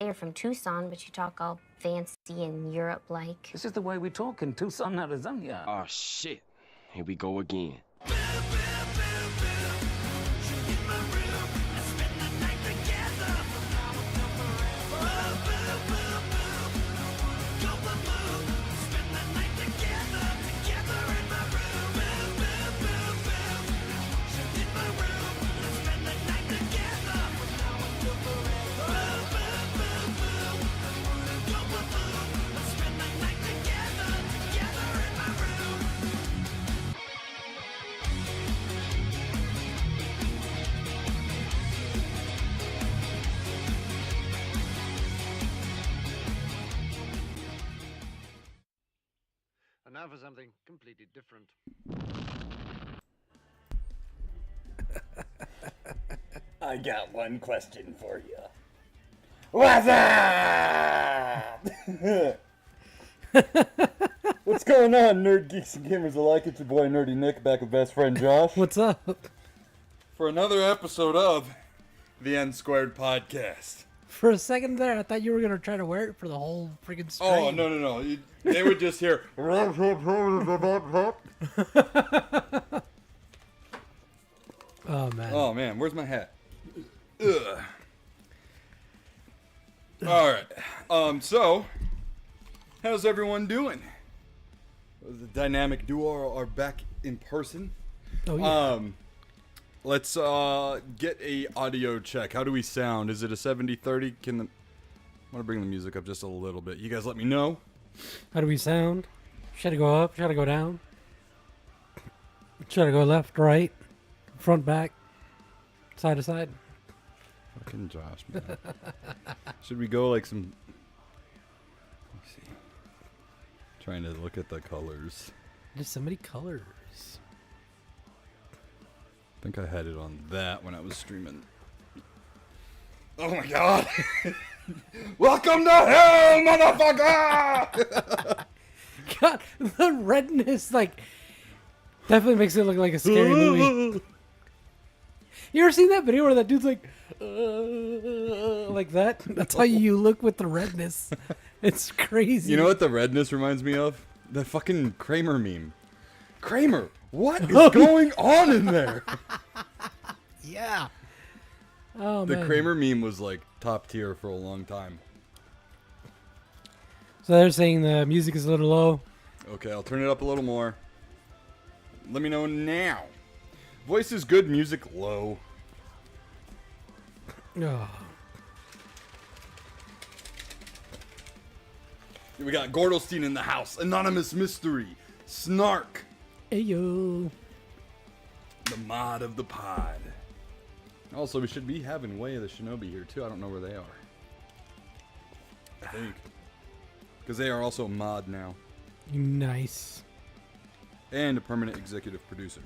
You're from Tucson, but you talk all fancy and Europe-like. This is the way we talk in Tucson, Arizona. Oh, shit. Here we go again. And now for something completely different. I got one question for you. What's up? What's going on, nerd geeks and gamers alike? It's your boy Nerdy Nick back with best friend Josh What's up? for another episode of the NSquared podcast. For a second there, I thought you were going to try to wear it for the whole freaking stream. Oh, no. They would just hear. Oh, man. Oh, man, where's my hat? Ugh. Alright, so, how's everyone doing? The dynamic duo are back in person. Oh, yeah. Let's get a audio check. How do we sound? Is it a 70-30? I want to bring the music up just a little bit. You guys let me know. How do we sound? Should I go up? Should I go down? Should I go left, right, front, back, side to side? Fucking Josh, man. Should we go like some... Let's see. Trying to look at the colors. There's so many colors. I think I had it on that when I was streaming. Oh my god! Welcome to hell, motherfucker! God, the redness, like, definitely makes it look like a scary movie. You ever seen that video where that dude's like that? That's how you look with the redness. It's crazy. You know what the redness reminds me of? The fucking Kramer meme. Kramer, what is going on in there? Yeah. Oh, The man. Kramer meme was like top tier for a long time. So they're saying the music is a little low. Okay, I'll turn it up a little more. Let me know now. Voice is good, music low. Oh. We got Gordolstein in the house. Anonymous Mystery. Snark. Ayo. The mod of the pod. Also, we should be having Way of the Shinobi here too. I don't know where they are. I think. Because they are also a mod now. Nice. And a permanent executive producer.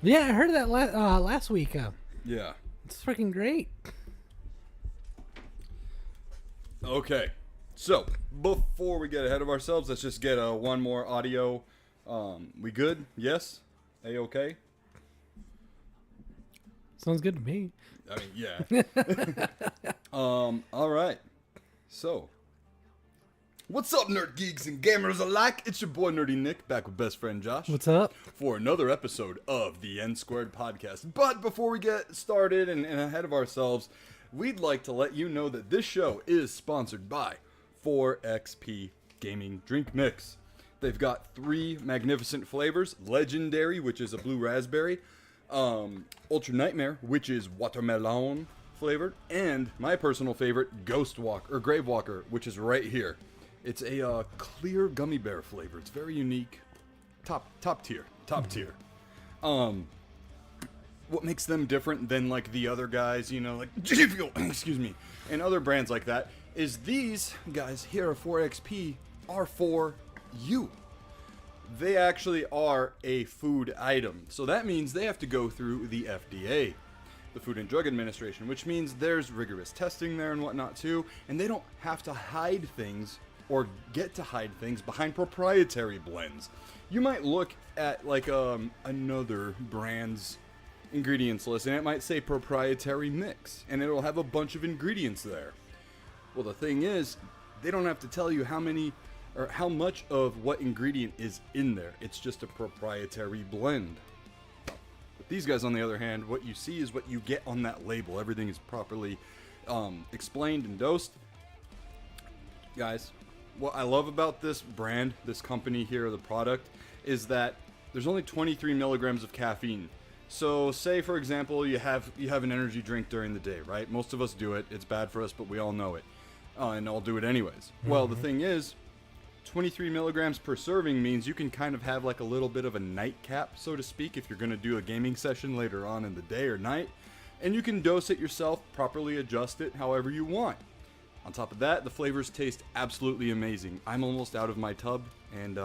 Yeah, I heard that last week. Yeah. It's freaking great. Okay. So, before we get ahead of ourselves, let's just get one more audio. We good? Yes? A-okay? Sounds good to me. I mean, yeah. All right. So, what's up, nerd geeks and gamers alike? It's your boy Nerdy Nick, back with best friend Josh. What's up? For another episode of the NSquared podcast. But before we get started and ahead of ourselves, we'd like to let you know that this show is sponsored by 4XP Gaming Drink Mix. They've got 3 magnificent flavors: Legendary, which is a blue raspberry, Ultra Nightmare, which is watermelon flavored, and my personal favorite, Ghost Walk or Grave Walker, which is right here. It's a clear gummy bear flavor. It's very unique. Top tier. What makes them different than like the other guys, you know, like G Fuel, excuse me, and other brands like that, is these guys here at 4XP are for you. They actually are a food item. So that means they have to go through the FDA, the Food and Drug Administration, which means there's rigorous testing there and whatnot too, and they don't have to hide things or get to hide things behind proprietary blends. You might look at like another brand's ingredients list and it might say proprietary mix and it'll have a bunch of ingredients there. Well, the thing is, they don't have to tell you how many or how much of what ingredient is in there. It's just a proprietary blend. These guys, on the other hand, what you see is what you get on that label. Everything is properly explained and dosed. Guys, what I love about this brand, this company here, the product, is that there's only 23 milligrams of caffeine. So say, for example, you have an energy drink during the day, right? Most of us do it. It's bad for us, but we all know it. And I'll do it anyways. Well, the thing is, 23 milligrams per serving means you can kind of have like a little bit of a nightcap, so to speak, if you're going to do a gaming session later on in the day or night. And you can dose it yourself, properly adjust it however you want. On top of that, the flavors taste absolutely amazing. I'm almost out of my tub, and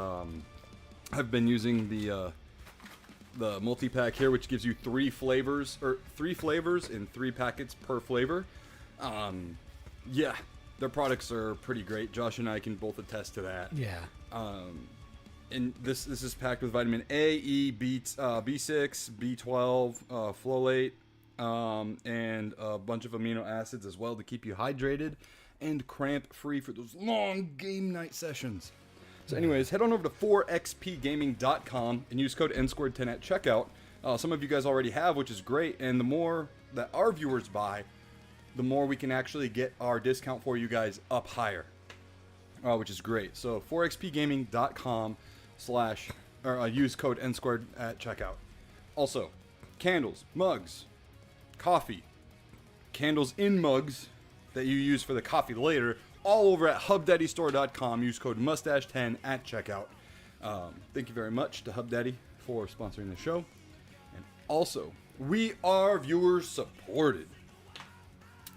I've been using the multi-pack here, which gives you three flavors in 3 packets per flavor. Yeah, their products are pretty great. Josh and I can both attest to that. Yeah. And this is packed with vitamin A, E, B6, B12, folate, and a bunch of amino acids as well to keep you hydrated and cramp-free for those long game night sessions. So anyways, head on over to 4xpgaming.com and use code NSquared10 at checkout. Some of you guys already have, which is great, and the more that our viewers buy, the more we can actually get our discount for you guys up higher, which is great. So 4xpgaming.com use code NSquared at checkout. Also, candles, mugs, coffee, candles in mugs that you use for the coffee later, all over at hubdaddystore.com. Use code mustache10 at checkout. Thank you very much to HubDaddy for sponsoring the show. And also, we are viewer supported.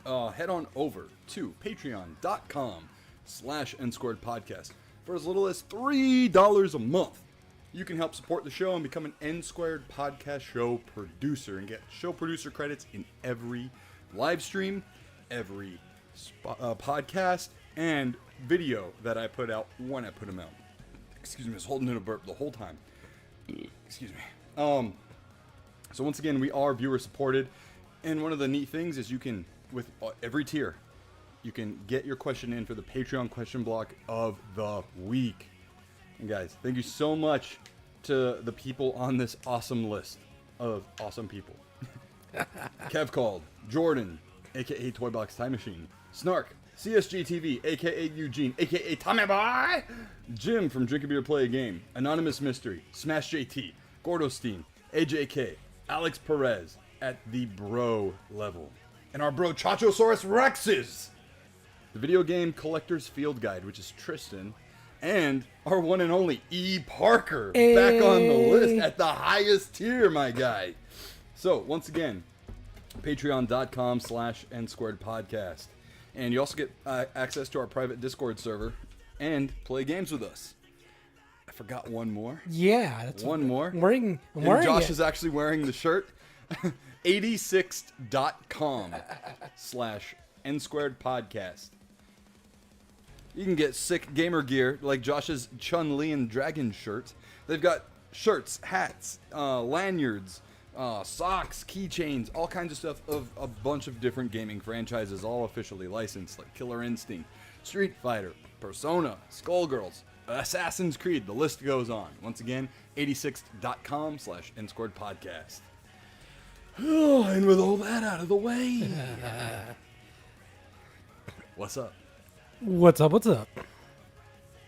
Head on over to patreon.com/NSquaredPodcast. For as little as $3 a month, you can help support the show and become an N-Squared podcast show producer and get show producer credits in every live stream, every podcast, and video that I put out when I put them out. Excuse me, I was holding in a burp the whole time. Excuse me. So once again, we are viewer supported, and one of the neat things is you can, with every tier, you can get your question in for the Patreon question block of the week. And guys, thank you so much to the people on this awesome list of awesome people. Kev Called, Jordan, aka Toybox Time Machine, Snark, CSG TV, aka Eugene, aka Tommy Boy, Jim from Drink a Beer Play a Game, Anonymous Mystery, Smash JT, Gordo Steam, AJK, Alex Perez at the bro level, and our bro Chachosaurus Rexes, the Video Game Collector's Field Guide, which is Tristan, and our one and only E. Parker, back on the list at the highest tier, my guy. So, once again, patreon.com/NSquaredPodcast. And you also get access to our private Discord server and play games with us. I forgot one more. Yeah, that's one more. I'm wearing Josh it. is actually wearing the shirt. 86.com/NSquaredPodcast. You can get sick gamer gear like Josh's Chun-Li and Dragon shirt. They've got shirts, hats, lanyards, socks, keychains, all kinds of stuff of a bunch of different gaming franchises, all officially licensed, like Killer Instinct, Street Fighter, Persona, Skullgirls, Assassin's Creed, the list goes on. Once again, 86.com/NSquaredPodcast. Oh, and with all that out of the way, what's up? What's up? What's up?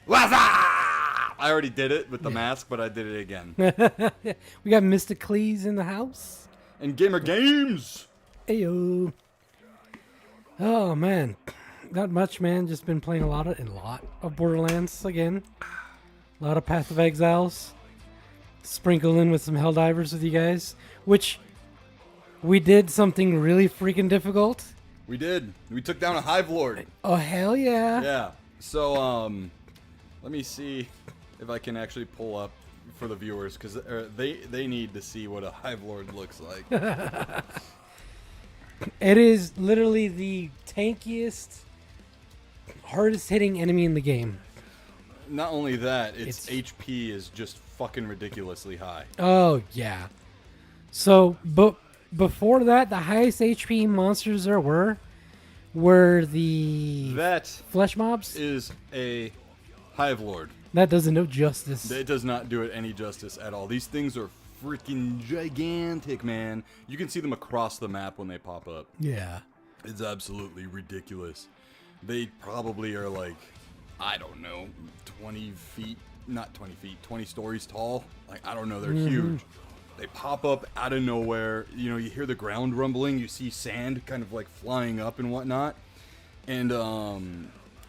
What's up? I already did it with the mask, but I did it again. We got Mr. Cleese in the house. And Gamer Games. Ayo. Oh man, not much, man. Just been playing a lot of Borderlands again. A lot of Path of Exiles. Sprinkle in with some Helldivers with you guys, which we did something really freaking difficult. We did. We took down a Hive Lord. Oh hell yeah! Yeah. So let me see if I can actually pull up for the viewers, because they need to see what a Hive Lord looks like. It is literally the tankiest, hardest hitting enemy in the game. Not only that, its HP is just fucking ridiculously high. Oh yeah. So, but before that, the highest HP monsters there were were the That flesh mobs. is a Hive Lord. That doesn't do justice. It does not do it any justice at all. These things are freaking gigantic, man. You can see them across the map when they pop up. Yeah. It's absolutely ridiculous. They probably are like, I don't know, 20 feet, not 20 feet, 20 stories tall. Like, I don't know, they're huge. They pop up out of nowhere. You know, you hear the ground rumbling, you see sand kind of like flying up and whatnot. And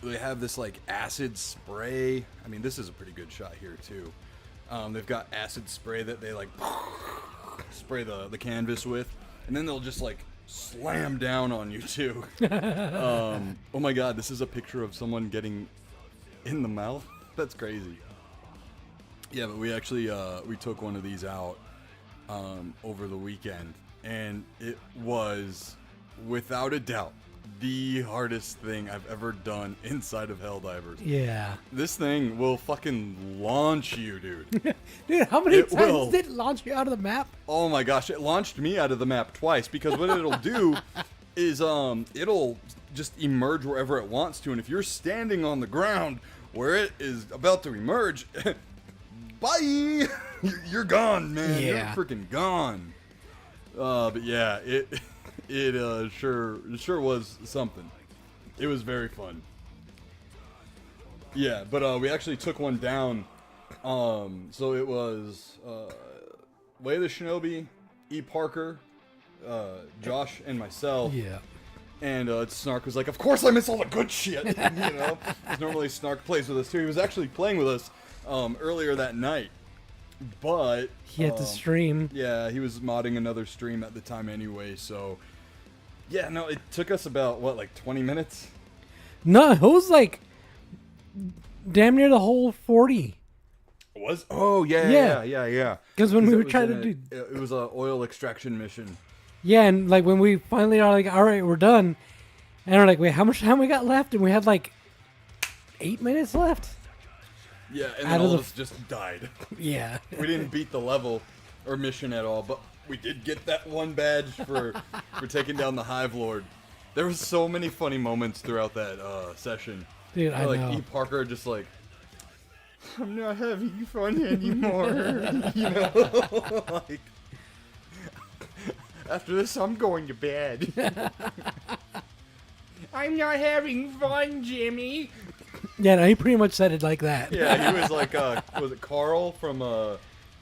they have this like acid spray. I mean, this is a pretty good shot here too. They've got acid spray that they like spray the canvas with, and then they'll just like slam down on you too. Oh my god, this is a picture of someone getting in the mouth. That's crazy. Yeah, but we actually we took one of these out over the weekend, and it was without a doubt the hardest thing I've ever done inside of Helldivers. Yeah. This thing will fucking launch you, dude. Dude, how many It times will. did it launch you out of the map? Oh my gosh, it launched me out of the map twice, because what it'll do is it'll just emerge wherever it wants to, and if you're standing on the ground where it is about to emerge, bye! You're gone, man. Yeah. You're freaking gone. But yeah, it sure was something. It was very fun. Yeah, but we actually took one down. So it was Way the Shinobi, E. Parker, Josh, and myself. Yeah. And Snark was like, of course I miss all the good shit, you know? Because normally Snark plays with us too. He was actually playing with us earlier that night. But He had to stream. yeah, he was modding another stream at the time anyway, so yeah, no, it took us about what, like 20 minutes? No, it was like damn near the whole 40. Was? Oh yeah, Yeah. yeah. Because when we it were was trying in to do, it was a oil extraction mission. yeah, and like when we finally are like, all right, we're done, and we're like, wait, how much time we got left? And we had like 8 minutes left. Yeah, and Out then of all the of us just died. Yeah. We didn't beat the level or mission at all, but we did get that one badge for taking down the Hive Lord. There was so many funny moments throughout that session. Dude, I like know. E. Parker just like, I'm not having fun anymore. You know, like, after this, I'm going to bed. I'm not having fun, Jimmy. Yeah, no, he pretty much said it like that. Yeah, he was like, was it Carl from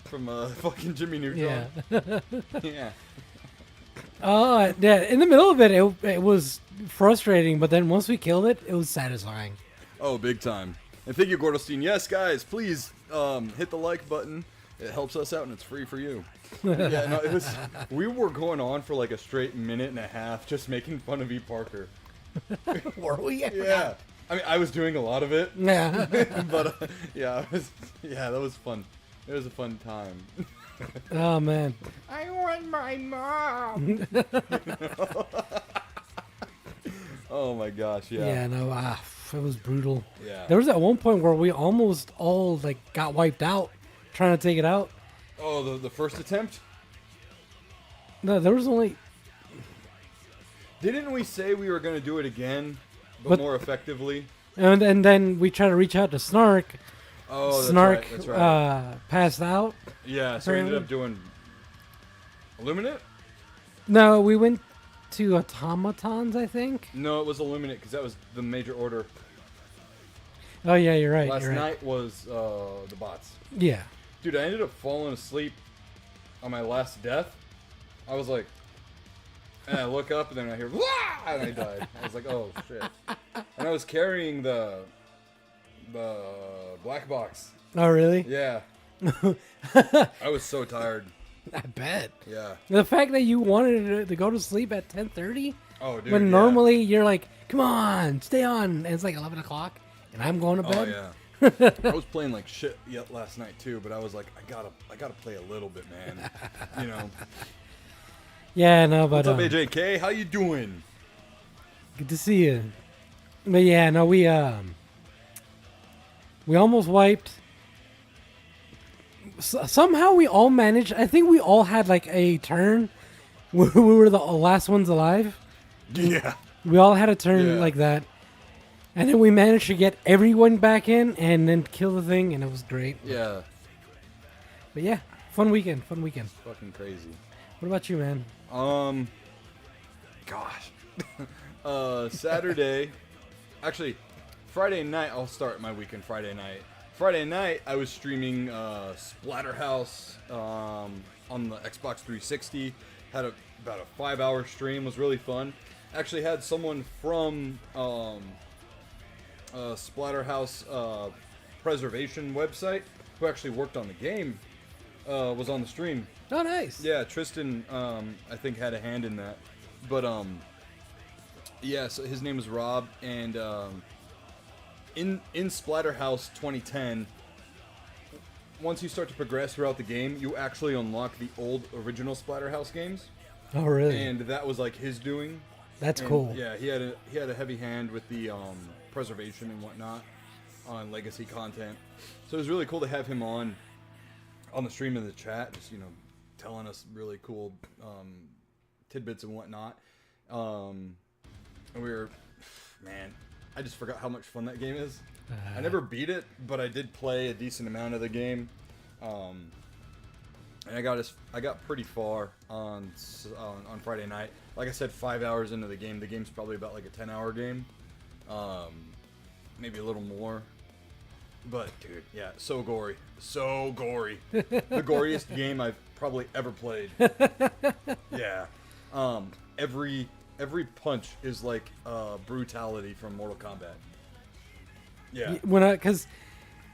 fucking Jimmy Neutron? Yeah. Yeah. Oh, yeah. In the middle of it, it was frustrating, but then once we killed it, it was satisfying. Oh, big time. And thank you, Gordelstein. Yes, guys, please hit the like button. It helps us out, and it's free for you. Yeah, no, it was. We were going on for like a straight minute and a half, just making fun of E. Parker. Were we? Yeah, I mean, I was doing a lot of it, Yeah. but yeah, that was fun. It was a fun time. Oh man. I want my mom. Oh my gosh, yeah. Yeah. No. It was brutal. Yeah. There was at one point where we almost all like got wiped out trying to take it out. Oh, the first attempt? No, there was only. Didn't we say we were going to do it again, but But- more effectively? And then we tried to reach out to Snark. Oh, that's Snark right. That's right. passed out. Yeah, so we ended up doing Illuminate? No, we went to automatons, I think. No, it was Illuminate because that was the major order. Oh yeah, you're right. Last you're right. night was the bots. Yeah. Dude, I ended up falling asleep on my last death. I was like, and I look up and then I hear, wah! And I died. I was like, oh shit. And I was carrying the black box. Oh really? Yeah. I was so tired. I bet. Yeah. The fact that you wanted to go to sleep at 10:30 Oh, dude. when yeah. normally you're like, come on, stay on, and it's like 11 o'clock, and I'm going to Oh bed. yeah. I was playing like shit yet last night too, but I was like, I gotta play a little bit, man. You know. Yeah, no, but What's up, AJK? How you doing? good to see you. But yeah, no, we almost wiped. Somehow we all managed. I think we all had like a turn where we were the last ones alive. Yeah. We all had a turn Yeah. like that. And then we managed to get everyone back in and then kill the thing, and it was great. Yeah. But yeah, fun weekend. Fucking crazy. What about you, man? Gosh. Saturday. Actually, Friday night, I'll start my weekend Friday night. Friday night, I was streaming Splatterhouse on the Xbox 360. Had about a 5-hour stream. Was really fun. Actually had someone from Splatterhouse preservation website who actually worked on the game was on the stream. Oh, nice. Yeah, Tristan, I think had a hand in that. But yeah, so his name is Rob, and in Splatterhouse 2010, once you start to progress throughout the game, you actually unlock the old original Splatterhouse games, Oh, really? and that was like his doing. That's And, cool. Yeah, he had a heavy hand with the preservation and whatnot on legacy content. So it was really cool to have him on the stream in the chat, just telling us really cool tidbits and whatnot. And we were, man, I just forgot how much fun that game is. I never beat it, but I did play a decent amount of the game. And I got pretty far on Friday night. Like I said, 5 hours into the game. The game's probably about like a 10-hour game, maybe a little more. But dude, yeah, so gory, the goriest game I've probably ever played. Yeah, every punch is like brutality from Mortal Kombat. Yeah, Because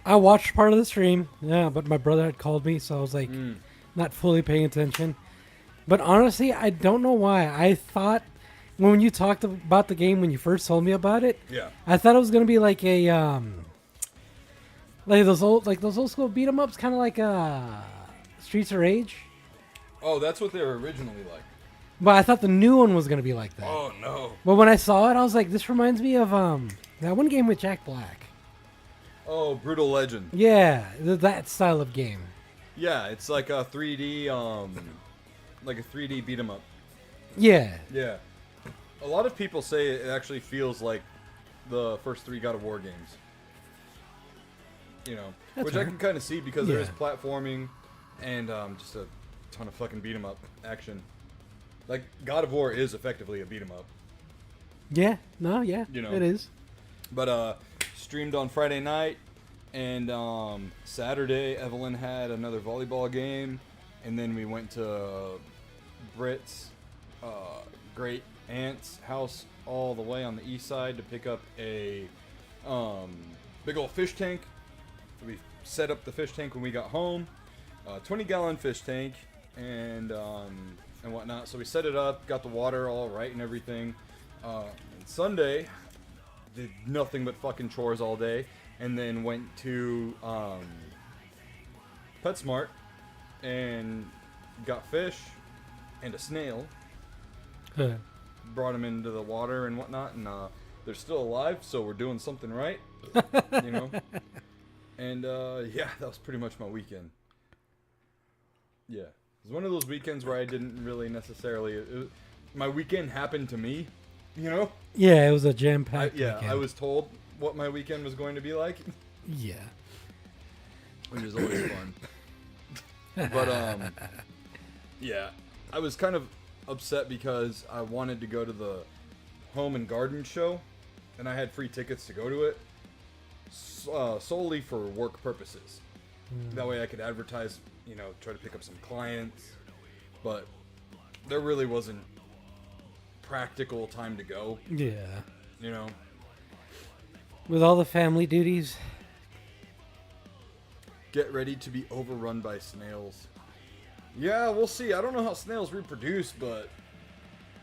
I watched part of the stream, yeah, but my brother had called me, so I was like not fully paying attention. But honestly, I don't know why. I thought when you talked about the game when you first told me about it, yeah. I thought it was gonna be like a like those old school beat 'em ups, kind of like Streets of Rage. Oh, that's what they were originally like. But I thought the new one was gonna be like that. Oh no. But when I saw it, I was like, this reminds me of that one game with Jack Black. Oh, Brutal Legend. Yeah, that style of game. Yeah, it's like a 3D like a 3D beat 'em up. Yeah. Yeah. A lot of people say it actually feels like the first 3 God of War games. That's Which fair. I can kind of see because there is Yeah. platforming and just a ton of fucking beat 'em up action. Like God of War is effectively a beat 'em up. Yeah. No. Yeah. It is. But streamed on Friday night, and Saturday Evelyn had another volleyball game, and then we went to Britt's great aunt's house all the way on the east side to pick up a big old fish tank. We set up the fish tank when we got home, 20-gallon fish tank, and whatnot. So we set it up, got the water all right and everything. And Sunday, did nothing but fucking chores all day, and then went to PetSmart and got fish and a snail. Brought them into the water and whatnot, and they're still alive, so we're doing something right, And yeah, that was pretty much my weekend. Yeah, it was one of those weekends where I didn't really necessarily. My weekend happened to me, Yeah, it was a jam-packed weekend. I was told what my weekend was going to be like, Yeah. which is always fun. But yeah, I was kind of upset because I wanted to go to the Home and Garden show, and I had free tickets to go to it solely for work purposes. That way I could advertise, try to pick up some clients, but there really wasn't practical time to go, Yeah. With all the family duties. Get ready to be overrun by snails. Yeah, we'll see. I don't know how snails reproduce, but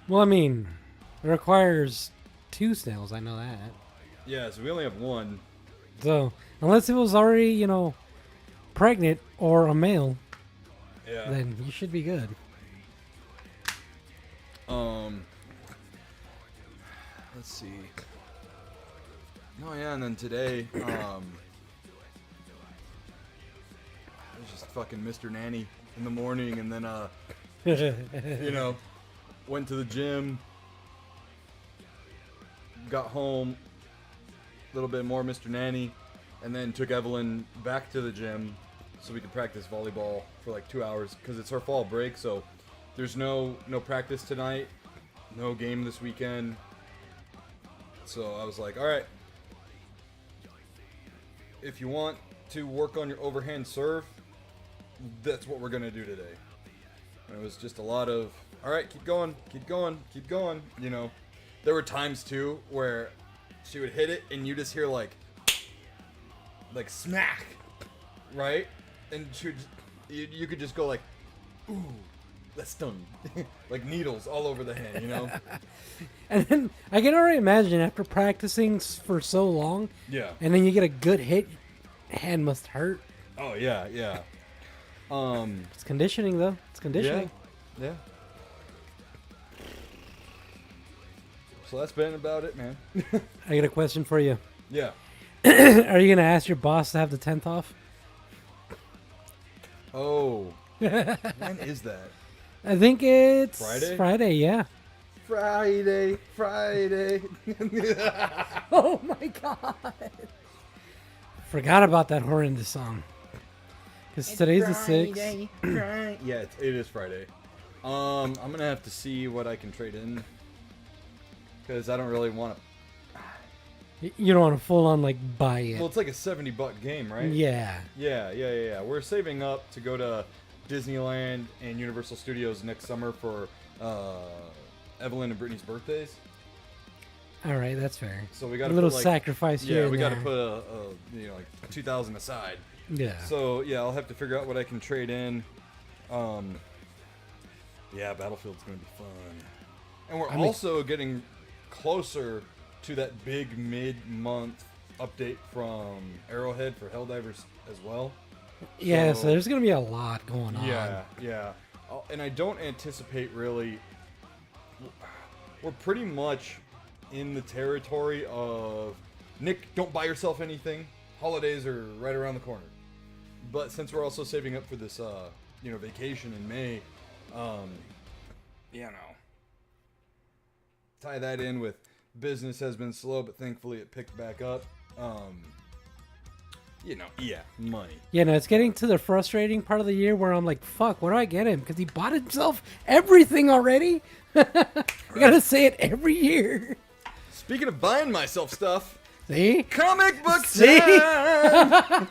Well, I mean, it requires 2 snails. I know that. yeah, so we only have one. So, unless it was already, pregnant or a male, Yeah. then you should be good. Let's see. Oh yeah, and then today, it was just fucking Mr. Nanny in the morning, and then went to the gym, got home, a little bit more Mr. Nanny, and then took Evelyn back to the gym so we could practice volleyball for like 2 hours because it's our fall break. So there's no practice tonight, no game this weekend. So I was like, all right, if you want to work on your overhand serve, that's what we're gonna do today. And it was just a lot of, all right, keep going, keep going, keep going. You know, there were times too where she would hit it and you just hear like smack, right? And she would, you could just go like, ooh, that's stung. Like needles all over the hand, you know? And then I can already imagine after practicing for so long, Yeah. and then you get a good hit, hand must hurt. Oh yeah, yeah. It's conditioning though. It's conditioning. Yeah. So that's been about it, man. I got a question for you. Yeah. Are you gonna ask your boss to have the 10th off? Oh. When is that? I think it's Friday? Friday, yeah. Friday. Oh my god. Forgot about that horrendous song. Because today's the 6th. Yeah, it is Friday. I'm gonna have to see what I can trade in. Because I don't really want to. You don't want to full on like buy it. Well, it's like a $70 game, right? Yeah. Yeah. We're saving up to go to Disneyland and Universal Studios next summer for Evelyn and Brittany's birthdays. All right, that's fair. So we got a little put, like, sacrifice here. Yeah, we got got to put a like 2,000 aside. Yeah. So yeah, I'll have to figure out what I can trade in. Yeah, Battlefield's gonna be fun, and we're also getting closer to that big mid-month update from Arrowhead for Helldivers as well. Yeah, so there's gonna be a lot going on. Yeah. And I don't anticipate really. We're pretty much in the territory of Nick. Don't buy yourself anything. Holidays are right around the corner. But since we're also saving up for this, vacation in May, tie that in with business has been slow, but thankfully it picked back up. Money. Yeah, no, it's getting to the frustrating part of the year where I'm like, fuck, what do I get him? Because he bought himself everything already. I gotta say it every year. Speaking of buying myself stuff, See? comic book See? time!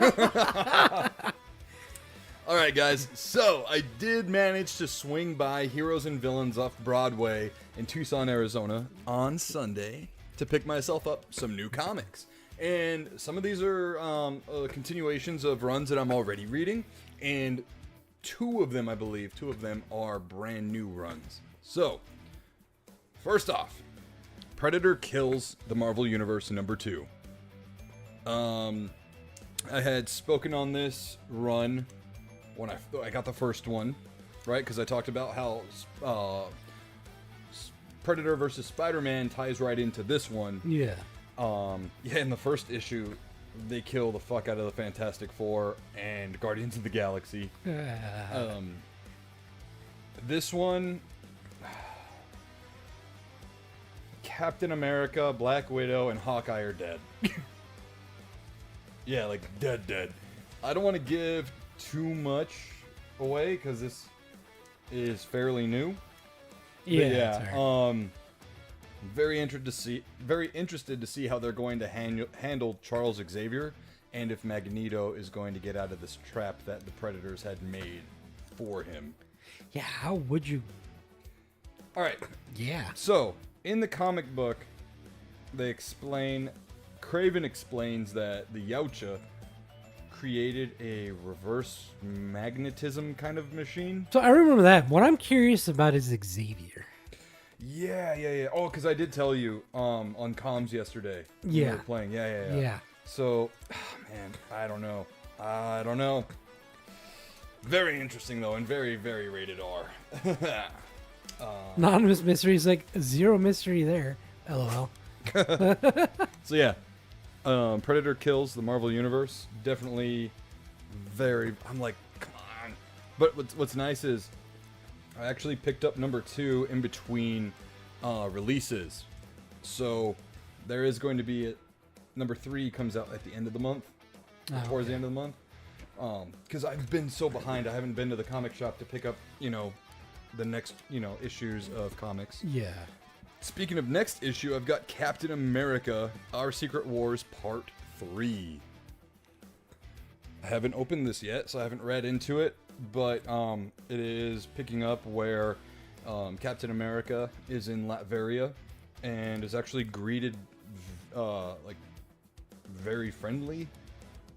All right, guys. So I did manage to swing by Heroes and Villains off Broadway in Tucson, Arizona on Sunday to pick myself up some new comics. And some of these are continuations of runs that I'm already reading. And two of them are brand new runs. So, first off, Predator Kills the Marvel Universe #2. I had spoken on this run when I got the first one, right? Because I talked about how Predator versus Spider-Man ties right into this one. Yeah. In the first issue, they kill the fuck out of the Fantastic Four and Guardians of the Galaxy. This one, Captain America, Black Widow, and Hawkeye are dead. Yeah, like dead. I don't want to give too much away because this is fairly new. Yeah. Very interested to see how they're going to handle Charles Xavier, and if Magneto is going to get out of this trap that the Predators had made for him. Yeah, how would you? All right. Yeah. So in the comic book, Kraven explains that the Yautja created a reverse magnetism kind of machine. So I remember that. What I'm curious about is Xavier. Yeah. Oh, because I did tell you on comms yesterday. When we were playing. Yeah. So, man, I don't know. Very interesting though, and very, very rated R. Anonymous mysteries, like zero mystery there. LOL. So yeah, Predator Kills the Marvel Universe. Definitely I'm like, come on. But what's nice is I actually picked up #2 in between releases. So there is going to be number 3 comes out at the end of the month, towards the end of the month. Because I've been so behind, I haven't been to the comic shop to pick up, the next, issues of comics. Yeah. Speaking of next issue, I've got Captain America: Our Secret Wars Part 3. I haven't opened this yet, so I haven't read into it, but it is picking up where Captain America is in Latveria and is actually greeted very friendly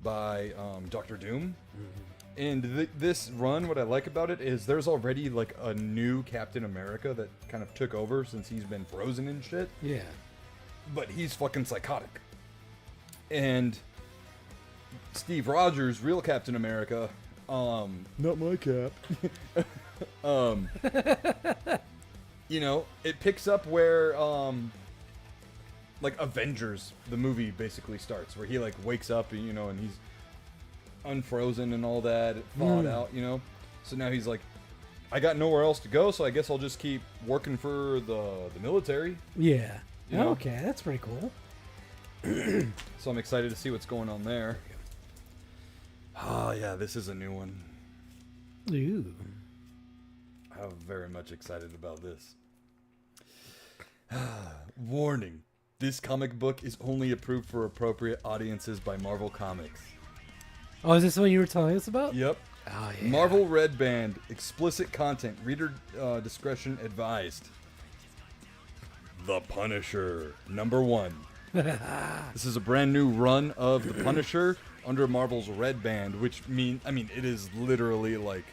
by Dr. Doom. And this run, what I like about it is there's already like a new Captain America that kind of took over since he's been frozen and shit. Yeah. But he's fucking psychotic. And Steve Rogers, real Captain America, not my cap. It picks up where Avengers, the movie basically starts, where he like wakes up and and he's unfrozen and all that, thawed out, So now he's like, I got nowhere else to go, so I guess I'll just keep working for the military. Yeah. Okay, that's pretty cool. So I'm excited to see what's going on there. Oh yeah, this is a new one. Ooh. I'm very much excited about this. Warning. This comic book is only approved for appropriate audiences by Marvel Comics. Oh, is this the one you were telling us about? Yep. Oh, yeah. Marvel Red Band. Explicit content. Reader discretion advised. The Punisher. Number 1. This is a brand new run of The Punisher under Marvel's Red Band, which it is literally like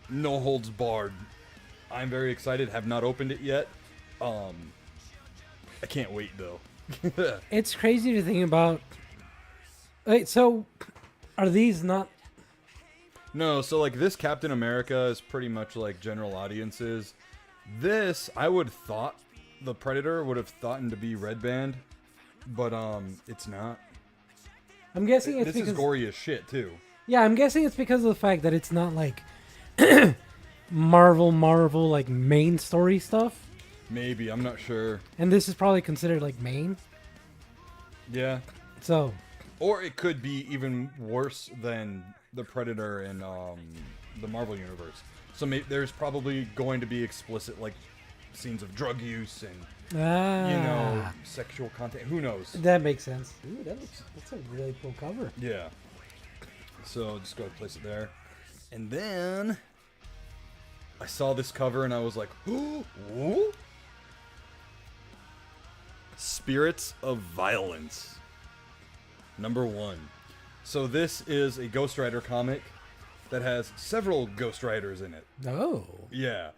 no holds barred. I'm very excited. Have not opened it yet. I can't wait though. It's crazy to think about. Wait, so are these not? No, so like this Captain America is pretty much like general audiences. This I would thought the Predator would have thought to be Red Band, but it's not. I'm guessing it's this because is gory as shit too. Yeah, I'm guessing it's because of the fact that it's not like Marvel like main story stuff. Maybe, I'm not sure. And this is probably considered like main. Yeah. So. Or it could be even worse than the Predator in the Marvel Universe. So there's probably going to be explicit like scenes of drug use and sexual content. Who knows? That makes sense. Ooh, that's a really cool cover. Yeah. So just go ahead and place it there. And then I saw this cover and I was like, ooh. Spirits of Violence. Number 1. So this is a Ghost Rider comic that has several Ghost Riders in it. Oh. Yeah.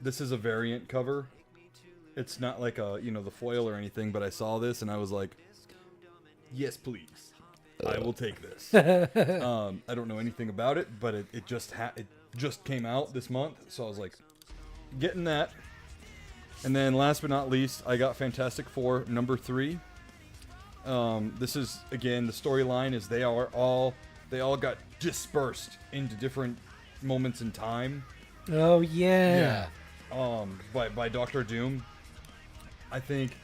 This is a variant cover. It's not like the foil or anything, but I saw this and I was like, yes, please. I will take this. I don't know anything about it, but it just came out this month, so I was like, getting that. And then last but not least, I got Fantastic Four number 3. This is, again, the storyline is they all got dispersed into different moments in time. Oh yeah. By Dr. Doom. I think,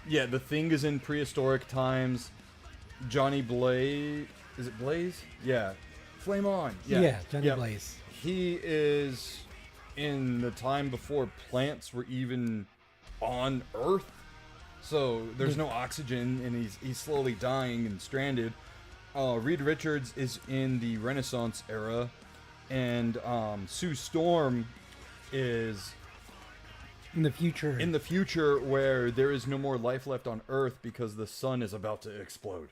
yeah, the Thing is in prehistoric times. Johnny Blaze, is it Blaze? Yeah, Flame On. Yeah, Johnny Blaze. He is in the time before plants were even on Earth. So there's no oxygen, and he's slowly dying and stranded. Reed Richards is in the Renaissance era, and Sue Storm is in the future. In the future, where there is no more life left on Earth because the sun is about to explode.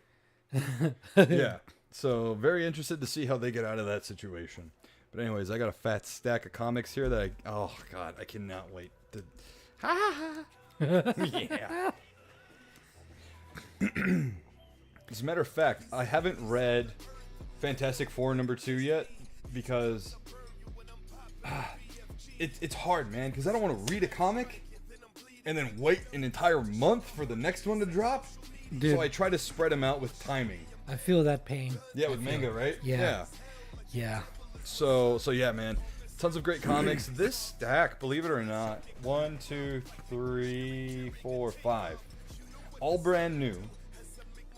Yeah. So very interested to see how they get out of that situation. But anyways, I got a fat stack of comics here that I cannot wait to. Yeah. As a matter of fact, I haven't read Fantastic Four number 2 yet because it's hard, man. Because I don't want to read a comic and then wait an entire month for the next one to drop. Dude. So I try to spread them out with timing. I feel that pain. Yeah, with manga, right? Yeah. Yeah. So yeah, man. Tons of great comics. This stack, believe it or not, 1, 2, 3, 4, 5, all brand new,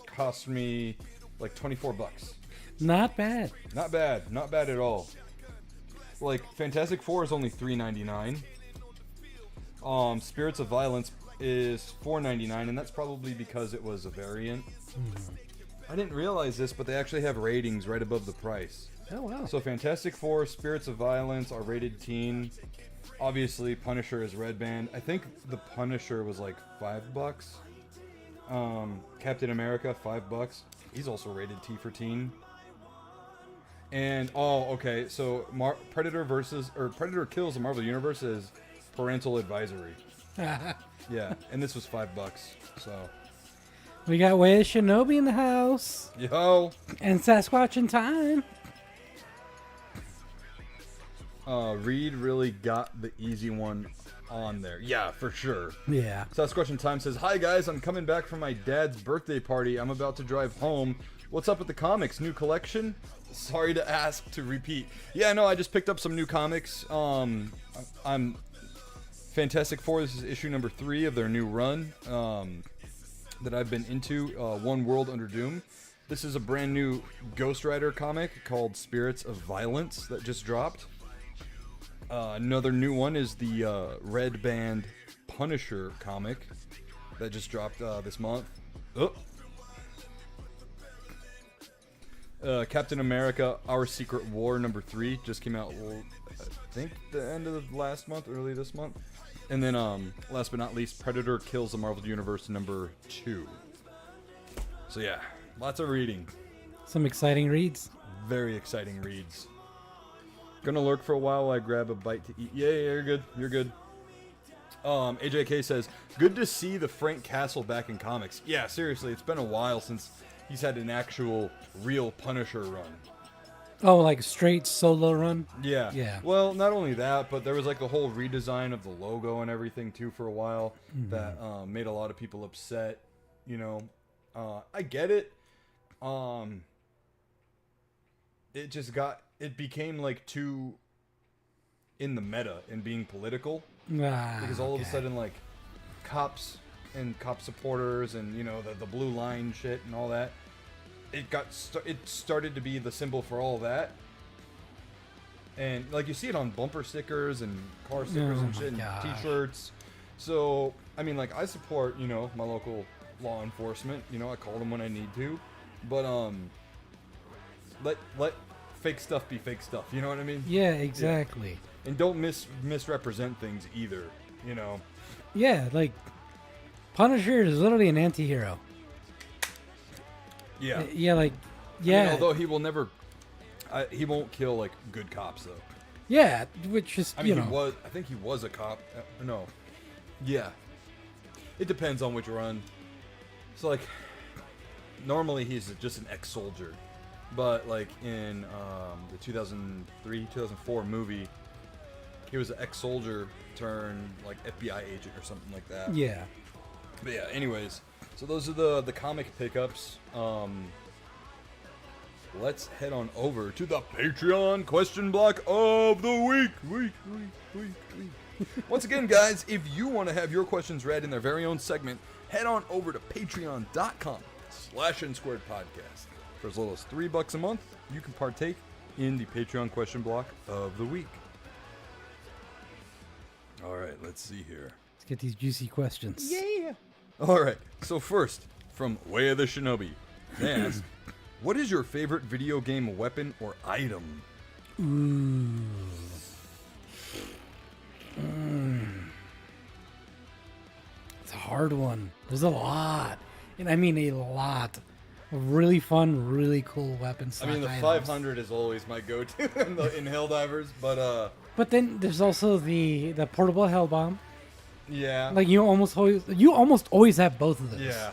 cost me like $24. Not bad. Not bad. Not bad at all. Like, Fantastic Four is only $3.99. Spirits of Violence is $4.99, and that's probably because it was a variant. I didn't realize this, but they actually have ratings right above the price. Oh, wow. So Fantastic Four, Spirits of Violence are rated teen. Obviously, Punisher is red band. I think the Punisher was like $5. Captain America, $5. He's also rated T for teen. And okay, so Predator Kills the Marvel Universe is parental advisory. Yeah, and this was $5. So We got Way of Shinobi in the house. yo, And Sasquatch in Time. Reed really got the easy one on there. Yeah, for sure. Yeah. Sasquatch in Time says, "Hi guys, I'm coming back from my dad's birthday party. I'm about to drive home. What's up with the comics? New collection? Sorry to ask to repeat. Yeah, no, I just picked up some new comics. I'm Fantastic Four. This is issue number 3 of their new run that I've been into. One World Under Doom. This is a brand new Ghost Rider comic called Spirits of Violence that just dropped. Another new one is the Red Band Punisher comic that just dropped this month. Captain America: Our Secret War number 3 just came out, I think, the end of last month, early this month. And then, last but not least, Predator Kills the Marvel Universe number 2. So yeah, lots of reading. Some exciting reads. Very exciting reads. Gonna lurk for a while while I grab a bite to eat. Yeah, you're good. You're good. AJK says, good to see the Frank Castle back in comics. Yeah, seriously, it's been a while since he's had an actual real Punisher run. Oh, like straight solo run? Yeah. Yeah. Well, not only that, but there was like a whole redesign of the logo and everything too for a while that made a lot of people upset. You know, I get it. It became like too in the meta and being political because all of a sudden like cops and cop supporters and you know the blue line shit and all that. It started to be the symbol for all that, and like you see it on bumper stickers and car stickers and shit and T-shirts. So I mean, like I support my local law enforcement. I call them when I need to, but let fake stuff be fake stuff. You know what I mean? Yeah, exactly. Yeah. And don't misrepresent things either. Yeah, like Punisher is literally an anti-hero. Yeah. Yeah, like, yeah. I mean, although he will never, he won't kill like good cops though. Yeah, which is I think he was a cop. No. Yeah. It depends on which run. So like, normally he's just an ex-soldier, but like in the 2004 movie, he was an ex-soldier turned like FBI agent or something like that. Yeah. But yeah, anyways, so those are the comic pickups. Let's head on over to the Patreon question block of the week. Once again, guys, if you want to have your questions read in their very own segment, head on over to patreon.com/NSquared podcast. For as little as $3 a month, you can partake in the Patreon question block of the week. All right, let's see here. Let's get these juicy questions. Yeah. All right. So first, from Way of the Shinobi, they ask, what is your favorite video game weapon or item? It's a hard one. There's a lot. And I mean a lot of really fun, really cool weapons. I mean, the 500 is always my go-to in Helldivers, but But then there's also the portable hell bomb. yeah. Like you almost always have both of those. Yeah.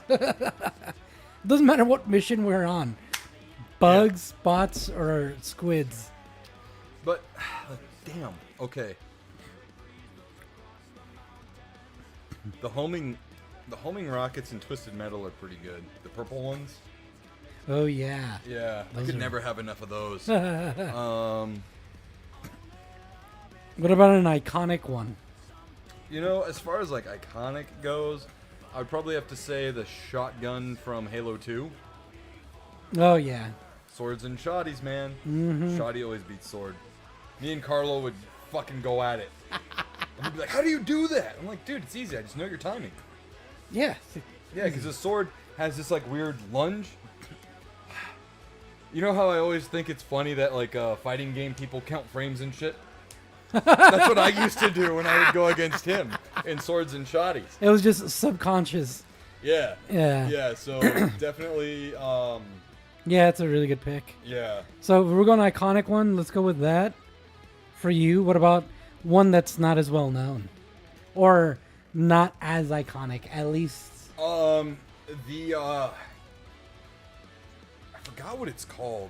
Doesn't matter what mission we're on. Bugs, bots, or squids. But damn. Okay. The homing rockets in Twisted Metal are pretty good. The purple ones. Oh yeah. Yeah. I Those could are- never have enough of those. What about an iconic one? You know, as far as like iconic goes, I'd probably have to say the shotgun from Halo 2. Oh yeah. Swords and shotties, man. Mm-hmm. Shotty always beats sword. Me and Carlo would fucking go at it. And he'd be like, how do you do that? I'm like, dude, it's easy. I just know your timing. Yeah. Yeah, because the sword has this like weird lunge. You know how I always think it's funny that like fighting game people count frames and shit? That's what I used to do when I would go against him in Swords and Shotties. It was just subconscious. Yeah. Yeah. Yeah, so definitely, Yeah, it's a really good pick. yeah. So if we're going iconic one, let's go with that. For you, what about one that's not as well known? Or not as iconic, at least. I forgot what it's called,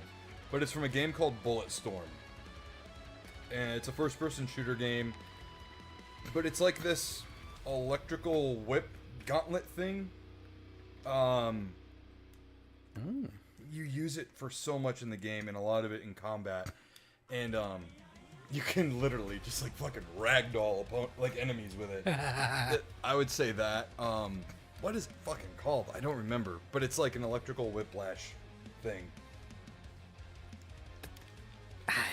but it's from a game called Bulletstorm. And it's a first-person shooter game, but it's like this electrical whip gauntlet thing. You use it for so much in the game, and a lot of it in combat, and you can literally just like fucking ragdoll like enemies with it. I would say that. What is it fucking called? I don't remember, but it's like an electrical whiplash thing.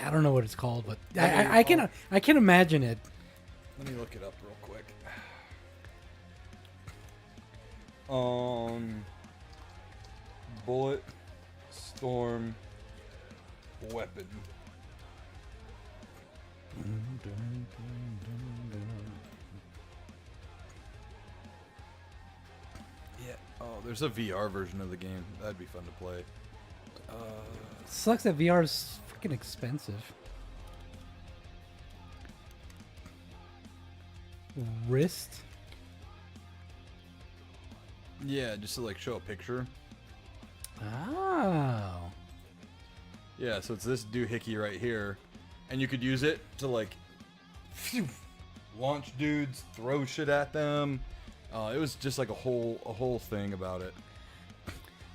I don't know what it's called, but I can imagine it. Let me look it up real quick. Bullet storm weapon. Yeah. Oh, there's a VR version of the game. That'd be fun to play. Sucks that VR is freaking expensive. Wrist? Yeah, just to like show a picture. Oh. Yeah, so it's this doohickey right here, and you could use it to like launch dudes, throw shit at them. It was just like a whole thing about it.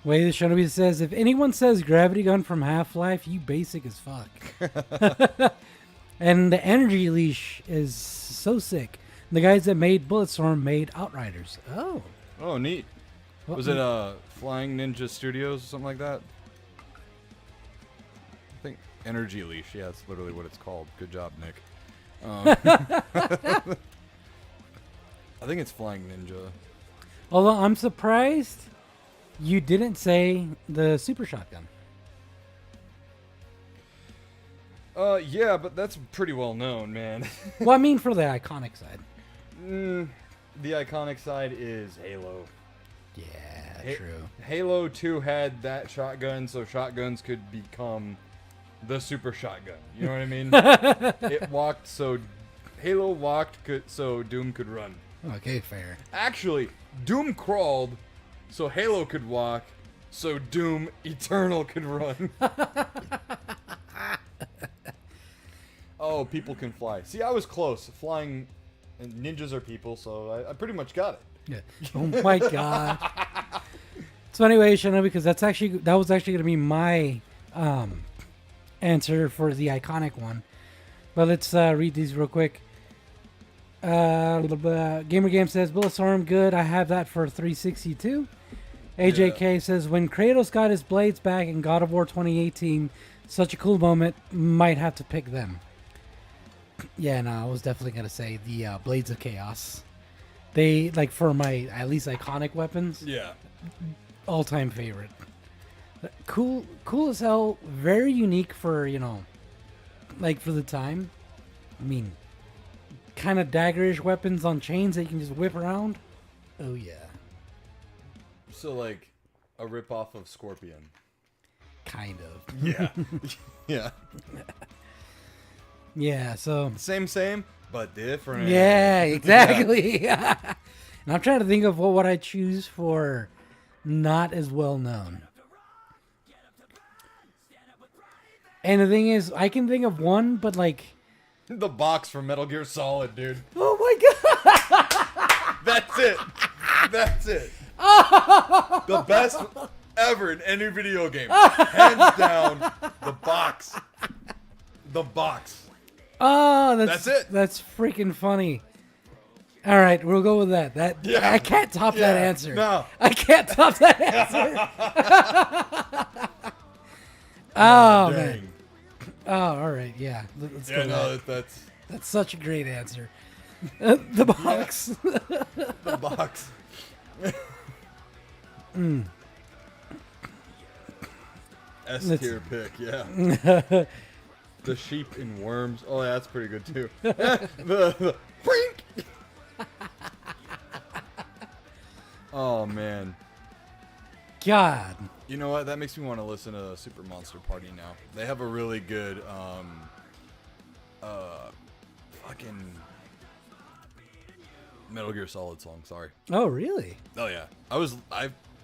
Wait, the Shinobi says, if anyone says gravity gun from Half-Life, you basic as fuck. And the energy leash is so sick. The guys that made Bulletstorm made Outriders. Oh. Oh, neat. Was it Flying Ninja Studios or something like that? I think Energy Leash. Yeah, that's literally what it's called. Good job, Nick. I think it's Flying Ninja. Although I'm surprised you didn't say the super shotgun. Yeah, but that's pretty well known, man. Well, I mean for the iconic side. The iconic side is Halo. Yeah, true. Halo 2 had that shotgun, so shotguns could become the super shotgun. You know what I mean? It walked so Halo walked so Doom could run. Okay, fair. Actually, Doom crawled so Halo could walk, so Doom Eternal could run. Oh, people can fly. See, I was close. Flying and ninjas are people, so I pretty much got it. Yeah. Oh my god. So anyway, Shana, because that was actually going to be my answer for the iconic one. But let's read these real quick. Gamer Game says Bulletstorm good. I have that for 362. AJK says when Kratos got his blades back in God of War 2018, such a cool moment. Might have to pick them. Yeah, no, I was definitely gonna say the Blades of Chaos. They like for my at least iconic weapons. Yeah. All-time favorite. Cool as hell. Very unique for like for the time. I mean, kind of daggerish weapons on chains that you can just whip around. Oh yeah. So like a ripoff of Scorpion. Kind of. Yeah. Yeah. Yeah, so Same, but different. yeah, exactly. And I'm trying to think of what would I choose for not as well known. And the thing is, I can think of one, but like The box from Metal Gear Solid, dude. oh my god. That's it. That's it. The best ever in any video game. Hands down, the box. The box. Oh, That's it. That's freaking funny. All right, we'll go with that. I can't top that answer. No. I can't top that answer. Oh man. Dang. Oh, all right. Yeah. Let's go Yeah, with no, that. that's That's such a great answer. The box. the box. S tier pick, yeah. The sheep and worms. Oh, yeah, that's pretty good too. the Brink. Oh man. God. You know what? That makes me want to listen to Super Monster Party now. They have a really good fucking Metal Gear Solid song, sorry. Oh, really? Oh yeah.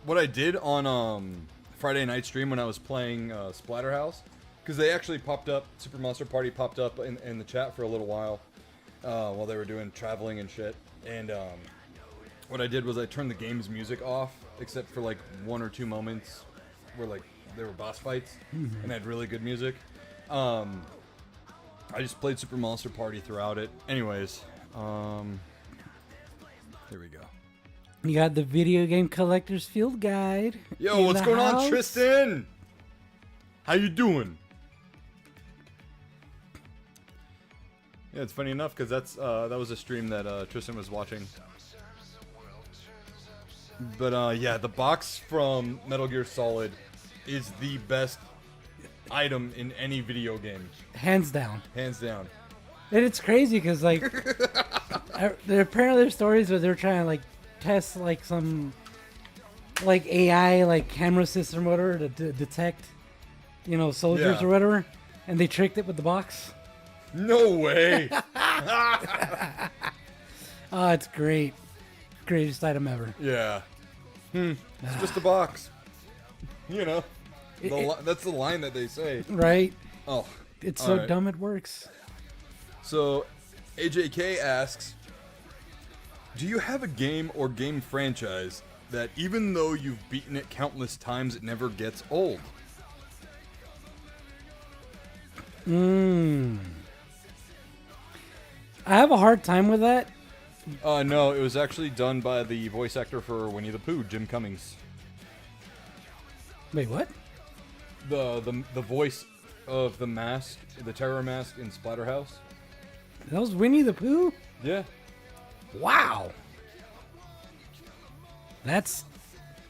What I did on Friday night stream when I was playing Splatterhouse, because they actually popped up, Super Monster Party popped up in the chat for a little while they were doing traveling and shit. And what I did was I turned the game's music off, except for like 1 or 2 moments where like there were boss fights and had really good music. I just played Super Monster Party throughout it. Anyways, here we go. You got the video game collector's field guide. Yo, in what's the going house. on, Tristan? How you doing? Yeah, it's funny enough because that was a stream that Tristan was watching. But yeah, the box from Metal Gear Solid is the best item in any video game, Hands down. hands down. And it's crazy because like, there's stories where they're trying to like test like some like AI like camera system or whatever to detect, soldiers Yeah. or whatever, and they tricked it with the box. No way. Oh, it's great. Greatest item ever. Yeah. It's just a box. You know, that's the line that they say. Right? Oh, It's all so right. dumb it works. So, AJK asks, do you have a game or game franchise that even though you've beaten it countless times, it never gets old? I have a hard time with that. No, it was actually done by the voice actor for Winnie the Pooh, Jim Cummings. Wait, what? The voice of the mask, the terror mask in Splatterhouse. That was Winnie the Pooh? Yeah. Wow. That's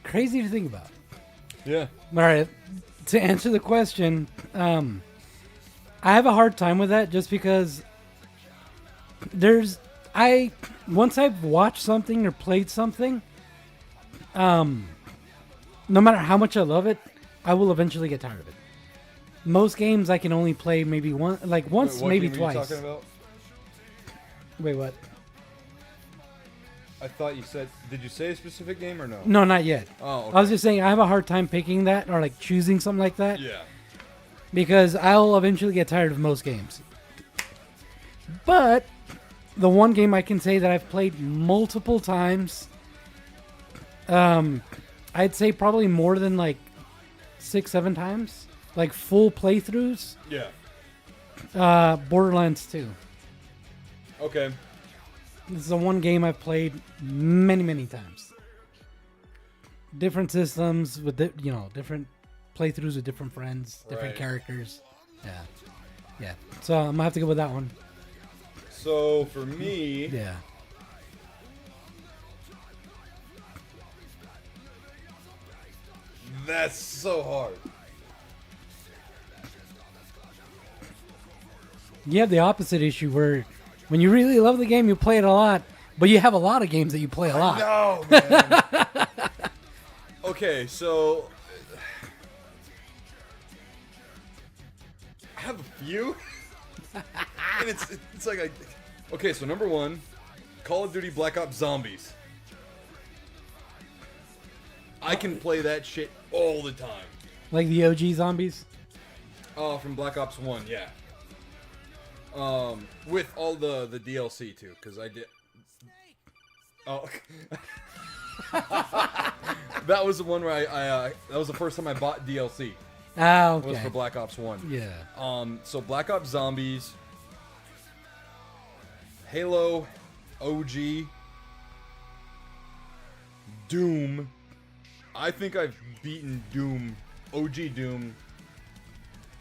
crazy to think about. Yeah. All right. To answer the question, I have a hard time with that just because once I've watched something or played something, no matter how much I love it, I will eventually get tired of it. Most games I can only play maybe once, Wait, what maybe game were you twice. talking about? Wait, what? I thought you said. Did you say a specific game or no? No, not yet. Oh, okay. I was just saying I have a hard time picking that or like choosing something like that Yeah. because I'll eventually get tired of most games. But the one game I can say that I've played multiple times, I'd say probably more than like 6-7 times, like full playthroughs. Yeah. Borderlands 2. Okay. This is the one game I've played many, many times. Different systems with different playthroughs with different friends, different Right. characters. Yeah. So I'm gonna have to go with that one. So for me, Yeah. that's so hard. You have the opposite issue where when you really love the game, you play it a lot, but you have a lot of games that you play a lot. No, man. Okay, so I have a few, and it's like okay. So number one, Call of Duty Black Ops Zombies. I can play that shit all the time. Like the OG zombies. Oh, from Black Ops 1, yeah. With all the DLC too, because I did. Oh, that was the one where I that was the first time I bought DLC. Oh, Was okay. for Black Ops 1. Yeah. So Black Ops Zombies, Halo, OG, Doom. I think I've beaten Doom, OG Doom,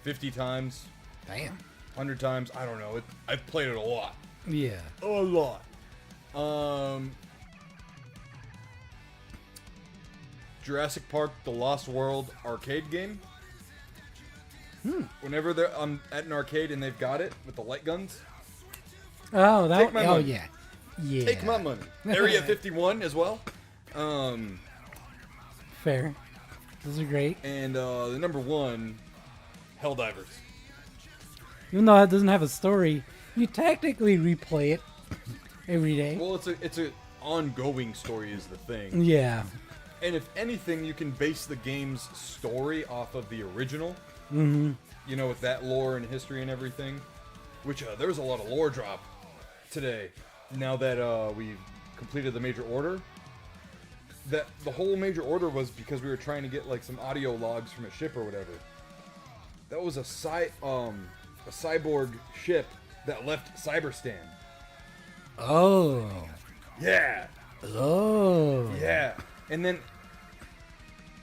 50 times, Damn. 100 times. I don't know. I've played it a lot. Yeah. A lot. Jurassic Park: The Lost World arcade game. Whenever they're at an arcade and they've got it with the light guns, Oh, that. Take my Oh, money. yeah. Yeah. take my money. Area 51 as well. Fair. Those are great. And the number one, Helldivers. Even though it doesn't have a story, you technically replay it every day. Well, it's a ongoing story is the thing. Yeah. And if anything, you can base the game's story off of the original. Mm-hmm. You know, with that lore and history and everything. Which there was a lot of lore drop today. Now that we've completed the major order. That the whole major order was because we were trying to get like some audio logs from a ship or whatever. That was a cyborg ship that left Cyberstan. Oh. Yeah. Oh. Yeah. And then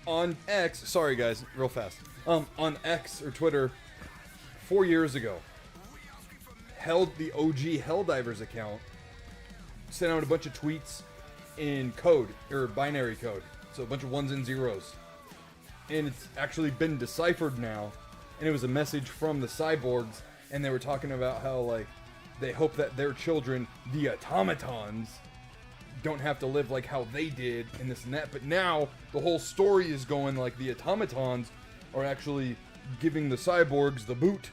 on X, sorry guys, real fast. On X or Twitter 4 years ago, the OG Helldivers account sent out a bunch of tweets in code or binary code. So a bunch of ones and zeros. And it's actually been deciphered now. And it was a message from the cyborgs, and they were talking about how like they hope that their children, the automatons, don't have to live like how they did and this and that. But now the whole story is going like the automatons are actually giving the cyborgs the boot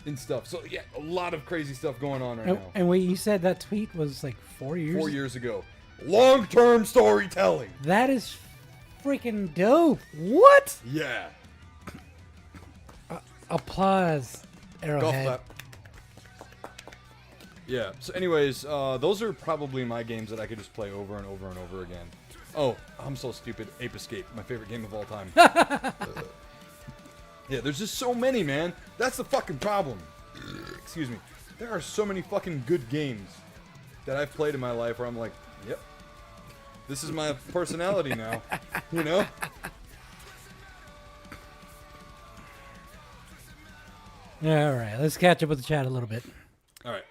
and stuff. So yeah, a lot of crazy stuff going on right now. And wait, you said that tweet was like 4 years? 4 years ago. Long-term storytelling. That is freaking dope. What? Yeah. Applause, Golf Arrowhead. clap. Yeah. So anyways, those are probably my games that I could just play over and over and over again. Oh, I'm so stupid. Ape Escape, my favorite game of all time. Yeah, there's just so many, man. That's the fucking problem. Excuse me. There are so many fucking good games that I've played in my life where I'm like, yep, this is my personality now. You know? All right, let's catch up with the chat a little bit. All right.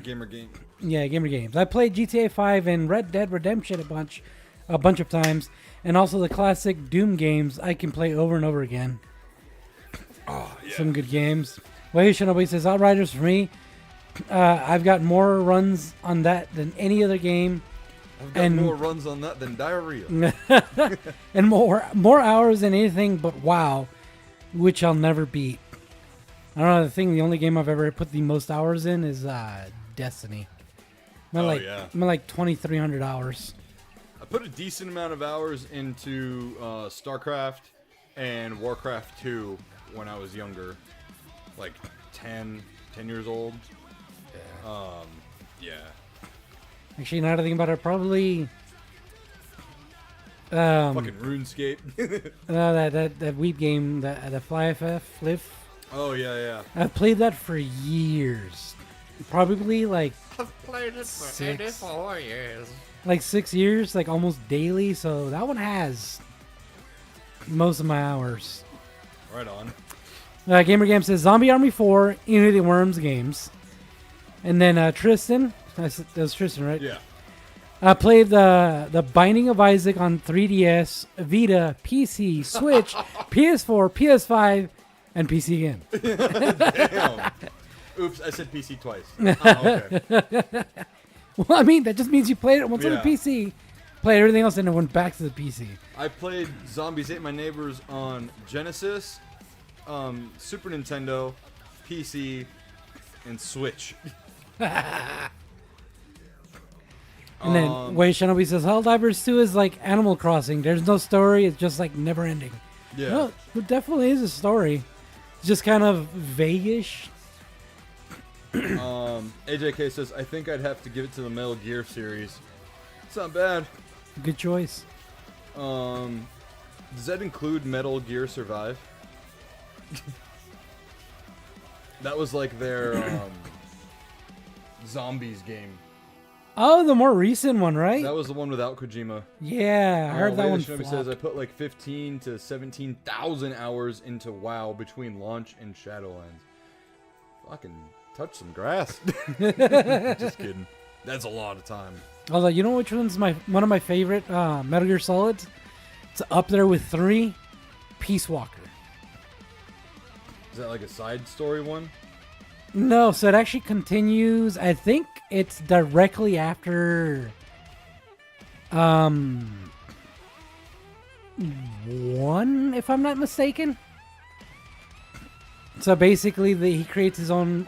Gamer game. Yeah, gamer games. I played GTA 5 and Red Dead Redemption a bunch of times, and also the classic Doom games I can play over and over again. Oh, yeah. Some good games. Wait, Shinobi says Outriders for me. I've got more runs on that than any other game, I've got more runs on that than diarrhea. and more hours than anything but WoW, which I'll never beat. I don't know. The only game I've ever put the most hours in is Destiny. I'm at like 2,300 hours. I put a decent amount of hours into StarCraft and Warcraft 2 when I was younger, like 10 years old. Yeah. Actually, now that I think about it, probably Fucking RuneScape. that Weep game, the Fly FF. Oh yeah. I've played that for years. Probably like I've played it for 84 years. like 6 years, like almost daily. So that one has most of my hours. Right on. Gamer Game says Zombie Army 4, Into the Worms games. And then Tristan, that was Tristan, right? Yeah. I played the Binding of Isaac on 3DS, Vita, PC, Switch, PS4, PS5, and PC again. Damn. Oops, I said PC twice. Okay. Well, I mean, that just means you played it once on the Yeah. PC, played everything else, and it went back to the PC. I played Zombies Ate My Neighbors on Genesis, Super Nintendo, PC, and Switch. And then Wei Shinobi says Helldivers 2 is like Animal Crossing. There's no story. It's just like never ending. Yeah. No, it definitely is a story. It's just kind of vaguish. AJK says, I think I'd have to give it to the Metal Gear series. It's not bad. Good choice. Does that include Metal Gear Survive? That was like their zombies game. Oh, the more recent one, right? That was the one without Kojima. Yeah, I heard that one. Shinobi says I put like 15 to 17,000 hours into WoW between launch and Shadowlands. Fucking touch some grass. Just kidding. That's a lot of time. Although, you know which one's one of my favorite Metal Gear Solids? It's up there with 3. Peace Walker. Is that like a side story one? No, so it actually continues. I think it's directly after 1, if I'm not mistaken. So basically, he creates his own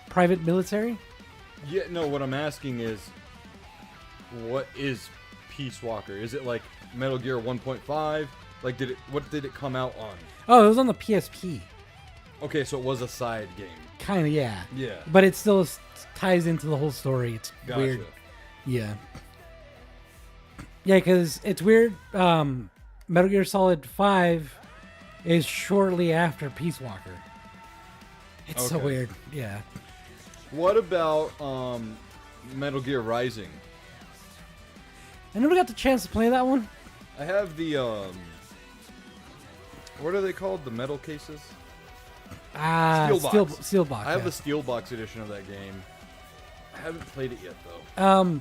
private military. Yeah, no, what I'm asking is, what is Peace Walker? Is it like Metal Gear 1.5? Like, what did it come out on? Oh, it was on the PSP. Okay, so it was a side game. Kind of, yeah. Yeah. But it still ties into the whole story. It's Gotcha. weird. Yeah. Yeah, because it's weird. Metal Gear Solid 5 is shortly after Peace Walker. It's so Okay. weird. Yeah. What about Metal Gear Rising? I never got the chance to play that one. I have the what are they called? The metal cases? Steelbox. Steelbox. I have yeah. the Steelbox edition of that game. I haven't played it yet though.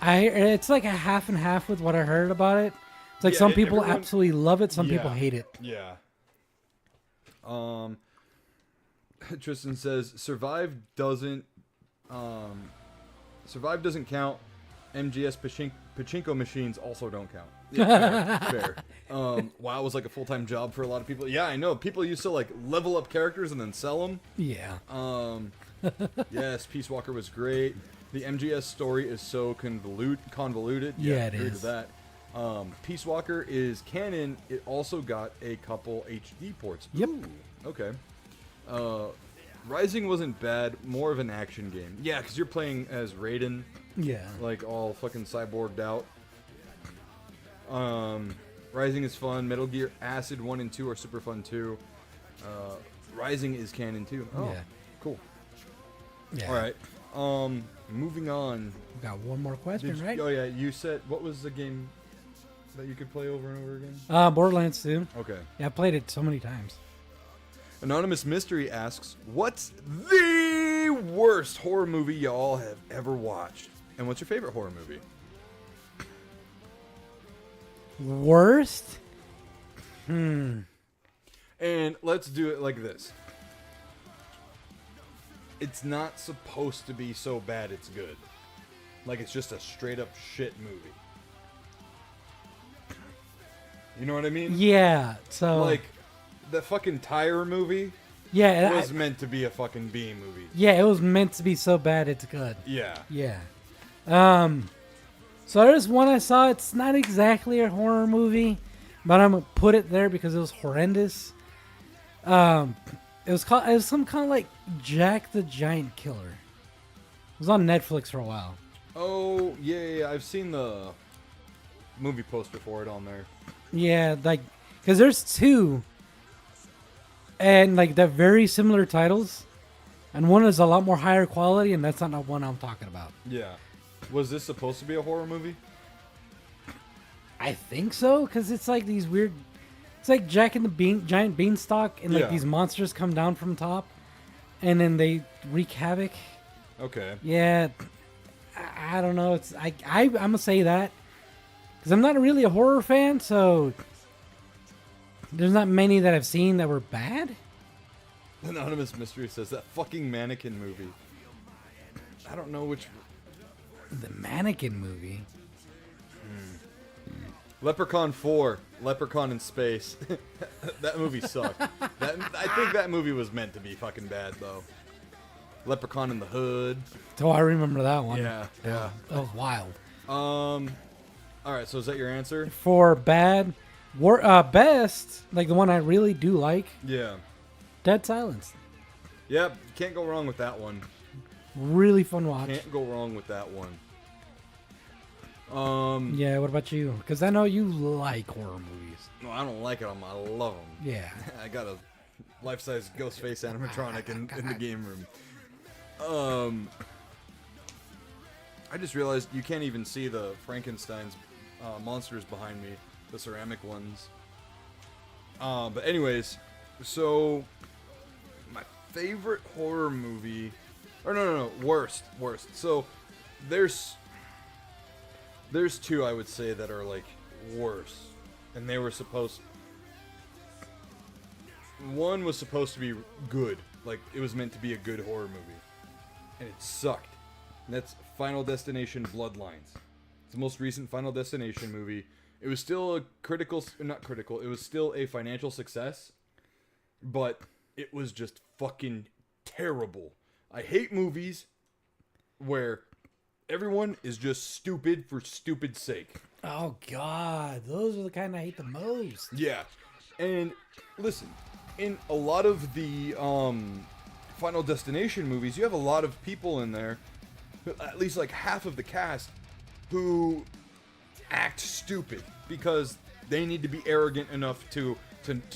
It's like a half and half with what I heard about it. It's like Yeah, some people everyone- absolutely love it, some people Yeah. hate it. Yeah. Tristan says Survive doesn't count. MGS pachinko machines also don't count. Yeah, fair. WoW was like a full-time job for a lot of people. Yeah, I know. People used to like level up characters and then sell them. Yeah. Yes, Peace Walker was great. The MGS story is so convoluted. Yeah, it agree is. to that. Peace Walker is canon. It also got a couple HD ports. Yep. Ooh, okay. Rising wasn't bad. More of an action game. Yeah, because you're playing as Raiden, Yeah. like all fucking cyborged out. Rising is fun. Metal Gear Acid 1 and 2 are super fun too. Rising is canon too. Oh, Yeah. cool. Yeah. All right. Moving on. We got one more question, right? Oh yeah, you said what was the game that you could play over and over again? Borderlands 2. Okay. Yeah, I played it so many times. Anonymous Mystery asks, "What's the worst horror movie y'all have ever watched? And what's your favorite horror movie?" Worst? And let's do it like this. It's not supposed to be so bad it's good. Like it's just a straight up shit movie. You know what I mean? Yeah, so... Like, the fucking Tire movie yeah, was meant to be a fucking B movie. yeah, it was meant to be so bad it's good. Yeah. Yeah. So there's one I saw. It's not exactly a horror movie, but I'm gonna put it there because it was horrendous. It was some kind of like Jack the Giant Killer. It was on Netflix for a while. Oh, yeah, I've seen the movie poster for it on there. Yeah, like, because there's 2, and like they're very similar titles, and one is a lot more higher quality, and that's not the one I'm talking about. Yeah. Was this supposed to be a horror movie? I think so, because it's like these weird. It's like Jack and the Giant Beanstalk, and like Yeah. these monsters come down from top, and then they wreak havoc. Okay. Yeah, I don't know. It's I'm gonna say that because I'm not really a horror fan, so there's not many that I've seen that were bad. Anonymous Mystery says that fucking mannequin movie. I don't know which. The Mannequin movie. Leprechaun 4, Leprechaun in Space. That movie sucked. I think that movie was meant to be fucking bad though. Leprechaun in the Hood. Oh, I remember that one. Yeah. That was wild. All right, so is that your answer? For bad, best, like the one I really do like, Yeah. Dead Silence. Yep, can't go wrong with that one. Really fun watch. Can't go wrong with that one. Yeah, what about you? Because I know you like horror movies. No, I don't like them. I love them. Yeah. I got a life-size ghost face animatronic in the game room. I just realized you can't even see the Frankenstein's monsters behind me, the ceramic ones. But anyways, so my favorite horror movie, or no, worst. So there's two I would say that are like worse, and they were supposed. One was supposed to be good, like it was meant to be a good horror movie, and it sucked. And that's Final Destination Bloodlines. It's the most recent Final Destination movie. It was still it was still a financial success, but it was just fucking terrible. I hate movies where everyone is just stupid for stupid's sake. Oh God, those are the kind I hate the most. Yeah, and listen, in a lot of the Final Destination movies, you have a lot of people in there, at least like half of the cast, who act stupid because they need to be arrogant enough to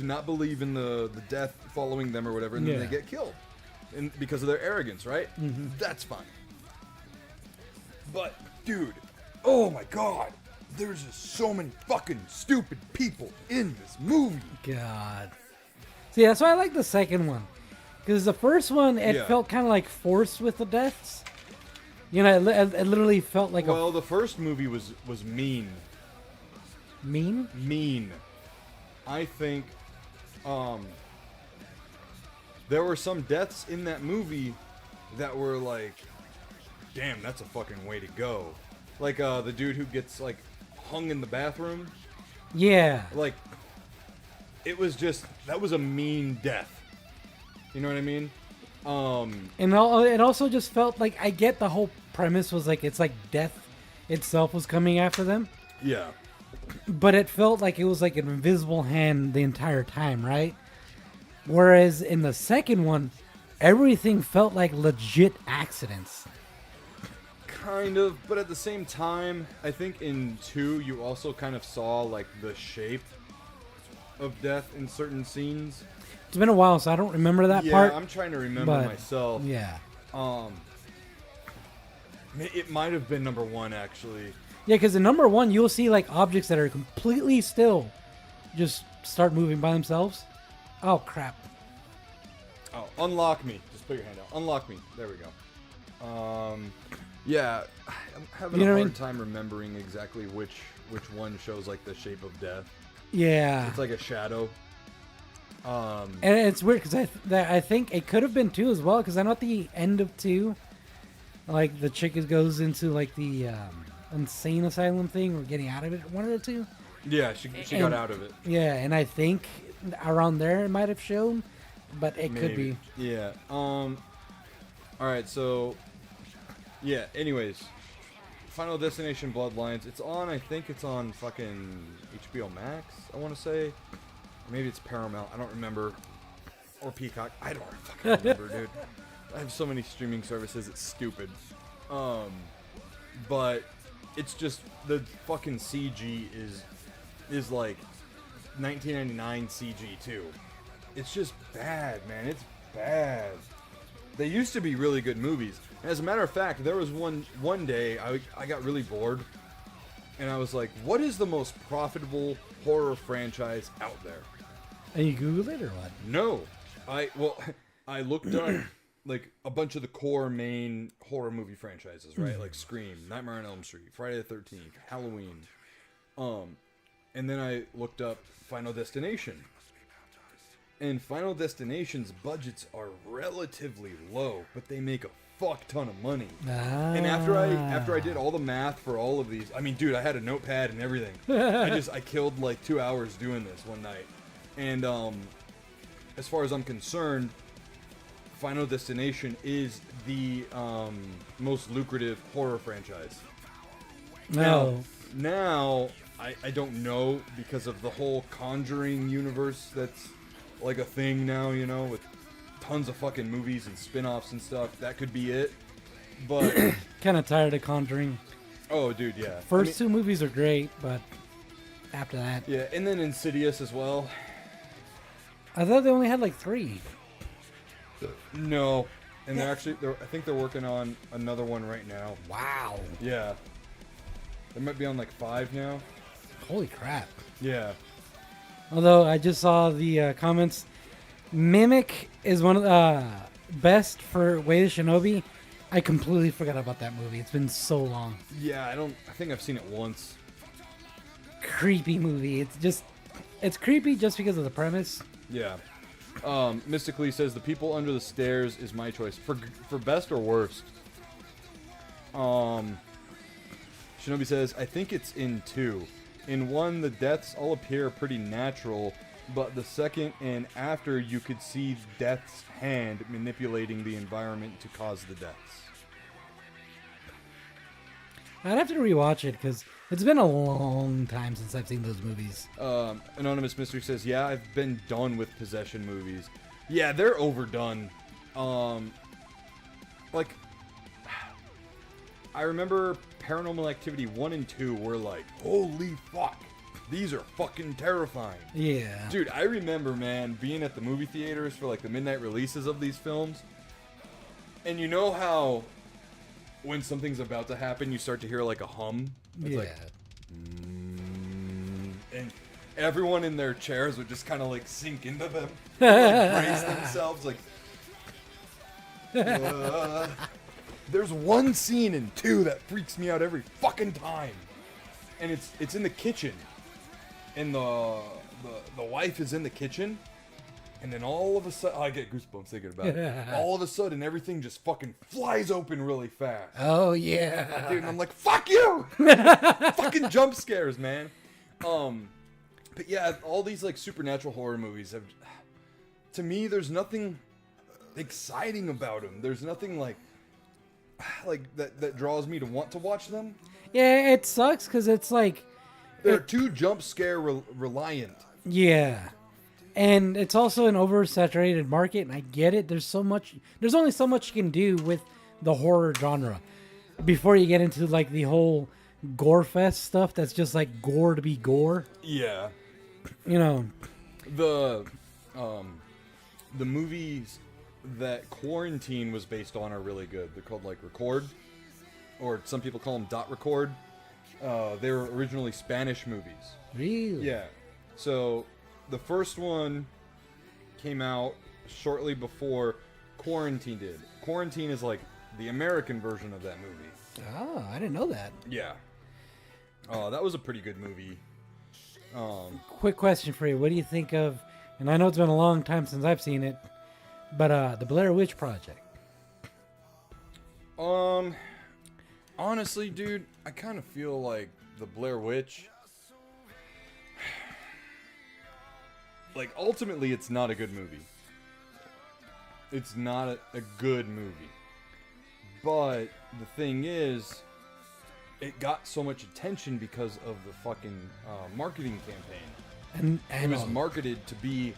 not believe in the death following them or whatever, and then they get killed because of their arrogance, right? Mm-hmm. That's fine. But, dude, oh my God, there's just so many fucking stupid people in this movie. God. See, that's why I like the second one. Because the first one, it felt kind of like forced with the deaths. You know, it literally felt like the first movie was mean. Mean? Mean. I think, there were some deaths in that movie that were like, damn, that's a fucking way to go. Like, the dude who gets, like, hung in the bathroom. Yeah. Like, it was just, that was a mean death. You know what I mean? And it also just felt like, I get the whole premise was like, it's like death itself was coming after them. Yeah. But it felt like it was like an invisible hand the entire time, right? Whereas in the second one, everything felt like legit accidents. Kind of, but at the same time, I think in 2, you also kind of saw, like, the shape of death in certain scenes. It's been a while, so I don't remember that part. Yeah, I'm trying to remember myself. Yeah. It might have been number 1, actually. Yeah, because in number 1, you'll see, like, objects that are completely still just start moving by themselves. Oh, crap. Oh, unlock me. Just put your hand out. Unlock me. There we go. Yeah, I'm having a hard time remembering exactly which one shows, like, the shape of death. Yeah. It's like a shadow. And it's weird, because I think it could have been 2 as well, because I know at the end of 2, like, the chick goes into, like, the insane asylum thing, or getting out of it, one of the two. Yeah, she got out of it. Yeah, and I think around there it might have shown, but it could be. Yeah. Alright, so... Yeah, anyways. Final Destination Bloodlines. It's on, I think it's on fucking HBO Max, I want to say. Or maybe it's Paramount, I don't remember. Or Peacock, I don't fucking remember, dude. I have so many streaming services, it's stupid. But it's just, the fucking CG is like 1999 CG too. It's just bad, man. It's bad. They used to be really good movies. As a matter of fact, there was one day I got really bored, and I was like, what is the most profitable horror franchise out there? And you Googled it or what? No. I looked up like a bunch of the core main horror movie franchises, right? Like Scream, Nightmare on Elm Street, Friday the 13th, Halloween. And then I looked up Final Destination. And Final Destination's budgets are relatively low, but they make a fuck ton of money. And after I did all the math for all of these, I mean, dude, I had a notepad and everything. I killed like 2 hours doing this one night. And as far as I'm concerned, Final Destination is the most lucrative horror franchise. No. Now I don't know, because of the whole Conjuring universe that's like a thing now, you know, with tons of fucking movies and spin-offs and stuff. That could be it. But kind of tired of Conjuring. Oh, dude, yeah. First 2 movies are great, but after that. Yeah, and then Insidious as well. I thought they only had like 3. No. And I think they're working on another one right now. Wow. Yeah. They might be on like 5 now. Holy crap. Yeah. Although I just saw the comments. Mimic is one of the best for Way of Shinobi. I completely forgot about that movie. It's been so long. Yeah, I think I've seen it once. Creepy movie. It's creepy just because of the premise. Yeah. Mystically says the people under the stairs is my choice for best or worst. Shinobi says I think it's in 2. In 1, the deaths all appear pretty natural, but the second and after you could see Death's hand manipulating the environment to cause the deaths. I'd have to rewatch it because it's been a long time since I've seen those movies. Anonymous Mystery says, yeah, I've been done with possession movies. Yeah, they're overdone. Like, I remember Paranormal Activity 1 and 2 were like, holy fuck, these are fucking terrifying. Yeah. Dude, I remember, man, being at the movie theaters for like the midnight releases of these films. And you know how when something's about to happen, you start to hear like a hum? It's yeah. like, and everyone in their chairs would just kind of like sink into them, like brace themselves, like. There's one scene in 2 that freaks me out every fucking time, and it's in the kitchen, and the wife is in the kitchen, and then all of a sudden I get goosebumps thinking about it. All of a sudden everything just fucking flies open really fast. Oh yeah. Dude, and I'm like, fuck you! Fucking jump scares, man. But yeah, all these like supernatural horror movies have, to me, there's nothing exciting about them. There's nothing like that draws me to want to watch them. Yeah, it sucks because it's like They're too jump scare reliant. Yeah. And it's also an oversaturated market, and I get it. There's only so much you can do with the horror genre before you get into like the whole gore fest stuff that's just like gore to be gore. Yeah. You know. The movies that Quarantine was based on are really good. They're called like Record, or some people call them Dot Record. They were originally Spanish movies. Really? Yeah. So the first one came out shortly before Quarantine did. Quarantine is like the American version of that movie. Oh, I didn't know that. Yeah. That was a pretty good movie. Quick question for you. What do you think of, and I know it's been a long time since I've seen it, but the Blair Witch Project? Honestly, dude, I kind of feel like the Blair Witch, like, ultimately, it's not a good movie. It's not a good movie. But the thing is, it got so much attention because of the fucking marketing campaign. And It was marketed to be,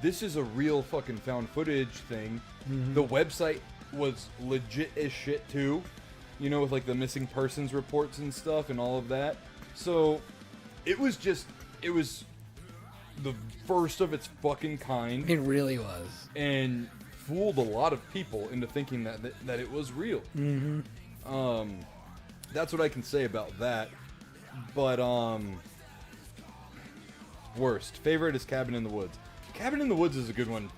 this is a real fucking found footage thing. Mm-hmm. The website was legit as shit too. You know, with like the missing persons reports and stuff and all of that. So, it was the first of its fucking kind. It really was. And fooled a lot of people into thinking that it was real. Mm-hmm. That's what I can say about that. But, worst. Favorite is Cabin in the Woods. Cabin in the Woods is a good one.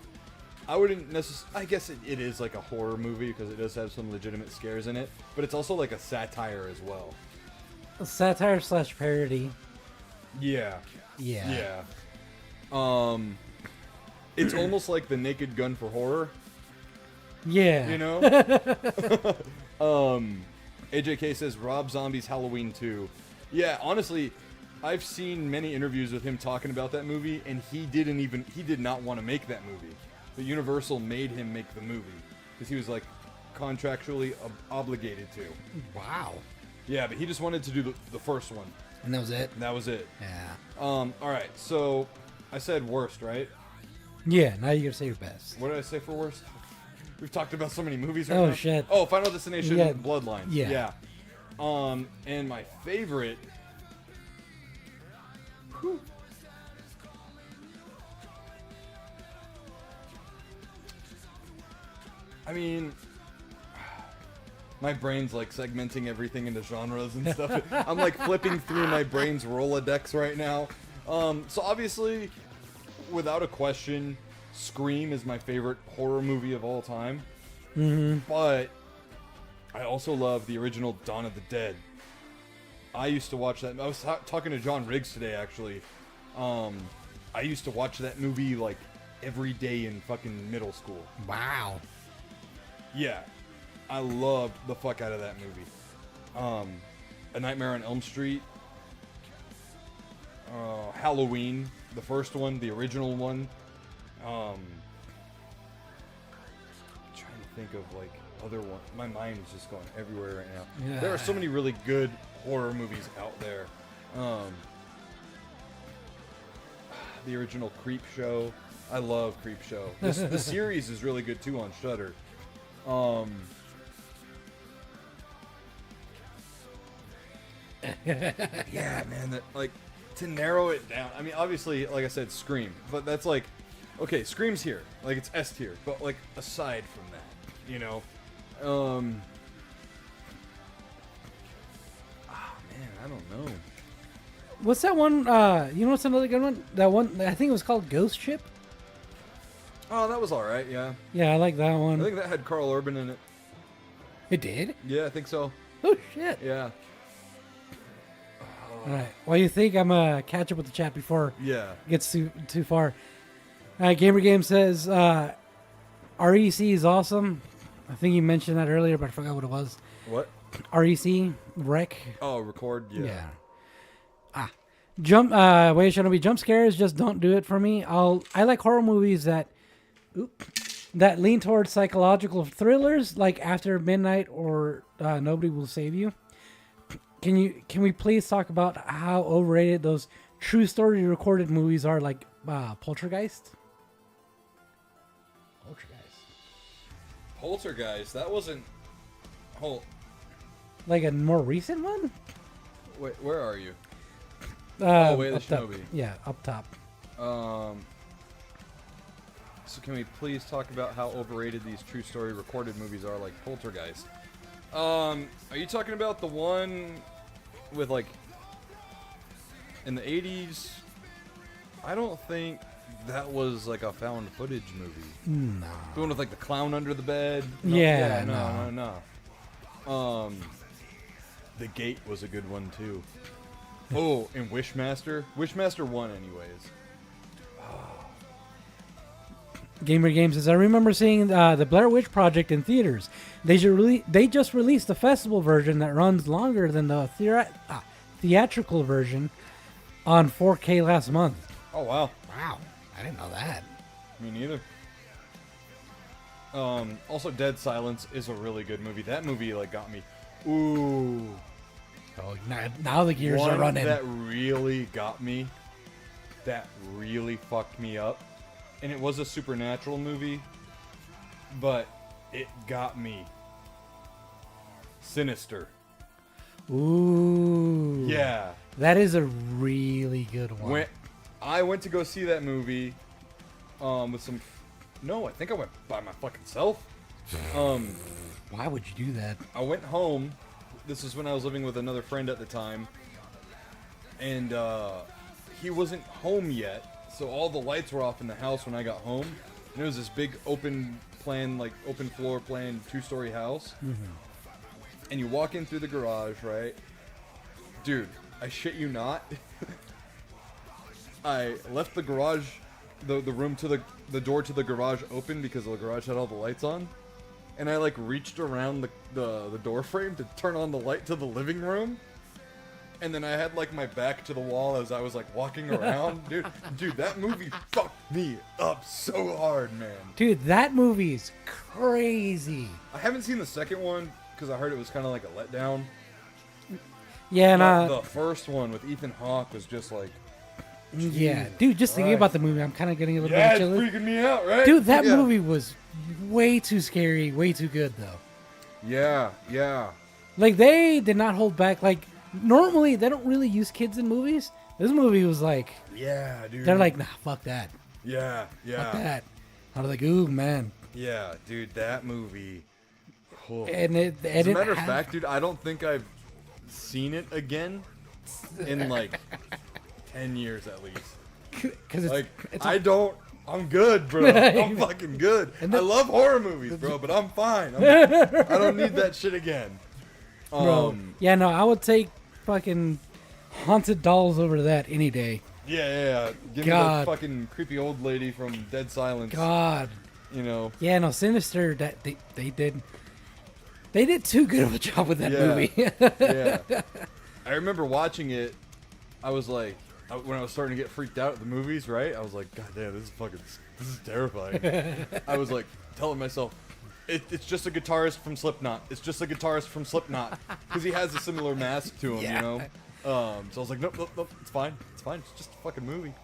I wouldn't necessarily... I guess it is like a horror movie because it does have some legitimate scares in it. But it's also like a satire as well. A satire / parody. Yeah. Yeah. Yeah. It's almost like the Naked Gun for horror. Yeah. You know? AJK says Rob Zombie's Halloween 2. Yeah, honestly, I've seen many interviews with him talking about that movie, and he did not want to make that movie. But Universal made him make the movie because he was like contractually obligated to. Wow. Yeah, but he just wanted to do the first one. And that was it? And that was it. Yeah. All right, so I said worst, right? Yeah, now you gotta say your best. What did I say for worst? We've talked about so many movies right now. Oh, shit. Oh, Final Destination Bloodlines. Yeah. And my favorite... Whew. I mean, My brain's like segmenting everything into genres and stuff. I'm like flipping through my brain's Rolodex right now. So obviously, without a question, Scream is my favorite horror movie of all time. But I also love the original Dawn of the Dead. I used to watch that. I was talking to John Riggs today, actually. I used to watch that movie like every day in fucking middle school. Wow. Yeah, I loved the fuck out of that movie. A Nightmare on Elm Street, Halloween, the first one, the original one. Trying to think of like other one. My mind is just going everywhere right now. Yeah. There are so many really good horror movies out there. The original Creep Show. I love Creep Show. The series is really good too on Shudder. Yeah, man. That, like, to narrow it down. I mean, obviously, like I said, Scream, but that's like, okay, Scream's here, like it's S tier. But like, aside from that, you know, man, I don't know. What's that one? You know what's another good one? That one, I think it was called Ghost Ship. Oh, that was all right. Yeah, Yeah, I like that I one. think that had Carl Urban in it. It did? Yeah, I think so. Oh, shit. Yeah, All right. Well, you think I'm going to catch up with the chat before yeah. it gets too far. Gamer Game says, REC is awesome. I think you mentioned that earlier, but I forgot what it was. What? REC, Rec. Oh, record. Yeah. Jump scares just don't do it for me. I like horror movies that lean towards psychological thrillers like After Midnight or Nobody Will Save You. Can we please talk about how overrated those true story recorded movies are, like Poltergeist? Poltergeist. That wasn't. Like a more recent one? Wait, where are you? Way of the up top. Shinobi. Yeah, up top. So can we please talk about how overrated these true story recorded movies are, like Poltergeist? Are you talking about the one with like in the 80s? I don't think that was like a found footage movie. No. The one with like the clown under the bed? No, Yeah, no. The Gate was a good one too. Oh, and Wishmaster? Wishmaster 1 anyways. Gamer Games says, I remember seeing the Blair Witch Project in theaters. They just released a festival version that runs longer than the theatrical version on 4K last month. Oh, wow. Wow. I didn't know that. Me neither. Also, Dead Silence is a really good movie. That movie, like, got me. Ooh. Oh, now the gears are running. That really got me. That really fucked me up. And it was a supernatural movie, but it got me. Sinister. Ooh. Yeah. That is a really good one. I went to go see that movie with some... No, I think I went by my fucking self. Why would you do that? I went home. This is when I was living with another friend at the time. And he wasn't home yet. So all the lights were off in the house when I got home. And it was this big open floor plan, 2-story house. Mm-hmm. And you walk in through the garage, right? Dude, I shit you not. I left the garage, the room to the door to the garage open because the garage had all the lights on. And I like reached around the door frame to turn on the light to the living room. And then I had like my back to the wall as I was like walking around. Dude, that movie fucked me up so hard, man. Dude, that movie's crazy. I haven't seen the second one because I heard it was kind of like a letdown. Yeah, and the first one with Ethan Hawke was just like, yeah, dude. Just thinking about the movie, I'm kind of getting a little bit it's chilly. freaking me out, right? Dude, that movie was way too scary, way too good though. Yeah. Like they did not hold back. Like normally they don't really use kids in movies. This movie was like, yeah, dude. They're like, nah, fuck that. Yeah. Fuck that. I was like, ooh, man. Yeah, dude, that movie. Cool. and As a matter of fact, dude, I don't think I've seen it again in like 10 years at least. because Like, I'm good, bro. I'm fucking good. I love horror movies, bro, but I'm fine. I don't need that shit again. bro. Yeah, no, I would take fucking Haunted Dolls over that any day. Yeah. Give me the fucking creepy old lady from Dead Silence. God. You know. Yeah, no, Sinister. That they did too good of a job with that movie. Yeah. I remember watching it. I was like, when I was starting to get freaked out at the movies, right? I was like, God damn, this is terrifying. I was like telling myself, it's just a guitarist from Slipknot. It's just a guitarist from Slipknot because he has a similar mask to him, you know. So I was like, nope, it's fine. It's just a fucking movie.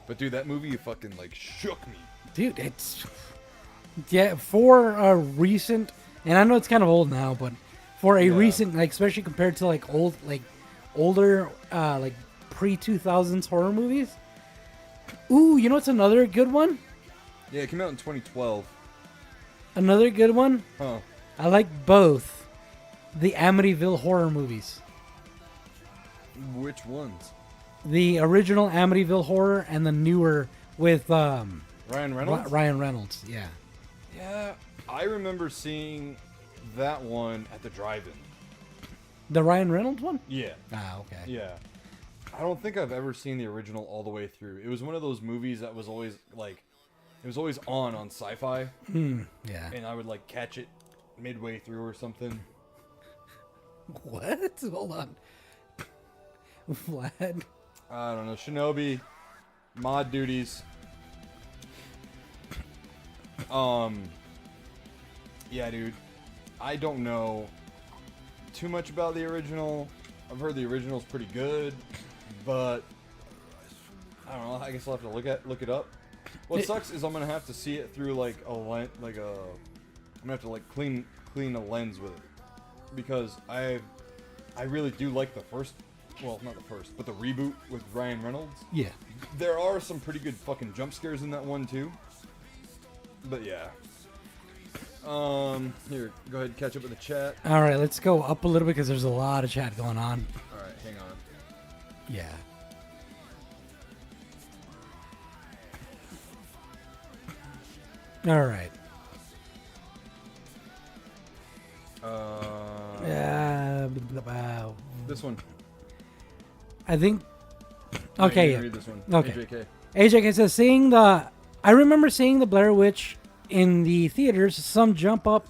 But dude, that movie fucking like shook me. Dude, it's for a recent, and I know it's kind of old now, but for a recent, like especially compared to like older like pre-2000s horror movies. Ooh, you know what's another good one? Yeah, it came out in 2012. Another good one? Huh. I like both the Amityville horror movies. Which ones? The original Amityville horror and the newer with Ryan Reynolds? Ryan Reynolds, yeah. Yeah, I remember seeing that one at the drive-in. The Ryan Reynolds one? Yeah. Ah, okay. Yeah. I don't think I've ever seen the original all the way through. It was one of those movies that was always like, it was always on Sci-Fi. Yeah. And I would like catch it midway through or something. What? Hold on. Vlad. I don't know. Shinobi, mod duties. Yeah, dude. I don't know too much about the original. I've heard the original's pretty good, but I don't know. I guess I'll have to look it up. What sucks is I'm gonna have to see it through like I'm gonna have to like clean a lens with it because I really do like the first. Well, not the first, but the reboot with Ryan Reynolds. Yeah. There are some pretty good fucking jump scares in that one too. But yeah. Here, go ahead and catch up with the chat. All right, let's go up a little bit because there's a lot of chat going on. All right, hang on. Yeah. All right. This one. I think. Okay. You Yeah. read this one. Okay. AJK. AJK says, I remember seeing the Blair Witch in the theaters. Some jump up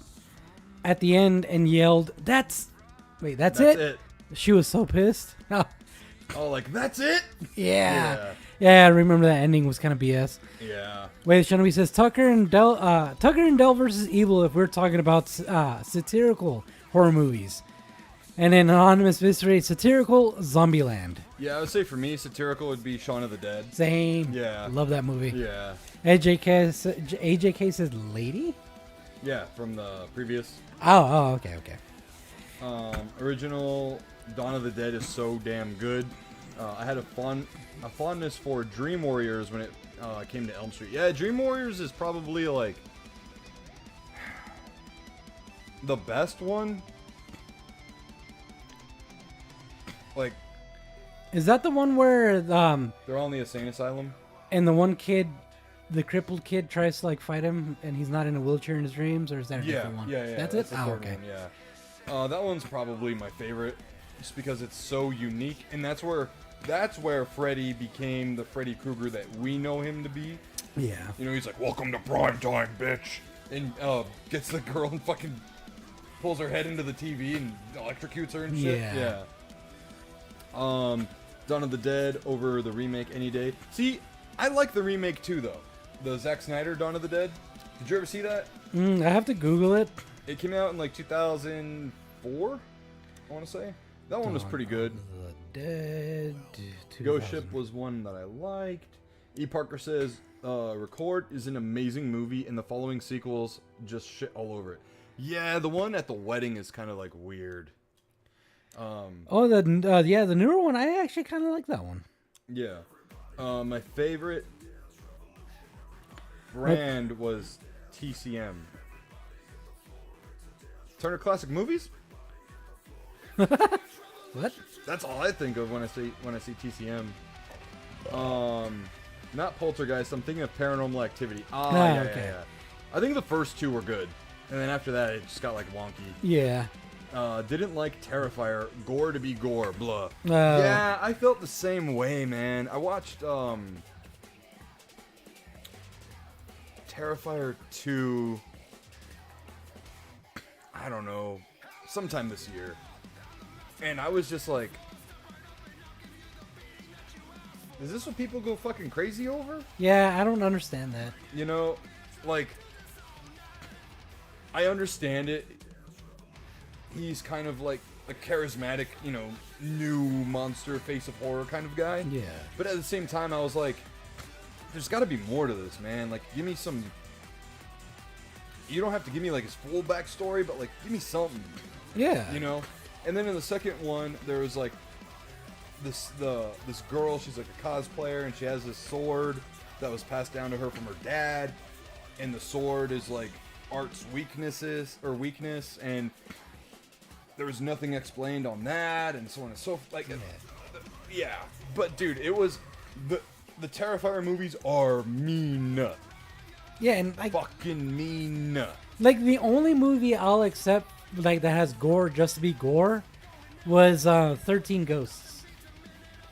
at the end and yelled, that's it? She was so pissed. Oh, like, that's it? Yeah. Yeah, I remember that ending was kind of BS. Yeah. Wait, Shinobi says, Tucker and Dell versus Evil if we're talking about satirical horror movies. And then Anonymous Viscerate, satirical Zombieland. Yeah, I would say for me, satirical would be Shaun of the Dead. Same. Yeah. Love that movie. Yeah. AJK says Lady? Yeah, from the previous. Oh, okay. Original Dawn of the Dead is so damn good. I had a fondness for Dream Warriors when it came to Elm Street. Yeah, Dream Warriors is probably like the best one. Like, is that the one where they're all in the insane asylum? And the one kid, the crippled kid, tries to like fight him, and he's not in a wheelchair in his dreams, or is that a different one? Yeah. That's it. Oh, okay. One, yeah. That one's probably my favorite, just because it's so unique, and that's where Freddy became the Freddy Krueger that we know him to be. Yeah. You know, he's like, "Welcome to prime time, bitch," and gets the girl and fucking pulls her head into the TV and electrocutes her and shit. Yeah. Dawn of the Dead over the remake any day. See, I like the remake too, though. The Zack Snyder Dawn of the Dead. Did you ever see that? I have to Google it. It came out in like 2004, I want to say. That one was pretty good. The Dead. Ghost Ship was one that I liked. E. Parker says, Record is an amazing movie, and the following sequels just shit all over it. Yeah, the one at the wedding is kind of like weird. The newer one, I actually kind of like that one. Yeah. My favorite brand was TCM. Turner Classic Movies? What? That's all I think of when I see TCM. Not Poltergeist. I'm thinking of Paranormal Activity. Yeah. I think the first two were good, and then after that, it just got like wonky. Yeah. Didn't like Terrifier. Gore to be gore. Blah. Oh. Yeah, I felt the same way, man. I watched Terrifier 2. I don't know, sometime this year, and I was just like, is this what people go fucking crazy over? Yeah, I don't understand that. You know, like, I understand it. He's kind of like a charismatic, you know, new monster face of horror kind of guy. Yeah. But at the same time, I was like, there's got to be more to this, man. Like, give me some. You don't have to give me like his full backstory, but like, give me something. Yeah. You know. And then in the second one, there was like this girl. She's like a cosplayer, and she has this sword that was passed down to her from her dad. And the sword is like Art's weakness, and there was nothing explained on that, and so on and so forth. Like, yeah. But dude, it was the Terrifier movies are mean. Yeah, and like Fucking mean. Like the only movie I'll accept like that has gore just to be gore was 13 Ghosts.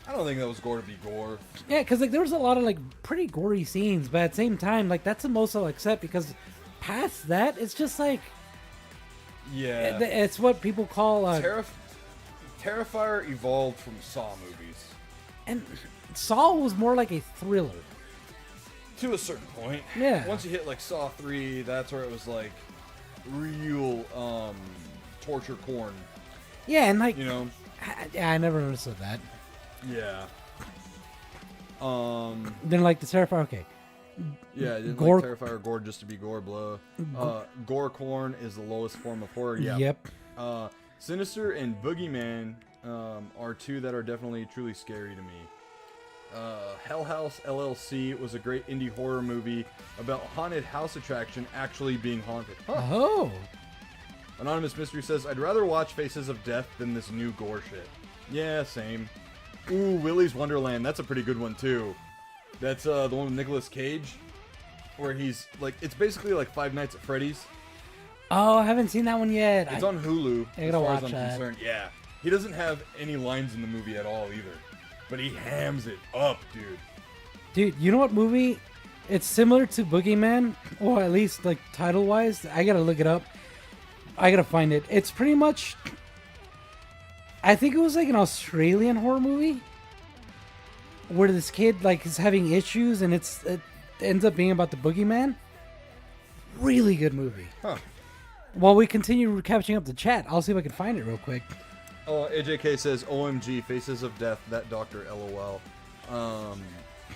I don't think that was gore to be gore. Yeah, because like there was a lot of like pretty gory scenes, but at the same time, like that's the most I'll accept because past that, it's just like Yeah. it's what people call Terrifier evolved from Saw movies. and Saw was more like a thriller. To a certain point. Yeah. Once you hit like Saw 3, that's where it was like real torture corn. Yeah, and like You know? I never understood that. Yeah. Then like the Terrifier, okay. Yeah, I didn't Gore- like Terrifier gore just to be gore, blah. Gore corn is the lowest form of horror. Yeah. Yep. Sinister and Boogeyman are two that are definitely truly scary to me. Hell House LLC was a great indie horror movie about a haunted house attraction actually being haunted. Huh. Oh. Anonymous Mystery says, I'd rather watch Faces of Death than this new gore shit. Yeah, same. Ooh, Willy's Wonderland. That's a pretty good one, too. That's the one with Nicolas Cage, where he's, like, it's basically like Five Nights at Freddy's. Oh, I haven't seen that one yet. It's on Hulu, I as gotta far as watch I'm that. concerned. Yeah. He doesn't have any lines in the movie at all, either. But he hams it up, dude. Dude, you know what movie? It's similar to Boogeyman, or at least like title-wise. I gotta look it up. I gotta find it. It's pretty much. I think it was like an Australian horror movie where this kid like is having issues, and it ends up being about the Boogeyman. Really good movie. Huh. While we continue catching up the chat, I'll see if I can find it real quick. AJK says, OMG, Faces of Death, that doctor, LOL.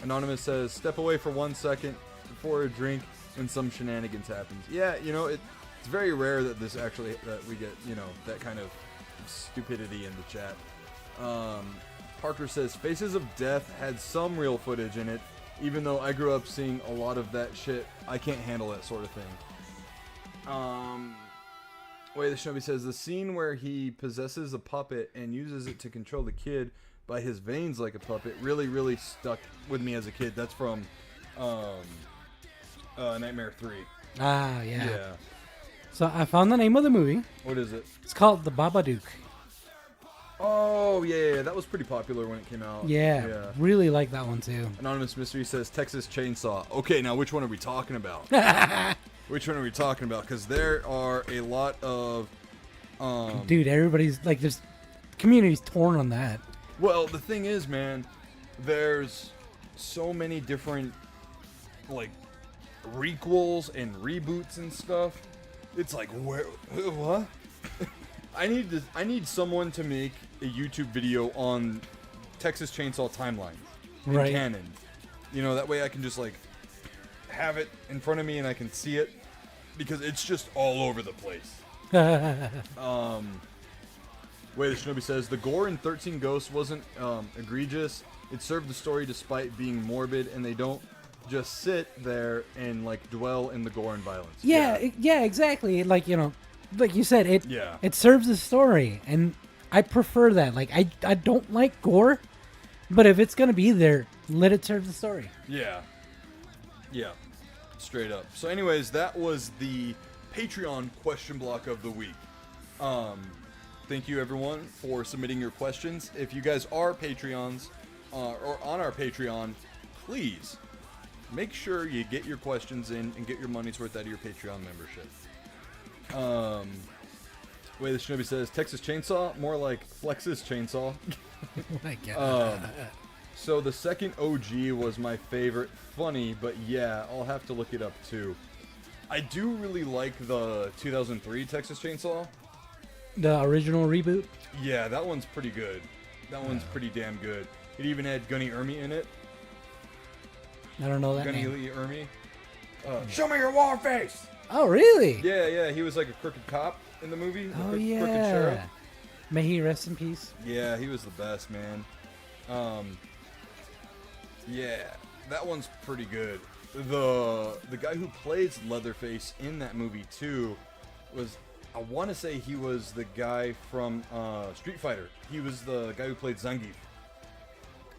Anonymous says, step away for 1 second before a drink when some shenanigans happens. Yeah, you know, it's very rare that that we get, you know, that kind of stupidity in the chat. Parker says, Faces of Death had some real footage in it, even though I grew up seeing a lot of that shit. I can't handle that sort of thing. Wait, the Shinobi says, the scene where he possesses a puppet and uses it to control the kid by his veins like a puppet really, really stuck with me as a kid. That's from Nightmare 3. Ah, yeah. Yeah. So I found the name of the movie. What is it? It's called The Babadook. Oh, yeah. That was pretty popular when it came out. Yeah, really like that one too. Anonymous Mystery says, Texas Chainsaw. Okay, now which one are we talking about? Which one are we talking about? Because there are a lot of... Dude, everybody's like, there's community's torn on that. Well, the thing is, man, there's so many different, like, requels and reboots and stuff. It's like, where, what? I need someone to make a YouTube video on Texas Chainsaw timelines in Right. canon. You know, that way I can just, like, have it in front of me and I can see it, because it's just all over the place. Wait, the Shinobi says, the gore in 13 Ghosts wasn't egregious. It served the story despite being morbid, and they don't just sit there and, like, dwell in the gore and violence. Yeah, exactly. Like, you know, like you said, it Yeah. it serves the story, and I prefer that. Like I don't like gore, but if it's gonna be there, let it serve the story. Yeah. Yeah. Straight up. So anyways, that was the Patreon question block of the week. Thank you everyone for submitting your questions. If you guys are Patreons or on our Patreon, please make sure you get your questions in and get your money's worth out of your Patreon membership. Wait, the Shinobi says Texas Chainsaw, more like Flex's Chainsaw. Oh my god. So the second OG was my favorite. Funny, but yeah, I'll have to look it up too. I do really like the 2003 Texas Chainsaw. The original reboot. Yeah, that one's pretty good. That one's pretty damn good. It even had Gunny Ermey in it. I don't know that Gunny name. Lee Ermey. Show me your war face! Oh really? Yeah, he was like a crooked cop in the movie. Oh Crooked sheriff. yeah. May he rest in peace. Yeah, he was the best, man. Yeah, that one's pretty good. The guy who plays Leatherface in that movie too was, I want to say he was the guy from Street Fighter. He was the guy who played Zangief.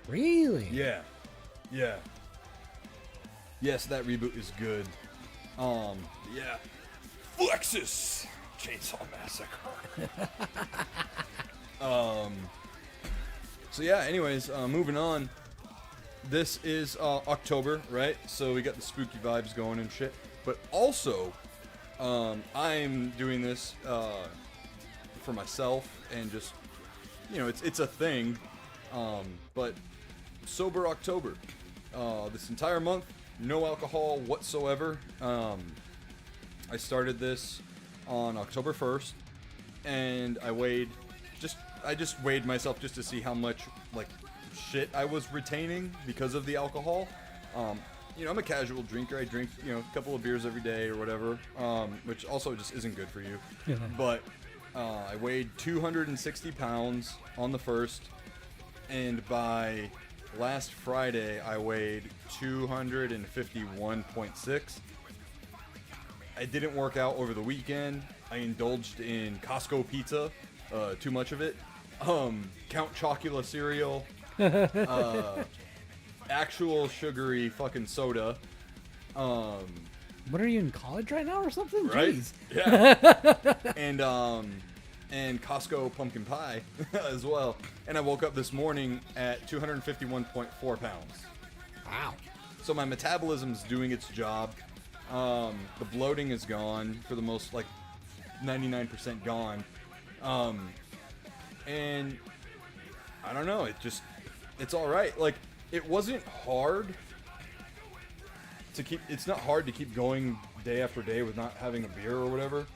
Really? Yeah. Yes, that reboot is good. Yeah. Flexus Chainsaw Massacre. So yeah, anyways, moving on. This is October, right? So we got the spooky vibes going and shit. But also, I'm doing this for myself and just, you know, it's a thing. But Sober October. This entire month, no alcohol whatsoever. I started this on October 1st, and I just weighed myself just to see how much like shit I was retaining because of the alcohol. You know, I'm a casual drinker. I drink, you know, a couple of beers every day or whatever, which also just isn't good for you. Yeah. But I weighed 260 pounds on the 1st, and by last Friday I weighed 251.6. I didn't work out over the weekend. I indulged in Costco pizza, too much of it. Count Chocula cereal, actual sugary fucking soda. What are you in college right now or something? Right? Jeez. Yeah. And Costco pumpkin pie as well. And I woke up this morning at 251.4 pounds. Wow. So my metabolism's doing its job. The bloating is gone for the most, like 99% gone. And I don't know, it's all right. Like, it wasn't hard to keep, it's not hard to keep going day after day with not having a beer or whatever.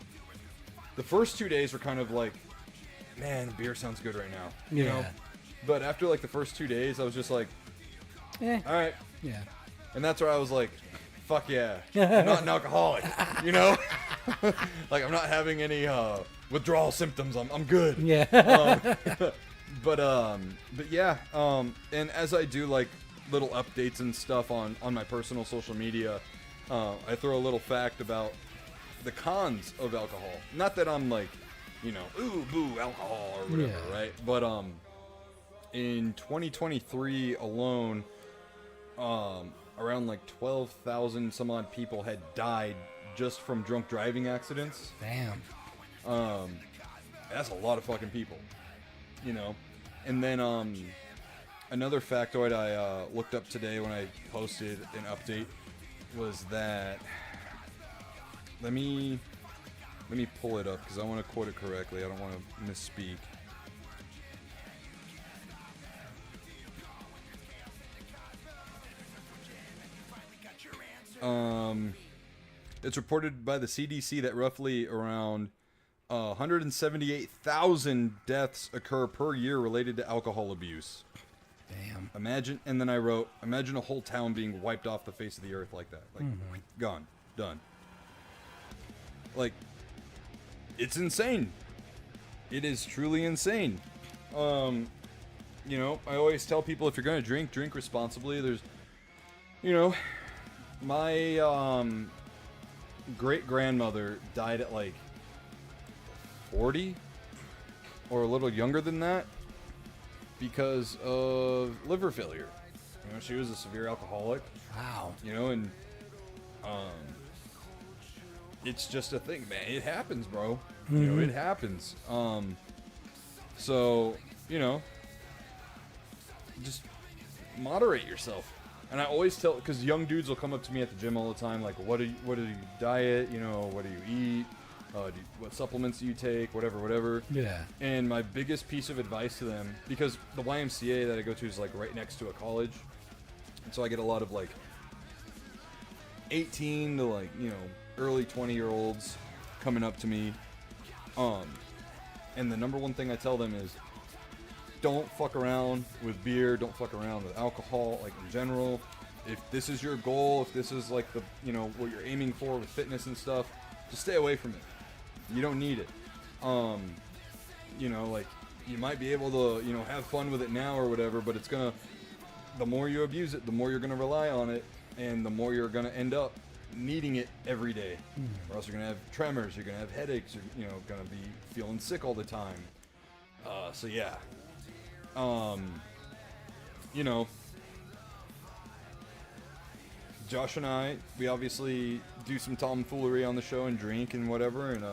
The first 2 days were kind of like, man, beer sounds good right now, you know? But after like the first 2 days, I was just like, all right. Yeah. And that's where I was like, fuck yeah, I'm not an alcoholic, you know? Like, I'm not having any withdrawal symptoms. I'm good. Yeah. But yeah, and as I do like little updates and stuff on my personal social media, I throw a little fact about the cons of alcohol. Not that I'm like, you know, ooh, boo, alcohol or whatever, right? But in 2023 alone, around like 12,000 some odd people had died just from drunk driving accidents. Damn. That's a lot of fucking people, you know. And then another factoid I looked up today when I posted an update was that, let me pull it up because I want to quote it correctly. I don't want to misspeak. It's reported by the CDC that roughly around 178,000 deaths occur per year related to alcohol abuse. Damn. Imagine, and then I wrote, imagine a whole town being wiped off the face of the earth like that. Like, gone. Done. Like, it's insane. It is truly insane. You know, I always tell people if you're going to drink responsibly. There's, you know, my great-grandmother died at like 40 or a little younger than that because of liver failure. You know, she was a severe alcoholic. Wow. You know, and it's just a thing, man. It happens, bro. You know, it happens. So, you know, just moderate yourself. And I always tell, because young dudes will come up to me at the gym all the time, like, what do you diet? You know, what do you eat? What supplements do you take? Whatever. Yeah. And my biggest piece of advice to them, because the YMCA that I go to is like right next to a college, and so I get a lot of like 18 to like, you know, early 20-year-olds coming up to me. And the number one thing I tell them is, don't fuck around with beer, don't fuck around with alcohol, like in general. If this is your goal, if this is like the, you know, what you're aiming for with fitness and stuff, just stay away from it. You don't need it. You know, like, you might be able to, you know, have fun with it now or whatever, but it's gonna, the more you abuse it, the more you're gonna rely on it, and the more you're gonna end up needing it every day. Or else you're gonna have tremors, you're gonna have headaches, you're, you know, gonna be feeling sick all the time. So yeah. You know, Josh and I, we obviously do some tomfoolery on the show and drink and whatever and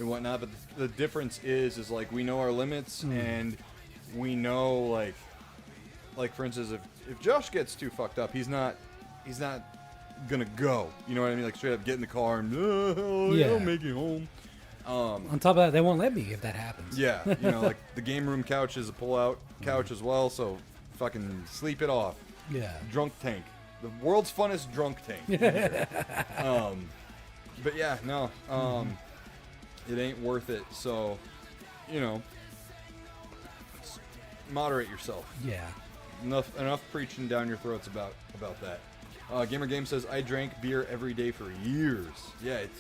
whatnot, but the difference is like we know our limits and we know like for instance, if Josh gets too fucked up, he's not gonna go. You know what I mean? Like straight up get in the car and I'll make it home. On top of that, they won't let me if that happens. Yeah, you know, like the game room couch is a pull-out couch as well, so fucking sleep it off. Yeah. Drunk tank. The world's funnest drunk tank. But yeah, no, it ain't worth it. So, you know, moderate yourself. Yeah. Enough preaching down your throats about that. Gamer Game says, I drank beer every day for years. Yeah, it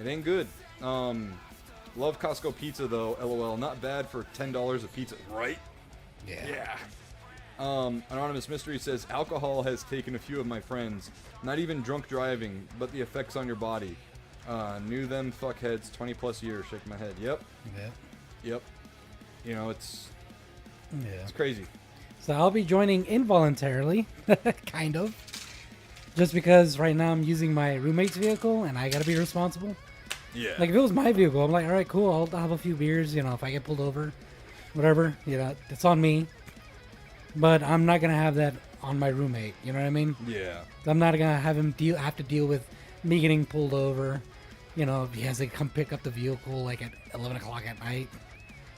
ain't good. Love Costco pizza though, LOL. Not bad for $10 a pizza, right? Yeah. Anonymous Mystery says, alcohol has taken a few of my friends. Not even drunk driving, but the effects on your body. Knew them fuckheads 20 plus years. Shake my head. Yep. You know, it's crazy. So I'll be joining involuntarily, kind of. Just because right now I'm using my roommate's vehicle and I gotta be responsible. Yeah. Like if it was my vehicle, I'm like, all right, cool. I'll have a few beers. You know, if I get pulled over, whatever. You know, it's on me. But I'm not gonna have that on my roommate. You know what I mean? Yeah. I'm not gonna have him have to deal with me getting pulled over. You know, if he has to come pick up the vehicle like at 11 o'clock at night.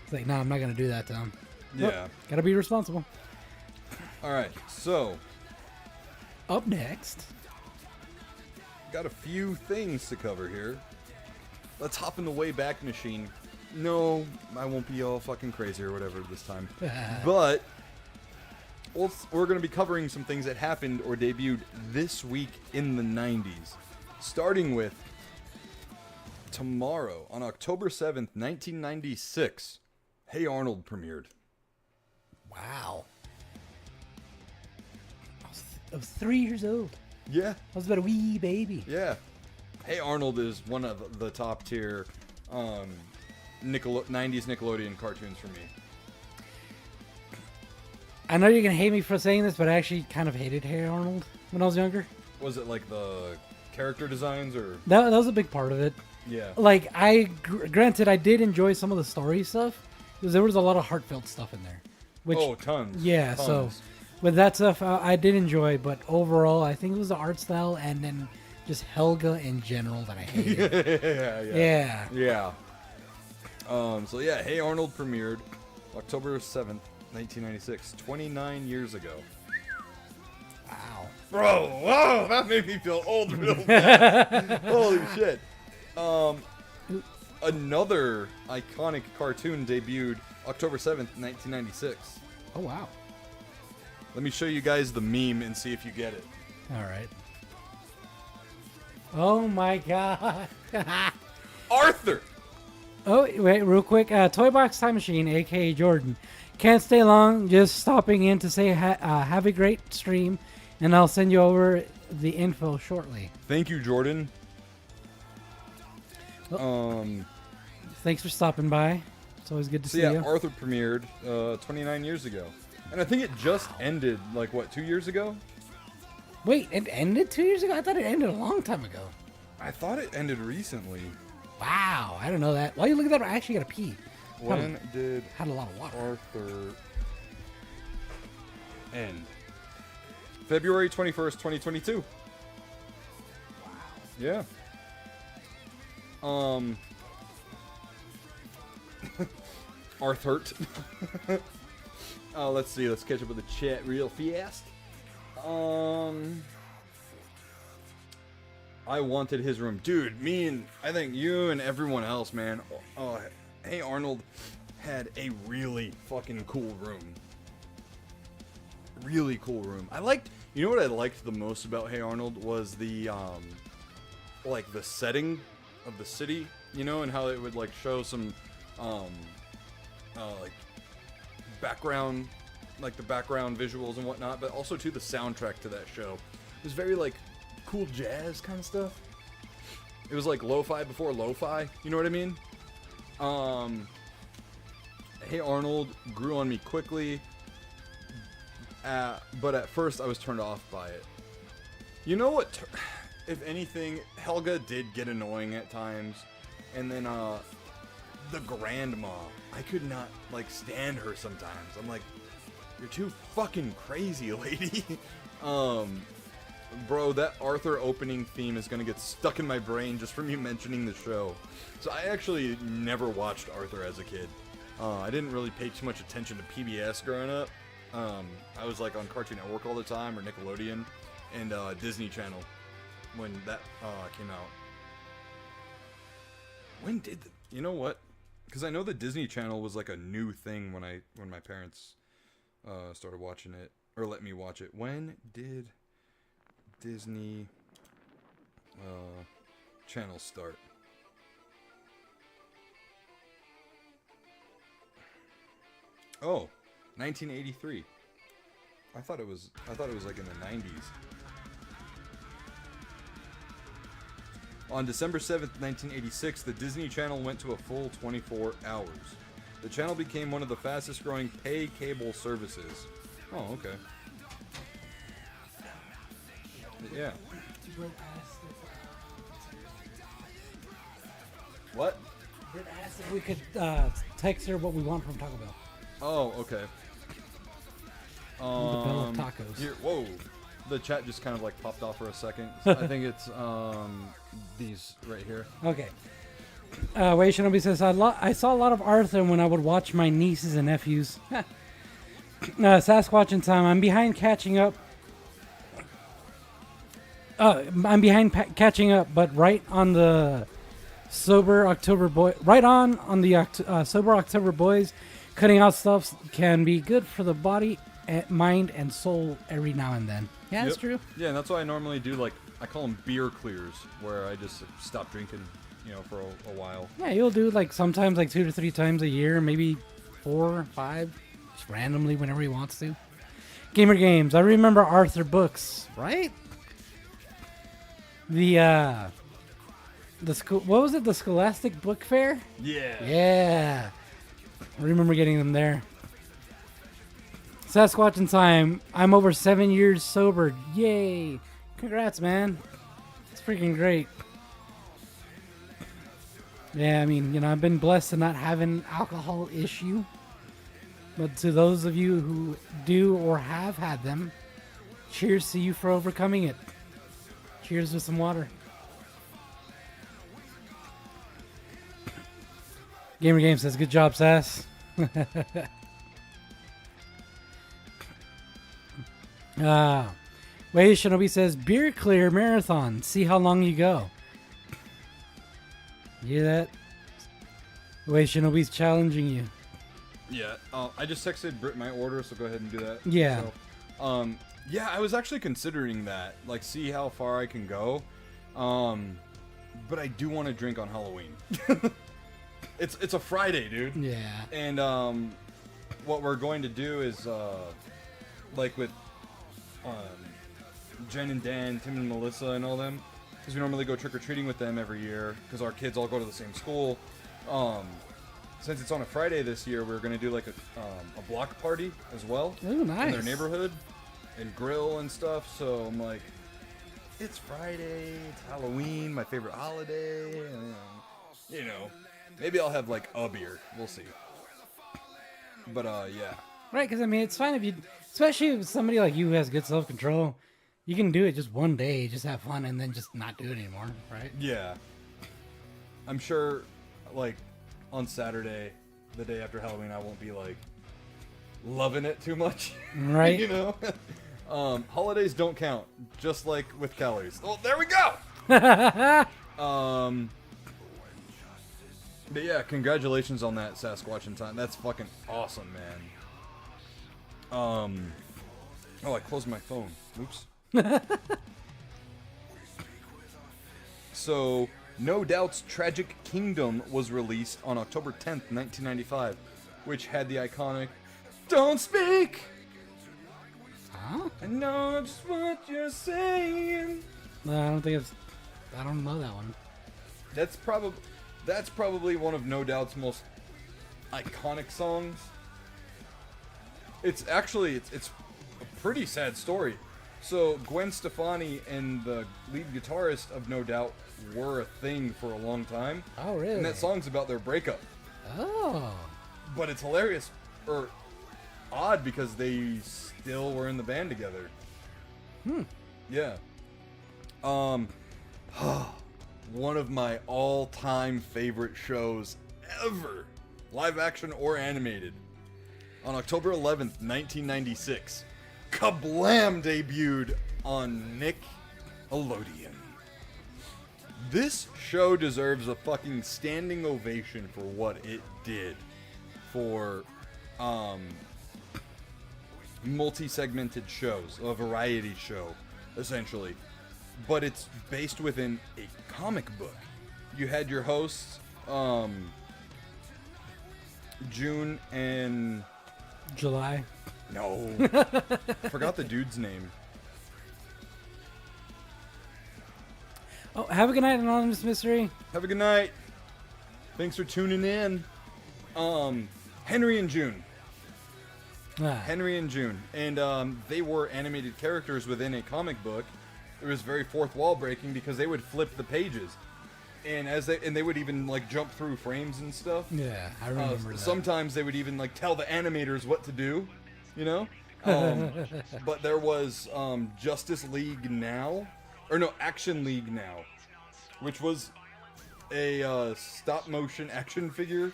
It's like, no, I'm not gonna do that to him. Yeah. Nope, gotta be responsible. All right. So, up next, got a few things to cover here. Let's hop in the Wayback Machine. No, I won't be all fucking crazy or whatever this time. But we're going to be covering some things that happened or debuted this week in the 90s. Starting with tomorrow, on October 7th, 1996, Hey Arnold premiered. Wow. I was 3 years old. Yeah. I was about a wee baby. Yeah. Hey Arnold is one of the top tier 90s Nickelodeon cartoons for me. I know you're going to hate me for saying this, but I actually kind of hated Hey Arnold when I was younger. Was it like the character designs or? That was a big part of it. Yeah. Like, granted, I did enjoy some of the story stuff, because there was a lot of heartfelt stuff in there. Which, tons. Yeah, tons. So with that stuff, I did enjoy, but overall, I think it was the art style and then just Helga in general that I hated. Yeah. So yeah, Hey Arnold premiered October 7th, 1996, 29 years ago. Wow. Bro, whoa, that made me feel old real bad. Holy shit. Another iconic cartoon debuted October 7th, 1996. Oh, wow. Let me show you guys the meme and see if you get it. All right. Oh, my God. Arthur! Oh, wait, real quick. Toy Box Time Machine, a.k.a. Jordan. Can't stay long, just stopping in to say have a great stream, and I'll send you over the info shortly. Thank you, Jordan. Thanks for stopping by. It's always good to So see yeah, you. Arthur premiered 29 years ago. And I think it just ended, like, what, 2 years ago? Wait, it ended 2 years ago? I thought it ended a long time ago. I thought it ended recently. Wow, I didn't know that. While you look at that, I actually got to pee. When did Had a lot of water. Arthur end? February 21st, 2022. Wow. Yeah. Arthur. Let's see. Let's catch up with the chat real fast. I wanted his room. Dude, me and I think you and everyone else, man. Hey Arnold had a really fucking cool room. Really cool room. You know what I liked the most about Hey Arnold was the like the setting of the city, you know, and how it would like show some like background, like the background visuals and whatnot, but also too the soundtrack to that show. It was very like cool jazz kind of stuff. It was like lo-fi before lo-fi, you know what I mean? Hey Arnold grew on me quickly, but at first I was turned off by it. You know what? If anything, Helga did get annoying at times, and then the grandma, I could not like stand her sometimes. I'm like, you're too fucking crazy, lady. Bro, that Arthur opening theme is gonna get stuck in my brain just from you mentioning the show. So I actually never watched Arthur as a kid. I didn't really pay too much attention to PBS growing up. I was like on Cartoon Network all the time, or Nickelodeon, and Disney Channel when that came out. When did you know what? Because I know the Disney Channel was like a new thing when my parents started watching it or let me watch it. When did Disney Channel start? Oh, 1983. I thought it was like in the 90s. On December 7th, 1986, the Disney Channel went to a full 24 hours. The channel became one of the fastest growing pay cable services. Oh, okay. Yeah. What? Britt asked if we could text her what we want from Taco Bell. Oh, okay. The Bell of Tacos. Here, whoa. The chat just kind of like popped off for a second. So I think it's these right here. Okay. Wait, Shinobi says, I saw a lot of Arthur when I would watch my nieces and nephews. Sasquatch time. I'm behind catching up. Catching up, but right on the sober October boy. Right on the sober October boys. Cutting out stuff can be good for the body, mind, and soul every now and then. Yeah, that's true. Yeah, and that's why I normally do like I call them beer clears, where I just stop drinking, you know, for a while. Yeah, you'll do like sometimes like 2 to 3 times a year, maybe 4 or 5, just randomly whenever he wants to. Gamer Games. I remember Arthur books, right? The school. What was it? The Scholastic Book Fair. Yeah. Yeah. I remember getting them there. Sasquatch in time. I'm over 7 years sober. Yay. Congrats, man. It's freaking great. Yeah, I mean, you know, I've been blessed to not have an alcohol issue. But to those of you who do or have had them, cheers to you for overcoming it. Cheers with some water. Gamer Game says, good job, Sass. Wait, Shinobi says, beer clear marathon. See how long you go. You hear that? Wait, Shinobi's challenging you. Yeah. I just texted Britt my order, so go ahead and do that. Yeah. So, yeah, I was actually considering that. Like, see how far I can go. But I do want to drink on Halloween. It's a Friday, dude. Yeah. And what we're going to do is like with Jen and Dan, Tim and Melissa and all them, because we normally go trick-or-treating with them every year because our kids all go to the same school. Since it's on a Friday this year, we're gonna do like a block party as well Ooh, nice. in their neighborhood and grill and stuff. So I'm like, it's Friday, it's Halloween, my favorite holiday, and you know, maybe I'll have like a beer. We'll see. But yeah. Right, because I mean, it's fine if you, especially if somebody like you who has good self-control, you can do it just one day, just have fun, and then just not do it anymore, right? Yeah. I'm sure, like, on Saturday, the day after Halloween, I won't be, like, loving it too much. Right. You know? Holidays don't count, just like with calories. Oh, there we go! But yeah, congratulations on that Sasquatch in time. That's fucking awesome, man. Oh, I closed my phone. Oops. So, No Doubt's Tragic Kingdom was released on October 10th, 1995, which had the iconic "Don't Speak! Huh? I know just what you're saying." No, I don't think it's. I don't know that one. That's probably one of No Doubt's most iconic songs. It's actually it's a pretty sad story. So Gwen Stefani and the lead guitarist of No Doubt were a thing for a long time. Oh, really? And that song's about their breakup. Oh. But it's hilarious or odd because they still were in the band together. Yeah. One of my all-time favorite shows ever, live action or animated. On October 11th, 1996, Kablam debuted on Nickelodeon. This show deserves a fucking standing ovation for what it did for multi-segmented shows, a variety show, essentially. But it's based within a comic book. You had your hosts, June and... July. No. Forgot the dude's name. Oh, have a good night, Anonymous Mystery. Have a good night. Thanks for tuning in. Henry and June. Henry and June. And they were animated characters within a comic book. It was very fourth wall breaking because they would flip the pages. And they would even like jump through frames and stuff. Yeah, I remember that. Sometimes they would even like tell the animators what to do, you know? But there was Justice League Now, or no, Action League Now, which was a stop motion action figure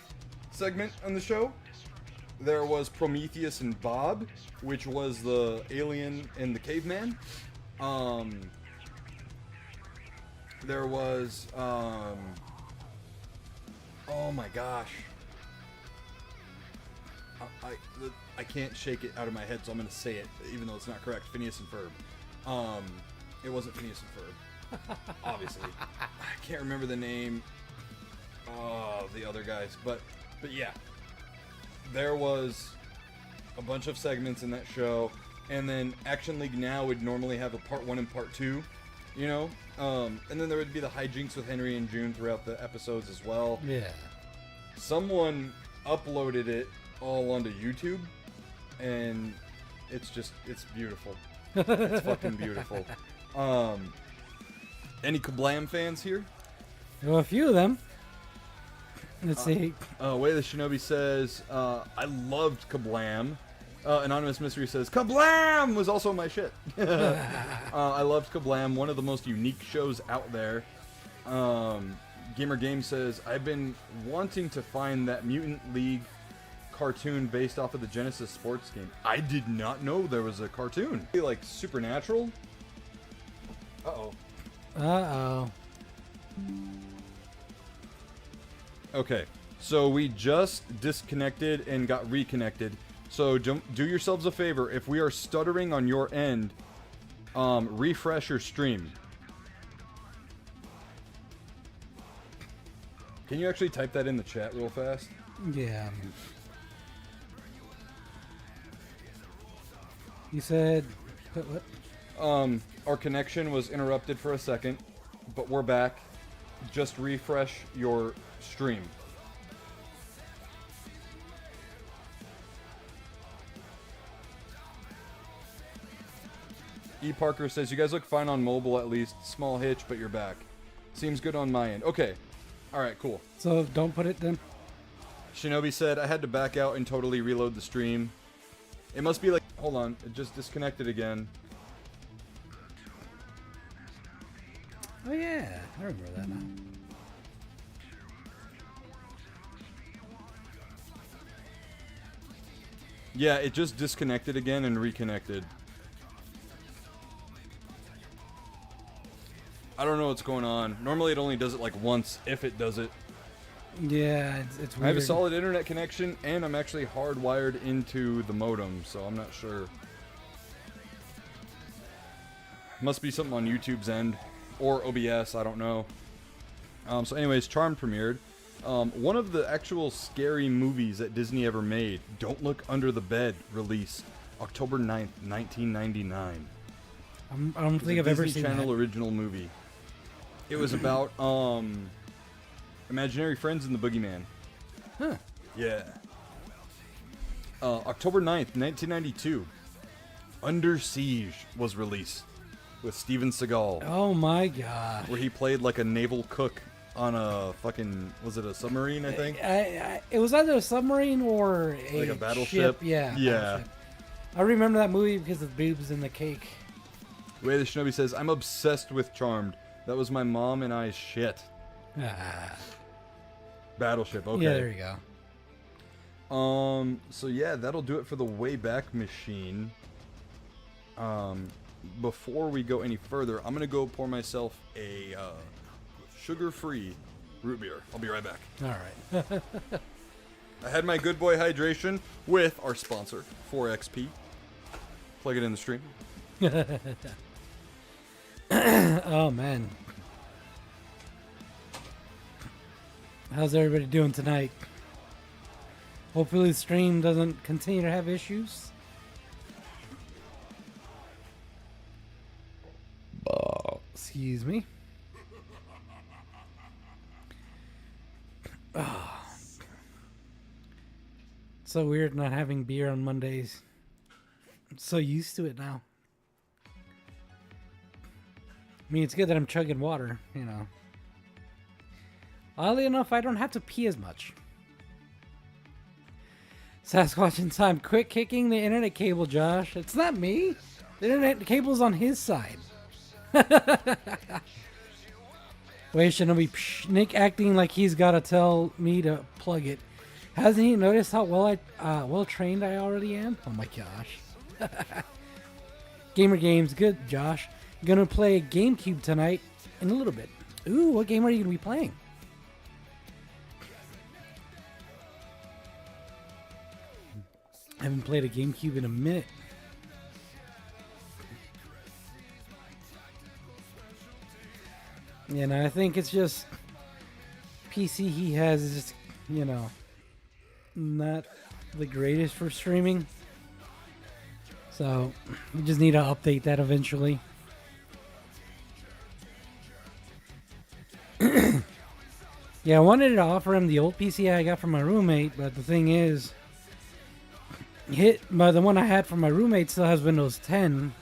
segment on the show. There was Prometheus and Bob, which was the alien and the caveman. There was, oh my gosh. I can't shake it out of my head, so I'm going to say it, even though it's not correct. Phineas and Ferb. It wasn't Phineas and Ferb, obviously. I can't remember the name of the other guys, but yeah. There was a bunch of segments in that show, and then Action League Now would normally have a part 1 and part 2, you know? And then there would be the hijinks with Henry and June throughout the episodes as well. Yeah. Someone uploaded it all onto YouTube, and it's beautiful. It's fucking beautiful. Any Kablam fans here? Well, a few of them. Let's see. Way the Shinobi says, I loved Kablam. Anonymous Mystery says, Kablam was also my shit. I loved Kablam, one of the most unique shows out there. Gamer Game says, I've been wanting to find that Mutant League cartoon based off of the Genesis sports game. I did not know there was a cartoon. Like Supernatural? Uh-oh. Uh-oh. Okay, so we just disconnected and got reconnected. So do yourselves a favor. If we are stuttering on your end, refresh your stream. Can you actually type that in the chat real fast? Yeah. You said... What? Our connection was interrupted for a second, but we're back. Just refresh your stream. E. Parker says, you guys look fine on mobile at least. Small hitch, but you're back. Seems good on my end. Okay. Alright, cool. So don't put it then. Shinobi said, I had to back out and totally reload the stream. It must be like... Hold on. It just disconnected again. Oh yeah, I remember that now. Yeah, it just disconnected again and reconnected. I don't know what's going on. Normally it only does it like once, if it does it. Yeah, it's weird. I have a solid internet connection, and I'm actually hardwired into the modem, so I'm not sure. Must be something on YouTube's end, or OBS, I don't know. So anyways, Charmed premiered. One of the actual scary movies that Disney ever made, Don't Look Under the Bed, released October 9th, 1999. I don't think I've ever Disney seen Channel that. original movie. It was about imaginary friends and the boogeyman. Huh. Yeah. October 9th, 1992. Under Siege was released with Steven Seagal, Oh my gosh. where he played like a naval cook on a fucking, was it a submarine, I think? It was either a submarine or Like a battleship? Ship. Yeah. Yeah. Battleship. I remember that movie because of the boobs and the cake. Way the Shinobi says, I'm obsessed with Charmed. That was my mom and I's shit. Ah. Battleship, okay. Yeah, there you go. So yeah, that'll do it for the Wayback Machine. Before we go any further, I'm gonna go pour myself a sugar-free root beer. I'll be right back. All right. I had my good boy hydration with our sponsor, 4XP. Plug it in the stream. Oh man. How's everybody doing tonight? Hopefully the stream doesn't continue to have issues. Excuse me. Oh. It's so weird not having beer on Mondays. I'm so used to it now. I mean, it's good that I'm chugging water, you know. Oddly enough, I don't have to pee as much. Sasquatch in time. Quit kicking the internet cable, Josh. It's not me. The internet cable's on his side. Wait, Shinobi. Psh, Nick acting like he's got to tell me to plug it. Hasn't he noticed how well trained I already am? Oh my gosh. Gamer Games. Good, Josh. Gonna play GameCube tonight in a little bit. Ooh, what game are you gonna be playing? I haven't played a GameCube in a minute. Yeah, no, I think it's just PC he has is just, you know, not the greatest for streaming. So we just need to update that eventually. Yeah, I wanted to offer him the old PC I got from my roommate, but the thing is, the one I had from my roommate still has Windows 10,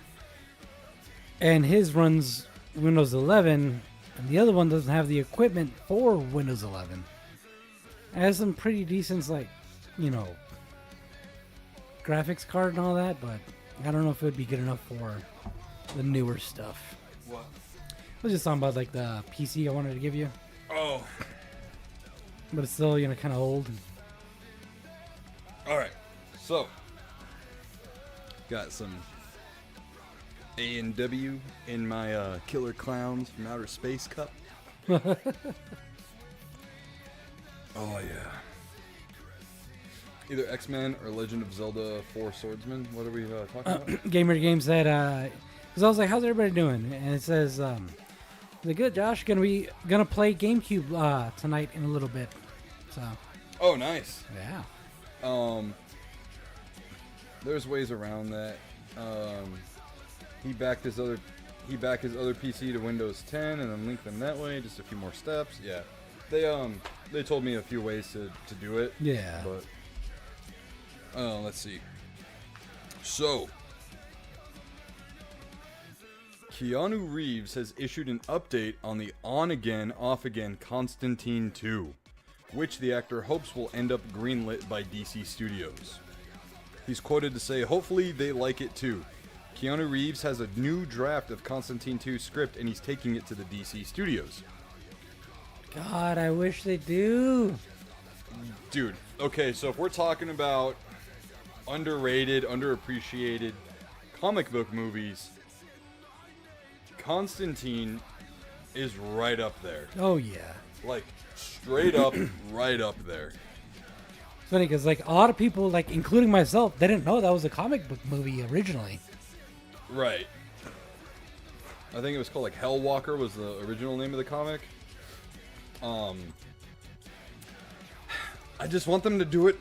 and his runs Windows 11, and the other one doesn't have the equipment for Windows 11. It has some pretty decent, like, you know, graphics card and all that, but I don't know if it would be good enough for the newer stuff. What? I was just talking about, like, the PC I wanted to give you. Oh. But it's still, you know, kind of old. Alright. So. Got some A&W in my Killer Clowns from Outer Space cup. Oh, yeah. Either X-Men or Legend of Zelda 4 Swordsman. What are we talking about? Gamer Game said, because I was like, how's everybody doing? And it says, the good Josh gonna play GameCube tonight in a little bit. So. Oh, nice. Yeah. There's ways around that. He backed his other PC to Windows 10 and then linked them that way. Just a few more steps. Yeah. They told me a few ways to do it. Yeah. But let's see. So Keanu Reeves has issued an update on the on-again, off-again Constantine 2, which the actor hopes will end up greenlit by DC Studios. He's quoted to say, "Hopefully they like it too. Keanu Reeves has a new draft of Constantine 2 script and he's taking it to the DC Studios." God, I wish they do. Dude, okay, so if we're talking about underrated, underappreciated comic book movies, Constantine is right up there. Oh, yeah. Like, straight up, right up there. It's funny because, like, a lot of people, like, including myself, they didn't know that was a comic book movie originally. Right. I think it was called, like, Hellwalker was the original name of the comic. I just want them to do it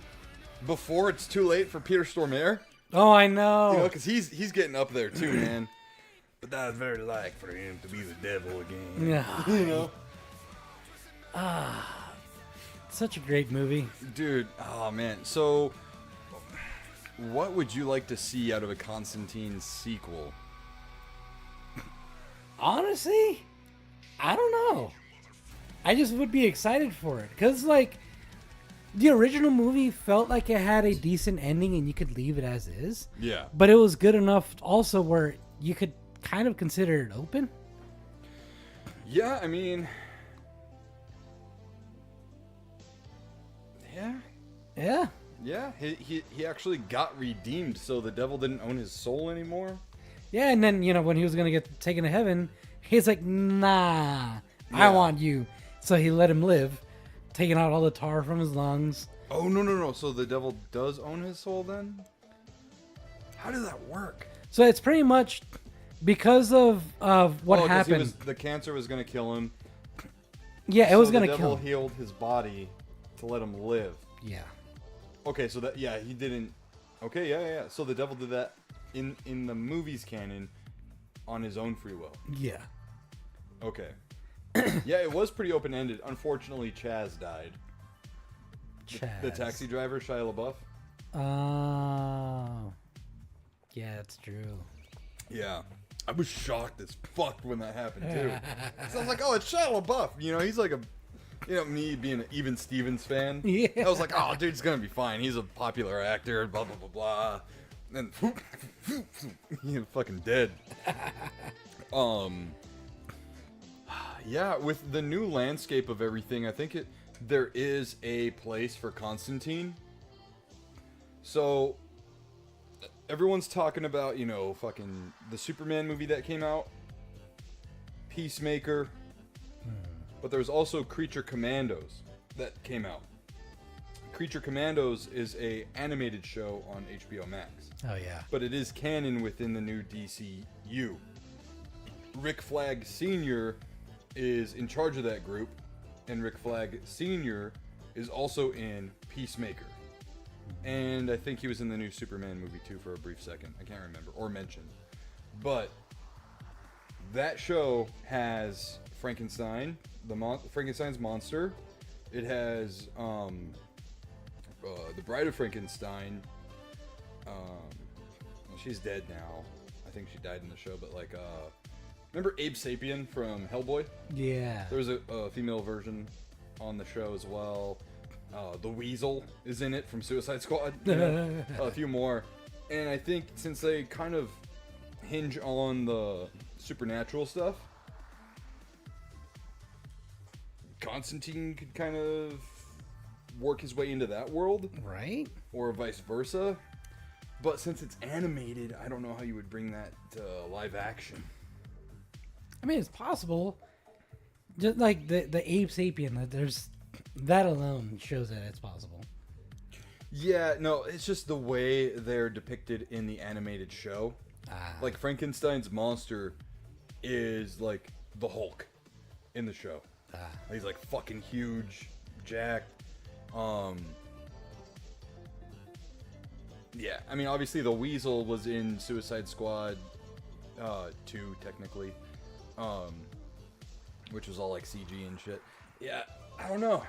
before it's too late for Peter Stormare. Oh, I know. You know, because he's getting up there too, man. But that is very like for him to be the devil again. Yeah. You know? Such a great movie. Dude, oh man. So, what would you like to see out of a Constantine sequel? Honestly, I don't know. I just would be excited for it. Because, like, the original movie felt like it had a decent ending and you could leave it as is. Yeah. But it was good enough also where you could kind of consider it open. Yeah, I mean... Yeah. Yeah. Yeah, he actually got redeemed, so the devil didn't own his soul anymore. Yeah, and then, you know, when he was going to get taken to heaven, he's like, nah, I Yeah. want you. So he let him live, taking out all the tar from his lungs. Oh, no. So the devil does own his soul then? How does that work? So it's pretty much because of what 'cause happened. the cancer was going to kill him. Yeah, it was So going the to kill devil him. healed his body to let him live. Yeah. Okay, so that, yeah, he didn't... Okay, yeah. So the devil did that in the movie's canon on his own free will. Yeah. Okay. Yeah, it was pretty open-ended. Unfortunately, Chaz died. Chaz. The taxi driver, Shia LaBeouf. Oh. Yeah, it's true. Yeah. I was shocked as fuck when that happened, too. So I was like, oh, it's Shia LaBeouf. You know, he's like a... You know, me being an Even Stevens fan. Yeah. I was like, oh, dude's gonna be fine. He's a popular actor, blah, blah, blah, blah. And he's fucking dead. Yeah, with the new landscape of everything, I think there is a place for Constantine. So, everyone's talking about, you know, fucking the Superman movie that came out, Peacemaker, but there's also Creature Commandos that came out. Creature Commandos is a animated show on HBO Max, Oh, yeah. but it is canon within the new DCU. Rick Flag Sr. is in charge of that group, and Rick Flag Sr. is also in Peacemaker. And I think he was in the new Superman movie too for a brief second. I can't remember, or mentioned. But that show has Frankenstein, Frankenstein's monster. It has the Bride of Frankenstein. Well, she's dead now. I think she died in the show, but like, remember Abe Sapien from Hellboy? Yeah. There was a female version on the show as well. The Weasel is in it from Suicide Squad. You know? A few more. And I think since they kind of hinge on the supernatural stuff, Constantine could kind of work his way into that world. Right? Or vice versa. But since it's animated, I don't know how you would bring that to live action. I mean, it's possible. Just like the Ape Sapien, there's that alone shows that it's possible. Yeah, no, it's just the way they're depicted in the animated show. Like Frankenstein's monster is like the Hulk in the show. He's like fucking huge, jacked. Yeah, I mean, obviously the Weasel was in Suicide Squad 2, technically. Which was all like CG and shit. Yeah, I don't know.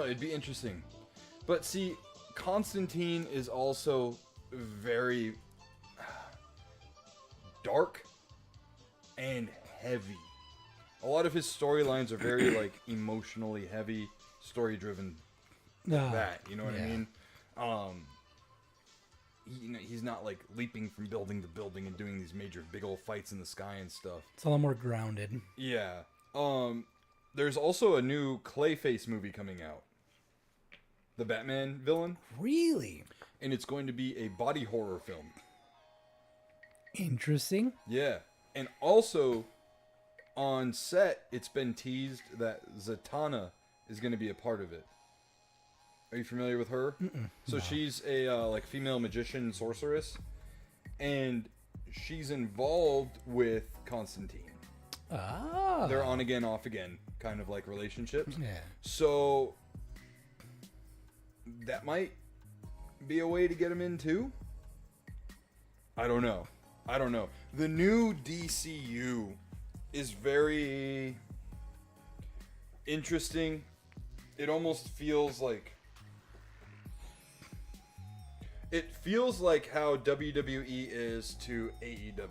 It'd be interesting. But see, Constantine is also very dark and heavy. A lot of his storylines are very like emotionally heavy, story-driven. That, you know what I mean? He's not like leaping from building to building and doing these major big old fights in the sky and stuff. It's a lot more grounded. Yeah. There's also a new Clayface movie coming out. The Batman villain. Really? And it's going to be a body horror film. Interesting. Yeah. And also, on set, it's been teased that Zatanna is going to be a part of it. Are you familiar with her? So she's a like female magician sorceress, and she's involved with Constantine. Ah. They're on again, off again, kind of like relationships. Yeah. So that might be a way to get him in too. I don't know. The new DCU is very interesting. It almost feels like how WWE is to AEW.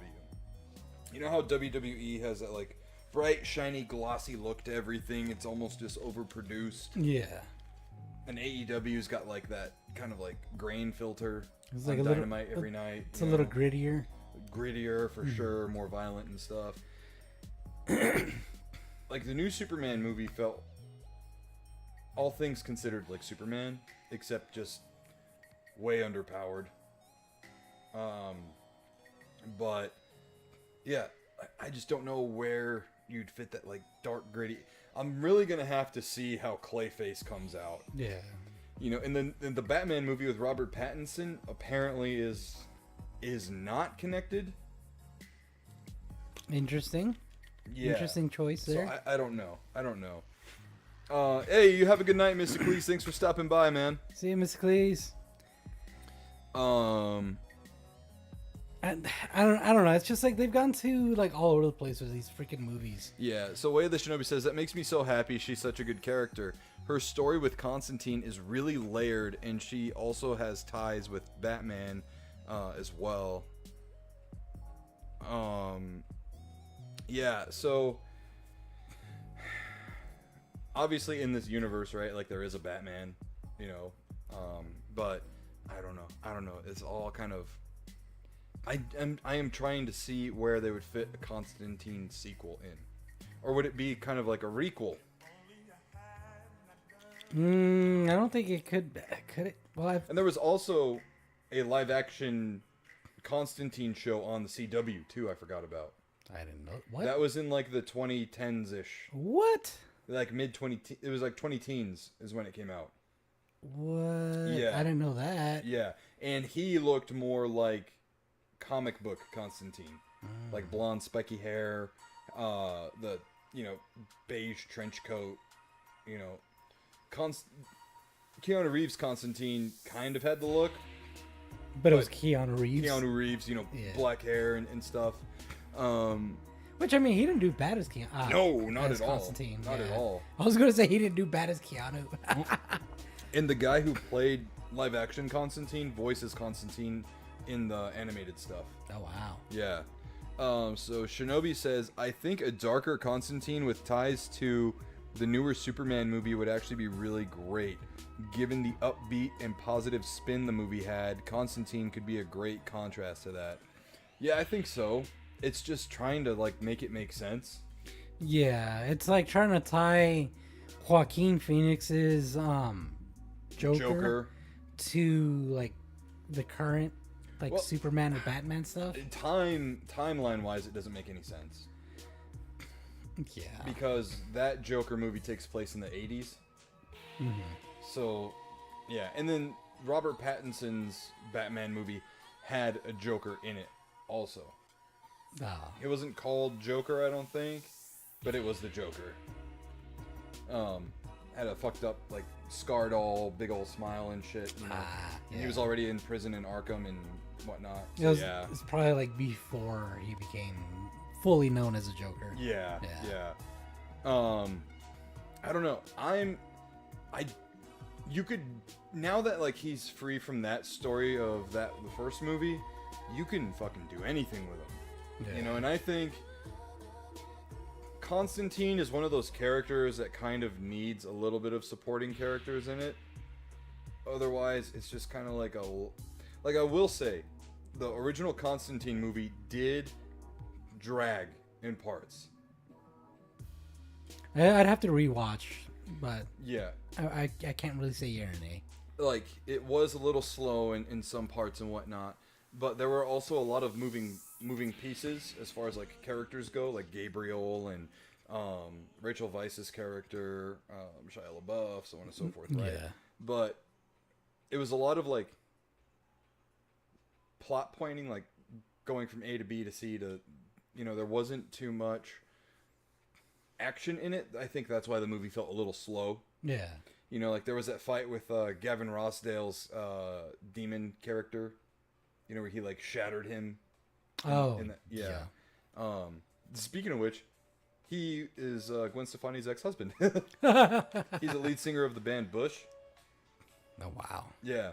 You know how WWE has that like bright, shiny, glossy look to everything? It's almost just overproduced. Yeah. And AEW's got like that kind of like grain filter. It's on like Dynamite every night. It's a little grittier. Grittier for sure, more violent and stuff. Like the new Superman movie felt, all things considered, like Superman, except just way underpowered. But yeah, I just don't know where you'd fit that like dark, gritty. I'm really gonna have to see how Clayface comes out. Yeah. You know, and then the Batman movie with Robert Pattinson apparently is not connected. Interesting. Yeah. Interesting choice there. So I don't know. Hey, you have a good night, Mr. Cleese. Thanks for stopping by, man. See you, Miss Cleese. I don't know. It's just like they've gone to like all over the place with these freaking movies. Yeah, so Way of the Shinobi says, that makes me so happy. She's such a good character. Her story with Constantine is really layered, and she also has ties with Batman as well. Yeah, so obviously in this universe, right, like there is a Batman, you know, but I don't know. It's all kind of, I am trying to see where they would fit a Constantine sequel in. Or would it be kind of like a requel? I don't think it could it? Well, And there was also a live action Constantine show on the CW too, I forgot about. I didn't know. What? That was in like the 2010s-ish. What? Like mid-20... It was like 20-teens is when it came out. What? Yeah. I didn't know that. Yeah. And he looked more like comic book Constantine. Like blonde, spiky hair, the, you know, beige trench coat, you know. Keanu Reeves' Constantine kind of had the look. But it was Keanu Reeves. Keanu Reeves, you know, black hair and stuff. Which, I mean, he didn't do bad as Keanu. No, not as at all. Constantine. Not at all. I was going to say he didn't do bad as Keanu. And the guy who played live action Constantine voices Constantine in the animated stuff. Oh, wow. Yeah. So Shinobi says, I think a darker Constantine with ties to the newer Superman movie would actually be really great. Given the upbeat and positive spin the movie had, Constantine could be a great contrast to that. Yeah, I think so. It's just trying to like make it make sense. Yeah, it's like trying to tie Joaquin Phoenix's Joker to like the current like Superman or Batman stuff. Timeline wise, it doesn't make any sense. Yeah. Because that Joker movie takes place in the 80s. Mm-hmm. So, yeah. And then Robert Pattinson's Batman movie had a Joker in it also. It wasn't called Joker, I don't think, but it was the Joker. Had a fucked up, like, scarred all, big old smile and shit. You know? And he was already in prison in Arkham and whatnot. So, It's probably like before he became fully known as a Joker. Yeah. I don't know. You could, now that like he's free from that story of the first movie, you can fucking do anything with him. You know, and I think Constantine is one of those characters that kind of needs a little bit of supporting characters in it. Otherwise, it's just kind of like I will say, the original Constantine movie did drag in parts. I'd have to rewatch, but Yeah. I can't really say yeah or nay. Like, it was a little slow in some parts and whatnot, but there were also a lot of moving pieces as far as like characters go, like Gabriel and Rachel Weisz's character, Shia LaBeouf, so on and so forth, right? Yeah. But it was a lot of like plot pointing, like going from A to B to C to, there wasn't too much action in it. I think that's why the movie felt a little slow. Yeah. Like there was that fight with Gavin Rossdale's demon character, where he like shattered him. Oh. Yeah. Speaking of which, he is Gwen Stefani's ex-husband. He's a lead singer of the band Bush. Oh, wow. Yeah.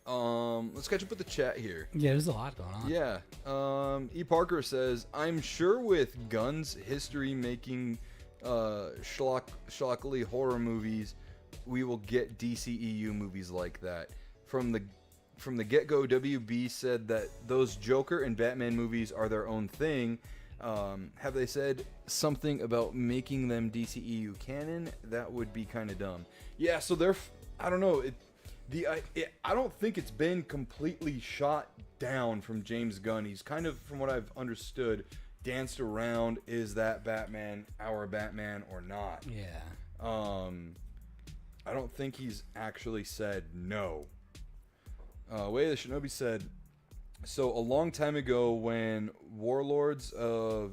Let's catch up with the chat here. Yeah, there's a lot going on. Yeah. E. Parker says, I'm sure with Gunn's history making schlockly horror movies, we will get DCEU movies like that. From the get-go, WB said that those Joker and Batman movies are their own thing. Have they said something about making them DCEU canon? That would be kind of dumb. Yeah, so I don't know. I don't think it's been completely shot down from James Gunn. He's kind of, from what I've understood, danced around, is that Batman our Batman or not? Yeah. I don't think he's actually said no. Way the Shinobi said, so a long time ago when Warlords of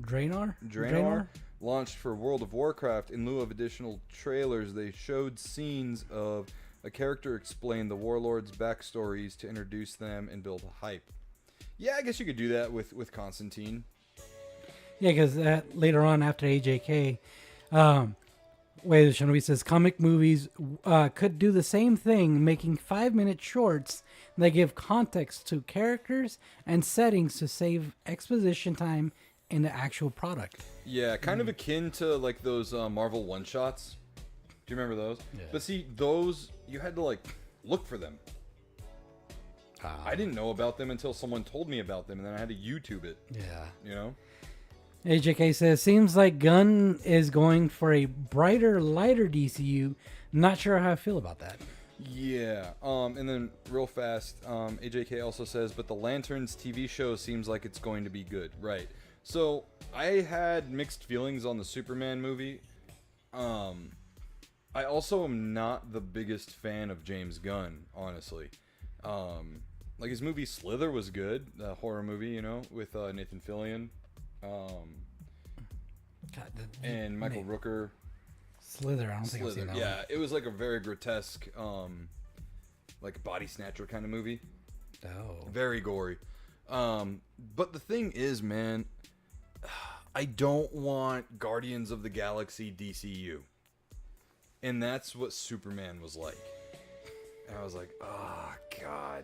Draenor launched for World of Warcraft, in lieu of additional trailers, they showed scenes of a character explain the Warlords' backstories to introduce them and build hype. Yeah, I guess you could do that with Constantine. Yeah, because later on after AJK, Way the Shinobi says comic movies could do the same thing, making 5-minute shorts that give context to characters and settings to save exposition time in the actual product. Yeah, kind of akin to like those Marvel one-shots. Do you remember those? Yeah. But see, those, you had to like look for them. I didn't know about them until someone told me about them, and then I had to YouTube it. Yeah. AJK says, seems like Gunn is going for a brighter, lighter DCU. Not sure how I feel about that. Yeah. And then real fast, AJK also says, but the Lanterns TV show seems like it's going to be good. Right. So I had mixed feelings on the Superman movie. I also am not the biggest fan of James Gunn, honestly. Like his movie Slither was good, the horror movie, with Nathan Fillion. And Michael Rooker. Slither, I don't think I've seen that one. Yeah, it was like a very grotesque, like body snatcher kind of movie. Oh. Very gory. But the thing is, man, I don't want Guardians of the Galaxy DCU. And that's what Superman was like. And I was like, oh, God.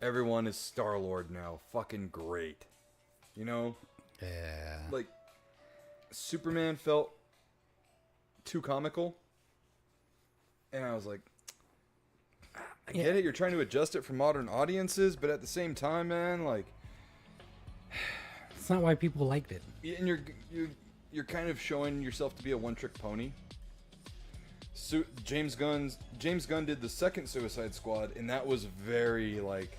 Everyone is Star-Lord now. Fucking great. Yeah. Like, Superman felt too comical. And I was like, I get it. You're trying to adjust it for modern audiences, but at the same time, man, like, it's not why people liked it. and you're kind of showing yourself to be a one-trick pony. James Gunn did the second Suicide Squad, and that was very like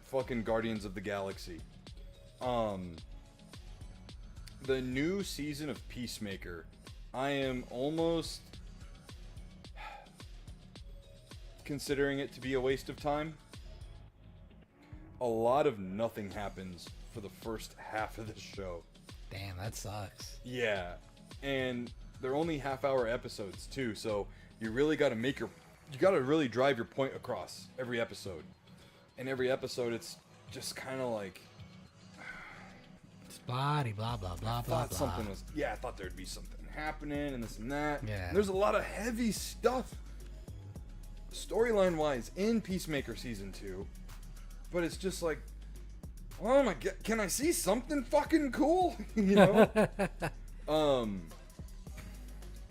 fucking Guardians of the Galaxy. The new season of Peacemaker, I am almost considering it to be a waste of time. A lot of nothing happens for the first half of the show. Damn, that sucks. Yeah, and they're only half-hour episodes too, so you really got to really drive your point across every episode. And every episode, it's just kind of like, it's blah blah blah blah blah. I thought there'd be something happening and this and that. Yeah. And there's a lot of heavy stuff, storyline-wise, in Peacemaker season 2, but it's just like, oh my god, can I see something fucking cool? You know?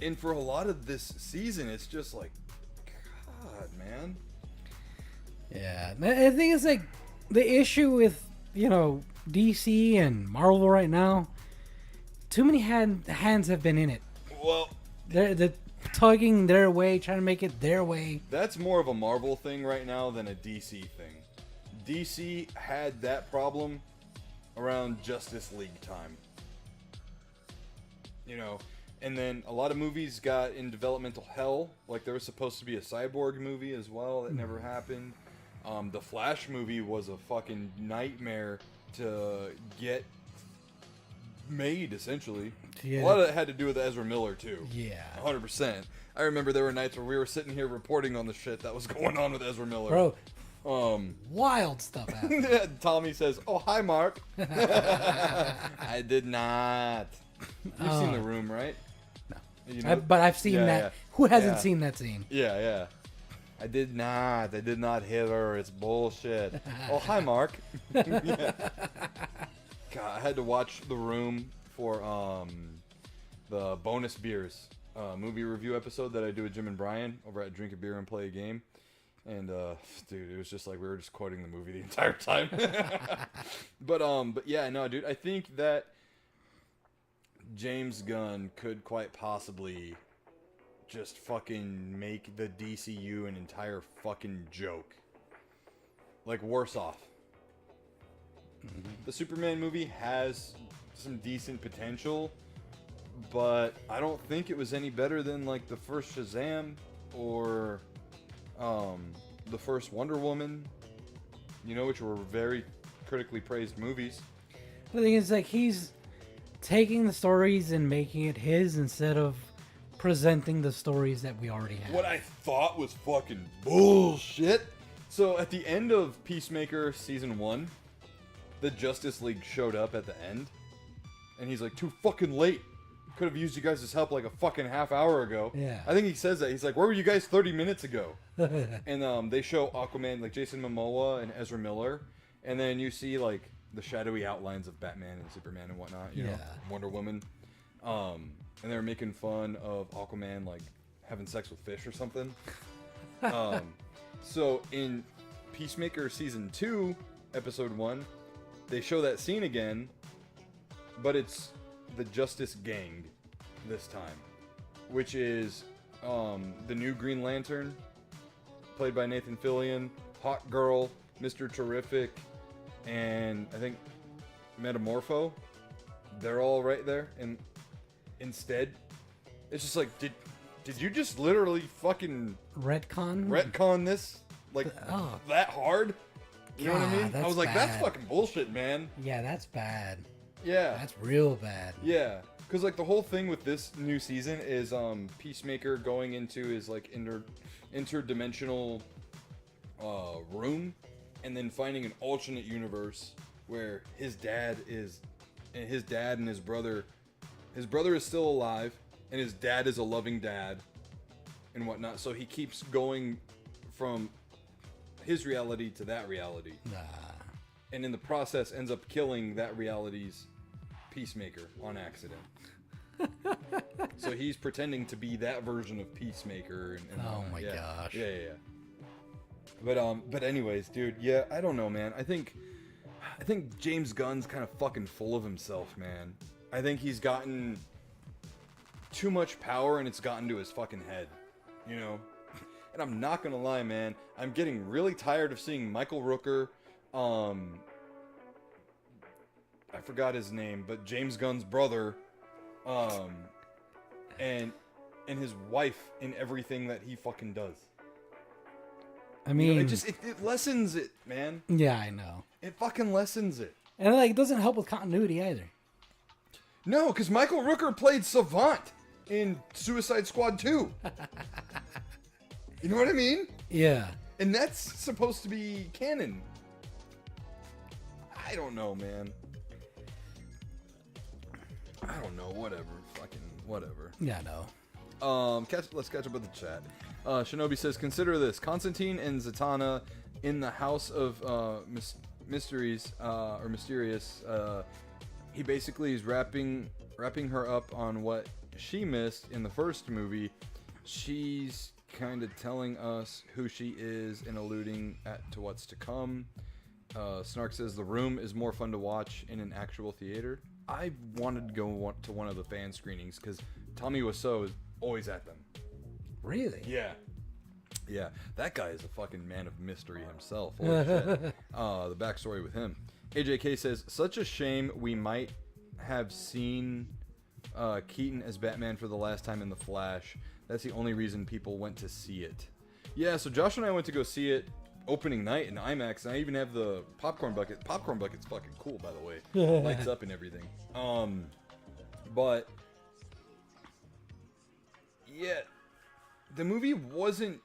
And for a lot of this season, it's just like, God, man. Yeah, I think it's like the issue with, DC and Marvel right now. Too many hands have been in it. Well, They're tugging their way, trying to make it their way. that's more of a Marvel thing right now than a DC thing. DC had that problem around Justice League time. And then a lot of movies got in developmental hell. Like there was supposed to be a Cyborg movie as well that never happened. The Flash movie was a fucking nightmare to get made, essentially. Yeah. A lot of it had to do with Ezra Miller, too. Yeah. 100%. I remember there were nights where we were sitting here reporting on the shit that was going on with Ezra Miller. Bro, wild stuff happened. Tommy says, "Oh, hi, Mark." I did not. You've seen The Room, right? No. But I've seen that. Yeah. Who hasn't seen that scene? Yeah. I did not hit her. It's bullshit. Oh, hi, Mark. Yeah. God, I had to watch The Room for the bonus beers movie review episode that I do with Jim and Brian over at Drink a Beer and Play a Game. And dude, it was just like we were just quoting the movie the entire time. But yeah, no, dude, I think that James Gunn could quite possibly just fucking make the DCU an entire fucking joke. Like, worse off. The Superman movie has some decent potential, but I don't think it was any better than, like, the first Shazam or the first Wonder Woman, which were very critically praised movies. The thing is, like, he's taking the stories and making it his instead of presenting the stories that we already have. What I thought was fucking bullshit. So at the end of Peacemaker Season 1, the Justice League showed up at the end, and he's like, too fucking late. Could have used you guys' help like a fucking half hour ago. Yeah. I think he says that. He's like, where were you guys 30 minutes ago? And they show Aquaman, like Jason Momoa and Ezra Miller, and then you see like the shadowy outlines of Batman and Superman and whatnot, you know, Wonder Woman. And they're making fun of Aquaman like having sex with fish or something. So in Peacemaker Season 2, Episode 1, they show that scene again, but it's the Justice Gang this time, which is the new Green Lantern, played by Nathan Fillion, Hawk Girl, Mr. Terrific, and I think Metamorpho. They're all right there, and instead, it's just like, did you just literally fucking retcon this like that hard? You know what I mean? I was like, that's fucking bullshit, man. Yeah, that's bad. Yeah, that's real bad. Yeah, because like the whole thing with this new season is Peacemaker going into his like interdimensional room, and then finding an alternate universe where his dad and his brother is still alive, and his dad is a loving dad and whatnot. So he keeps going from his reality to that reality. And in the process ends up killing that reality's Peacemaker on accident. So he's pretending to be that version of Peacemaker. And oh my gosh. Yeah. But anyways, dude, yeah, I don't know, man. I think James Gunn's kind of fucking full of himself, man. I think he's gotten too much power and it's gotten to his fucking head, you know? And I'm not gonna lie, man, I'm getting really tired of seeing Michael Rooker, I forgot his name, but James Gunn's brother, and his wife in everything that he fucking does. I mean, you know, it lessens it, man. Yeah, I know. It fucking lessens it. And like, it doesn't help with continuity either. No, because Michael Rooker played Savant in Suicide Squad 2. You know what I mean? Yeah. And that's supposed to be canon. I don't know, man. I don't know. Whatever. Fucking whatever. Yeah, no. Let's catch up with the chat. Shinobi says, consider this: Constantine and Zatanna in the house of Mysteries or Mysterious, he basically is wrapping her up on what she missed in the first movie. She's kind of telling us who she is and alluding to what's to come. Snark says the Room is more fun to watch in an actual theater. I wanted to go to one of the fan screenings because Tommy Wiseau is always at them. Really? Yeah. Yeah, that guy is a fucking man of mystery himself. Holy shit. The backstory with him. AJK says, such a shame we might have seen Keaton as Batman for the last time in The Flash. That's the only reason people went to see it. Yeah, so Josh and I went to go see it opening night in IMAX, and I even have the popcorn bucket. Popcorn bucket's fucking cool, by the way. Lights up and everything. But yeah, the movie wasn't.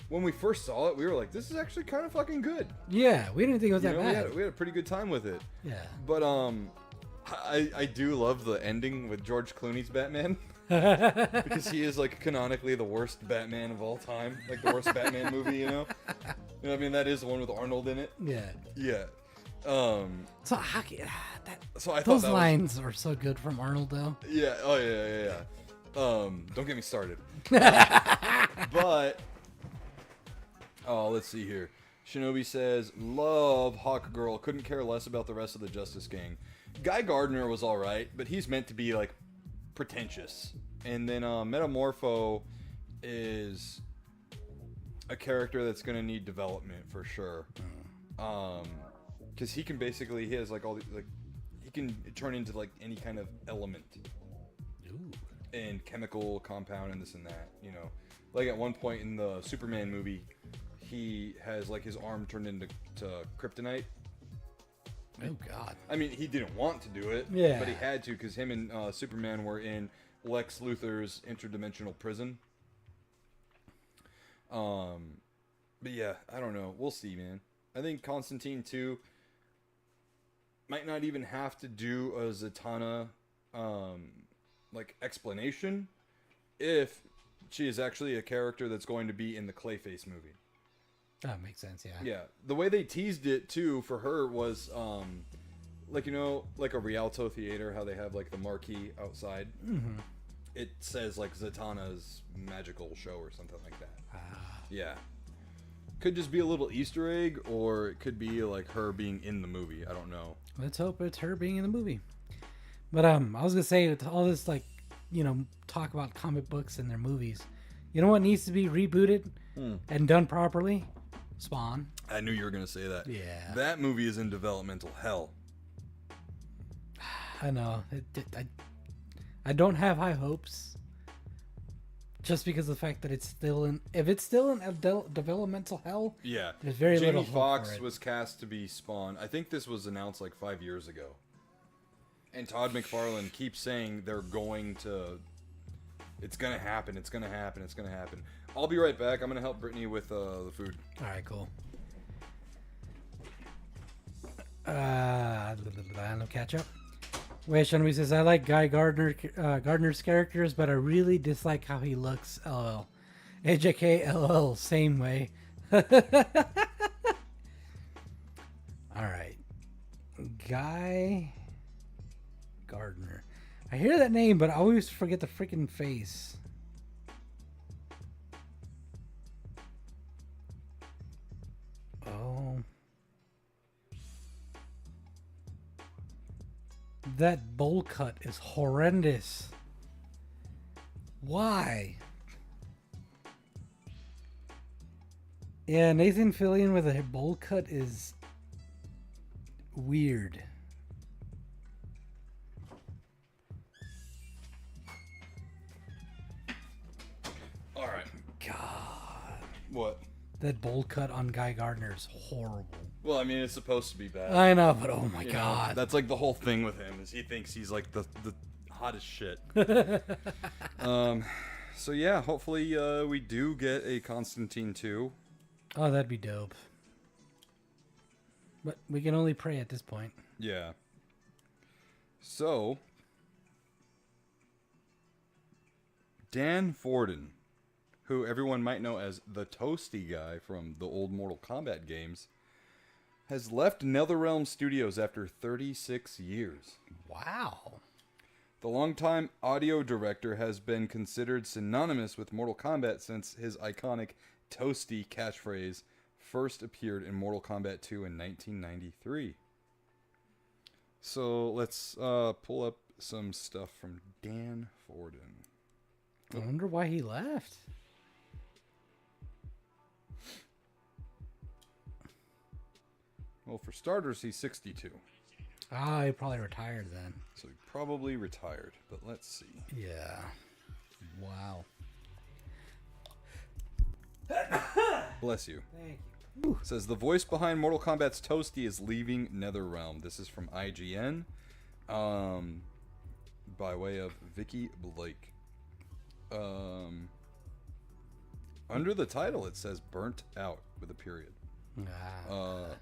When we first saw it, we were like, "This is actually kind of fucking good." Yeah, we didn't think it was that bad. We had a pretty good time with it. Yeah. But I do love the ending with George Clooney's Batman. Because he is like canonically the worst Batman of all time, like the worst Batman movie, you know. I mean, that is the one with Arnold in it. Yeah. Yeah. So how can, So I thought those that lines are so good from Arnold, though. Yeah. Oh yeah. Don't get me started. But let's see here. Shinobi says, "Love Hawk Girl. Couldn't care less about the rest of the Justice Gang. Guy Gardner was all right, but he's meant to be like pretentious." And then Metamorpho is a character that's going to need development for sure. Because he has like all the, like, he can turn into like any kind of element. Ooh. And chemical compound and this and that, you know. Like at one point in the Superman movie, he has like his arm turned into kryptonite. Oh God. I mean, he didn't want to do it, yeah, but he had to because him and Superman were in Lex Luthor's interdimensional prison. But yeah, I don't know. We'll see, man. I think Constantine 2 might not even have to do a Zatanna like explanation if she is actually a character that's going to be in the Clayface movie. That makes sense, yeah. Yeah, the way they teased it too for her was like, you know, like a Rialto theater, how they have like the marquee outside. Mm-hmm. It says like Zatanna's magical show or something like that. Yeah, could just be a little Easter egg, or it could be like her being in the movie. I don't know. Let's hope it's her being in the movie. But I was gonna say, with all this, like, you know, talk about comic books and their movies, you know what needs to be rebooted and done properly? Spawn. I knew you were gonna say that. Yeah. That movie is in developmental hell. I know. I don't have high hopes, just because of the fact that it's still in. If it's still in developmental hell, yeah, there's very little Jamie hope Foxx for it. was cast to be Spawn. I think this was announced like 5 years ago. And Todd McFarlane keeps saying they're going to. It's gonna happen. It's gonna happen. It's gonna happen. I'll be right back. I'm gonna help Brittany with the food. All right, cool. No catch up. Wait, Shinobi says, I like Gardner's characters, but I really dislike how he looks. LOL. AJK LOL, same way. All right. Guy Gardner. I hear that name, but I always forget the freaking face. Oh. That bowl cut is horrendous. Why? Yeah, Nathan Fillion with a bowl cut is weird. All right. God. What? That bowl cut on Guy Gardner is horrible. Well, I mean, it's supposed to be bad. I know, but oh my You know, God. that's like the whole thing with him is he thinks he's like the hottest shit. So yeah, hopefully we do get a Constantine 2. Oh, that'd be dope. But we can only pray at this point. Yeah. So Dan Forden, who everyone might know as the Toasty guy from the old Mortal Kombat games, has left NetherRealm Studios after 36 years. Wow. The longtime audio director has been considered synonymous with Mortal Kombat since his iconic Toasty catchphrase first appeared in Mortal Kombat 2 in 1993. So let's pull up some stuff from Dan Forden. I wonder why he left. Well, for starters, he's 62. Ah, he probably retired then. So he probably retired, but let's see. Yeah. Wow. Bless you. Thank you. It says the voice behind Mortal Kombat's Toasty is leaving NetherRealm. This is from IGN, by way of Vicky Blake. Under the title, it says "Burnt Out" with a period.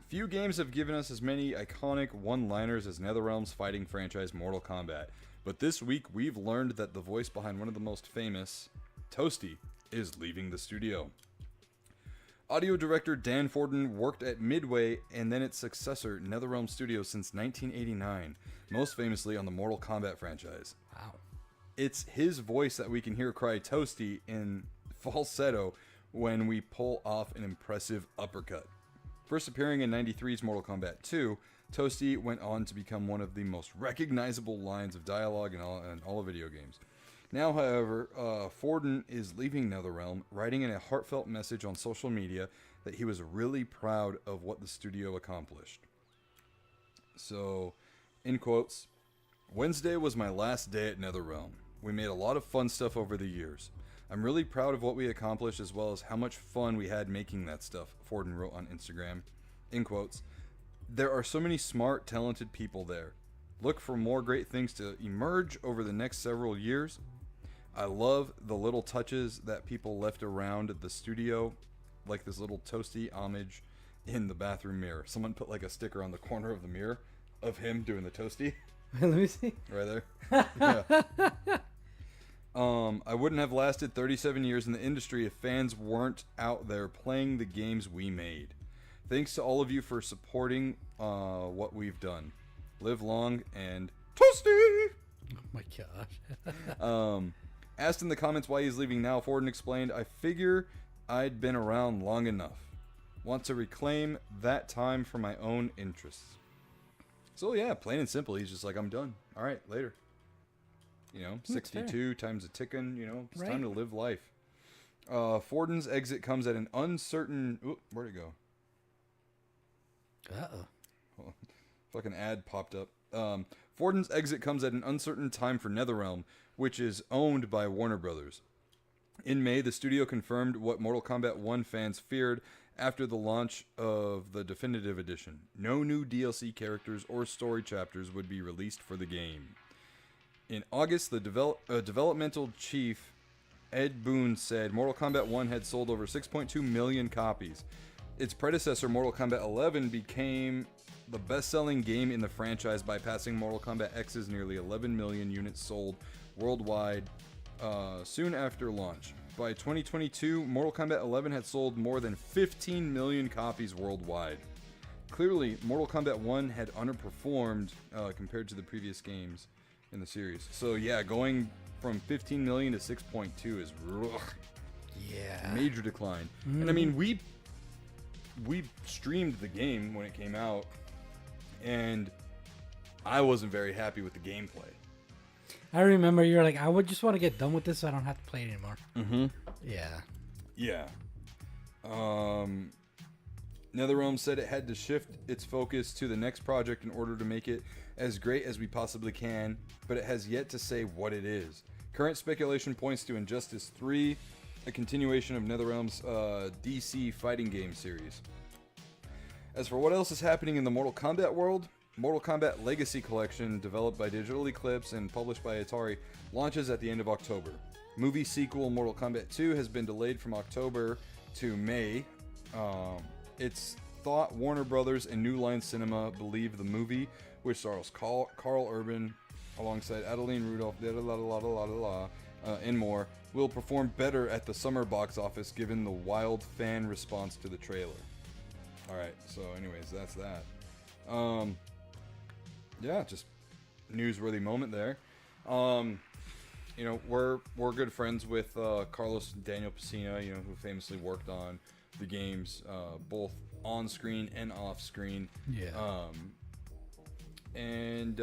Few games have given us as many iconic one-liners as NetherRealm's fighting franchise Mortal Kombat. But this week, we've learned that the voice behind one of the most famous, Toasty, is leaving the studio. Audio director Dan Forden worked at Midway and then its successor, NetherRealm Studios, since 1989, most famously on the Mortal Kombat franchise. Wow. It's his voice that we can hear cry Toasty in falsetto when we pull off an impressive uppercut. First appearing in 93's Mortal Kombat 2, Toasty went on to become one of the most recognizable lines of dialogue in all of video games. Now, however, Forden is leaving NetherRealm, writing in a heartfelt message on social media that he was really proud of what the studio accomplished. So, in quotes, "Wednesday was my last day at NetherRealm. We made a lot of fun stuff over the years. I'm really proud of what we accomplished as well as how much fun we had making that stuff," Forden wrote on Instagram. In quotes, "There are so many smart, talented people there. Look for more great things to emerge over the next several years. I love the little touches that people left around the studio, like this little Toasty homage in the bathroom mirror." Someone put like a sticker on the corner of the mirror of him doing the Toasty. Let me see. Right there. Yeah. I wouldn't have lasted 37 years in the industry if fans weren't out there playing the games we made. Thanks to all of you for supporting what we've done. Live long and Toasty! Oh my gosh. Asked in the comments why he's leaving now, Forden explained, "I figure I'd been around long enough. Want to reclaim that time for my own interests." So yeah, plain and simple, he's just like, I'm done. All right, later. 62 times a ticking, it's time to live life. Forden's exit comes at an uncertain... Oop, where'd it go? Uh-oh. Fucking ad popped up. Forden's exit comes at an uncertain time for NetherRealm, which is owned by Warner Brothers. In May, the studio confirmed what Mortal Kombat 1 fans feared after the launch of the Definitive Edition. No new DLC characters or story chapters would be released for the game. In August, the developmental chief, Ed Boon, said Mortal Kombat 1 had sold over 6.2 million copies. Its predecessor, Mortal Kombat 11, became the best-selling game in the franchise by passing Mortal Kombat X's nearly 11 million units sold worldwide soon after launch. By 2022, Mortal Kombat 11 had sold more than 15 million copies worldwide. Clearly, Mortal Kombat 1 had underperformed compared to the previous games in the series. So yeah, going from 15 million to 6.2 is major decline. And I mean, we streamed the game when it came out, and I wasn't very happy with the gameplay. I remember you were like, I would just want to get done with this so I don't have to play it anymore. Mm-hmm. Yeah. Yeah. NetherRealm said it had to shift its focus to the next project in order to make it as great as we possibly can, but it has yet to say what it is. Current speculation points to Injustice 3, a continuation of NetherRealm's DC fighting game series. As for what else is happening in the Mortal Kombat world, Mortal Kombat Legacy Collection, developed by Digital Eclipse and published by Atari, launches at the end of October. Movie sequel Mortal Kombat 2 has been delayed from October to May. It's thought Warner Brothers and New Line Cinema believe the movie, which stars Carl Urban alongside Adeline Rudolph, and more, will perform better at the summer box office given the wild fan response to the trailer. All right. So, anyways, that's that. Yeah, just newsworthy moment there. You know, we're good friends with Carlos and Daniel Pacina, you know, who famously worked on the games, both on screen and off screen. Yeah. And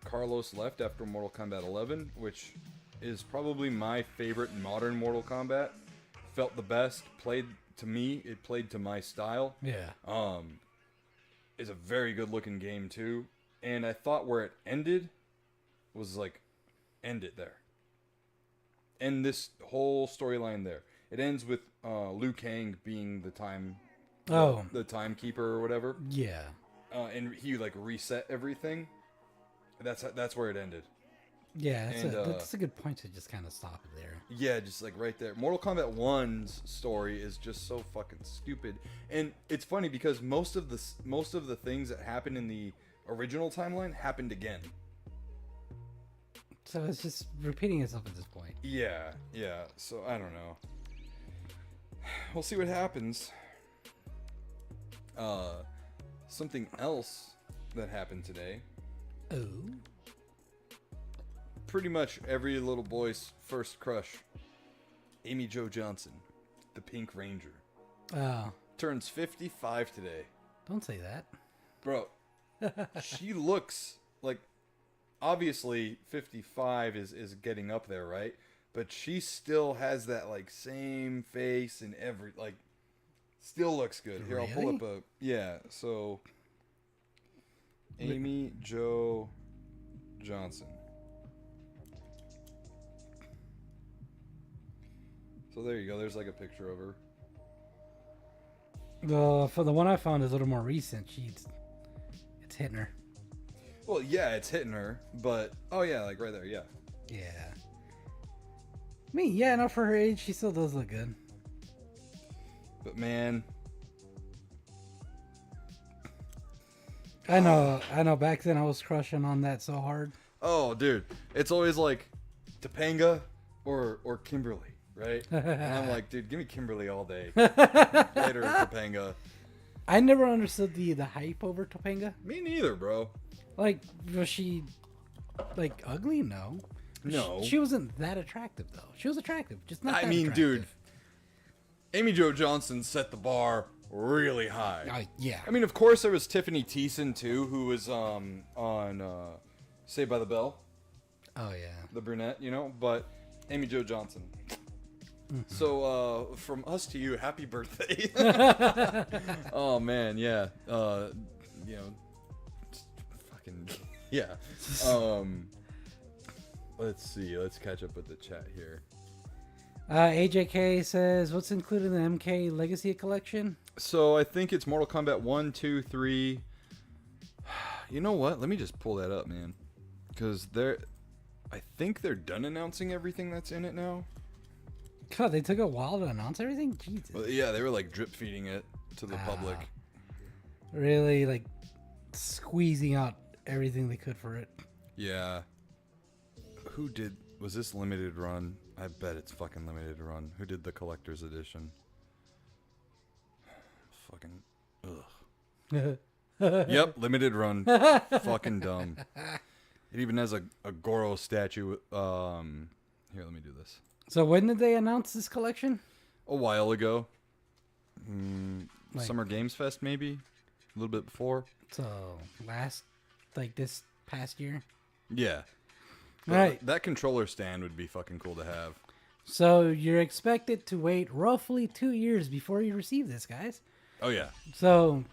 Carlos left after Mortal Kombat 11, which is probably my favorite modern Mortal Kombat. Felt the best. Played to me. It played to my style. Yeah. Is a very good looking game too. And I thought where it ended was like, end it there. End this whole storyline there. It ends with Liu Kang being the timekeeper or whatever. Yeah. And he like reset everything. That's where it ended. Yeah, that's a good point to just kind of stop it there. Yeah, just like right there. Mortal Kombat 1's story is just so fucking stupid. And it's funny because most of the things that happened in the original timeline happened again. So it's just repeating itself at this point. Yeah. So I don't know. We'll see what happens. Something else that happened today. Oh. Pretty much every little boy's first crush. Amy Jo Johnson, the Pink Ranger. Oh. Turns 55 today. Don't say that. Bro, she looks like, obviously 55 is getting up there, right? But she still has that like same face and still looks good. Here, I'll pull up so Amy Jo Johnson. So there you go. There's like a picture of her. For the one I found is a little more recent. It's hitting her. Well, yeah, it's hitting her, but oh yeah, like right there, yeah. Yeah. I mean, yeah, no, for her age, she still does look good. But man, I know. Back then, I was crushing on that so hard. oh dude, it's always like Topanga or Kimberly, right? And I'm like, dude, give me Kimberly all day. Later, Topanga. I never understood the hype over Topanga. Me neither, bro. Like, was she like ugly? No. No. She wasn't that attractive though. She was attractive, just not. I mean, dude, Amy Jo Johnson set the bar really high. Yeah. I mean, of course, there was Tiffany Thiessen too, who was on Saved by the Bell. Oh yeah. The brunette, you know, but Amy Jo Johnson. Mm-hmm. So, from us to you, happy birthday. Oh man, yeah. You know, fucking yeah. Let's see. Let's catch up with the chat here. AJK says, "What's included in the MK Legacy Collection?" So I think it's Mortal Kombat 1, 2, 3. You know what? Let me just pull that up, man. Because I think they're done announcing everything that's in it now. God, they took a while to announce everything? Jesus. Well, yeah, they were like drip feeding it to the public. Really, like, squeezing out everything they could for it. Yeah. Was this limited run? I bet it's fucking limited run. Who did the collector's edition? Fucking, ugh. Yep, limited run. Fucking dumb. It even has a Goro statue. Here, let me do this. So when did they announce this collection? A while ago. Summer Games Fest, maybe? A little bit before. So, this past year? Yeah. Right. That controller stand would be fucking cool to have. So, you're expected to wait roughly 2 years before you receive this, guys. Oh, yeah. So...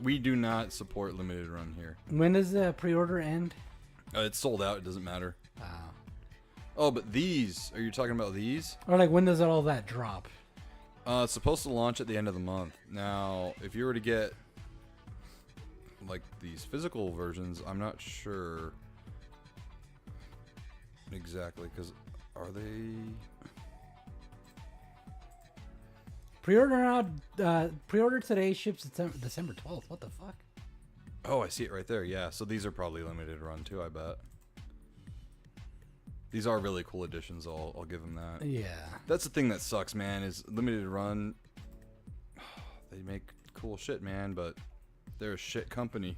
we do not support limited run here. When does the pre-order end? It's sold out. It doesn't matter. Oh, but these... Are you talking about these? Or, like, when does all that drop? It's supposed to launch at the end of the month. Now, if you were to get, like, these physical versions, I'm not sure exactly, because are they... Pre-order today, ships December 12th. What the fuck? Oh, I see it right there. Yeah, so these are probably limited run, too, I bet. These are really cool editions, I'll give them that. Yeah. That's the thing that sucks, man, is limited run. They make cool shit, man, but they're a shit company.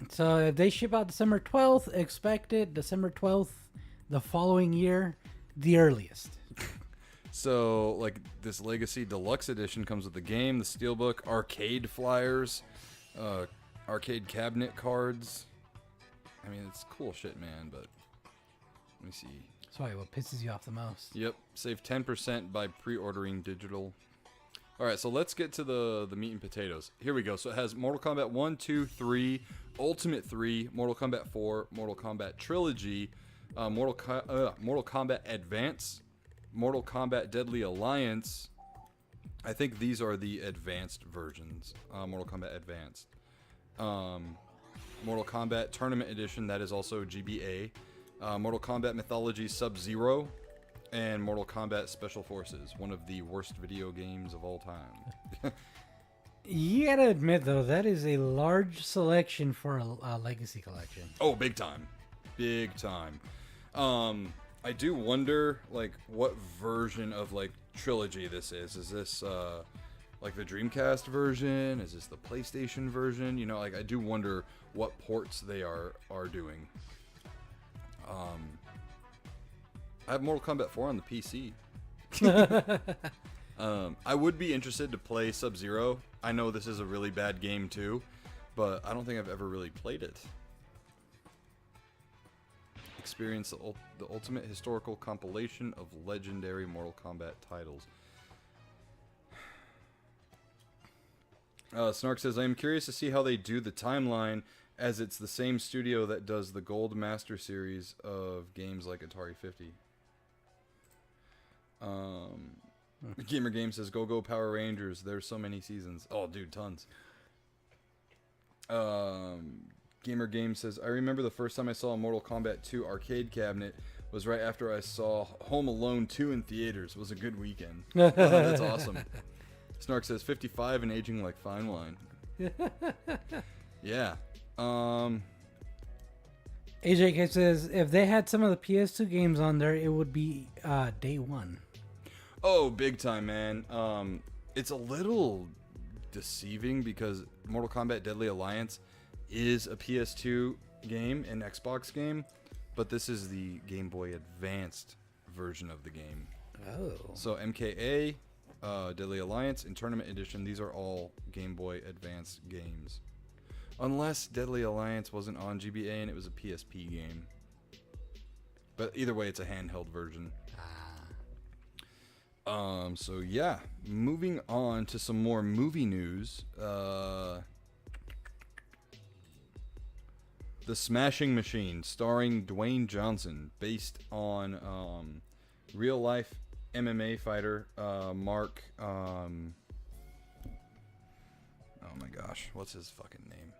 So if they ship out December 12th, expect it December 12th the following year, the earliest. So, like, this Legacy Deluxe Edition comes with the game, the Steelbook, arcade flyers, arcade cabinet cards. I mean, it's cool shit, man, but let me see. Sorry, what pisses you off the most? Yep, save 10% by pre-ordering digital. All right, so let's get to the meat and potatoes. Here we go. So it has Mortal Kombat 1, 2, 3, Ultimate 3, Mortal Kombat 4, Mortal Kombat Trilogy, Mortal Kombat Advance, Mortal Kombat Deadly Alliance. I think these are the advanced versions. Mortal Kombat Advanced. Mortal Kombat Tournament Edition, that is also GBA. Mortal Kombat Mythology Sub-Zero. And Mortal Kombat Special Forces, one of the worst video games of all time. You gotta admit, though, that is a large selection for a Legacy collection. Oh, big time. Big time. I do wonder, like, what version of, like, trilogy this is. Is this, like, the Dreamcast version? Is this the PlayStation version? You know, like, I do wonder what ports they are doing. I have Mortal Kombat 4 on the PC. I would be interested to play Sub-Zero. I know this is a really bad game too, but I don't think I've ever really played it. Experience the ultimate historical compilation of legendary Mortal Kombat titles. Snark says, I am curious to see how they do the timeline, as it's the same studio that does the Gold Master series of games like Atari 50. Gamer Game says, Go Power Rangers. There's so many seasons. Oh, dude, tons. Gamer Game says, I remember the first time I saw a Mortal Kombat 2 arcade cabinet was right after I saw Home Alone 2 in theaters. It was a good weekend. Oh, that's awesome. Snark says, 55 and aging like fine wine. Yeah. AJK says, if they had some of the PS2 games on there, it would be day one. Oh, big time, man. It's a little deceiving because Mortal Kombat Deadly Alliance is a PS2 game, an Xbox game, but this is the Game Boy Advanced version of the game. Oh. So MKA, Deadly Alliance, and Tournament Edition, these are all Game Boy Advanced games. Unless Deadly Alliance wasn't on GBA and it was a PSP game. But either way, it's a handheld version. So yeah, moving on to some more movie news. The Smashing Machine, starring Dwayne Johnson, based on real life MMA fighter Mark. Oh my gosh, what's his fucking name?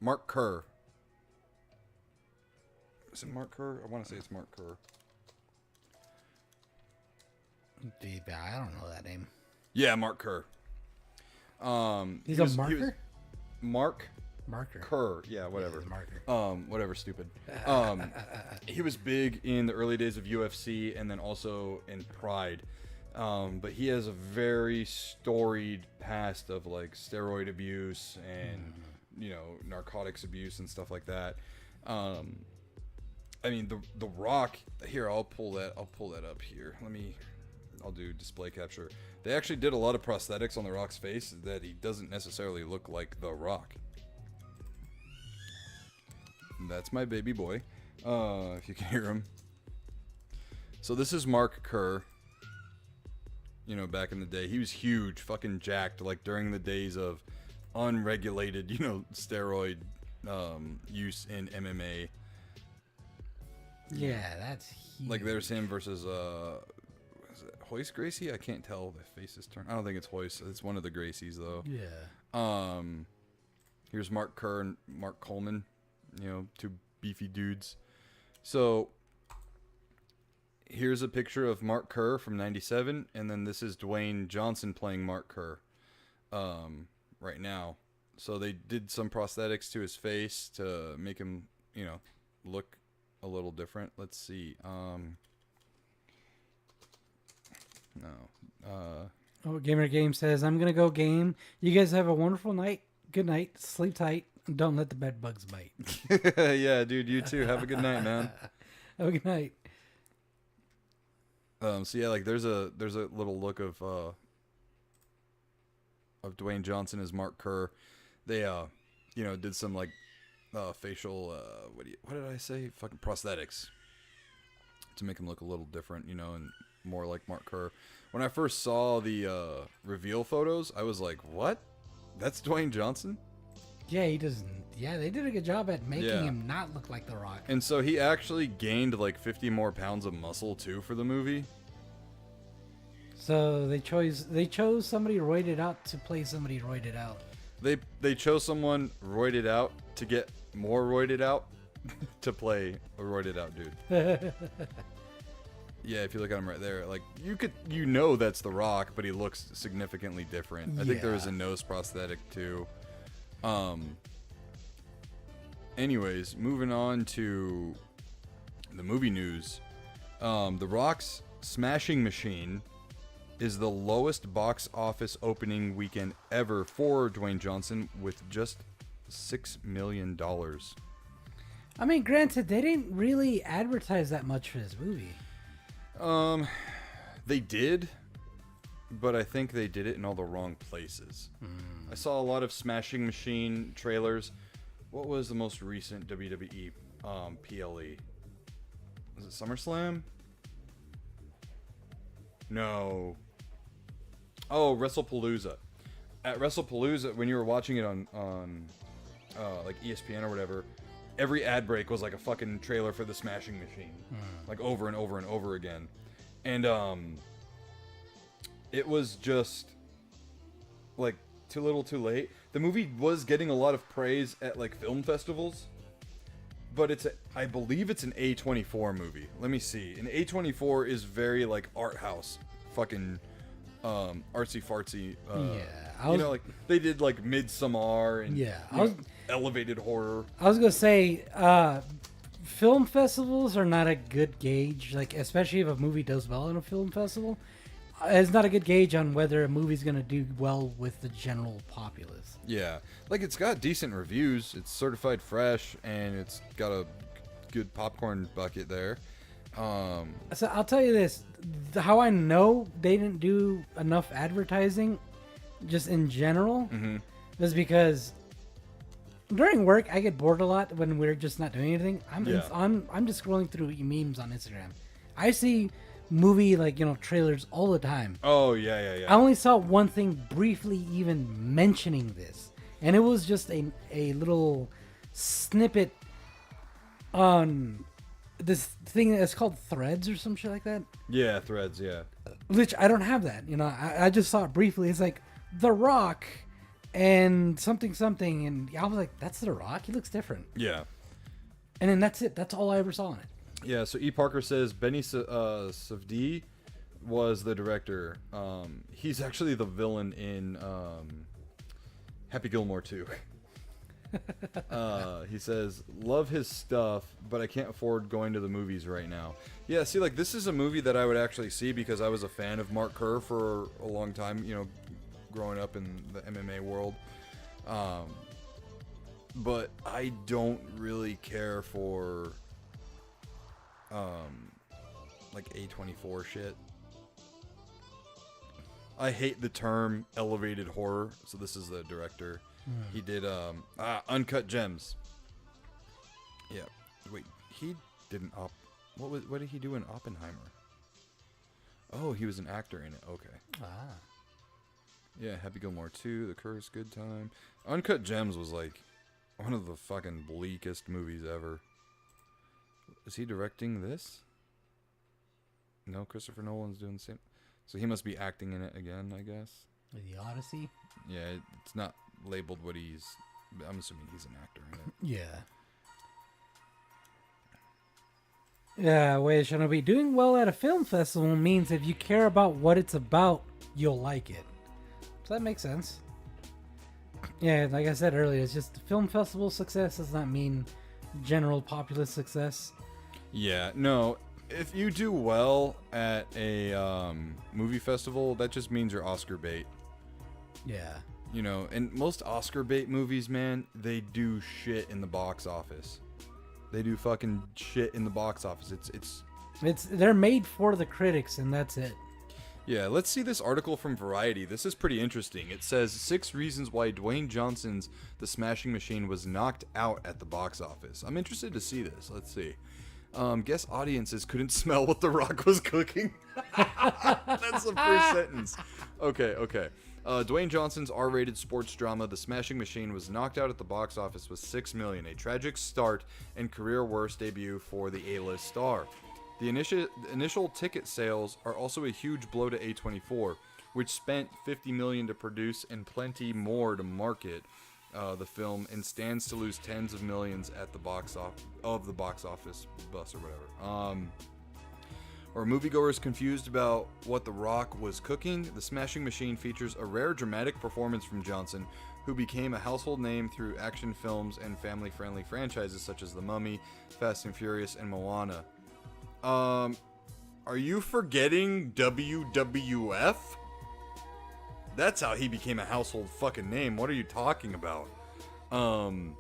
Mark Kerr. Is it Mark Kerr? I want to say it's Mark Kerr. Dude, I don't know that name. Yeah, Mark Kerr. He's a marker? Marker. Kerr. Yeah, whatever. Yeah, marker. Whatever, stupid. He was big in the early days of UFC and then also in Pride. But he has a very storied past of like steroid abuse and you know, narcotics abuse and stuff like that. I mean, the Rock. Here, I'll pull that up here. I'll do display capture. They actually did a lot of prosthetics on The Rock's face that he doesn't necessarily look like The Rock. That's my baby boy, if you can hear him. So this is Mark Kerr. You know, back in the day, he was huge, fucking jacked, like during the days of unregulated, you know, steroid use in MMA. Yeah, that's huge. Like there's him versus is it Hoist Gracie? I can't tell. The face is turned. I don't think it's Hoist. It's one of the Gracies though. Yeah. Here's Mark Kerr and Mark Coleman. You know, two beefy dudes. So here's a picture of Mark Kerr from '97, and then this is Dwayne Johnson playing Mark Kerr right now. So they did some prosthetics to his face to make him, you know, look a little different. Let's see. Oh, Gamer Game says, I'm going to go game. You guys have a wonderful night. Good night. Sleep tight. And don't let the bed bugs bite. Yeah, dude, you too. Have a good night, man. Have a good night. So yeah, like there's a little look of Dwayne Johnson as Mark Kerr. They did some like facial what did I say? Fucking prosthetics to make him look a little different, and more like Mark Kerr. When I first saw the reveal photos, I was like, "What? That's Dwayne Johnson?" Yeah, he doesn't. Yeah, they did a good job at making Yeah. him not look like The Rock. And so he actually gained like 50 more pounds of muscle too for the movie. So they chose somebody roided out to play somebody roided out. They chose someone roided out to get more roided out to play a roided out dude. Yeah, if you look at him right there, like that's The Rock, but he looks significantly different. I think there was a nose prosthetic too. Anyways, moving on to the movie news. The Rock's Smashing Machine is the lowest box office opening weekend ever for Dwayne Johnson with just $6 million. I mean, granted, they didn't really advertise that much for this movie. They did, but I think they did it in all the wrong places. I saw a lot of Smashing Machine trailers. What was the most recent WWE PLE? Was it SummerSlam? No. Oh, WrestlePalooza. At WrestlePalooza, when you were watching it on like ESPN or whatever, every ad break was like a fucking trailer for the Smashing Machine, like over and over and over again, and it was just like too little, too late. The movie was getting a lot of praise at like film festivals, but I believe it's an A24 movie. Let me see. An A24 is very like art house, fucking artsy fartsy. Like they did like Midsommar and elevated horror. I was gonna say, film festivals are not a good gauge. Like, especially if a movie does well in a film festival, it's not a good gauge on whether a movie's gonna do well with the general populace. Yeah, like it's got decent reviews. It's certified fresh, and it's got a good popcorn bucket there. So I'll tell you this: how I know they didn't do enough advertising, just in general, is because during work I get bored a lot when we're just not doing anything. I'm just scrolling through memes on Instagram. I see movie trailers all the time. Oh yeah. I only saw one thing briefly even mentioning this, and it was just a little snippet on this thing that's called Threads or some shit like that. Yeah, Threads. Yeah. Which I don't have that. I just saw it briefly. It's like The Rock and something, and I was like, that's The Rock. He looks different. Yeah. And then that's it. That's all I ever saw on it. Yeah, so E. Parker says Benny Safdie was the director. He's actually the villain in Happy Gilmore 2. He says, love his stuff, but I can't afford going to the movies right now. Yeah, see, like, this is a movie that I would actually see because I was a fan of Mark Kerr for a long time, growing up in the MMA world. But I don't really care for like A24 shit. I hate the term elevated horror. So this is the director. He did Uncut Gems. Yeah. Wait, he didn't what did he do in Oppenheimer? Oh, he was an actor in it. Okay. Yeah, Happy Gilmore 2, The Curse, Good Time. Uncut Gems was like one of the fucking bleakest movies ever. Is he directing this? No, Christopher Nolan's doing the same. So he must be acting in it again, I guess. The Odyssey? Yeah, it's not labeled what he's... I'm assuming he's an actor in it. Yeah. Yeah, way Shinobi. Doing well at a film festival means if you care about what it's about, you'll like it. So that makes sense. Yeah, like I said earlier, it's just film festival success does not mean general populace success. Yeah, no. if you do well at a movie festival, that just means you're Oscar bait. Yeah. You know, and most Oscar bait movies, man, they do shit in the box office. They do fucking shit in the box office. They're made for the critics, and that's it. Yeah, let's see this article from Variety. This is pretty interesting. It says 6 reasons why Dwayne Johnson's The Smashing Machine was knocked out at the box office. I'm interested to see this. Let's see. Guess audiences couldn't smell what The Rock was cooking. That's the first sentence. Okay. Dwayne Johnson's R-rated sports drama The Smashing Machine was knocked out at the box office with $6 million, a tragic start and career worst debut for the A-list star. The initial ticket sales are also a huge blow to A24, which spent $50 million to produce and plenty more to market the film, and stands to lose tens of millions at the box office bus or whatever. Or moviegoers confused about what The Rock was cooking, The Smashing Machine features a rare dramatic performance from Johnson, who became a household name through action films and family-friendly franchises such as The Mummy, Fast and Furious, and Moana. Are you forgetting WWF? That's how he became a household fucking name. What are you talking about? And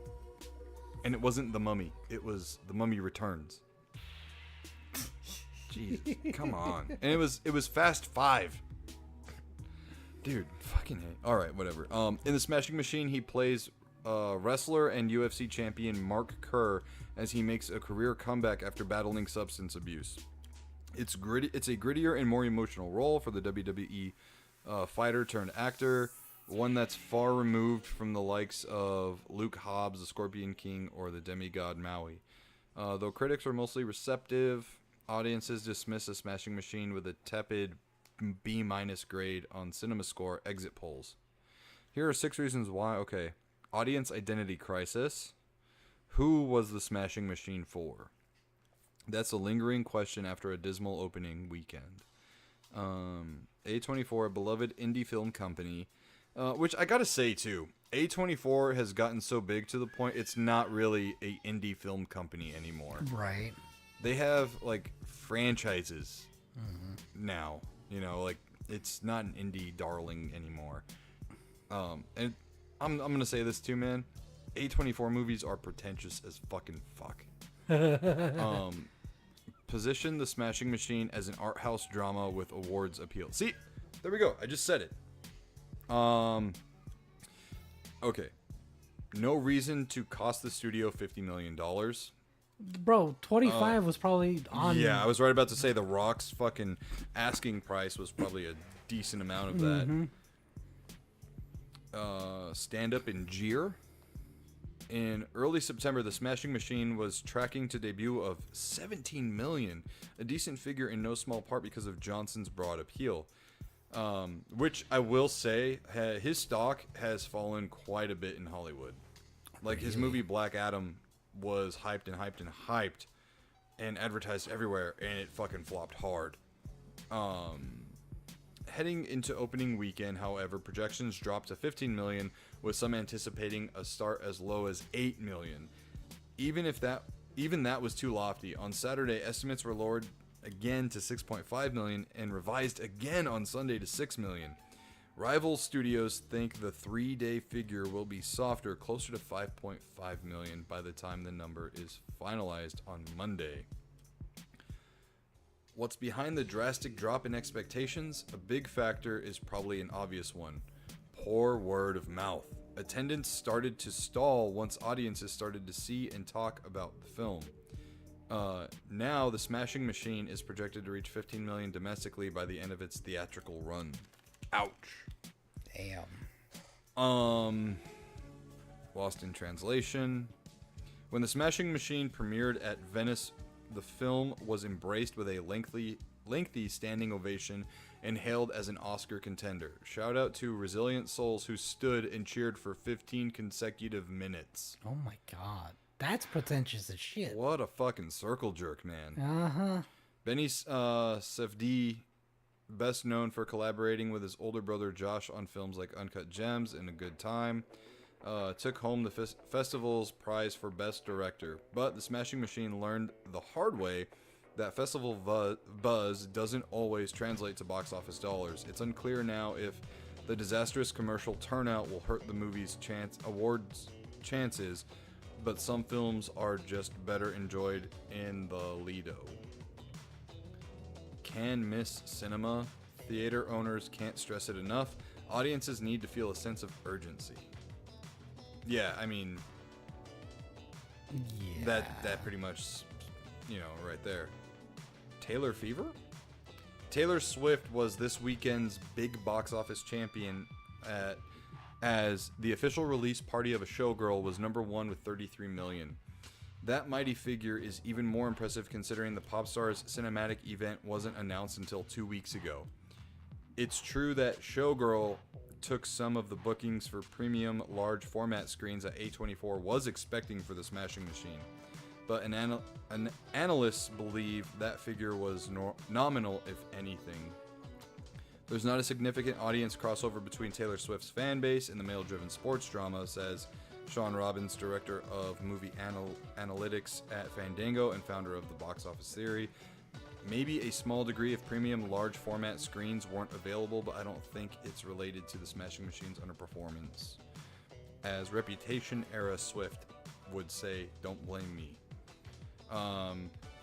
it wasn't The Mummy. It was The Mummy Returns. Jesus, come on. And it was Fast 5. Dude, fucking hate. Alright, whatever. In The Smashing Machine, he plays wrestler and UFC champion Mark Kerr as he makes a career comeback after battling substance abuse. It's a grittier and more emotional role for the WWE fighter turned actor, one that's far removed from the likes of Luke Hobbs, the Scorpion King, or the demigod Maui. Though critics are mostly receptive, audiences dismiss The Smashing Machine with a tepid B- grade on CinemaScore exit polls. Here are 6 reasons why. Okay. Audience identity crisis. Who was The Smashing Machine for? That's a lingering question after a dismal opening weekend. A24, a beloved indie film company, which I gotta say too, A24 has gotten so big to the point it's not really a indie film company anymore. Right. They have like franchises now. You know, like it's not an indie darling anymore. And I'm gonna say this too, man. A24 movies are pretentious as fucking fuck. Position The Smashing Machine as an art house drama with awards appeal. See, there we go. I just said it. Okay. No reason to cost the studio $50 million. Bro, 25 was probably on. Yeah, I was right about to say The Rock's fucking asking price was probably a decent amount of that. Stand Up and Jeer. In early September, The Smashing Machine was tracking to debut of $17 million, a decent figure in no small part because of Johnson's broad appeal. Which I will say, his stock has fallen quite a bit in Hollywood. Like his movie Black Adam was hyped and advertised everywhere, and it fucking flopped hard. Heading into opening weekend, however, projections dropped to $15 million, with some anticipating a start as low as $8 million. Even that was too lofty. On Saturday, estimates were lowered again to $6.5 million and revised again on Sunday to $6 million. Rival studios think the 3-day figure will be softer, closer to $5.5 million by the time the number is finalized on Monday. What's behind the drastic drop in expectations? A big factor is probably an obvious one. Poor word of mouth. Attendance started to stall once audiences started to see and talk about the film. Now, The Smashing Machine is projected to reach $15 million domestically by the end of its theatrical run. Ouch. Damn. Lost in translation. When The Smashing Machine premiered at Venice, the film was embraced with a lengthy standing ovation and hailed as an Oscar contender. Shout out to resilient souls who stood and cheered for 15 consecutive minutes. Oh my god. That's pretentious as shit. What a fucking circle jerk, man. Uh-huh. Benny Safdie, best known for collaborating with his older brother Josh on films like Uncut Gems and A Good Time, took home the festival's prize for Best Director. But The Smashing Machine learned the hard way that festival buzz doesn't always translate to box office dollars. It's unclear now if the disastrous commercial turnout will hurt the movie's awards chances, but some films are just better enjoyed in the Lido. Can miss cinema. Theater owners can't stress it enough. Audiences need to feel a sense of urgency. Yeah, I mean, that pretty much, right there. Taylor Fever? Taylor Swift was this weekend's big box office champion as the official release party of a Showgirl was number 1 with 33 million. That mighty figure is even more impressive considering the pop star's cinematic event wasn't announced until 2 weeks ago. It's true that Showgirl took some of the bookings for premium large format screens that A24 was expecting for the Smashing Machine, but analysts believe that figure was nominal, if anything. There's not a significant audience crossover between Taylor Swift's fan base and the male-driven sports drama, says Sean Robbins, director of movie analytics at Fandango and founder of the Box Office Theory. Maybe a small degree of premium large format screens weren't available, but I don't think it's related to the Smashing Machine's underperformance. As Reputation-era Swift would say, don't blame me.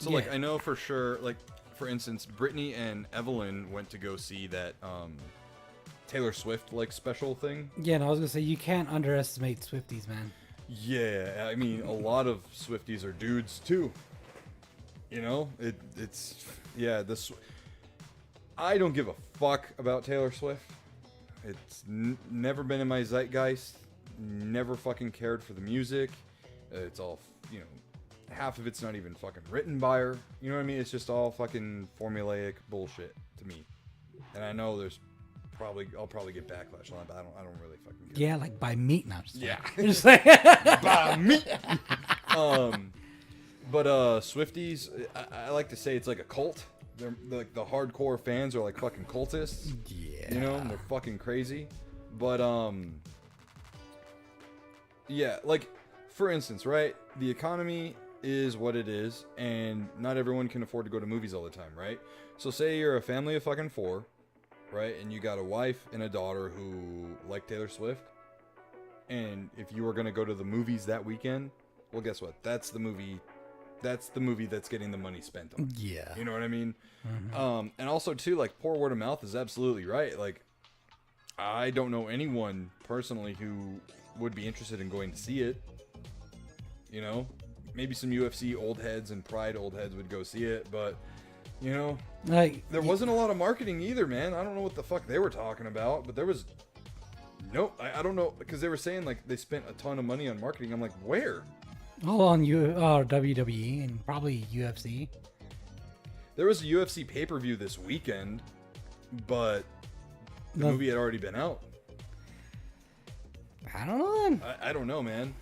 Like, I know for sure, like, for instance, Brittany and Evelyn went to go see that Taylor Swift, like, special thing. Yeah, and I was going to say, you can't underestimate Swifties, man. Yeah, I mean, a lot of Swifties are dudes, too. You know? I don't give a fuck about Taylor Swift. It's never been in my zeitgeist. Never fucking cared for the music. It's all, half of it's not even fucking written by her. You know what I mean? It's just all fucking formulaic bullshit to me. And I know I'll probably get backlash on it, but I don't really fucking care. Yeah, like buy meat now. Yeah. Just like Buy meat. But Swifties, I like to say it's like a cult. They're like the hardcore fans are like fucking cultists. Yeah. And they're fucking crazy. But yeah, like for instance, right? The economy is what it is, and not everyone can afford to go to movies all the time, right? So say you're a family of fucking 4, right? And you got a wife and a daughter who like Taylor Swift. And if you were gonna go to the movies that weekend, well, guess what? That's the movie that's getting the money spent on. Yeah. You know what I mean? Mm-hmm. And also too, like, poor word of mouth is absolutely right. Like, I don't know anyone personally who would be interested in going to see it. Maybe some UFC old heads and Pride old heads would go see it, but like there wasn't a lot of marketing either, man. I don't know what the fuck they were talking about, but there was I don't know, because they were saying like they spent a ton of money on marketing. I'm like, where? all on WWE and probably UFC. There was a UFC pay-per-view this weekend, but the movie had already been out. I don't know then. I don't know, man.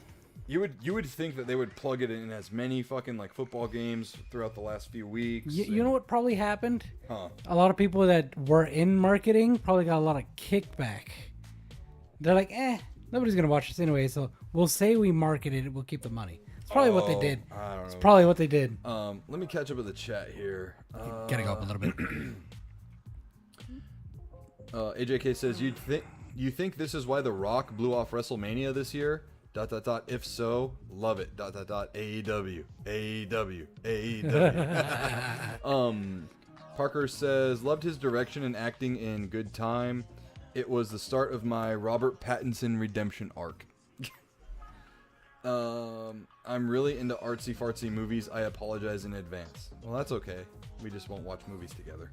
You would think that they would plug it in as many fucking like football games throughout the last few weeks. You know what probably happened? Huh. A lot of people that were in marketing probably got a lot of kickback. They're like, nobody's gonna watch this anyway, so we'll say we marketed it, we'll keep the money. It's probably what they did. I don't know. It's probably what they did. Let me catch up with the chat here. Gotta go up a little bit. AJK says, you think this is why The Rock blew off WrestleMania this year? ... If so, love it. ... AEW. Parker says, loved his direction and acting in Good Time. It was the start of my Robert Pattinson redemption arc. I'm really into artsy fartsy movies. I apologize in advance. Well, that's okay. We just won't watch movies together.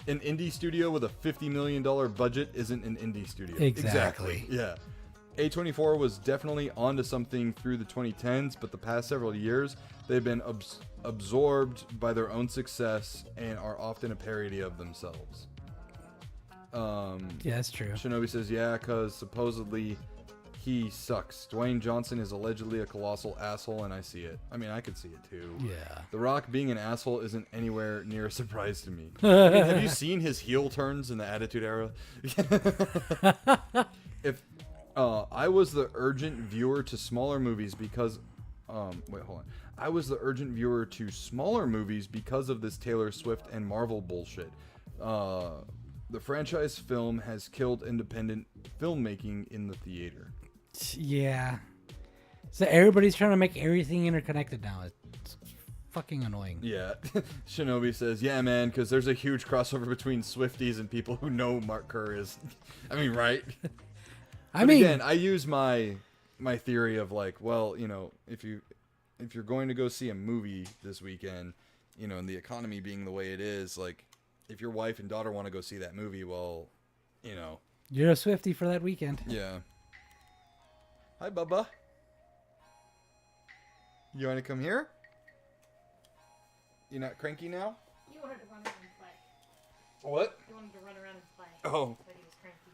An indie studio with a $50 million budget isn't an indie studio. Exactly. Yeah. A24 was definitely onto something through the 2010s, but the past several years, they've been absorbed by their own success and are often a parody of themselves. Yeah, that's true. Shinobi says, yeah, because supposedly he sucks. Dwayne Johnson is allegedly a colossal asshole, and I see it. I mean, I could see it too. Yeah. The Rock being an asshole isn't anywhere near a surprise to me. I mean, have you seen his heel turns in the Attitude Era? If I was the urgent viewer to smaller movies because Wait, hold on. I was the urgent viewer to smaller movies because of this Taylor Swift and Marvel bullshit. The franchise film has killed independent filmmaking in the theater. Yeah. So everybody's trying to make everything interconnected now. It's fucking annoying. Yeah. Shinobi says, yeah, man, because there's a huge crossover between Swifties and people who know Mark Kerr is. I mean, right? But again, I use my theory of like, well, you know, if you're going to go see a movie this weekend, you know, and the economy being the way it is, like, if your wife and daughter want to go see that movie, well, you know. You're a Swiftie for that weekend. Yeah. Hi, Bubba. You want to come here? You not cranky now? You wanted to run around and play. What? You wanted to run around and play. Oh. But he was cranky.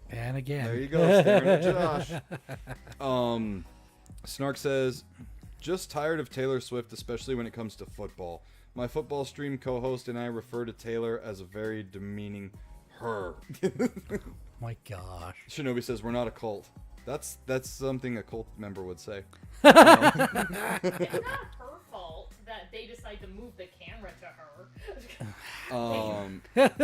And again. There you go, staring at Josh. Snark says, just tired of Taylor Swift, especially when it comes to football. My football stream co-host and I refer to Taylor as a very demeaning her. My gosh. Shinobi says, we're not a cult. That's something a cult member would say. It's not her fault that they decide to move the camera to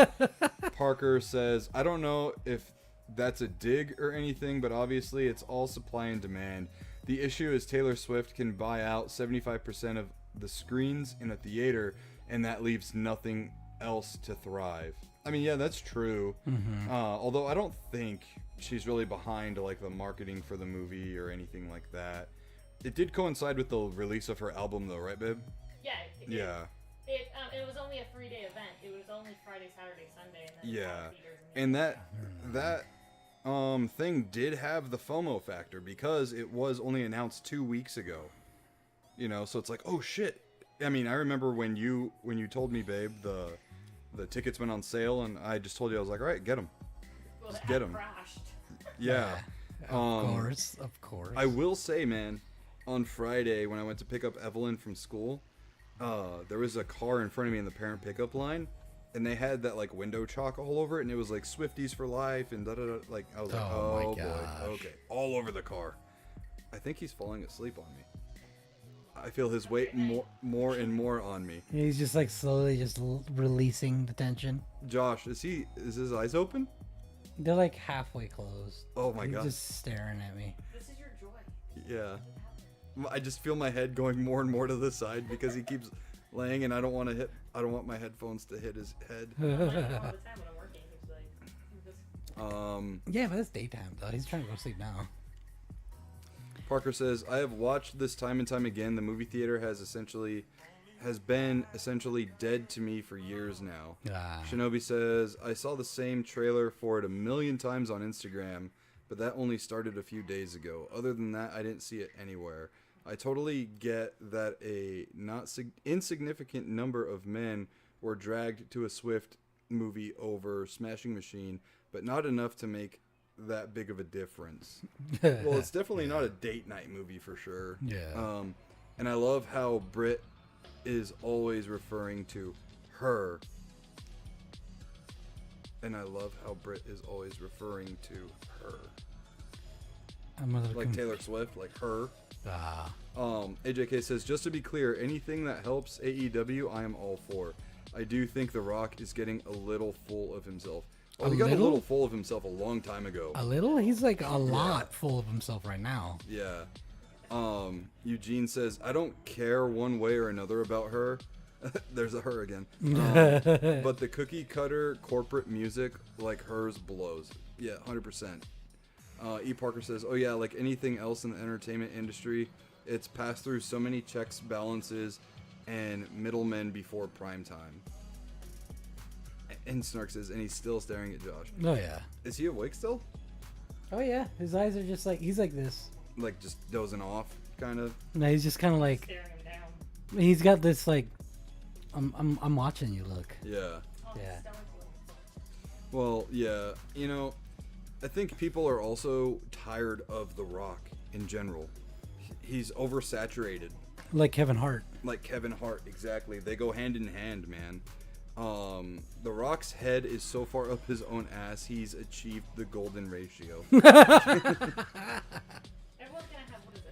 her. Parker says, I don't know if that's a dig or anything, but obviously it's all supply and demand. The issue is Taylor Swift can buy out 75% of the screens in a theater, and that leaves nothing else to thrive. I mean, yeah, that's true. Mm-hmm. Although I don't think she's really behind like the marketing for the movie or anything like that. It did coincide with the release of her album, though, right, babe? Yeah. Yeah. It was only a 3-day event. It was only Friday, Saturday, Sunday, and then Yeah, theaters and that thing did have the FOMO factor because it was only announced 2 weeks ago. You know, so it's like, oh shit. I mean, I remember when you told me, babe, the tickets went on sale, and I just told you, I was like, all right, get them. well, Just the get app 'em. crashed. Yeah. Of course. I will say, man, on Friday when I went to pick up Evelyn from school, there was a car in front of me in the parent pickup line, and they had that like window chalk all over it, and it was like Swifties for life and da da da. Like I was like, Oh, my oh boy, gosh. okay, all over the car. I think he's falling asleep on me. I feel his weight more and more on me. He's just like slowly just releasing the tension. Josh, is his eyes open? They're like halfway closed. Oh my He's god. just staring at me. This is your joy. Yeah. I just feel my head going more and more to the side because he keeps laying, and I don't want my headphones to hit his head. All the time when I'm working, it's like, Yeah, but it's daytime though. He's trying to go to sleep now. Parker says, I have watched this time and time again. The movie theater has been essentially dead to me for years now. Shinobi says, I saw the same trailer for it 1,000,000 times on Instagram, but that only started a few days ago. Other than that, I didn't see it anywhere. I totally get that a not insignificant number of men were dragged to a Swift movie over Smashing Machine, but not enough to make that big of a difference. Well, it's definitely not a date night movie for sure. Yeah. And I love how Brit is always referring to her. And I love how Brit is always referring to her. Like Taylor Swift, like her. AJK says, just to be clear, anything that helps AEW, I am all for. I do think The Rock is getting a little full of himself. Oh, he got a little full of himself a long time ago. A little? He's like a lot full of himself right now. Yeah. Eugene says, I don't care one way or another about her. There's a her again. But the cookie cutter corporate music like hers blows. Yeah, 100%. E. Parker says, oh yeah, like anything else in the entertainment industry, it's passed through so many checks, balances, and middlemen before prime time. And Snark says, and he's still staring at Josh. Oh yeah. Is he awake still? Oh yeah. His eyes are just like, he's like this. Like just dozing off, kind of? No, he's just kind of like, staring him down. he's got this like, I'm watching you look. Yeah. Yeah. Well, yeah, you know, I think people are also tired of The Rock in general. He's oversaturated. Like Kevin Hart. Like Kevin Hart, exactly. They go hand in hand, man. The Rock's head is so far up his own ass, he's achieved the golden ratio. Everyone's gonna have, what is it,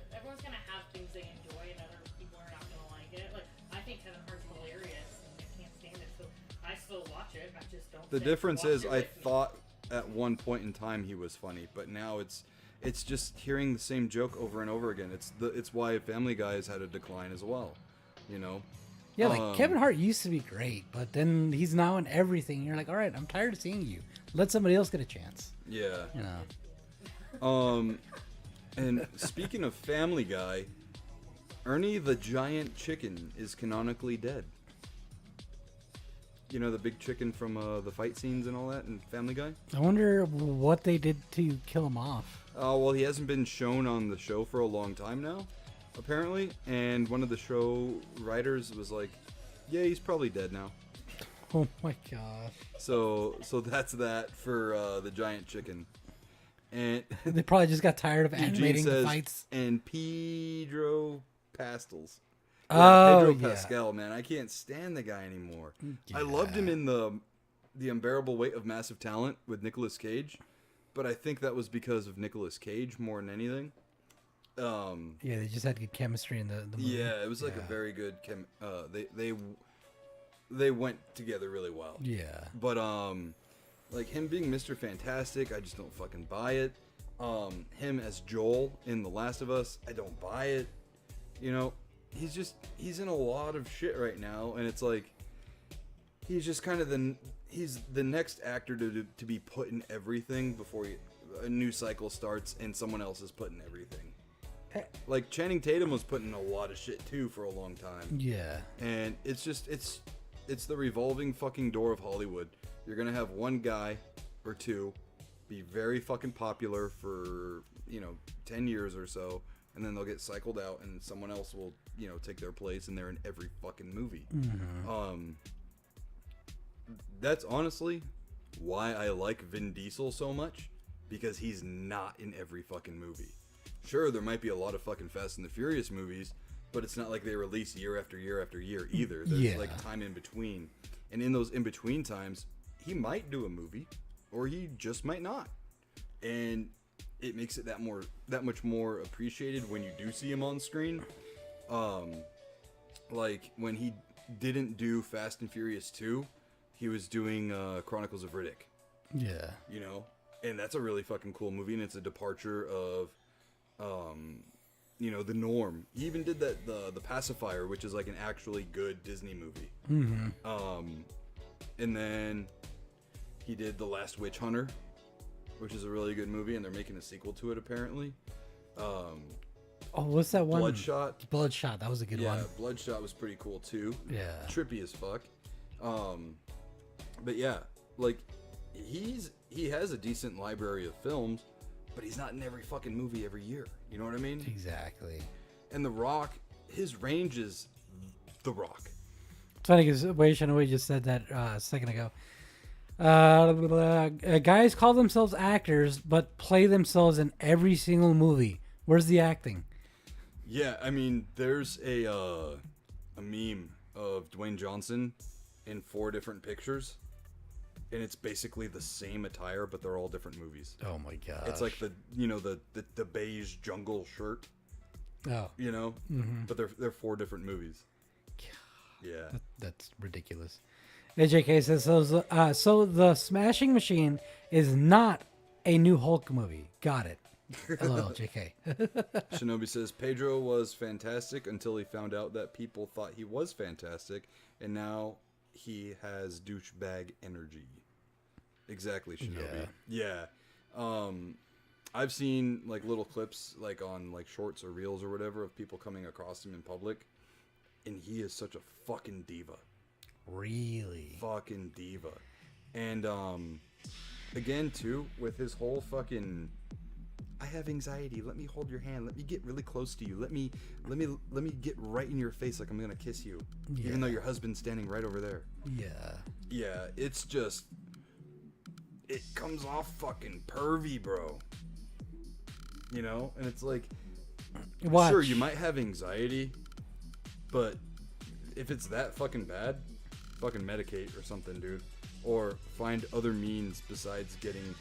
The difference is, I thought at one point in time he was funny, but now it's just hearing the same joke over and over again. It's why Family Guy has had a decline as well, you know. Yeah, like Kevin Hart used to be great, but then he's now in everything. You're like, all right, I'm tired of seeing you. Let somebody else get a chance. Yeah. You know. And speaking of Family Guy, Ernie the Giant Chicken is canonically dead. You know, the big chicken from the fight scenes and all that in Family Guy? I wonder what they did to kill him off. Well, he hasn't been shown on the show for a long time now, apparently. And one of the show writers was like, yeah, he's probably dead now. Oh my gosh. So that's that for the giant chicken. And They probably just got tired of Eugene animating the says, fights. and Pedro Pastels. Oh, Pedro yeah. Pascal, man, I can't stand the guy anymore. I loved him in the Unbearable Weight of Massive Talent with Nicolas Cage, but I think that was because of Nicolas Cage more than anything. Yeah, they just had good chemistry in the movie. Yeah, it was like a very good they went together really well. Yeah. But like him being Mr. Fantastic, I just don't fucking buy it. Him as Joel in The Last of Us, I don't buy it. You know, he's in a lot of shit right now, and it's like he's just kind of he's the next actor to be put in everything before a new cycle starts and someone else is put in everything. Like Channing Tatum was put in a lot of shit too for a long time. Yeah. And it's just it's the revolving fucking door of Hollywood. You're gonna have one guy or two be very fucking popular for 10 years or so, and then they'll get cycled out, and someone else will take their place, and they're in every fucking movie. Mm-hmm. That's honestly why I like Vin Diesel so much, because he's not in every fucking movie. Sure, there might be a lot of fucking Fast and the Furious movies, but it's not like they release year after year after year either. There's like time in between. And in those in-between times, he might do a movie, or he just might not. And it makes it that much more appreciated when you do see him on screen. Like when he didn't do Fast and Furious 2, he was doing Chronicles of Riddick. Yeah. And that's a really fucking cool movie, and it's a departure of the norm. He even did that the Pacifier, which is like an actually good Disney movie. Mm-hmm. And then he did The Last Witch Hunter, which is a really good movie, and they're making a sequel to it apparently. Oh, what's that one? Bloodshot. Bloodshot. That was a good one. Yeah, Bloodshot was pretty cool too. Yeah. Trippy as fuck. But yeah, like he has a decent library of films, but he's not in every fucking movie every year. You know what I mean? Exactly. And The Rock, his range is The Rock. It's funny because Wade Shanaway just said that a second ago. Guys call themselves actors, but play themselves in every single movie. Where's the acting? Yeah, I mean, there's a meme of Dwayne Johnson in 4 different pictures, and it's basically the same attire, but they're all different movies. Oh my god! It's like the beige jungle shirt. Oh. Mm-hmm. But they're 4 different movies. Yeah. That's ridiculous. AJK says, so the Smashing Machine is not a new Hulk movie. Got it. Hello, JK. Shinobi says, Pedro was fantastic until he found out that people thought he was fantastic, and now he has douchebag energy. Exactly, Shinobi. Yeah. I've seen like little clips like on like shorts or reels or whatever of people coming across him in public, and he is such a fucking diva. Really? Fucking diva. And again too, with his whole fucking I have anxiety, let me hold your hand, let me get really close to you, let me get right in your face like I'm gonna kiss you. Yeah. Even though your husband's standing right over there. Yeah, it's just it comes off fucking pervy, bro. And it's like sure, you might have anxiety, but if it's that fucking bad, fucking medicate or something, dude. Or find other means besides getting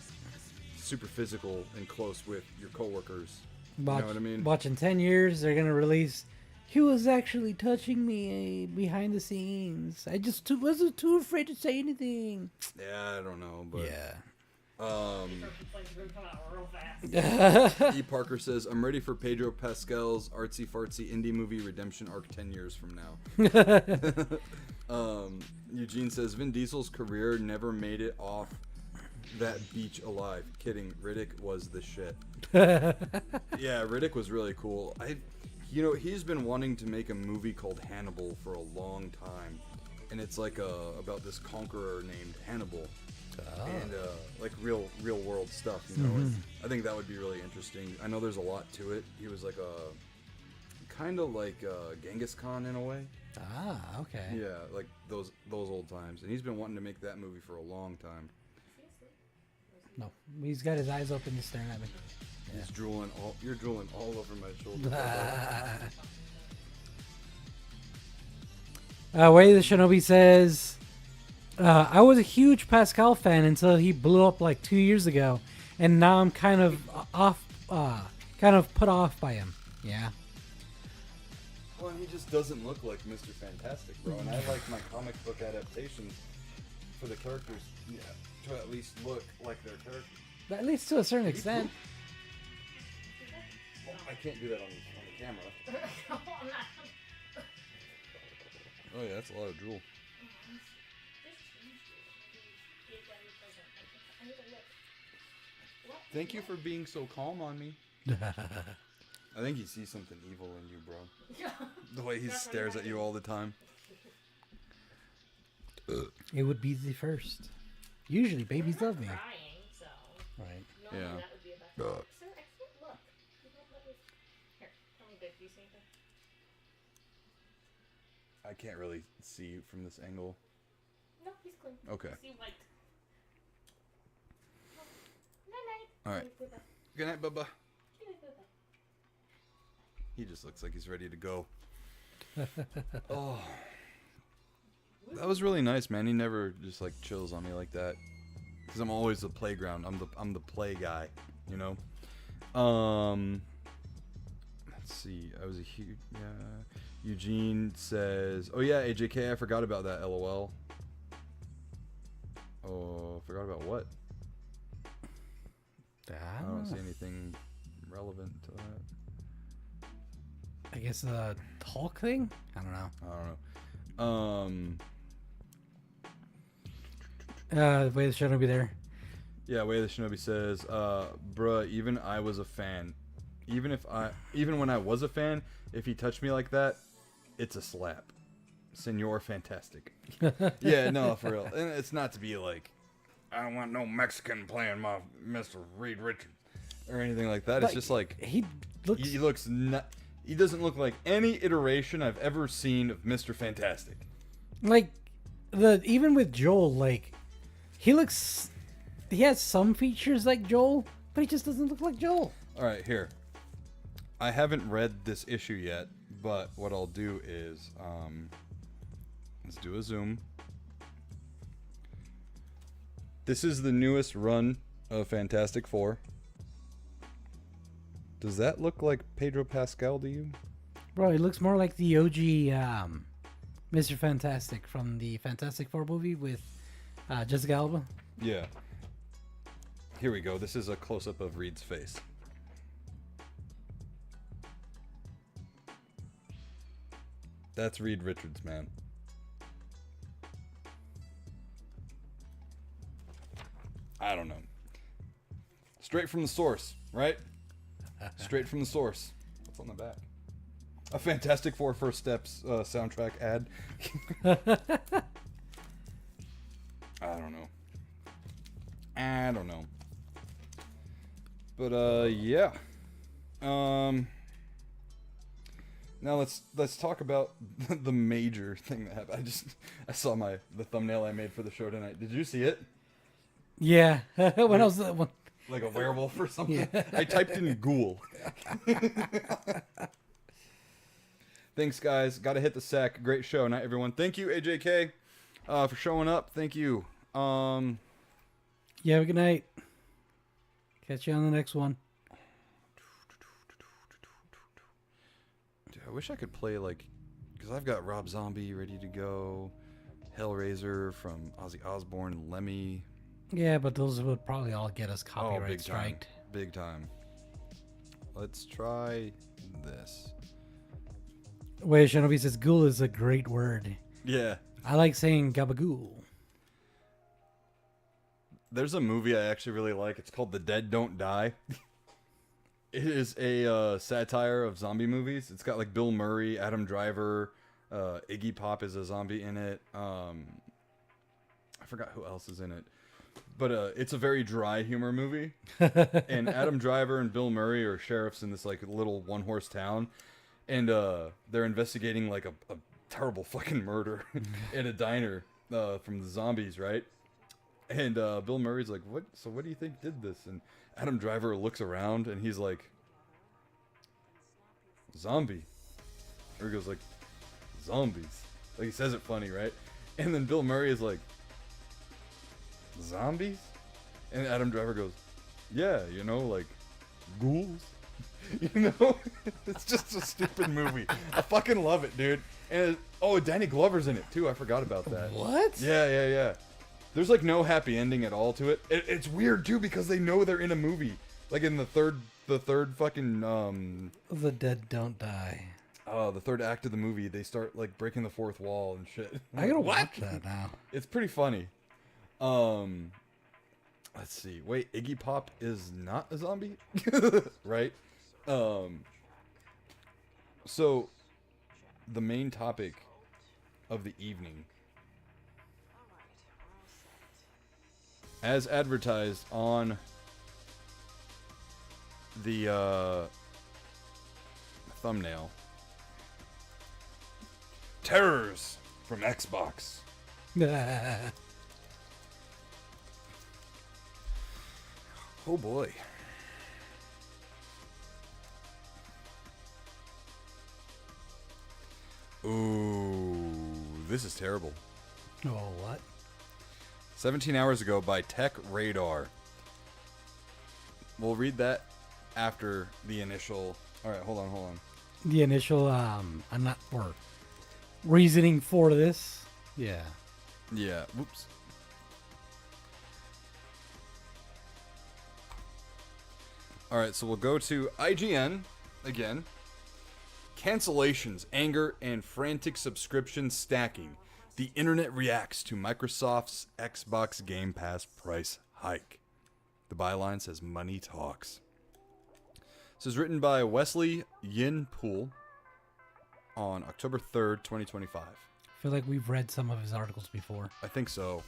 super physical and close with your coworkers. You know what I mean? Watch in 10 years, they're going to release He was actually touching me behind the scenes. I just wasn't too afraid to say anything. Yeah, I don't know, but Yeah. Come out real fast. E. Parker says, I'm ready for Pedro Pascal's artsy fartsy indie movie redemption arc 10 years from now. Eugene says, Vin Diesel's career never made it off that beach alive. Kidding. Riddick was the shit. Yeah, Riddick was really cool. He's been wanting to make a movie called Hannibal for a long time. And it's like about this conqueror named Hannibal. And like real world stuff, you know. I think that would be really interesting. I know there's a lot to it. He was like kind of like Genghis Khan in a way. Ah, okay. Yeah, like those old times. And he's been wanting to make that movie for a long time. No, he's got his eyes open, he's staring at me. He's drooling you're drooling all over my shoulder. Way the Shinobi says, I was a huge Pascal fan until he blew up like 2 years ago, and now I'm kind of put off by him. Yeah. Well, he just doesn't look like Mr. Fantastic, bro. And I like my comic book adaptations for the characters to at least look like their characters. At least to a certain extent. Well, I can't do that on the camera. Oh yeah, that's a lot of drool. Thank you for being so calm on me. I think he sees something evil in you, bro. The way he stares at you all the time. It would be the first. Usually, babies love me. Crying, so Right. normally that would be a bad thing. Sir, I can't look. You don't let me. Here, tell me, babe, do you see anything? I can't really see from this angle. No, he's clean. Okay. I see white. All right. Good night, Bubba. Good night. He just looks like he's ready to go. Oh. That was really nice, man. He never just like chills on me like that. Cuz I'm always the playground. I'm the play guy, you know. Let's see. I was a huge Eugene says, "Oh yeah, AJK, I forgot about that. LOL." Oh, forgot about what? I don't see anything relevant to that. I guess the Hulk thing? I don't know. I don't know. Way the Shinobi there. Yeah, Way the Shinobi says, bruh, even I was a fan. Even when I was a fan, if he touched me like that, it's a slap. Senor Fantastic. Yeah, no, for real. And it's not to be like, I don't want no Mexican playing my Mr. Reed Richards or anything like that. It's just like he looks. He doesn't look like any iteration I've ever seen of Mr. Fantastic. Like even with Joel, like he has some features like Joel, but he just doesn't look like Joel. All right, here. I haven't read this issue yet, but what I'll do is let's do a zoom. This is the newest run of Fantastic Four. Does that look like Pedro Pascal to you? Bro, he looks more like the OG Mr. Fantastic from the Fantastic Four movie with Jessica Alba. Yeah. Here we go. This is a close-up of Reed's face. That's Reed Richards, man. I don't know. Straight from the source, right? Straight from the source. What's on the back? A Fantastic Four First Steps soundtrack ad. I don't know. But yeah. Now let's talk about the major thing that happened. I saw the thumbnail I made for the show tonight. Did you see it? Yeah, when I was Like a werewolf or something. Yeah. I typed in ghoul. Thanks, guys. Got to hit the sack. Great show. Night, everyone. Thank you, AJK, for showing up. Thank you. Yeah, have a good night. Catch you on the next one. Dude, wish I could play like, because I've got Rob Zombie ready to go, Hellraiser from Ozzy Osbourne, Lemmy. Yeah, but those would probably all get us Oh, copyright big time. striked. Big time. Let's try this. Wait, Shinobi says ghoul is a great word. Yeah. I like saying gabagool. There's a movie I actually really like. It's called The Dead Don't Die. It is a satire of zombie movies. It's got like Bill Murray, Adam Driver, Iggy Pop is a zombie in it. I forgot who else is in it. But it's a very dry humor movie. And Adam Driver and Bill Murray are sheriffs in this like little one-horse town. And they're investigating like a terrible fucking murder in a diner from the zombies, right? And Bill Murray's like, what? So what do you think did this? And Adam Driver looks around and he's like, zombie. Or he goes like, zombies. Like he says it funny, right? And then Bill Murray is like, zombies? And Adam Driver goes, yeah, you know, like ghouls. You know? It's just a stupid movie. I fucking love it, dude. And Danny Glover's in it too. I forgot about that. What? Yeah. There's like no happy ending at all to it. It's weird too because they know they're in a movie. Like in the third fucking The dead don't die. the third act of the movie, they start like breaking the fourth wall and shit. I gotta What? watch that now. It's pretty funny. Let's see. Wait, Iggy Pop is not a zombie? Right? So the main topic of the evening, as advertised on the thumbnail, terrors from Xbox. Oh boy. Ooh, this is terrible. Oh, what? 17 hours ago by Tech Radar. We'll read that after the initial. All right, hold on. The initial, reasoning for this. Yeah. Yeah, whoops. All right, so we'll go to IGN again. Cancellations, anger, and frantic subscription stacking. The internet reacts to Microsoft's Xbox Game Pass price hike. The byline says money talks. This is written by Wesley Yin Poole on October 3rd, 2025. I feel like we've read some of his articles before. I think so.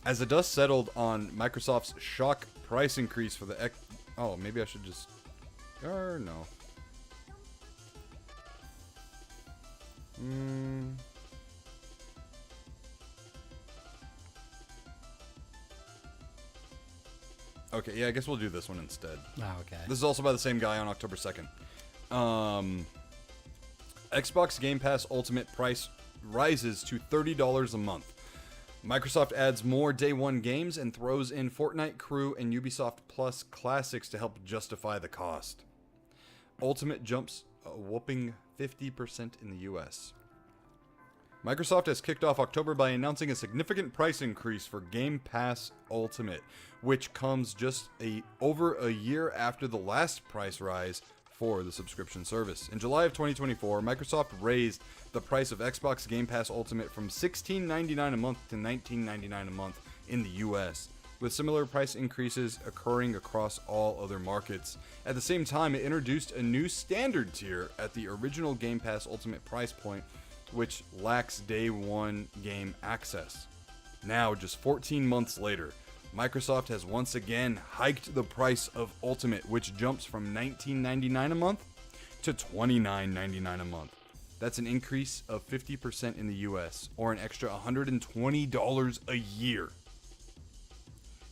As the dust settled on Microsoft's shock price increase for the oh, maybe I should just... Or no. Okay, yeah, I guess we'll do this one instead. Oh, okay. This is also by the same guy on October 2nd. Xbox Game Pass Ultimate price rises to $30 a month. Microsoft adds more day one games and throws in Fortnite Crew and Ubisoft Plus Classics to help justify the cost. Ultimate jumps a whopping 50% in the US. Microsoft has kicked off October by announcing a significant price increase for Game Pass Ultimate, which comes just over a year after the last price rise for the subscription service. In July of 2024, Microsoft raised the price of Xbox Game Pass Ultimate from $16.99 a month to $19.99 a month in the US, with similar price increases occurring across all other markets. At the same time, it introduced a new standard tier at the original Game Pass Ultimate price point, which lacks day one game access. Now, just 14 months later, Microsoft has once again hiked the price of Ultimate, which jumps from $19.99 a month to $29.99 a month. That's an increase of 50% in the US, or an extra $120 a year.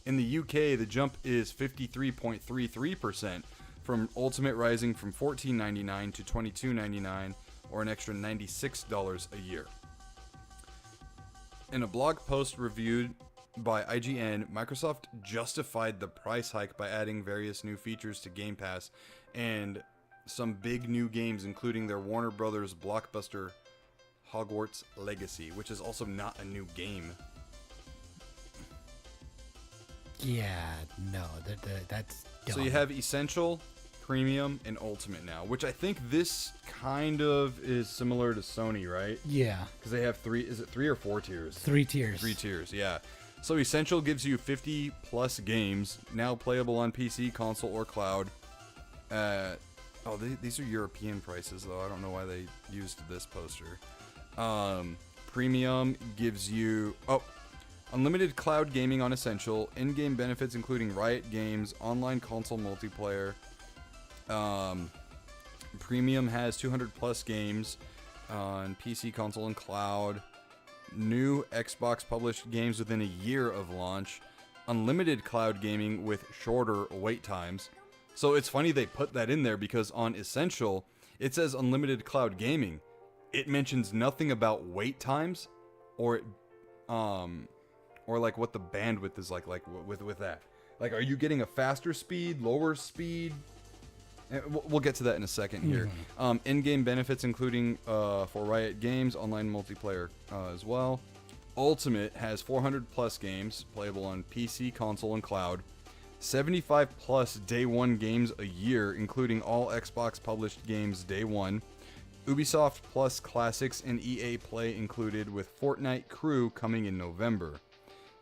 In the UK, the jump is 53.33%, from Ultimate rising from $14.99 to $22.99, or an extra $96 a year. In a blog post reviewed by IGN, Microsoft justified the price hike by adding various new features to Game Pass and some big new games, including their Warner Brothers blockbuster Hogwarts Legacy, which is also not a new game. Yeah, no, that's dumb. So you have Essential, Premium, and Ultimate now, which I think this kind of is similar to Sony, right? Yeah, Because they have three or four tiers? 3 tiers. 3 tiers, yeah. So Essential gives you 50 plus games, now playable on PC, console, or cloud. These are European prices, though. I don't know why they used this poster. Premium gives you unlimited cloud gaming on Essential, in-game benefits including Riot Games, online console multiplayer. Premium has 200 plus games on PC, console, and cloud. New Xbox published games within a year of launch. Unlimited cloud gaming with shorter wait times. So it's funny they put that in there because on Essential, it says unlimited cloud gaming. It mentions nothing about wait times or like what the bandwidth is like with that. Like, are you getting a faster speed, lower speed? We'll get to that in a second here. In-game benefits including for Riot Games, online multiplayer as well. Ultimate has 400 plus games playable on PC, console, and cloud. 75 plus day one games a year, including all Xbox published games day one. Ubisoft Plus Classics and EA Play included, with Fortnite Crew coming in November.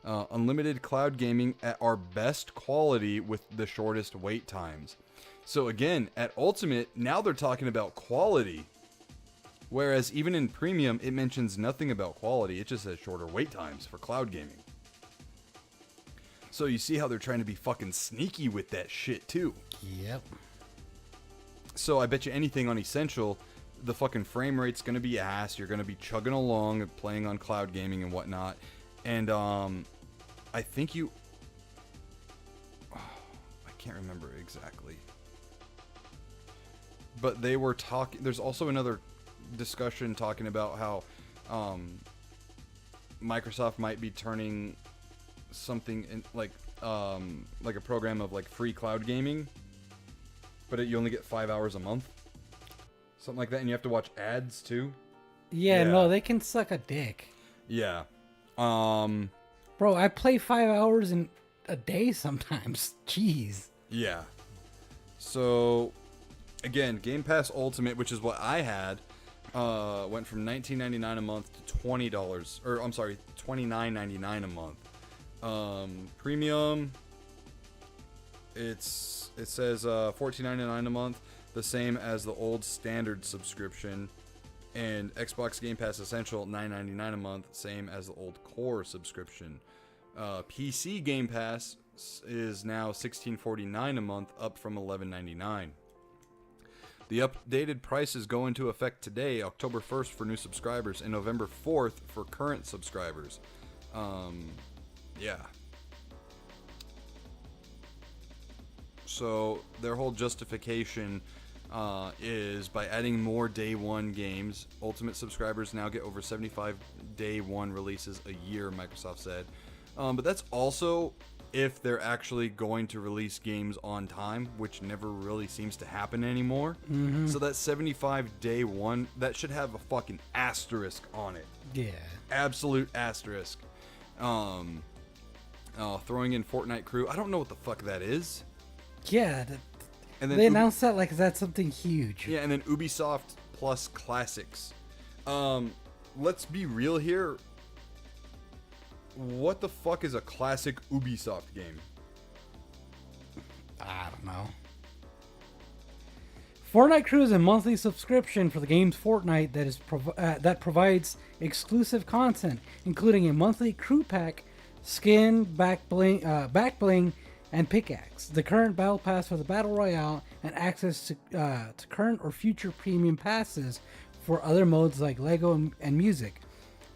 Unlimited cloud gaming at our best quality with the shortest wait times. So again, at Ultimate, now they're talking about quality. Whereas even in Premium, it mentions nothing about quality. It just says shorter wait times for cloud gaming. So you see how they're trying to be fucking sneaky with that shit too. Yep. So I bet you anything on Essential, the fucking frame rate's going to be ass. You're going to be chugging along and playing on cloud gaming and whatnot. And I think I can't remember exactly. But they were talking, there's also another discussion talking about how Microsoft might be turning something in like a program of like free cloud gaming, but you only get 5 hours a month, something like that, and you have to watch ads too. Yeah, no, they can suck a dick. Yeah. Bro, I play 5 hours in a day sometimes. Jeez. Yeah. So again, Game Pass Ultimate, which is what I had, went from $19.99 a month to $20, or I'm sorry, $29.99 a month. Premium, it says $14.99 a month, the same as the old standard subscription, and Xbox Game Pass Essential $9.99 a month, same as the old core subscription. PC Game Pass is now $16.49 a month, up from $11.99. The updated prices go into effect today, October 1st for new subscribers, and November 4th for current subscribers. Yeah. So their whole justification is by adding more day one games. Ultimate subscribers now get over 75 day one releases a year, Microsoft said. But that's also if they're actually going to release games on time, which never really seems to happen anymore. Mm-hmm. So that 75 day one, that should have a fucking asterisk on it. Yeah. Absolute asterisk. Throwing in Fortnite Crew. I don't know what the fuck that is. Yeah. And then they announced that like that's something huge. Yeah, and then Ubisoft Plus Classics. Let's be real here. What the fuck is a classic Ubisoft game? I don't know. Fortnite Crew is a monthly subscription for the game's Fortnite that provides exclusive content, including a monthly crew pack, skin, back bling, and pickaxe. The current battle pass for the battle royale, and access to current or future premium passes for other modes like Lego and music,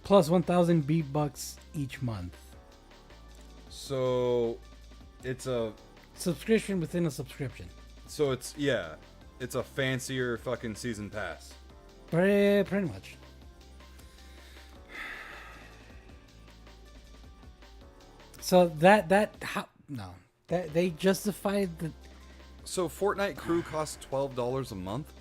plus 1,000 V-Bucks each month. So, it's a subscription within a subscription. So it's a fancier fucking season pass. Pretty much. So they justified So Fortnite Crew costs $12 a month.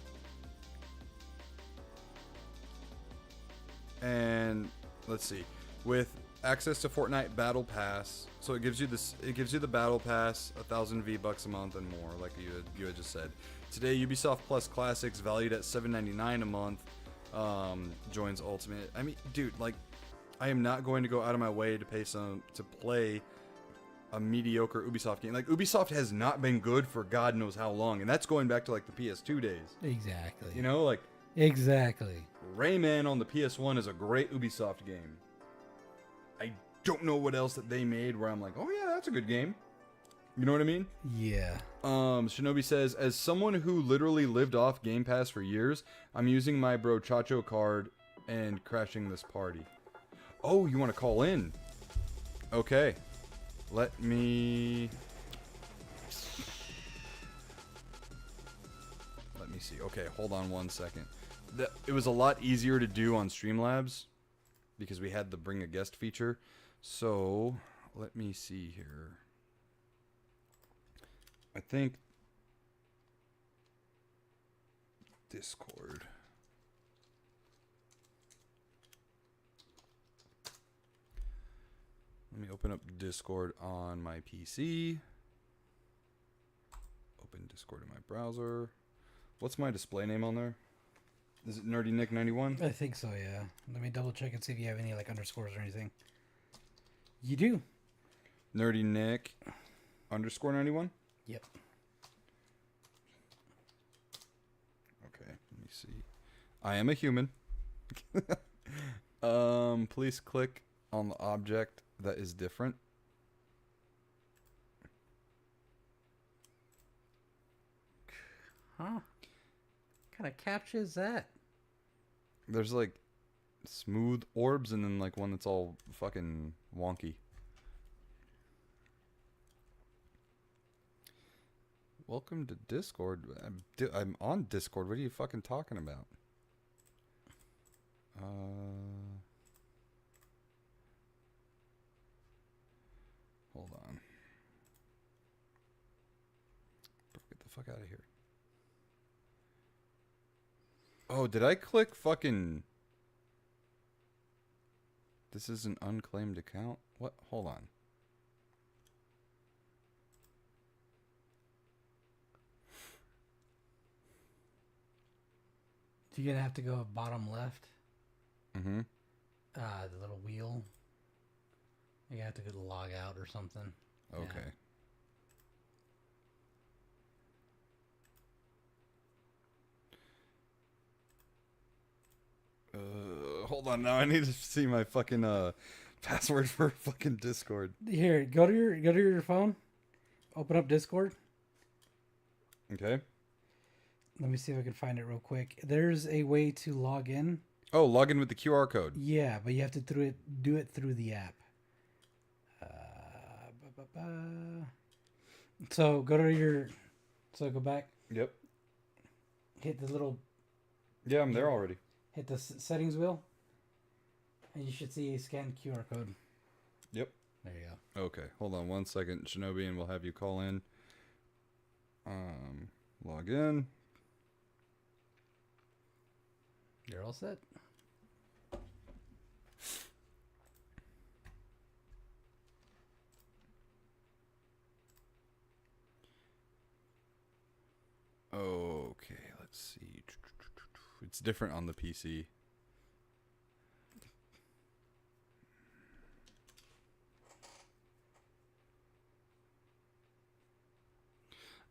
And let's see, with access to Fortnite Battle Pass, so it gives you this. It gives you the Battle Pass, 1,000 V-Bucks a month and more, like you had just said. Today, Ubisoft Plus Classics, valued at $7.99 a month, joins Ultimate. I mean, dude, like, I am not going to go out of my way to play a mediocre Ubisoft game. Like, Ubisoft has not been good for God knows how long, and that's going back to like the PS2 days. Exactly. You know, like. Exactly. Rayman on the PS1 is a great Ubisoft game. I don't know what else that they made where I'm like, oh yeah, that's a good game. You know what I mean? Yeah. Shinobi says, as someone who literally lived off Game Pass for years, I'm using my Brochacho card and crashing this party. Oh, you want to call in? Okay. Let me see. Okay, hold on one second. It was a lot easier to do on Streamlabs because we had the bring a guest feature. So let me see here. I think Discord. Let me open up Discord on my PC. Open Discord in my browser. What's my display name on there? Is it Nerdy Nick 91? I think so, yeah. Let me double check and see if you have any like underscores or anything. You do. Nerdy Nick underscore 91? Yep. Okay, let me see. I am a human. Please click on the object that is different. Huh? What kind of captcha is that? There's like smooth orbs and then like one that's all fucking wonky. Welcome to Discord. I'm on Discord. What are you fucking talking about? Hold on. Get the fuck out of here. Oh, did I click fucking... This is an unclaimed account? What? Hold on. You're gonna have to go bottom left. Mm-hmm. The little wheel. You have to go to log out or something. Okay. Yeah. Hold on now. I need to see my fucking password for fucking Discord. Here, go to your phone. Open up Discord. Okay. Let me see if I can find it real quick. There's a way to log in. Oh, log in with the QR code. Yeah, but you have to do it through the app. So go back. Yep. Hit the little. Yeah, I'm there already. Hit the settings wheel. And you should see a scanned QR code. Yep. There you go. Okay, hold on one second, Shinobi, and we'll have you call in. Log in. You're all set. Okay, let's see. It's different on the PC.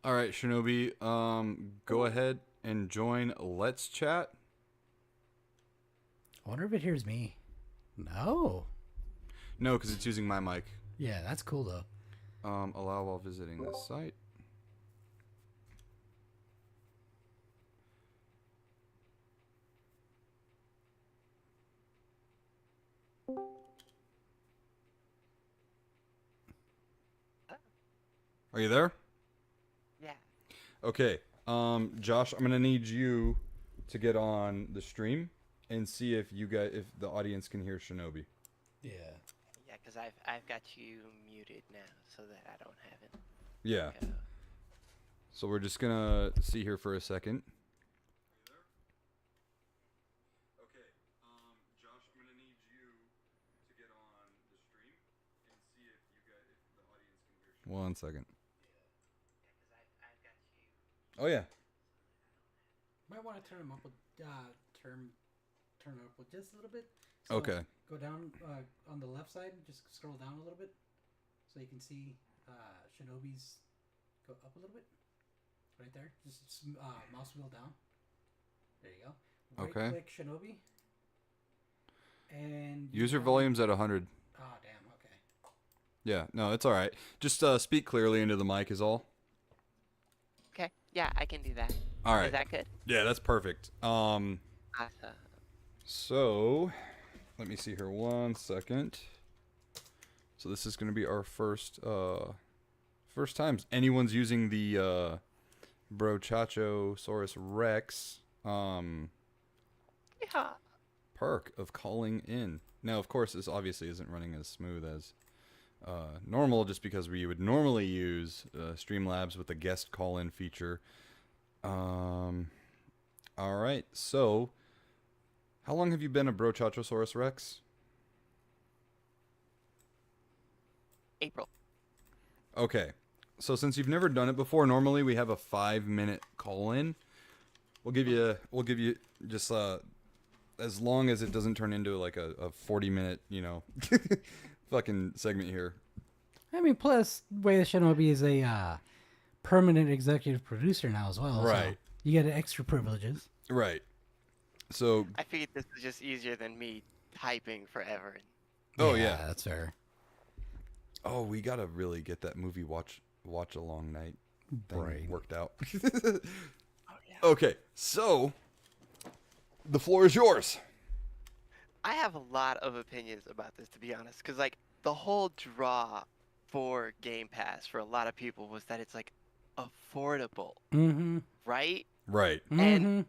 All right, Shinobi, go ahead and join Let's Chat. I wonder if it hears me. No. No, because it's using my mic. Yeah, that's cool though. Allow while visiting this site. Are you there? Yeah. Okay. Josh, I'm gonna need you to get on the stream and see if the audience can hear Shinobi. Yeah. Yeah, because I've got you muted now so that I don't have it. Yeah. Go. So we're just gonna see here for a second. Okay, Josh, I'm gonna need you to get on the stream and see if the audience can hear you. 1 second. I've got you. Oh yeah. Might want to turn them up with turn it up with just a little bit. Okay. Go down on the left side. Just scroll down a little bit, so you can see Shinobi's. Go up a little bit. Right there. Just mouse wheel down. There you go. Okay. Right click Shinobi. And User volume's at 100. Oh damn. Okay. Yeah. No, it's all right. Just speak clearly into the mic is all. Okay. Yeah, I can do that. All right. Is that good? Yeah, that's perfect. Awesome. So, let me see here 1 second. So this is going to be our first times anyone's using the Brochachosaurus Rex Yeah. perk of calling in. Now, of course, this obviously isn't running as smooth as normal, just because we would normally use Streamlabs with the guest call-in feature. All right, so how long have you been a Brochachosaurus Rex? April. Okay, so since you've never done it before, normally we have a 5-minute call-in. We'll give you just as long as it doesn't turn into like a 40-minute, fucking segment here. I mean, plus, Way the Shinobi is a permanent executive producer now as well. Right. So you get extra privileges. Right. So. I figured this was just easier than me typing forever. Oh yeah, that's fair. Oh, we gotta really get that movie watch along night thing Right. worked out. Oh, yeah. Okay, so the floor is yours. I have a lot of opinions about this, to be honest, because like the whole draw for Game Pass for a lot of people was that it's like affordable, Mm-hmm. right? Right. Mm-hmm.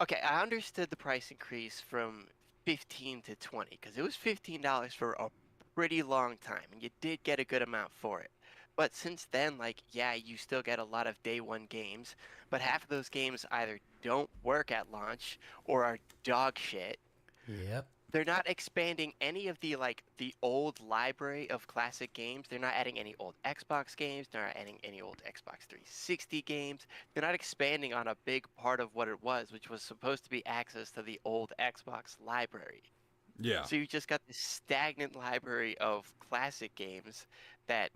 Okay, I understood the price increase from 15 to 20 because it was $15 for a pretty long time, and you did get a good amount for it. But since then, like, yeah, you still get a lot of day one games, but half of those games either don't work at launch or are dog shit. Yep. They're not expanding any of the old library of classic games. They're not adding any old Xbox games. They're not adding any old Xbox 360 games. They're not expanding on a big part of what it was, which was supposed to be access to the old Xbox library. Yeah. So you just got this stagnant library of classic games that,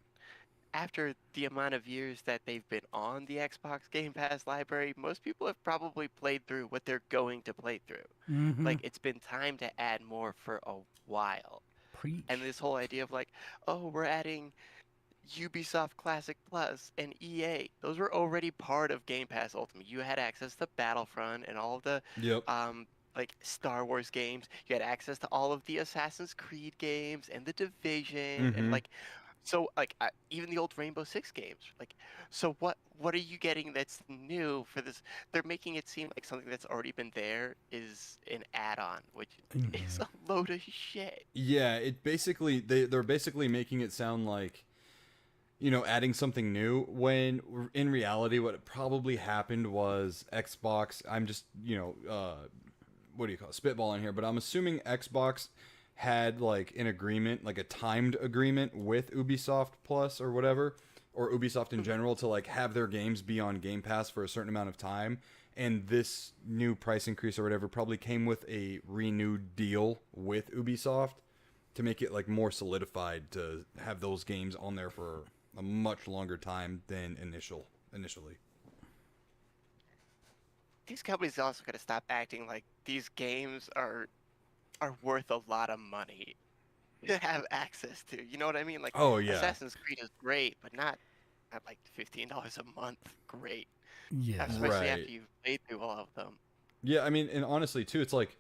after the amount of years that they've been on the Xbox Game Pass library, most people have probably played through what they're going to play through. Mm-hmm. Like, it's been time to add more for a while. Preach. And this whole idea of like, oh, we're adding Ubisoft Classic Plus and EA. Those were already part of Game Pass Ultimate. You had access to Battlefront and all of the Yep. like Star Wars games. You had access to all of the Assassin's Creed games and the Division and like, so like even the old Rainbow Six games. Like, so what are you getting that's new for this? They're making it seem like something that's already been there is an add-on, which is a load of shit. Yeah, it basically they're basically making it sound like, adding something new, when in reality what probably happened was Xbox, I'm just, what do you call it, spitballing here, but I'm assuming Xbox had like an agreement, like a timed agreement with Ubisoft Plus or whatever, or Ubisoft in general, to like have their games be on Game Pass for a certain amount of time. And this new price increase or whatever probably came with a renewed deal with Ubisoft to make it like more solidified to have those games on there for a much longer time than initially. These companies also got to stop acting like these games are worth a lot of money to have access to. You know what I mean? Like, Oh, yeah. Assassin's Creed is great, but not at like $15 a month. Great, Yeah. especially Right. after you've played through all of them. Yeah, I mean, and honestly too, it's like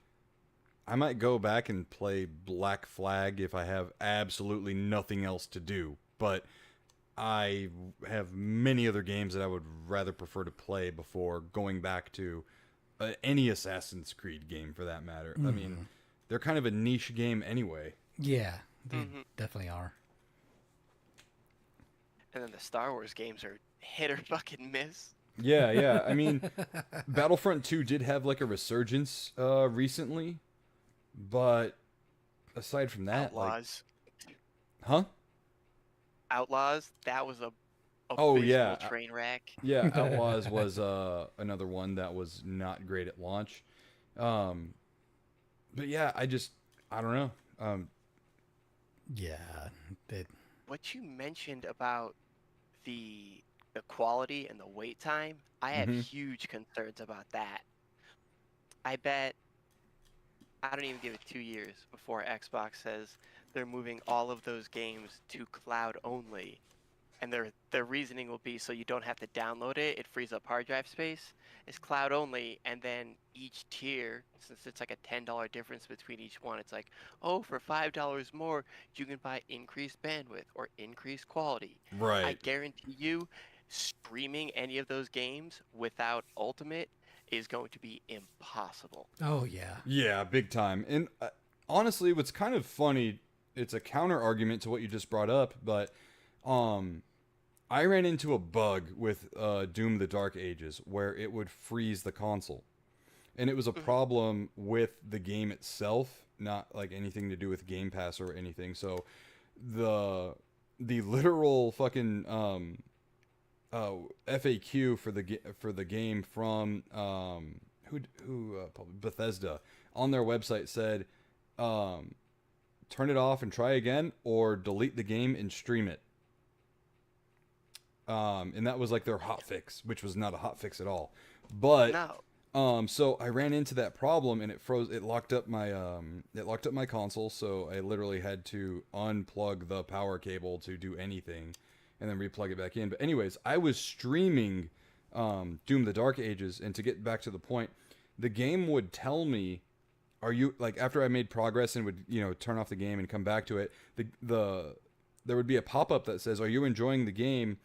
I might go back and play Black Flag if I have absolutely nothing else to do, but I have many other games that I would rather prefer to play before going back to any Assassin's Creed game for that matter. I mean, they're kind of a niche game anyway. Yeah, they definitely are. And then the Star Wars games are hit or fucking miss. Yeah, yeah. I mean, Battlefront 2 did have like a resurgence recently, but aside from that, Outlaws. huh? Outlaws, that was a Oh, abysmal yeah. train wreck. Yeah, Outlaws was another one that was not great at launch. But yeah, I don't know. Yeah. What you mentioned about the quality and the wait time, I have Mhm. huge concerns about that. I bet I don't even give it 2 years before Xbox says they're moving all of those games to cloud only. And their reasoning will be so you don't have to download it, it frees up hard drive space. It's cloud only, and then each tier, since it's like a $10 difference between each one, it's like, oh, for $5 more, you can buy increased bandwidth or increased quality. I Right. guarantee you, streaming any of those games without Ultimate is going to be impossible. Oh yeah. Yeah, big time. And honestly, what's kind of funny, it's a counter argument to what you just brought up, but I ran into a bug with Doom: The Dark Ages where it would freeze the console. And it was a problem with the game itself, not like anything to do with Game Pass or anything. So the literal fucking FAQ for the game from Bethesda on their website said turn it off and try again, or delete the game and stream it. And that was like their hot fix, which was not a hot fix at all. But No. so I ran into that problem and it froze. It locked up my console. So I literally had to unplug the power cable to do anything, and then replug it back in. But anyways, I was streaming Doom: The Dark Ages, and to get back to the point, the game would tell me, "Are you like?" After I made progress and would turn off the game and come back to it, there would be a pop-up that says, "Are you enjoying the game?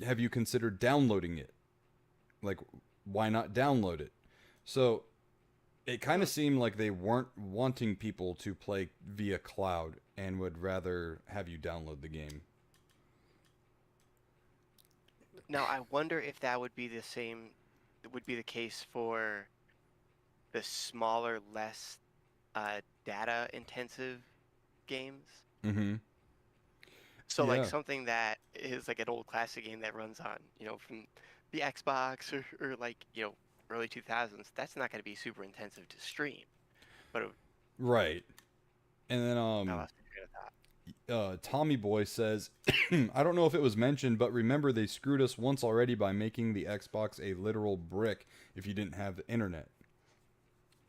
Have you considered downloading it? Like, why not download it?" So it kind of seemed like they weren't wanting people to play via cloud and would rather have you download the game. Now, I wonder if that would be the case for the smaller, less data-intensive games. Mm-hmm. So, like, Yeah. something that is like an old classic game that runs on, from the Xbox or like, early 2000s, that's not going to be super intensive to stream. But Right. And then I lost my train of thought. Tommy Boy says, I don't know if it was mentioned, but remember they screwed us once already by making the Xbox a literal brick if you didn't have the internet.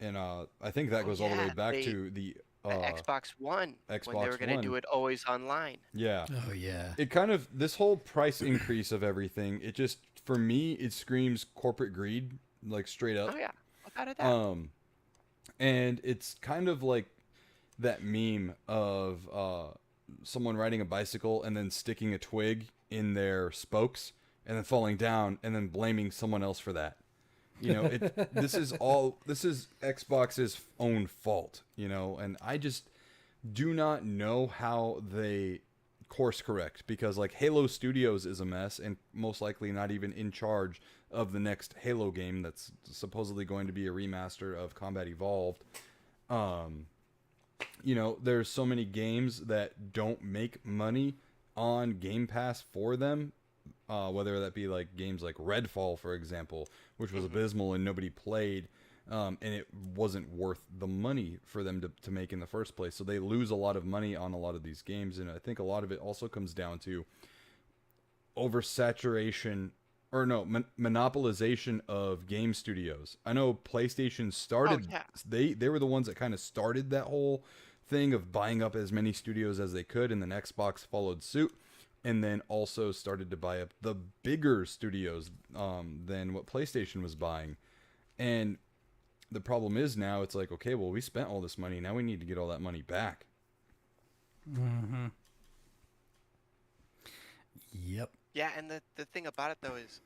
And I think that goes all the way back to the Xbox One, when they were Xbox going to do One. it always online. Yeah. Oh yeah. It kind of, this whole price increase of everything, it just, for me, it screams corporate greed, like straight up. Oh yeah, without a doubt. And it's kind of like that meme of someone riding a bicycle and then sticking a twig in their spokes and then falling down and then blaming someone else for that. This is Xbox's own fault, and I just do not know how they course correct, because like Halo Studios is a mess and most likely not even in charge of the next Halo game that's supposedly going to be a remaster of Combat Evolved. There's so many games that don't make money on Game Pass for them, whether that be like games like Redfall, for example, which was abysmal and nobody played, and it wasn't worth the money for them to make in the first place. So they lose a lot of money on a lot of these games, and I think a lot of it also comes down to oversaturation, or no, monopolization of game studios. I know PlayStation started, they were the ones that kind of started that whole thing of buying up as many studios as they could, and then Xbox followed suit, and then also started to buy up the bigger studios than what PlayStation was buying. And the problem is now it's like, okay, well, we spent all this money, now we need to get all that money back. Mm-hmm. Yep. Yeah, and the thing about it though is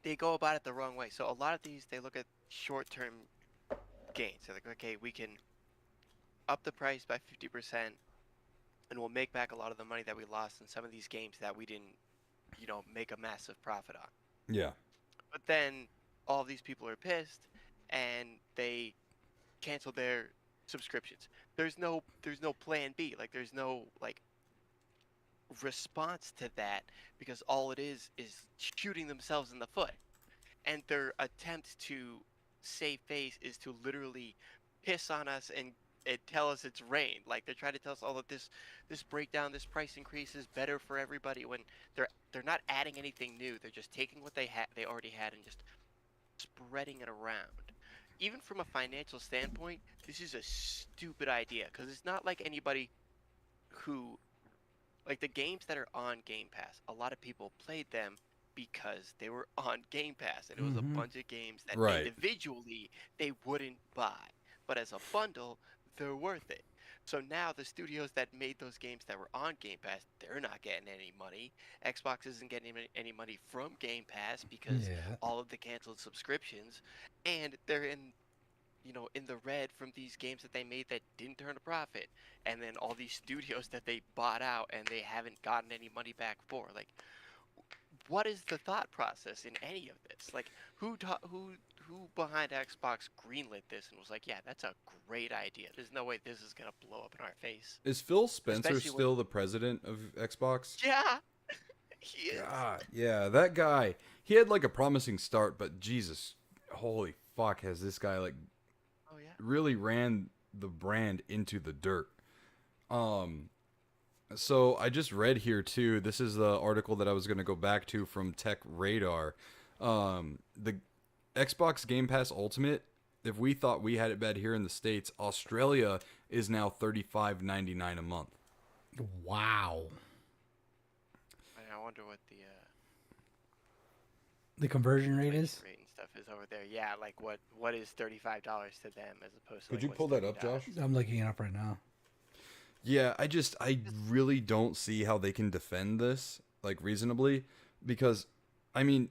they go about it the wrong way. So a lot of these, they look at short-term gains. They're like, okay, we can up the price by 50%, and we'll make back a lot of the money that we lost in some of these games that we didn't, make a massive profit on. Yeah. But then all these people are pissed, and they cancel their subscriptions. There's no plan B. Like there's no response to that, because all it is shooting themselves in the foot. And their attempt to save face is to literally piss on us and tell us it's rain. Like they're trying to tell us all that this breakdown, this price increase is better for everybody, when they're not adding anything new. They're just taking what they already had and just spreading it around. Even from a financial standpoint, this is a stupid idea, because it's not like anybody who, like the games that are on Game Pass, a lot of people played them because they were on Game Pass, and it was a bunch of games that Right. individually they wouldn't buy, but as a bundle, they're worth it. So now the studios that made those games that were on Game Pass, they're not getting any money. Xbox isn't getting any money from Game Pass because all of the canceled subscriptions, and they're in the red from these games that they made that didn't turn a profit, and then all these studios that they bought out and they haven't gotten any money back for. Like, what is the thought process in any of this? Like, who behind Xbox greenlit this and was like, yeah, that's a great idea. There's no way this is gonna blow up in our face. Is Phil Spencer Especially when- still the president of Xbox? Yeah, he is. God, yeah, that guy. He had like a promising start, but Jesus, holy fuck, has this guy like Oh yeah. really ran the brand into the dirt. So I just read here too. This is the article that I was going to go back to from Tech Radar. The Xbox Game Pass Ultimate, if we thought we had it bad here in the States, Australia is now $35.99 a month. Wow. I wonder what The conversion rate is? rate and stuff is over there. Yeah, like what is $35 to them as opposed to. Could like, you what's pull that up, $30? Josh? I'm looking it up right now. Yeah, I really don't see how they can defend this, like, reasonably, because, I mean,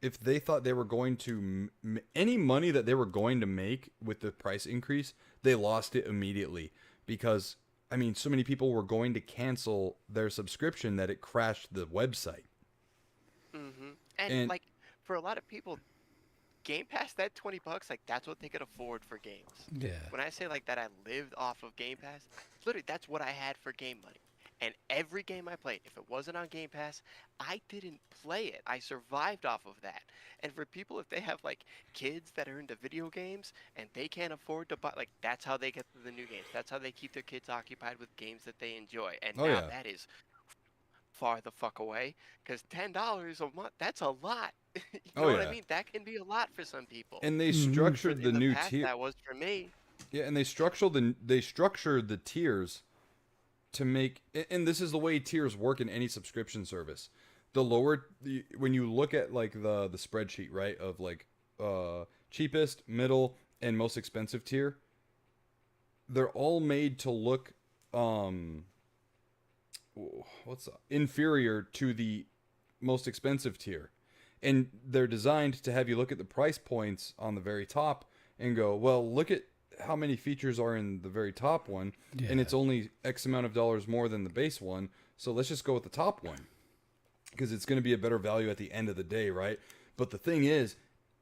if they thought they were going to, any money that they were going to make with the price increase, they lost it immediately, because, I mean, so many people were going to cancel their subscription that it crashed the website. Mm-hmm. And like, for a lot of people, Game Pass, that $20, like, that's what they could afford for games. Yeah. When I say like that, I lived off of Game Pass. Literally, that's what I had for game money. And every game I played, if it wasn't on Game Pass, I didn't play it. I survived off of that. And for people, if they have like kids that are into video games and they can't afford to buy, like, that's how they get the new games. That's how they keep their kids occupied with games that they enjoy. And now that is far the fuck away, because $10 a month, that's a lot. You know what I mean? That can be a lot for some people. And they structured the new tier. That was for me. Yeah, and they structured the tiers to make, and this is the way tiers work in any subscription service. The lower, when you look at like the spreadsheet, right, of like cheapest, middle, and most expensive tier, they're all made to look inferior to the most expensive tier. And they're designed to have you look at the price points on the very top and go, well, look at how many features are in the very top one, and it's only X amount of dollars more than the base one, so let's just go with the top one, because it's going to be a better value at the end of the day, right? But the thing is,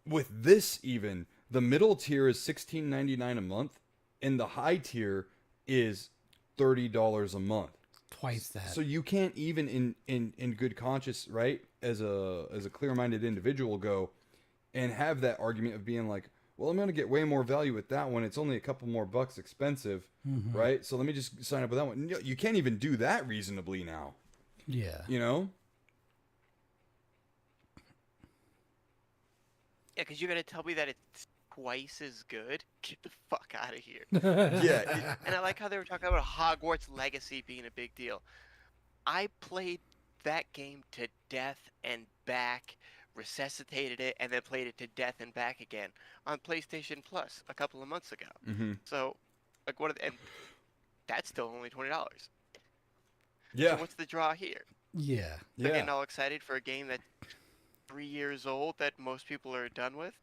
with this even, the middle tier is $16.99 a month, and the high tier is $30 a month. Twice that. So you can't even in good conscience, right, as a clear-minded individual, go and have that argument of being like, well, I'm going to get way more value with that one. It's only a couple more bucks expensive, right? So let me just sign up with that one. You can't even do that reasonably now. Yeah. You know? Yeah, because you're going to tell me that it's twice as good? Get the fuck out of here. Yeah. And I like how they were talking about Hogwarts Legacy being a big deal. I played that game to death and back, resuscitated it, and then played it to death and back again on PlayStation Plus a couple of months ago. So, like, and that's still only $20. Yeah. So what's the draw here? Yeah. They're getting all excited for a game that's 3 years old that most people are done with,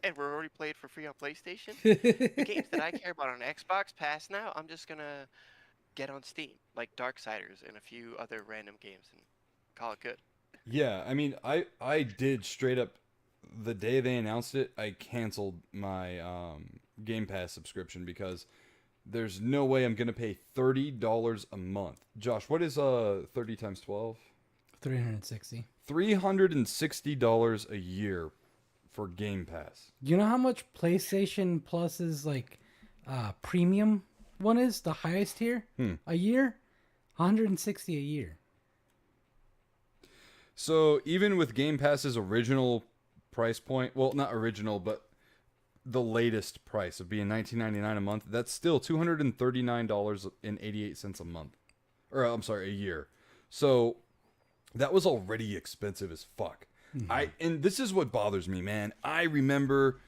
and we're already played for free on PlayStation. The games that I care about on Xbox Pass now, I'm just gonna get on Steam, like Darksiders and a few other random games, and call it good. Yeah, I mean, I did straight up the day they announced it. I canceled my Game Pass subscription because there's no way I'm gonna pay $30 a month. Josh, what is 30 times 12? 360. $360 a year for Game Pass. You know how much PlayStation Plus's like premium one is? The highest tier a year, 160 a year. So even with Game Pass's original price point, well, not original, but the latest price of being $19.99 a month, that's still $239.88 a month, or I'm sorry, a year. So that was already expensive as fuck. And this is what bothers me, man. I remember,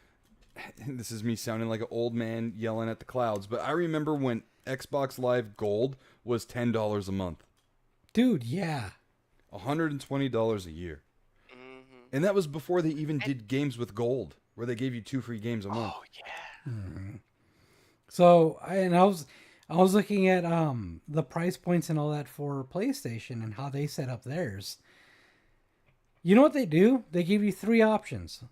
this is me sounding like an old man yelling at the clouds, but I remember when Xbox Live Gold was $10 a month. Dude, yeah. $120 a year. And that was before they even did games with gold, where they gave you 2 free games a month. Oh yeah. So I was looking at the price points and all that for PlayStation and how they set up theirs. You know what they do? They give you 3 options.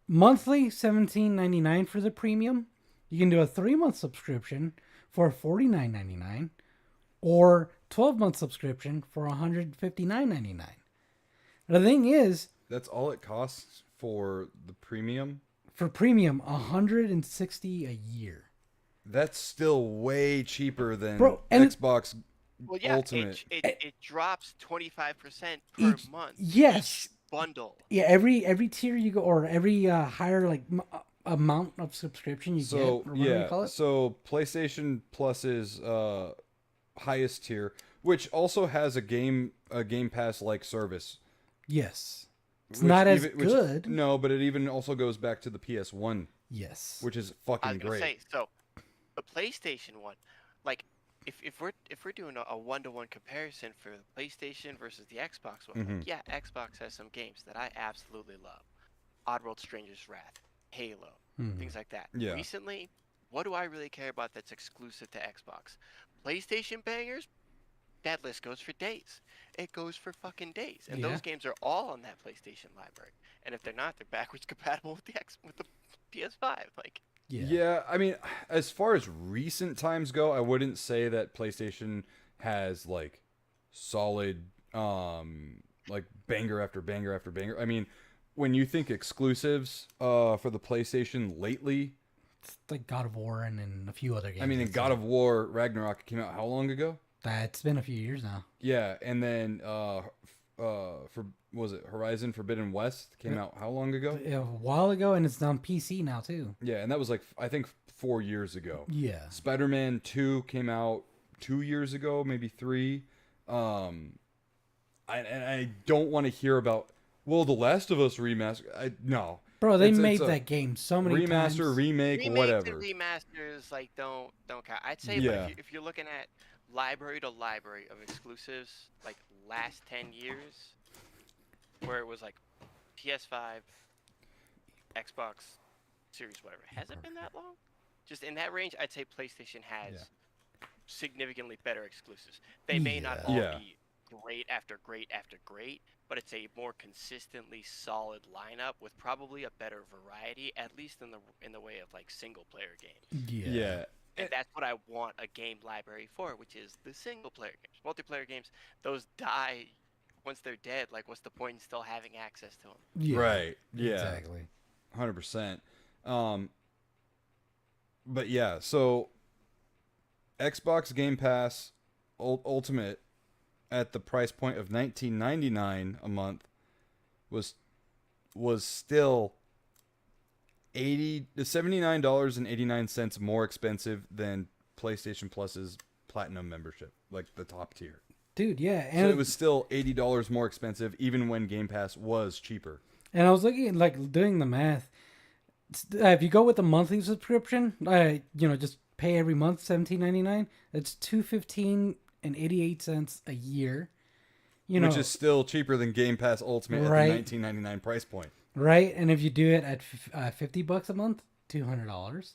Monthly, $17.99 for the premium. You can do a 3-month subscription for $49.99, or 12-month subscription for $159.99. The thing is, That's all it costs for the premium? for premium, $160 a year. That's still way cheaper than Bro, and Xbox Well, yeah, Ultimate. it drops 25% per Each- month. yes. Each bundle. Yeah, every tier you go, or every higher like amount of subscription you So get, or whatever you call yeah, it. so PlayStation Plus's highest tier, which also has a Game Pass like service. Yes, it's which not as even- which- good. No, but it even also goes back to the PS1, Yes, which is I fucking was gonna great. say, so the PlayStation one, like if we're doing a 1-to-1 comparison for the PlayStation versus the Xbox one, Mm-hmm. like, yeah, Xbox has some games that I absolutely love. Oddworld Stranger's Wrath, Halo, things like that. Yeah. Recently, what do I really care about that's exclusive to Xbox? PlayStation bangers? That list goes for days. It goes for fucking days. And Yeah. those games are all on that PlayStation library. And if they're not, they're backwards compatible with the PS5. Like, Yeah, I mean, as far as recent times go, I wouldn't say that PlayStation has like solid like banger after banger after banger. I mean, when you think exclusives for the PlayStation lately, it's like God of War and a few other games. I mean, in God of War Ragnarok came out how long ago? That's been a few years now. Yeah, and then for was it Horizon Forbidden West came out how long ago? A while ago, and it's on PC now too. Yeah, and that was like I think 4 years ago. Yeah, Spider-Man 2 came out 2 years ago, maybe 3. I don't want to hear about The Last of Us remaster. No. bro, they It's made a that game so many times. remaster, remake, remakes whatever. and remasters like don't count. I'd say Yeah. like, if you're looking at library to library of exclusives, like last 10 years, where it was like PS5, Xbox Series, whatever. Has it been that long? Just in that range, I'd say PlayStation has significantly better exclusives. They may not all Yeah. be great after great after great, but it's a more consistently solid lineup with probably a better variety, at least in the way of like single player games. Yeah. And that's what I want a game library for, which is the single player games. Multiplayer games, those die once they're dead. Like, what's the point in still having access to them? Yeah, Right. Yeah. exactly. 100%. But yeah, so Xbox Game Pass Ultimate at the price point of $19.99 a month was still $79.89 more expensive than PlayStation Plus's Platinum membership, like the top tier. Dude, yeah, So and it was still $80 more expensive, even when Game Pass was cheaper. And I was looking at, like, doing the math. If you go with the monthly subscription, just pay every month $17.99. It's $215.88 a year. Which is still cheaper than Game Pass Ultimate Right. at the $19.99 price point. right. And if you do it at $50 a month, $200.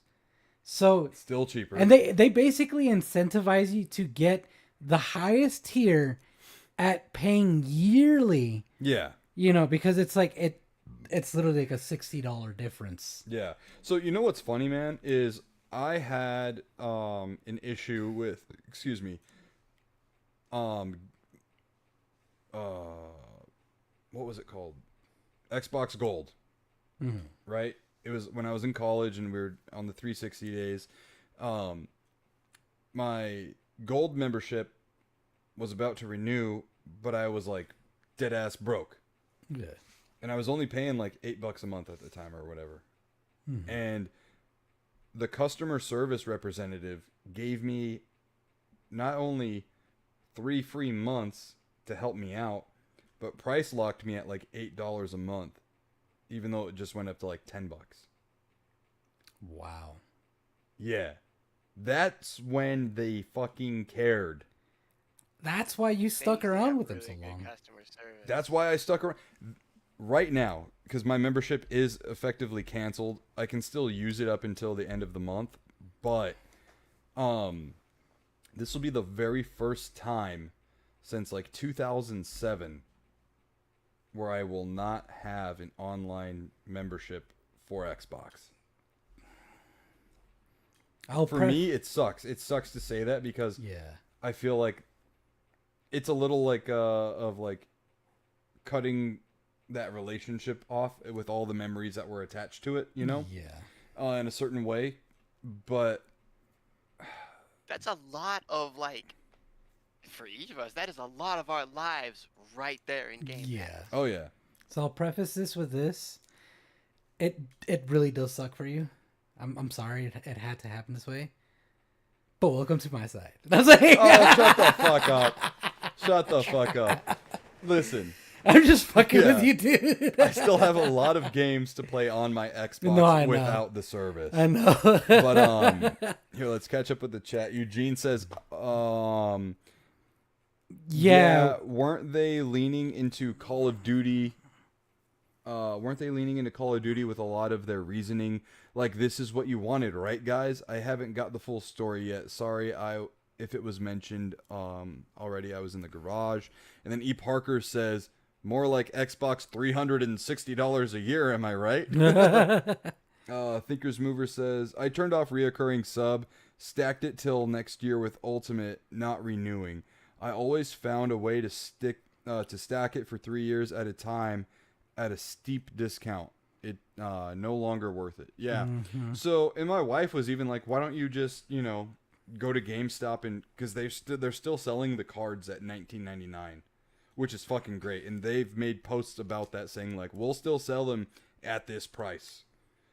So Still cheaper. and they basically incentivize you to get the highest tier at paying yearly. Yeah. You know, because it's like it's literally like a $60 difference. Yeah. So you know what's funny, man, is I had an issue with what was it called? Xbox Gold. Right? It was when I was in college and we were on the 360 days. My gold membership was about to renew, but I was like dead ass broke. Yeah. And I was only paying like $8 a month at the time or whatever. And the customer service representative gave me not only 3 free months to help me out, but price locked me at like $8 a month, even though it just went up to like $10. Wow. Yeah. That's when they fucking cared. That's why you stuck They around have with them so really good long. customer service. That's why I stuck around. Right now, because my membership is effectively canceled, I can still use it up until the end of the month, but this will be the very first time since like 2007 where I will not have an online membership for Xbox. For me, it sucks. It sucks to say that because I feel like it's a little like of like cutting that relationship off with all the memories that were attached to it, you know? Yeah. In a certain way. But That's a lot of like, for each of us, that is a lot of our lives right there in Game Pass. Oh yeah. So I'll preface this with this. It really does suck for you. I'm sorry it had to happen this way. But welcome to my side. That's like, Oh, shut the fuck up. Shut the fuck up. Listen. I'm just fucking with you, dude. I still have a lot of games to play on my Xbox without the service. I know. But here, let's catch up with the chat. Eugene says, yeah, weren't they leaning into Call of Duty? Weren't they leaning into Call of Duty with a lot of their reasoning? Like, this is what you wanted, right, guys? I haven't got the full story yet. Sorry, if it was mentioned already, I was in the garage. And then E. Parker says, more like Xbox $360 a year, am I right? Thinker's Mover says, I turned off reoccurring sub, stacked it till next year with Ultimate, not renewing. I always found a way to stack it for 3 years at a time at a steep discount. It no longer worth it. Yeah. So, and my wife was even like, why don't you just, go to GameStop and because they're still selling the cards at $19.99, which is fucking great. And they've made posts about that saying like, we'll still sell them at this price.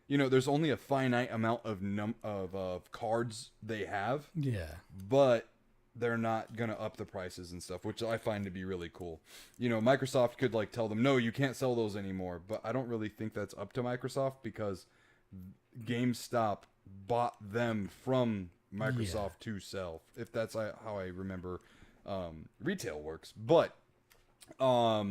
There's only a finite amount of cards they have. Yeah. But they're not going to up the prices and stuff, which I find to be really cool. Microsoft could like tell them, no, you can't sell those anymore. But I don't really think that's up to Microsoft because GameStop bought them from Microsoft to sell, if that's how I remember retail works. But yeah,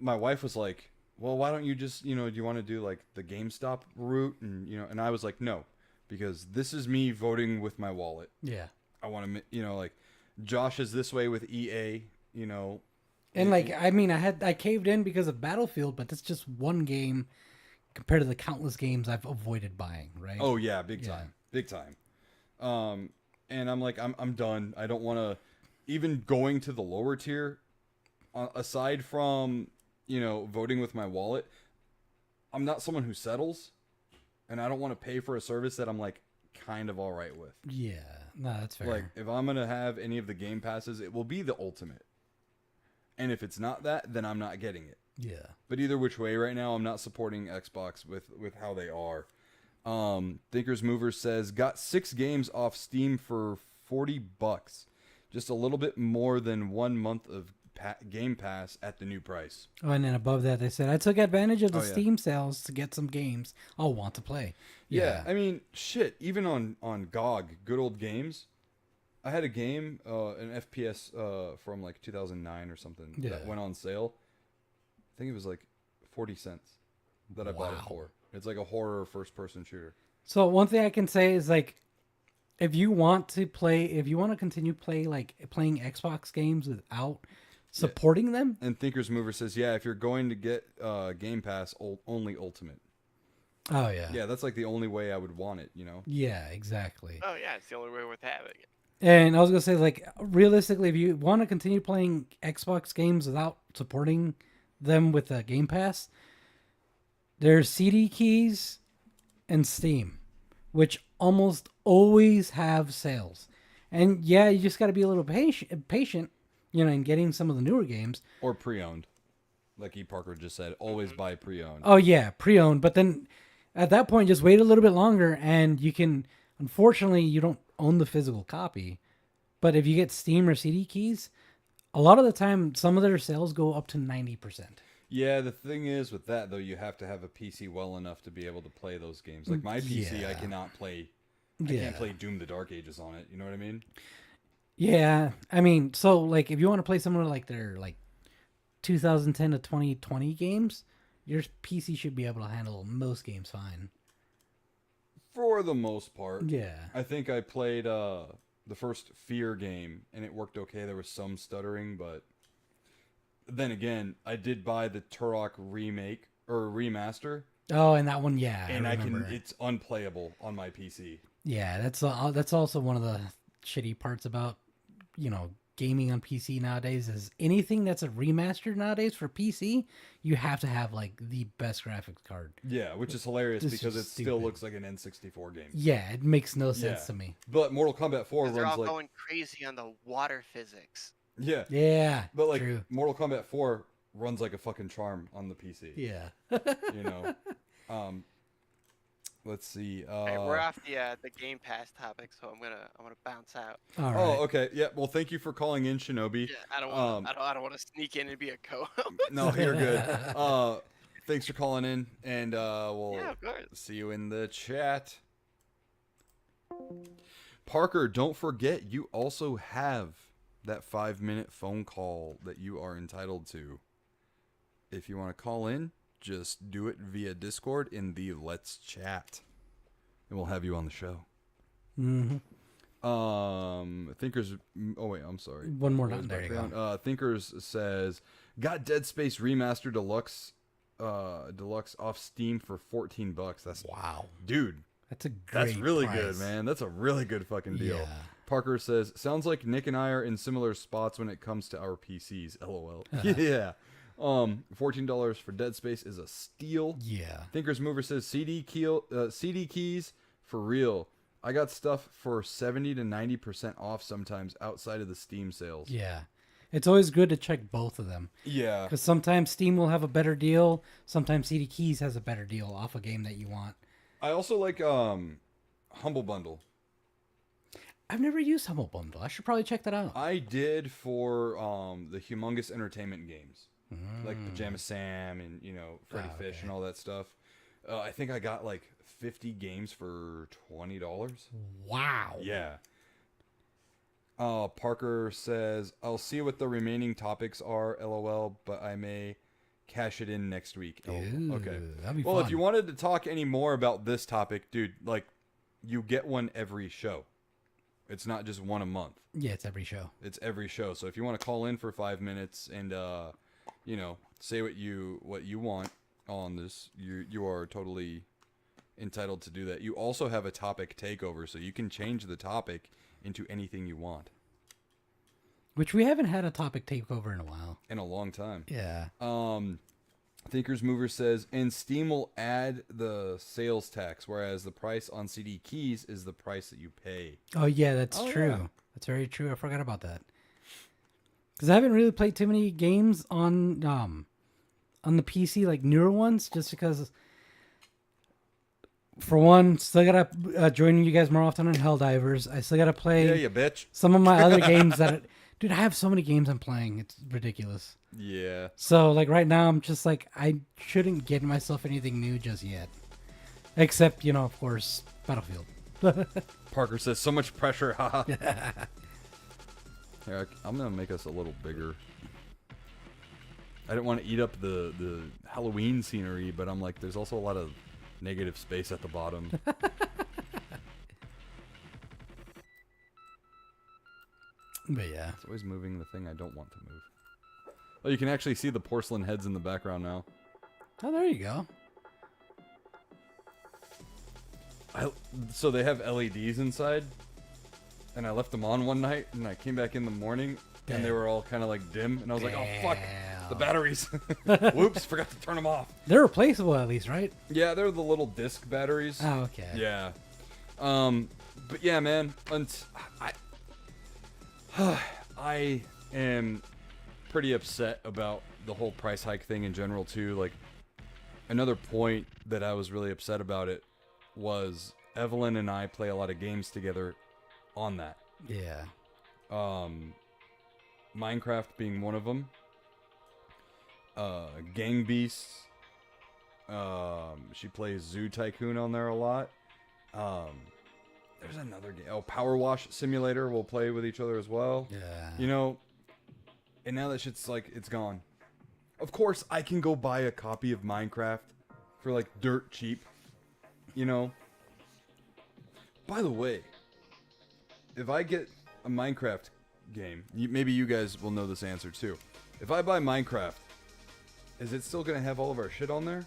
my wife was like, well, why don't you just, do you want to do like the GameStop route? And, and I was like, no, because this is me voting with my wallet. Yeah. I want to, like Josh is this way with EA, And like, I mean, I caved in because of Battlefield, but that's just one game compared to the countless games I've avoided buying, right? Oh yeah, big time. And I'm like, I'm done. I don't want to even going to the lower tier. Aside from voting with my wallet, I'm not someone who settles, and I don't want to pay for a service that I'm like kind of all right with. Yeah, no, that's fair. Like if I'm gonna have any of the game passes, it will be the Ultimate. And if it's not that, then I'm not getting it. Yeah. But either which way, right now I'm not supporting Xbox with how they are. Thinker's Mover says got 6 games off Steam for $40, just a little bit more than 1 month of Game Pass at the new price. Oh, and then above that they said I took advantage of the Steam sales to get some games I'll want to play. Yeah, I mean, shit. Even on GOG, Good Old Games, I had a game, an FPS from like 2009 or something that went on sale. I think it was like 40 cents that I bought it for. It's like a horror first-person shooter. So one thing I can say is like, if you want to continue playing Xbox games without supporting them. And Thinker's Mover says, yeah, if you're going to get Game Pass, only Ultimate. Oh yeah. Yeah, that's like the only way I would want it, you know? Yeah, exactly. Oh yeah, it's the only way worth having it. And I was gonna say, like, realistically, if you want to continue playing Xbox games without supporting them with a Game Pass, there's CD keys and Steam, which almost always have sales. And yeah, you just got to be a little patient, in getting some of the newer games. Or pre-owned. Like E. Parker just said, always buy pre-owned. Oh yeah, pre-owned. But then at that point, just wait a little bit longer, and you can. Unfortunately, you don't own the physical copy. But if you get Steam or CD keys, a lot of the time, some of their sales go up to 90%. Yeah, the thing is with that, though, you have to have a PC well enough to be able to play those games. Like my PC, I cannot play. I can't play Doom: The Dark Ages on it. You know what I mean? Yeah, I mean, so like if you want to play somewhere like their 2010 to 2020 games, your PC should be able to handle most games fine. For the most part. Yeah. I think I played the first Fear game, and it worked okay. There was some stuttering, but then again, I did buy the Turok remake or remaster. Oh, and that one, yeah. And it's unplayable on my PC. Yeah, that's also one of the shitty parts about, gaming on PC nowadays is anything that's a remaster nowadays for PC, you have to have like the best graphics card. Yeah, which is hilarious because it stupid. still looks like an N64 game. Yeah, it makes no sense to me. But Mortal Kombat 4 runs They're all like going crazy on the water physics. Yeah. Yeah. But like true. Mortal Kombat 4 runs like a fucking charm on the PC. Yeah. Let's see. Hey, we're off the Game Pass topic, so I'm gonna bounce out. All right. Oh, okay. Yeah. Well, thank you for calling in, Shinobi. Yeah, I don't want to sneak in and be a co-host. No, you're good. Thanks for calling in, and we'll of course. see you in the chat. Parker, don't forget you also have that 5-minute phone call that you are entitled to. If you want to call in, just do it via Discord in the Let's Chat, and we'll have you on the show. Mm-hmm. Thinkers. Oh wait, I'm sorry. One more time. There you go. Thinkers says got Dead Space Remaster Deluxe off Steam for $14. That's wow, dude. That's a great That's really price. good, man. That's a really good fucking deal. Yeah. Parker says sounds like Nick and I are in similar spots when it comes to our PCs. LOL. Yeah. $14 for Dead Space is a steal. Yeah. Thinkers Mover says CD keys for real. I got stuff for 70 to 90% off sometimes outside of the Steam sales. Yeah. It's always good to check both of them. Yeah. Because sometimes Steam will have a better deal. Sometimes CD Keys has a better deal off a game that you want. I also like Humble Bundle. I've never used Humble Bundle. I should probably check that out. I did for the Humongous Entertainment games. Like Pajama Sam and, Freddy Fish and all that stuff. I think I got like 50 games for $20. Wow. Yeah. Parker says, I'll see what the remaining topics are, LOL, but I may cash it in next week. Ooh, okay. That'd be Well, fun. if you wanted to talk any more about this topic, dude, you get one every show. It's not just one a month. Yeah, it's every show. It's every show. So if you want to call in for 5 minutes and say what you want on this, you are totally entitled to do that. You also have a topic takeover, so you can change the topic into anything you want. Which we haven't had a topic takeover in a while. In a long time. Yeah. Thinkers Mover says, and Steam will add the sales tax, whereas the price on CD keys is the price that you pay. Oh yeah, that's true. Yeah. That's very true. I forgot about that. Because I haven't really played too many games on the PC, like newer ones, just because. For one, still gotta join you guys more often on Helldivers. I still gotta play. Yeah, you bitch. Some of my other games that, dude, I have so many games I'm playing. It's ridiculous. Yeah. So like right now, I'm just like I shouldn't get myself anything new just yet, except of course Battlefield. Parker says so much pressure. Haha. Here, I'm gonna make us a little bigger. I didn't want to eat up the Halloween scenery, but I'm like, there's also a lot of negative space at the bottom. But yeah. It's always moving the thing I don't want to move. Oh, you can actually see the porcelain heads in the background now. Oh, there you go. So they have LEDs inside, and I left them on one night, and I came back in the morning, and they were all kind of like dim, and I was like, oh fuck, the batteries. Whoops, forgot to turn them off. They're replaceable at least, right? Yeah, they're the little disc batteries. Oh, okay. Yeah. But yeah, man, I am pretty upset about the whole price hike thing in general too. Like, another point that I was really upset about it was Evelyn and I play a lot of games together on that. Yeah. Minecraft being one of them. Gang Beasts. She plays Zoo Tycoon on there a lot. There's another game. Oh, Power Wash Simulator. We'll play with each other as well. Yeah. You know, and now that shit's like, it's gone. Of course, I can go buy a copy of Minecraft for like dirt cheap. You know. By the way, if I get a Minecraft game, maybe you guys will know this answer too. If I buy Minecraft, is it still gonna have all of our shit on there?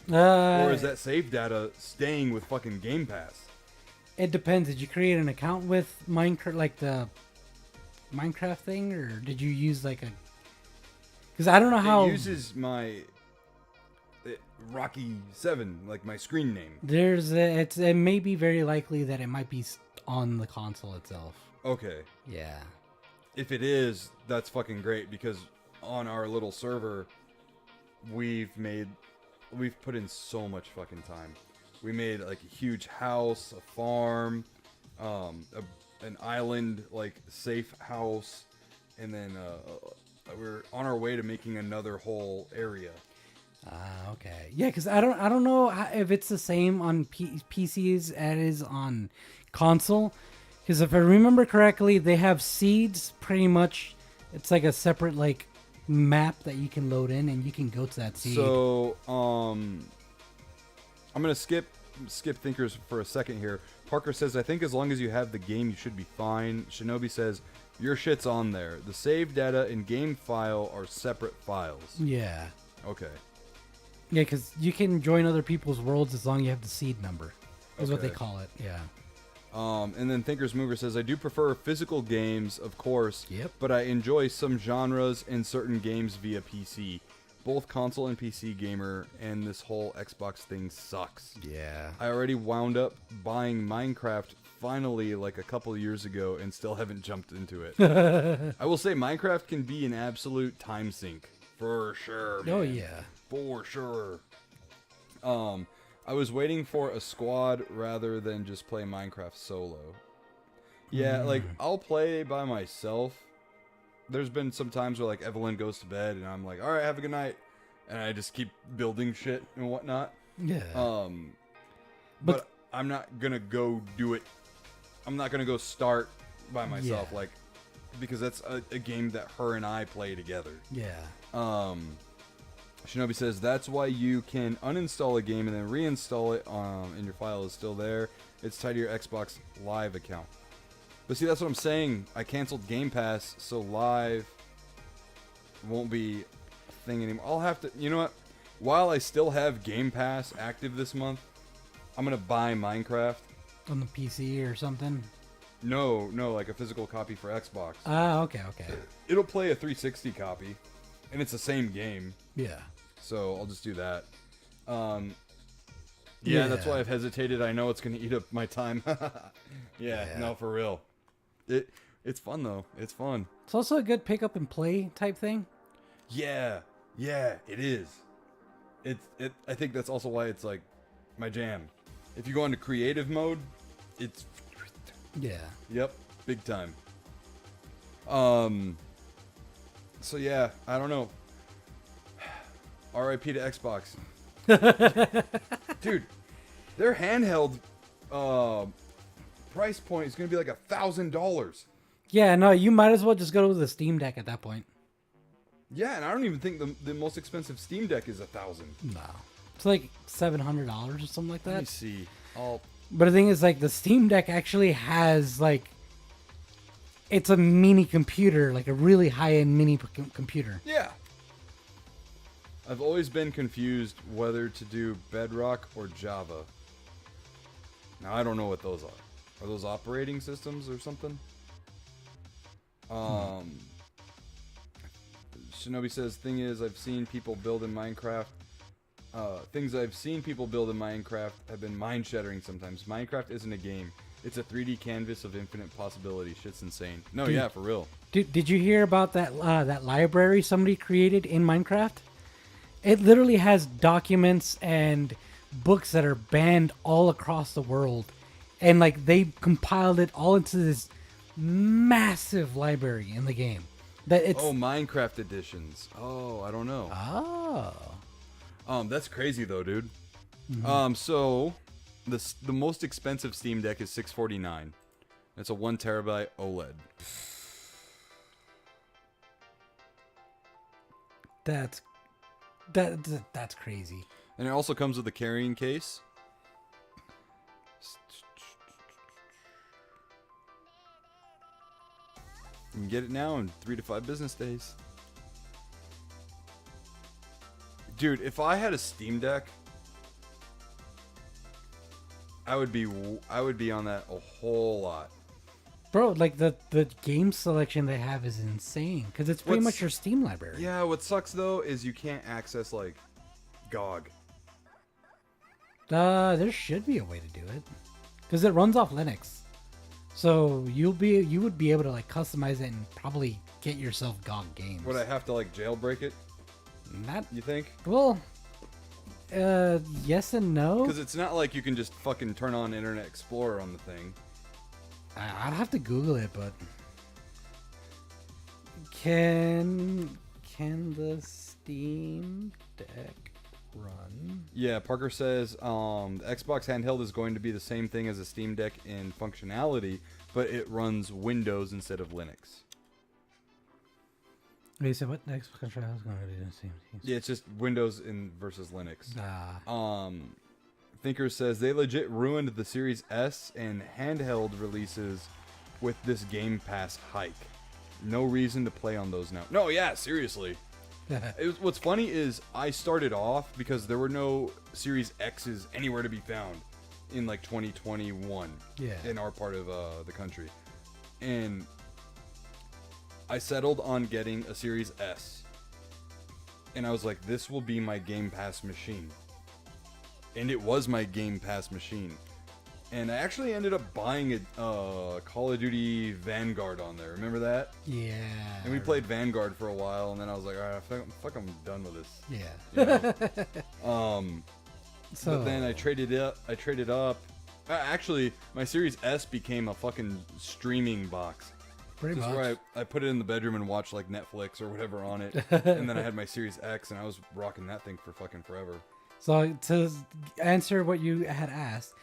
Or is that save data staying with fucking Game Pass? It depends. Did you create an account with Minecraft, like the Minecraft thing, or did you use like a? Because I don't know how. It uses my Rocky 7, like my screen name. It may be very likely that it might be on the console itself. Okay. Yeah. If it is, that's fucking great, because on our little server, we've put in so much fucking time. We made like a huge house, a farm, an island, like safe house, and then we're on our way to making another whole area. Okay. Yeah, because I don't know if it's the same on PCs as it is on console. Because if I remember correctly, they have seeds pretty much. It's like a separate like map that you can load in, and you can go to that seed. So I'm gonna skip thinkers for a second here. Parker says, I think as long as you have the game, you should be fine. Shinobi says, your shit's on there. The save data and game file are separate files. Yeah. Okay. Yeah, because you can join other people's worlds as long as you have the seed number. Is what they Okay. call it. Yeah. And then Thinker's Mover says, I do prefer physical games, of course. Yep. But I enjoy some genres and certain games via PC. Both console and PC gamer, and this whole Xbox thing sucks. Yeah. I already wound up buying Minecraft finally like a couple years ago and still haven't jumped into it. I will say Minecraft can be an absolute time sink. For sure, man. Oh, yeah. For sure. I was waiting for a squad rather than just play Minecraft solo. Yeah, like, I'll play by myself. There's been some times where, like, Evelyn goes to bed, and I'm like, alright, have a good night. And I just keep building shit and whatnot. Yeah. But I'm not gonna go do it. I'm not gonna go start by myself, Yeah. like, because that's a game that her and I play together. Yeah. Shinobi says that's why you can uninstall a game and then reinstall it and your file is still there. It's tied to your Xbox Live account. But see, that's what I'm saying. I canceled Game Pass, so Live won't be a thing anymore. I'll have to, you know what? While I still have Game Pass active this month, I'm gonna buy Minecraft. On the PC or something? No, like a physical copy for Xbox. Okay. It'll play a 360 copy, and it's the same game. Yeah. So I'll just do that. Yeah, that's why I've hesitated. I know it's going to eat up my time. yeah, no, for real. It's fun, though. It's fun. It's also a good pick up and play type thing. Yeah, it is. I think that's also why it's like my jam. If you go into creative mode, it's... Yeah. Yep, big time. So yeah, I don't know. RIP to Xbox. Dude, their handheld price point is gonna be like $1,000. Yeah, no, you might as well just go to the Steam Deck at that point. Yeah, and I don't even think the most expensive Steam Deck is $1,000. No. It's like $700 or something like Let me that. see. But the thing is, like, the Steam Deck actually has, like, it's a mini computer, like a really high-end mini computer. Yeah. I've always been confused whether to do Bedrock or Java. Now, I don't know what those are. Are those operating systems or something? Shinobi says, thing is, I've seen people build in Minecraft. Things I've seen people build in Minecraft have been mind-shattering sometimes. Minecraft isn't a game. It's a 3D canvas of infinite possibility. Shit's insane. No, Dude. yeah, for real. Did you hear about that that library somebody created in Minecraft? It literally has documents and books that are banned all across the world, and like they compiled it all into this massive library in the game. That it's Minecraft editions. Oh, I don't know. That's crazy though, dude. So the most expensive Steam Deck is $649. It's a 1 terabyte OLED. That's crazy. And it also comes with a carrying case. You can get it now in 3 to 5 business days. Dude, if I had a Steam Deck, I would be on that a whole lot. Bro, like the game selection they have is insane because it's pretty much your Steam library. Yeah, what sucks though is you can't access like GOG. There should be a way to do it because it runs off Linux, so you would be able to like customize it and probably get yourself GOG games. Would I have to like jailbreak it? Not You think? well. Yes and no. Because it's not like you can just fucking turn on Internet Explorer on the thing. I'd have to Google it, but can the Steam Deck run? Yeah, Parker says the Xbox handheld is going to be the same thing as a Steam Deck in functionality, but it runs Windows instead of Linux. Wait, so what? The Xbox controller is going to be the same thing? Yeah, it's just Windows versus Linux. Ah. Thinker says they legit ruined the Series S and handheld releases with this Game Pass hike. No reason to play on those now. No, yeah, seriously. What's funny is I started off because there were no Series X's anywhere to be found in like 2021 in our part of the country. And I settled on getting a Series S. And I was like, this will be my Game Pass machine. And it was my Game Pass machine. And I actually ended up buying a Call of Duty Vanguard on there. Remember that? Yeah. And we played Vanguard for a while, and then I was like, all right, fuck, I'm done with this. Yeah. You know? But then I traded up. Actually, my Series S became a fucking streaming box. Pretty much. Where I put it in the bedroom and watched like Netflix or whatever on it. And then I had my Series X, and I was rocking that thing for fucking forever. So to answer what you had asked,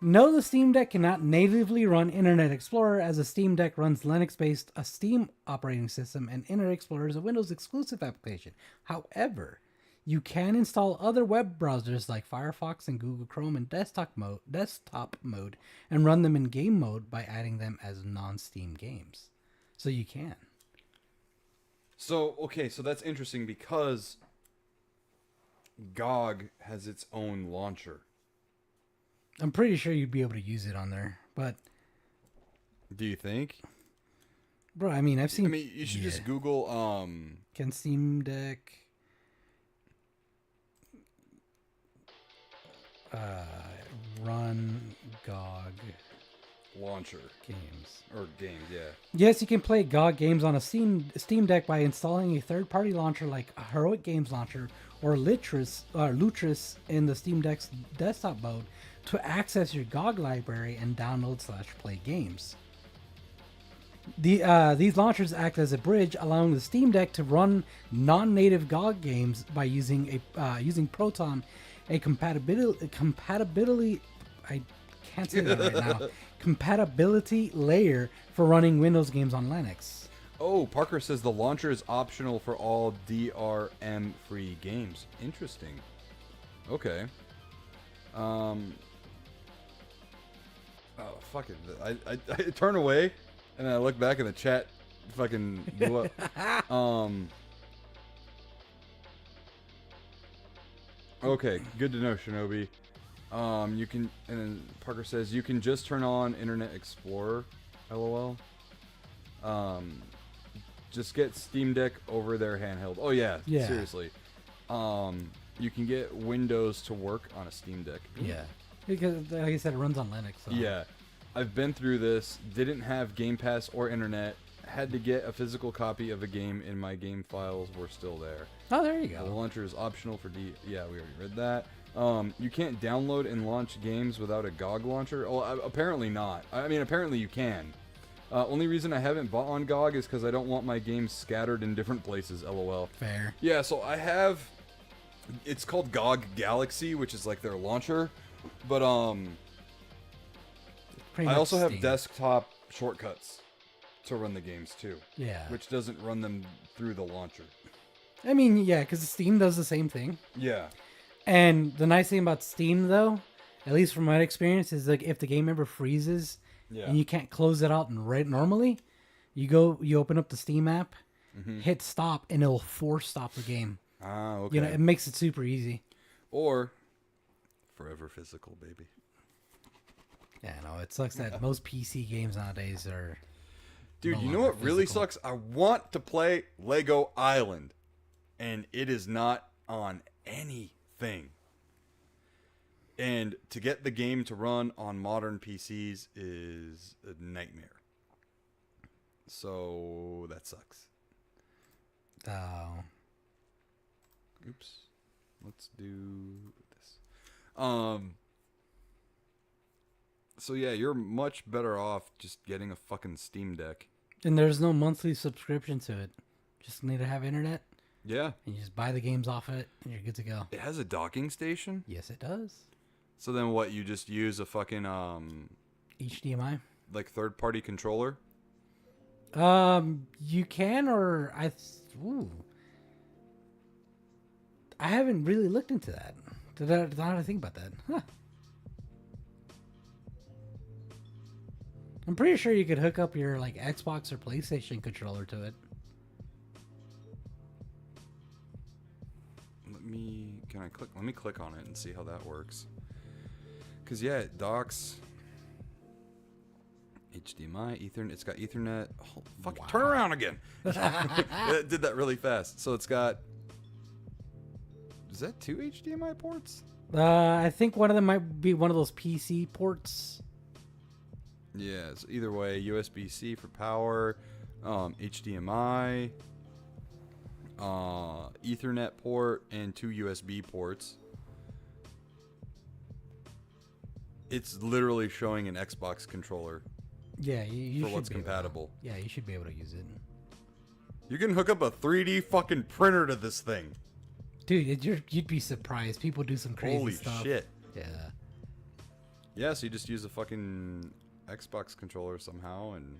no, the Steam Deck cannot natively run Internet Explorer as a Steam Deck runs Linux-based a Steam operating system and Internet Explorer is a Windows exclusive application. However, you can install other web browsers like Firefox and Google Chrome in desktop mode and run them in game mode by adding them as non-Steam games. So you can. So, okay, so that's interesting because GOG has its own launcher. I'm pretty sure you'd be able to use it on there, but... Do you think? Bro, I mean, I've seen... I mean, you should just Google, Can Steam Deck... run GOG... launcher. Games. Or games, yeah. Yes, you can play GOG games on a Steam Deck by installing a third-party launcher like Heroic Games Launcher or Lutris in the Steam Deck's desktop mode to access your GOG library and download/play games. These launchers act as a bridge, allowing the Steam Deck to run non-native GOG games by using Proton, a compatibility. I can't say that right now. Compatibility layer for running Windows games on Linux. Oh, Parker says the launcher is optional for all DRM-free games. Interesting. Okay. Oh, fuck it. I turn away. And then I look back in the chat, fucking blew up. Okay, good to know, Shinobi. You can, and then Parker says, you can just turn on Internet Explorer, LOL. Just get Steam Deck over their handheld. Oh yeah, seriously. You can get Windows to work on a Steam Deck. Yeah. Because, like I said, it runs on Linux. So. Yeah. I've been through this. Didn't have Game Pass or Internet. Had to get a physical copy of a game, and my game files were still there. Oh, there you go. The launcher is optional for Yeah, we already read that. You can't download and launch games without a GOG launcher. Well, apparently not. I mean, apparently you can. Only reason I haven't bought on GOG is because I don't want my games scattered in different places. LOL. Fair. Yeah, so I have. It's called GOG Galaxy, which is like their launcher, but I also have desktop shortcuts to run the games too. Yeah. Which doesn't run them through the launcher. I mean, yeah, because Steam does the same thing. Yeah. And the nice thing about Steam, though, at least from my experience, is like if the game ever freezes and you can't close it out and write normally, you open up the Steam app, hit stop, and it'll force stop the game. Ah, okay. You know, it makes it super easy. Or forever physical, baby. Yeah, no, it sucks that most PC games nowadays are. Dude, you know what really sucks? I want to play Lego Island, and it is not on anything. And to get the game to run on modern PCs is a nightmare. So that sucks. Oh. Oops. Let's do this. So yeah, you're much better off just getting a fucking Steam Deck. And there's no monthly subscription to it. Just need to have internet. Yeah. And you just buy the games off it, and you're good to go. It has a docking station? Yes, it does. So then what, you just use a fucking HDMI? like third-party controller? You can, or I haven't really looked into that. Did I think about that? Huh. I'm pretty sure you could hook up your like Xbox or PlayStation controller to it. Let me click on it and see how that works. Cause yeah, it docks HDMI, Ethernet. It's got Ethernet. Oh, fuck! Wow. Turn around again. It did that really fast. So it's got. Is that 2 HDMI ports? I think one of them might be one of those PC ports. Yeah. So either way, USB-C for power, HDMI, Ethernet port, and 2 USB ports. It's literally showing an Xbox controller. Yeah, you for should what's be compatible. Yeah, you should be able to use it. You can hook up a 3D fucking printer to this thing. Dude, you'd be surprised. People do some crazy stuff. Holy shit. Yeah. Yeah, so you just use a fucking Xbox controller somehow, and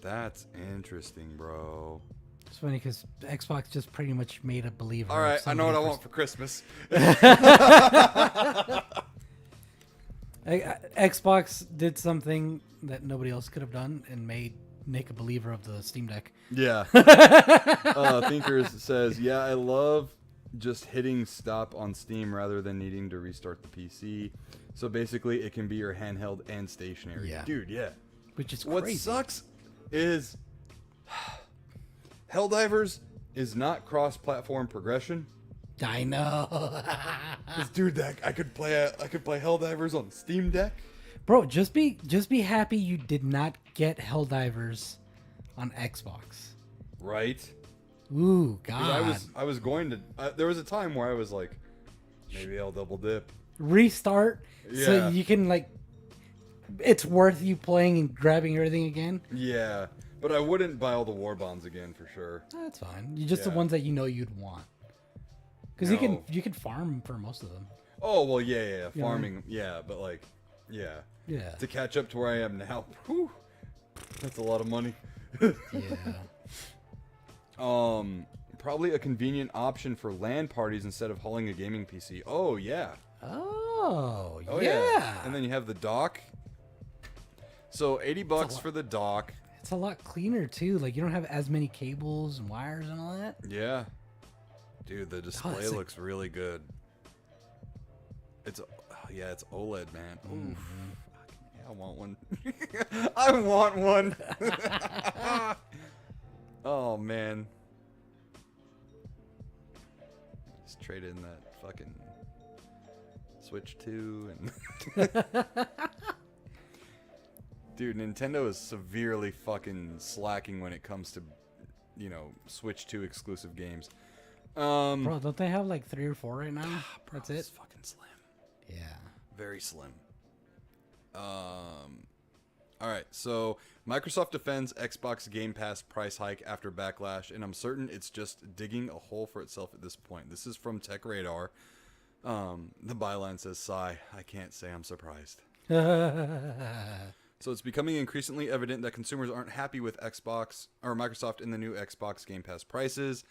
that's interesting, bro. It's funny because Xbox just pretty much made a believer. All right, I know what I want for Christmas. Xbox did something that nobody else could have done and made Nick a believer of the Steam Deck. Yeah. Thinkers says, yeah, I love just hitting stop on Steam rather than needing to restart the PC. So basically, it can be your handheld and stationary. Yeah. Dude, yeah. Which is what crazy. sucks is Helldivers is not cross-platform progression. I know. Dude, I could play Helldivers on Steam Deck. Bro, just be happy you did not get Helldivers on Xbox. Right? Ooh, God. I was going to. There was a time where I was like, maybe I'll double dip. Restart, Yeah. so you can like. It's worth you playing and grabbing everything again. Yeah, but I wouldn't buy all the war bonds again for sure. That's fine. You just the ones that you know you'd want. Because you can farm for most of them. Oh well, yeah. Farming, yeah, but like, yeah. To catch up to where I am now, whew, that's a lot of money. Yeah. Probably a convenient option for LAN parties instead of hauling a gaming PC. Oh yeah. Oh. Oh, Oh yeah. And then you have the dock. So $80 for the dock. It's a lot cleaner too. Like you don't have as many cables and wires and all that. Yeah. Dude, the display it's looks really good. It's OLED, man. Oof. Yeah, I want one. I want one. Oh man. Just trade in that fucking Switch 2 and Dude, Nintendo is severely fucking slacking when it comes to, Switch 2 exclusive games. Bro, don't they have like 3 or 4 right now? That's It's it. fucking slim. Yeah. Very slim. All right, so Microsoft defends Xbox Game Pass price hike after backlash, and I'm certain it's just digging a hole for itself at this point. This is from Tech Radar. The byline says, "Sigh, I can't say I'm surprised." So it's becoming increasingly evident that consumers aren't happy with Xbox or Microsoft in the new Xbox Game Pass prices,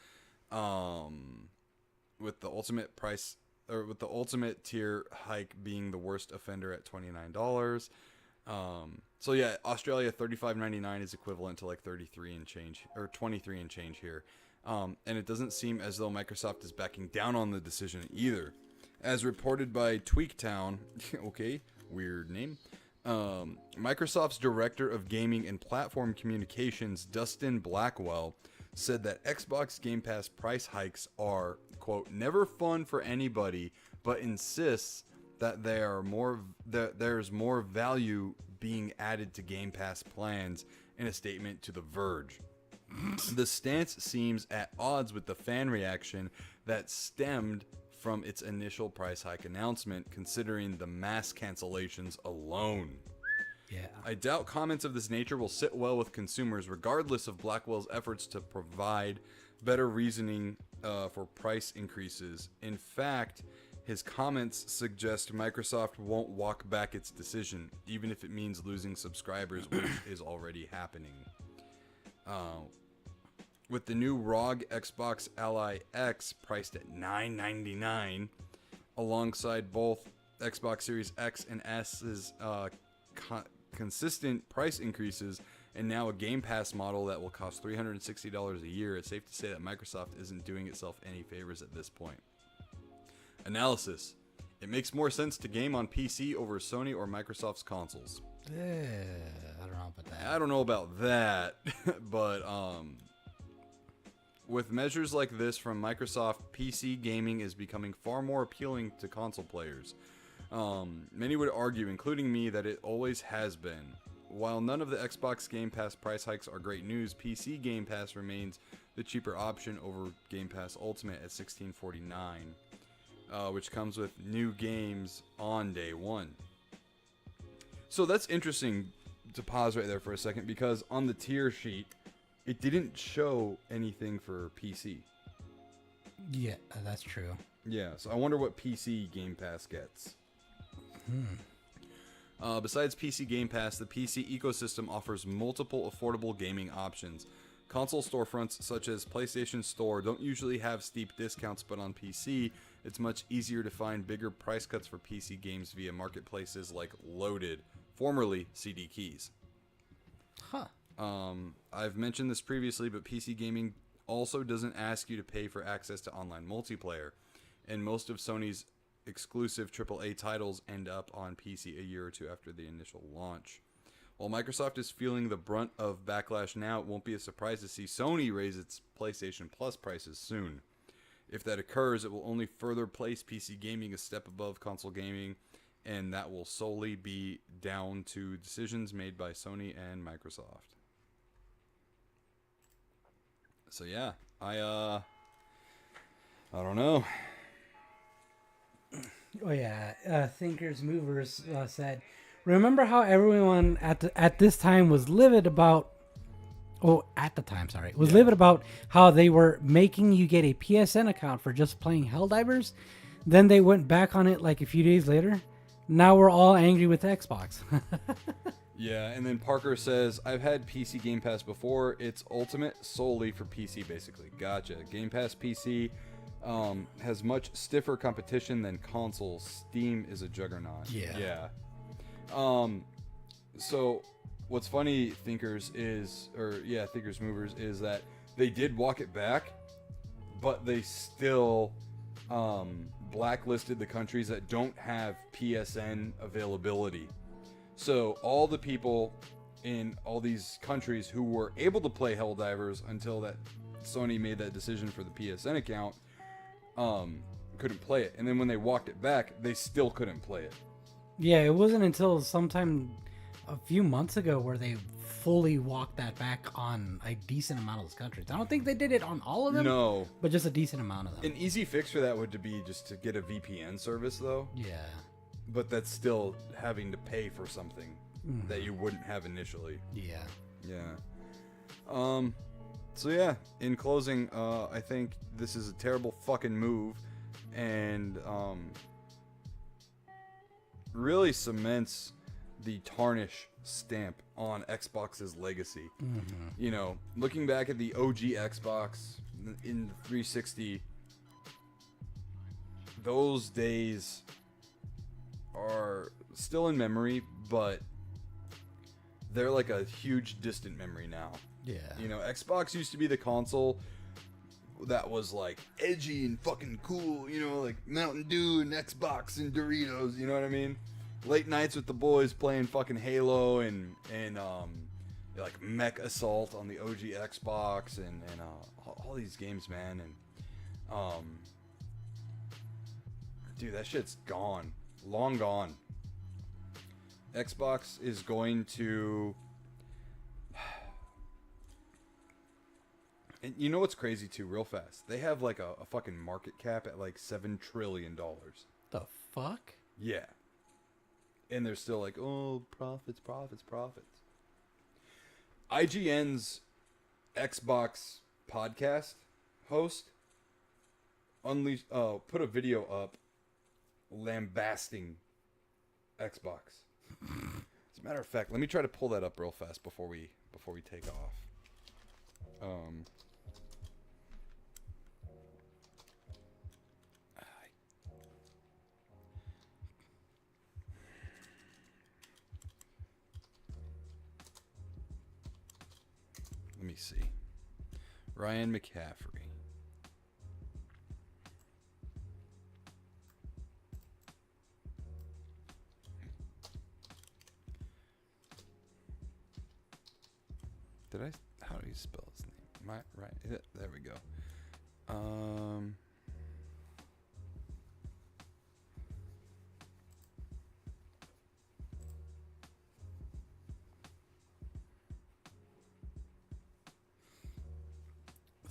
with the ultimate price or with the ultimate tier hike being the worst offender at $29. So yeah, Australia $35.99 is equivalent to like 33 and change or 23 and change here. And it doesn't seem as though Microsoft is backing down on the decision either. As reported by Tweaktown, okay, weird name. Microsoft's director of gaming and platform communications, Dustin Blackwell, said that Xbox Game Pass price hikes are, quote, never fun for anybody, but insists that there's more value being added to Game Pass plans in a statement to The Verge. The stance seems at odds with the fan reaction that stemmed from its initial price hike announcement, considering the mass cancellations alone. Yeah. I doubt comments of this nature will sit well with consumers, regardless of Blackwell's efforts to provide better reasoning for price increases. In fact, his comments suggest Microsoft won't walk back its decision, even if it means losing subscribers, which is already happening. With the new ROG Xbox Ally X priced at $9.99, alongside both Xbox Series X and S's consistent price increases, and now a Game Pass model that will cost $360 a year, it's safe to say that Microsoft isn't doing itself any favors at this point. Analysis. It makes more sense to game on PC over Sony or Microsoft's consoles. I don't know about that. I don't know about that, but with measures like this from Microsoft, PC gaming is becoming far more appealing to console players. Many would argue, including me, that it always has been. While none of the Xbox Game Pass price hikes are great news, PC Game Pass remains the cheaper option over Game Pass Ultimate at $16.49. Which comes with new games on day one. So that's interesting to pause right there for a second, because on the tier sheet, it didn't show anything for PC. Yeah, that's true. Yeah, so I wonder what PC Game Pass gets. Besides PC Game Pass, the PC ecosystem offers multiple affordable gaming options. Console storefronts such as PlayStation Store don't usually have steep discounts, but on PC, it's much easier to find bigger price cuts for PC games via marketplaces like Loaded, formerly CD Keys. Huh. I've mentioned this previously, but PC gaming also doesn't ask you to pay for access to online multiplayer, and most of Sony's exclusive AAA titles end up on PC a year or two after the initial launch. While Microsoft is feeling the brunt of backlash now, it won't be a surprise to see Sony raise its PlayStation Plus prices soon. If that occurs, it will only further place PC gaming a step above console gaming, and that will solely be down to decisions made by Sony and Microsoft. So yeah, I don't know. Oh yeah, Thinkers Movers said, remember how everyone at this time was livid about livid about how they were making you get a PSN account for just playing Helldivers? Then they went back on it like a few days later. Now we're all angry with Xbox. Yeah, and then Parker says, I've had PC Game Pass before. It's Ultimate solely for PC, basically. Gotcha. Game Pass PC has much stiffer competition than consoles. Steam is a juggernaut. Yeah. So what's funny, Thinkers Movers, is that they did walk it back, but they still blacklisted the countries that don't have PSN availability. So all the people in all these countries who were able to play Helldivers until that Sony made that decision for the PSN account couldn't play it. And then when they walked it back, they still couldn't play it. Yeah, it wasn't until sometime a few months ago where they fully walked that back on a decent amount of those countries. I don't think they did it on all of them. No. But just a decent amount of them. An easy fix for that would be just to get a VPN service, though. Yeah. But that's still having to pay for something that you wouldn't have initially. Yeah. Yeah. So yeah, in closing, I think this is a terrible fucking move, and really cements the tarnish stamp on Xbox's legacy. You know, looking back at the OG Xbox in the 360, those days are still in memory, but they're like a huge distant memory now. Yeah. You know, Xbox used to be the console that was like edgy and fucking cool, you know, like Mountain Dew and Xbox and Doritos, you know what I mean? Late nights with the boys playing fucking Halo and like Mech Assault on the OG Xbox and all these games, man. And dude, that shit's gone. Long gone. Xbox is going to... And you know what's crazy too, real fast? They have like a fucking market cap at like $7 trillion. The fuck? Yeah. And they're still like, oh, profits. IGN's Xbox podcast host put a video up lambasting Xbox. As a matter of fact, let me try to pull that up real fast before we take off. Let me see. Ryan McCaffrey. How do you spell his name? Right. There we go.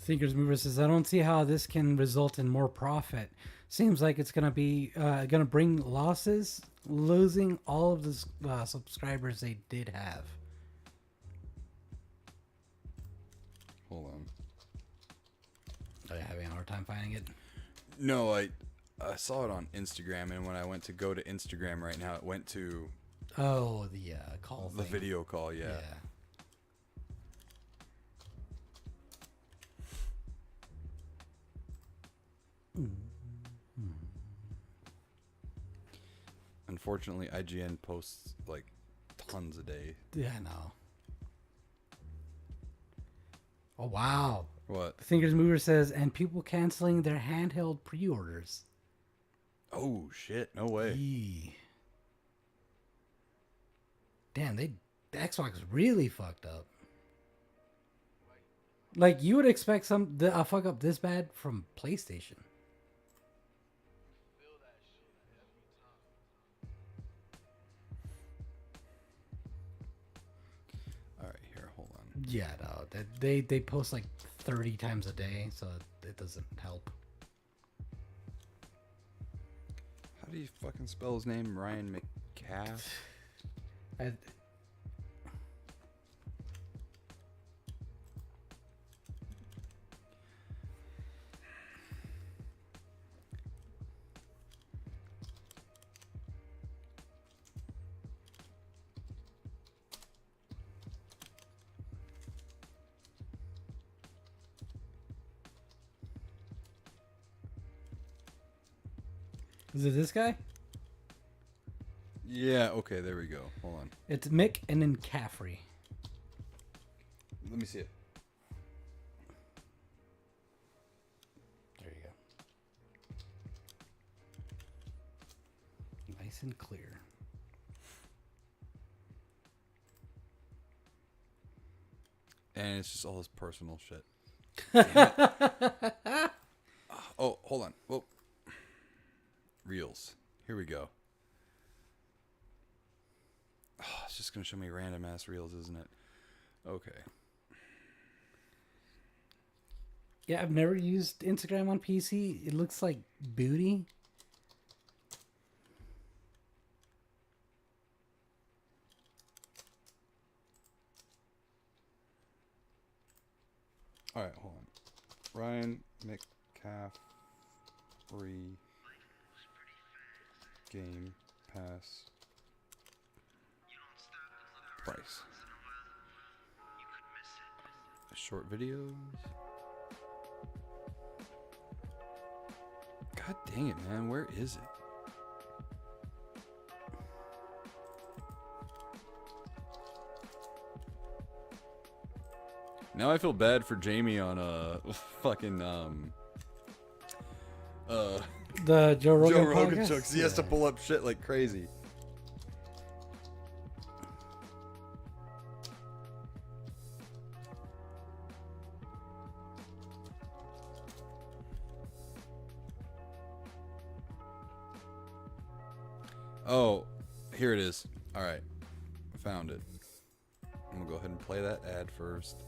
Thinkers Mover says, I don't see how this can result in more profit. Seems like it's gonna bring losses, losing all of the subscribers they did have. Hold on. Are you having a hard time finding it? No, I saw it on Instagram, and when I went to go to Instagram right now, it went to the call the thing. video call. Yeah. Unfortunately, IGN posts like tons a day. Yeah, I know. Oh, wow. What? Thinkers Mover says, and people canceling their handheld pre-orders. Oh, shit. No way. Eee. Damn, the Xbox really fucked up. Like, you would expect a fuck up this bad from PlayStation. Yeah, no, they post like 30 times a day, so it doesn't help. How do you fucking spell his name? Ryan McCaff? Is it this guy? Yeah, okay, there we go. Hold on. It's Mick and then Caffrey. Let me see it. There you go. Nice and clear. And it's just all his personal shit. Oh, hold on. Whoa. Reels. Here we go. Oh, it's just going to show me random ass reels, isn't it? Okay. Yeah, I've never used Instagram on PC. It looks like booty. All right, hold on. Ryan McCaffrey Game Pass price. Short videos. God dang it, man. Where is it? Now I feel bad for Jamie on fucking The Joe Rogan, podcast? jokes. He has to pull up shit like crazy. Oh, here it is. All right, I found it. I'm gonna go ahead and play that ad first.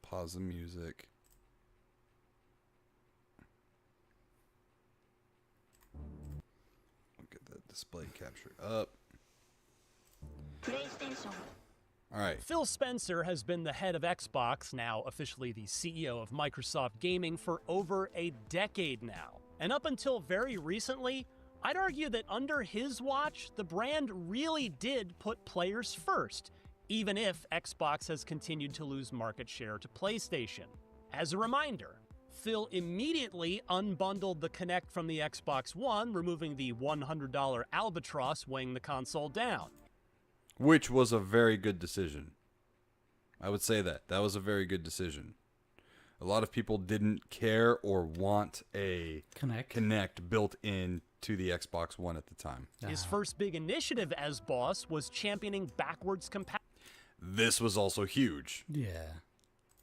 Pause the music. We'll get that display capture up. All right. Phil Spencer has been the head of Xbox, now officially the CEO of Microsoft Gaming, for over a decade now. And up until very recently, I'd argue that under his watch, the brand really did put players first, even if Xbox has continued to lose market share to PlayStation. As a reminder, Phil immediately unbundled the Kinect from the Xbox One, removing the $100 albatross weighing the console down. Which was a very good decision. I would say that. That was a very good decision. A lot of people didn't care or want a Kinect built in to the Xbox One at the time. His first big initiative as boss was championing backwards This was also huge.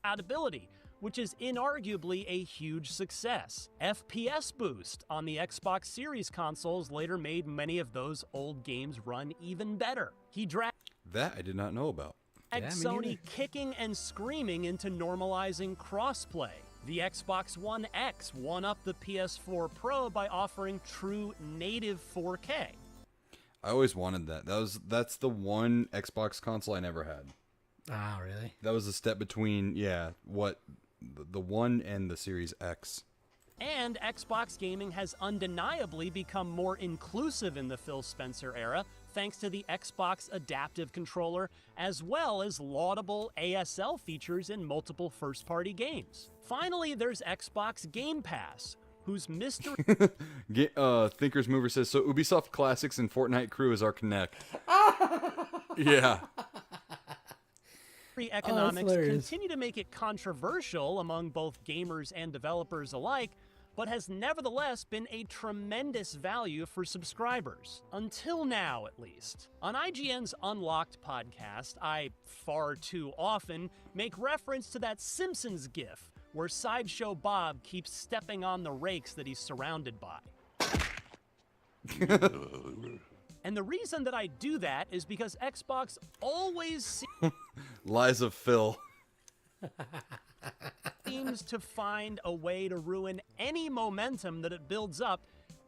compatibility, which is inarguably a huge success. FPS boost on the Xbox Series consoles later made many of those old games run even better. He dragged That I did not know about. Sony kicking and screaming into normalizing crossplay. The Xbox One X one-upped the PS4 Pro by offering true native 4K. I always wanted that. That's the one Xbox console I never had. Ah, really? That was a step between, what the One and the Series X. And Xbox gaming has undeniably become more inclusive in the Phil Spencer era, thanks to the Xbox Adaptive Controller, as well as laudable ASL features in multiple first-party games. Finally, there's Xbox Game Pass, whose mystery... Thinkers Mover says, so Ubisoft Classics and Fortnite Crew is our Kinect. Yeah. economics continue to make it controversial among both gamers and developers alike, but has nevertheless been a tremendous value for subscribers. Until now, at least. On IGN's Unlocked podcast, I far too often make reference to that Simpsons gif where Sideshow Bob keeps stepping on the rakes that he's surrounded by. And the reason that I do that is because Xbox always Lies of Phil. seems to find a way to ruin any momentum that it builds up,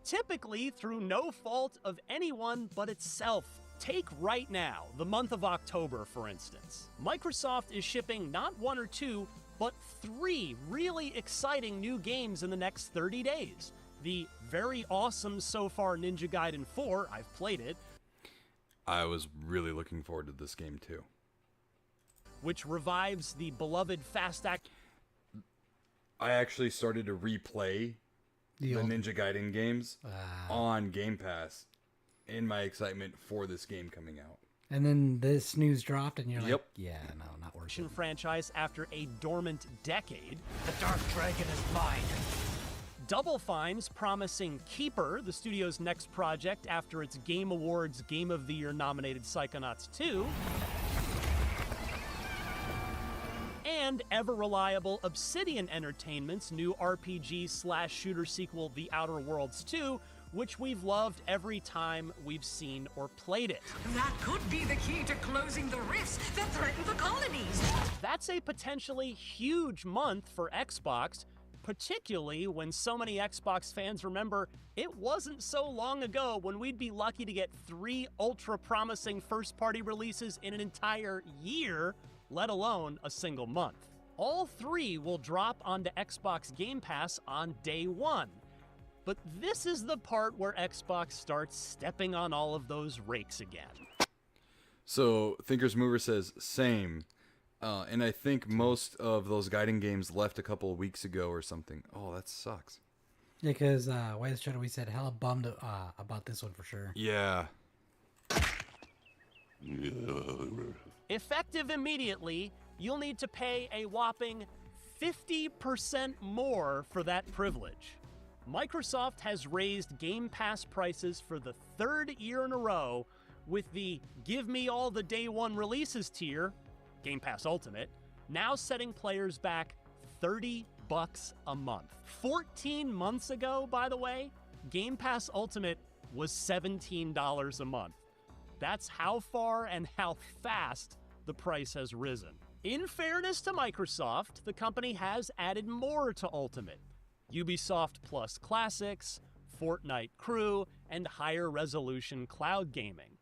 typically through no fault of anyone but itself. Take right now, the month of October, for instance. Microsoft is shipping not 1 or 2, but 3 really exciting new games in the next 30 days. The very awesome so far Ninja Gaiden 4, I've played it. I was really looking forward to this game too. Which revives the beloved Fast Act. I actually started to replay the Ninja Gaiden games on Game Pass in my excitement for this game coming out. And then this news dropped, and you're Yep. like, yeah, no, not worth it. Franchise after a dormant decade. The Dark Dragon is mine. Double Fine's promising Keeper, the studio's next project after its Game Awards Game of the Year nominated Psychonauts 2. And ever-reliable Obsidian Entertainment's new RPG/shooter sequel, The Outer Worlds 2, which we've loved every time we've seen or played it. That could be the key to closing the rifts that threaten the colonies. That's a potentially huge month for Xbox, particularly when so many Xbox fans remember it wasn't so long ago when we'd be lucky to get 3 ultra-promising first-party releases in an entire year, let alone a single month. All 3 will drop onto Xbox Game Pass on day 1. But this is the part where Xbox starts stepping on all of those rakes again. So Thinkers Mover says same, and I think most of those guiding games left a couple of weeks ago or something. Oh, that sucks. Yeah, because Wayne Shadow, we said hella bummed about this one for sure. Yeah. Effective immediately, you'll need to pay a whopping 50% more for that privilege. Microsoft has raised Game Pass prices for the 3rd year in a row with the Give Me All the Day 1 Releases tier, Game Pass Ultimate, now setting players back $30 a month. 14 months ago, by the way, Game Pass Ultimate was $17 a month. That's how far and how fast the price has risen. In fairness to Microsoft, the company has added more to Ultimate. Ubisoft Plus Classics, Fortnite Crew, and higher resolution cloud gaming.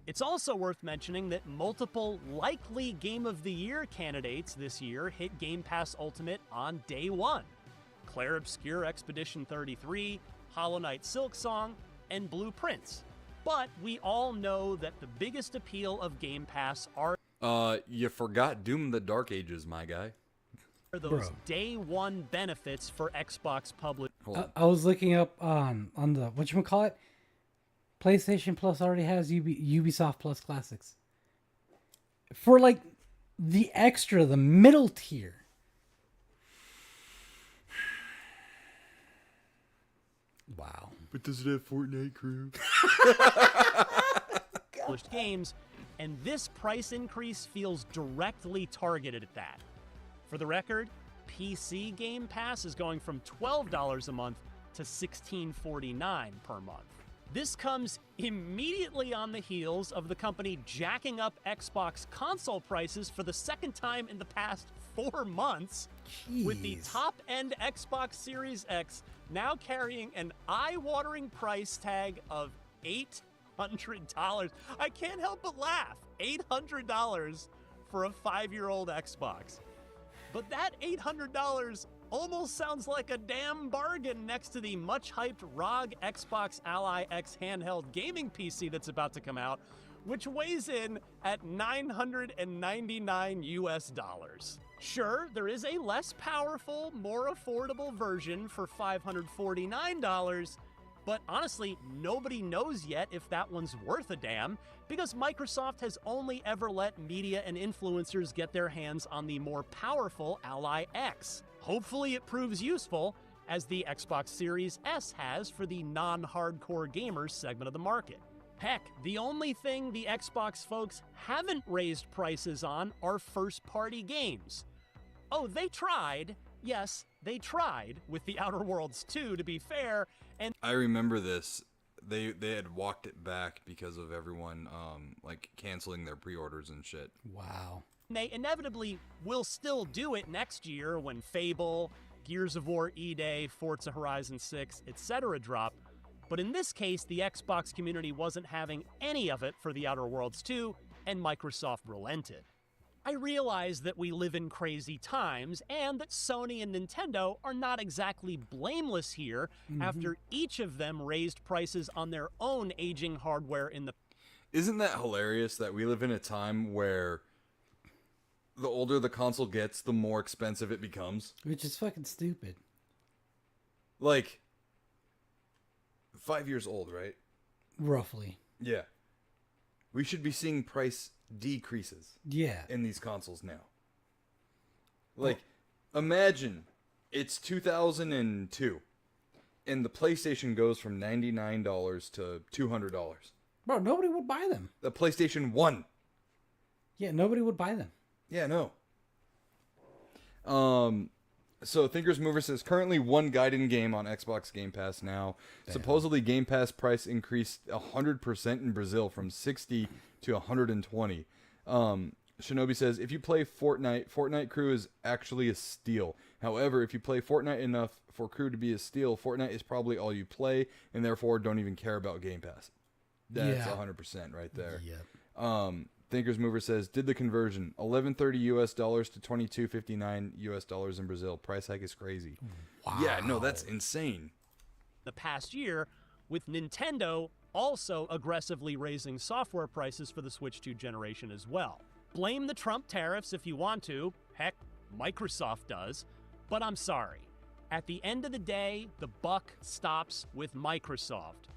It's also worth mentioning that multiple likely Game of the Year candidates this year hit Game Pass Ultimate on day 1. Claire Obscure Expedition 33, Hollow Knight Silksong, and Blue Prince. But we all know that the biggest appeal of Game Pass are You forgot Doom the Dark Ages, my guy. those day 1 benefits for Xbox public. I was looking up on the whatchamacallit, PlayStation Plus already has Ubisoft Plus Classics. For like the extra, the middle tier. Wow. But does it have Fortnite Crew? Published games, and this price increase feels directly targeted at that. For the record, PC Game Pass is going from $12 a month to $16.49 per month. This comes immediately on the heels of the company jacking up Xbox console prices for the second time in the past 4 months, with the top-end Xbox Series X now carrying an eye-watering price tag of $800. I can't help but laugh. $800 for a 5-year-old Xbox. But that $800 almost sounds like a damn bargain next to the much-hyped ROG Xbox Ally X handheld gaming PC that's about to come out, which weighs in at $999 US. Sure, there is a less powerful, more affordable version for $549, but honestly, nobody knows yet if that one's worth a damn, because Microsoft has only ever let media and influencers get their hands on the more powerful Ally X. Hopefully it proves useful, as the Xbox Series S has for the non-hardcore gamers segment of the market. Heck, the only thing the Xbox folks haven't raised prices on are first-party games. Oh, they tried. Yes, they tried with The Outer Worlds 2, to be fair, and I remember this. They had walked it back because of everyone like canceling their pre-orders and shit. Wow. they inevitably will still do it next year when Fable, Gears of War E-Day, Forza Horizon 6, etc. drop. But in this case, the Xbox community wasn't having any of it for The Outer Worlds 2, and Microsoft relented. I realize that we live in crazy times, and that Sony and Nintendo are not exactly blameless here after each of them raised prices on their own aging hardware in the... Isn't that hilarious that we live in a time where the older the console gets, the more expensive it becomes. Which is fucking stupid. Like, 5 years old, right? Roughly. Yeah. We should be seeing price decreases. Yeah. In these consoles now. Like, imagine it's 2002 and the PlayStation goes from $99 to $200. Bro, nobody would buy them. The PlayStation 1. Yeah, nobody would buy them. Yeah, no. So Thinker's Mover says currently one Gaiden game on Xbox Game Pass now. Damn. Supposedly Game Pass price increased 100% in Brazil from 60 to 120. Shinobi says if you play Fortnite Crew is actually a steal. However, if you play Fortnite enough for Crew to be a steal, Fortnite is probably all you play and therefore don't even care about Game Pass. That's 100% right there. Yep. Thinker's Mover says, did the conversion, $11.30 US dollars to $22.59 US dollars in Brazil. Price hike is crazy. Wow. Yeah, no, that's insane. The past year, with Nintendo also aggressively raising software prices for the Switch 2 generation as well. Blame the Trump tariffs if you want to. Heck, Microsoft does. But I'm sorry. At the end of the day, the buck stops with Microsoft.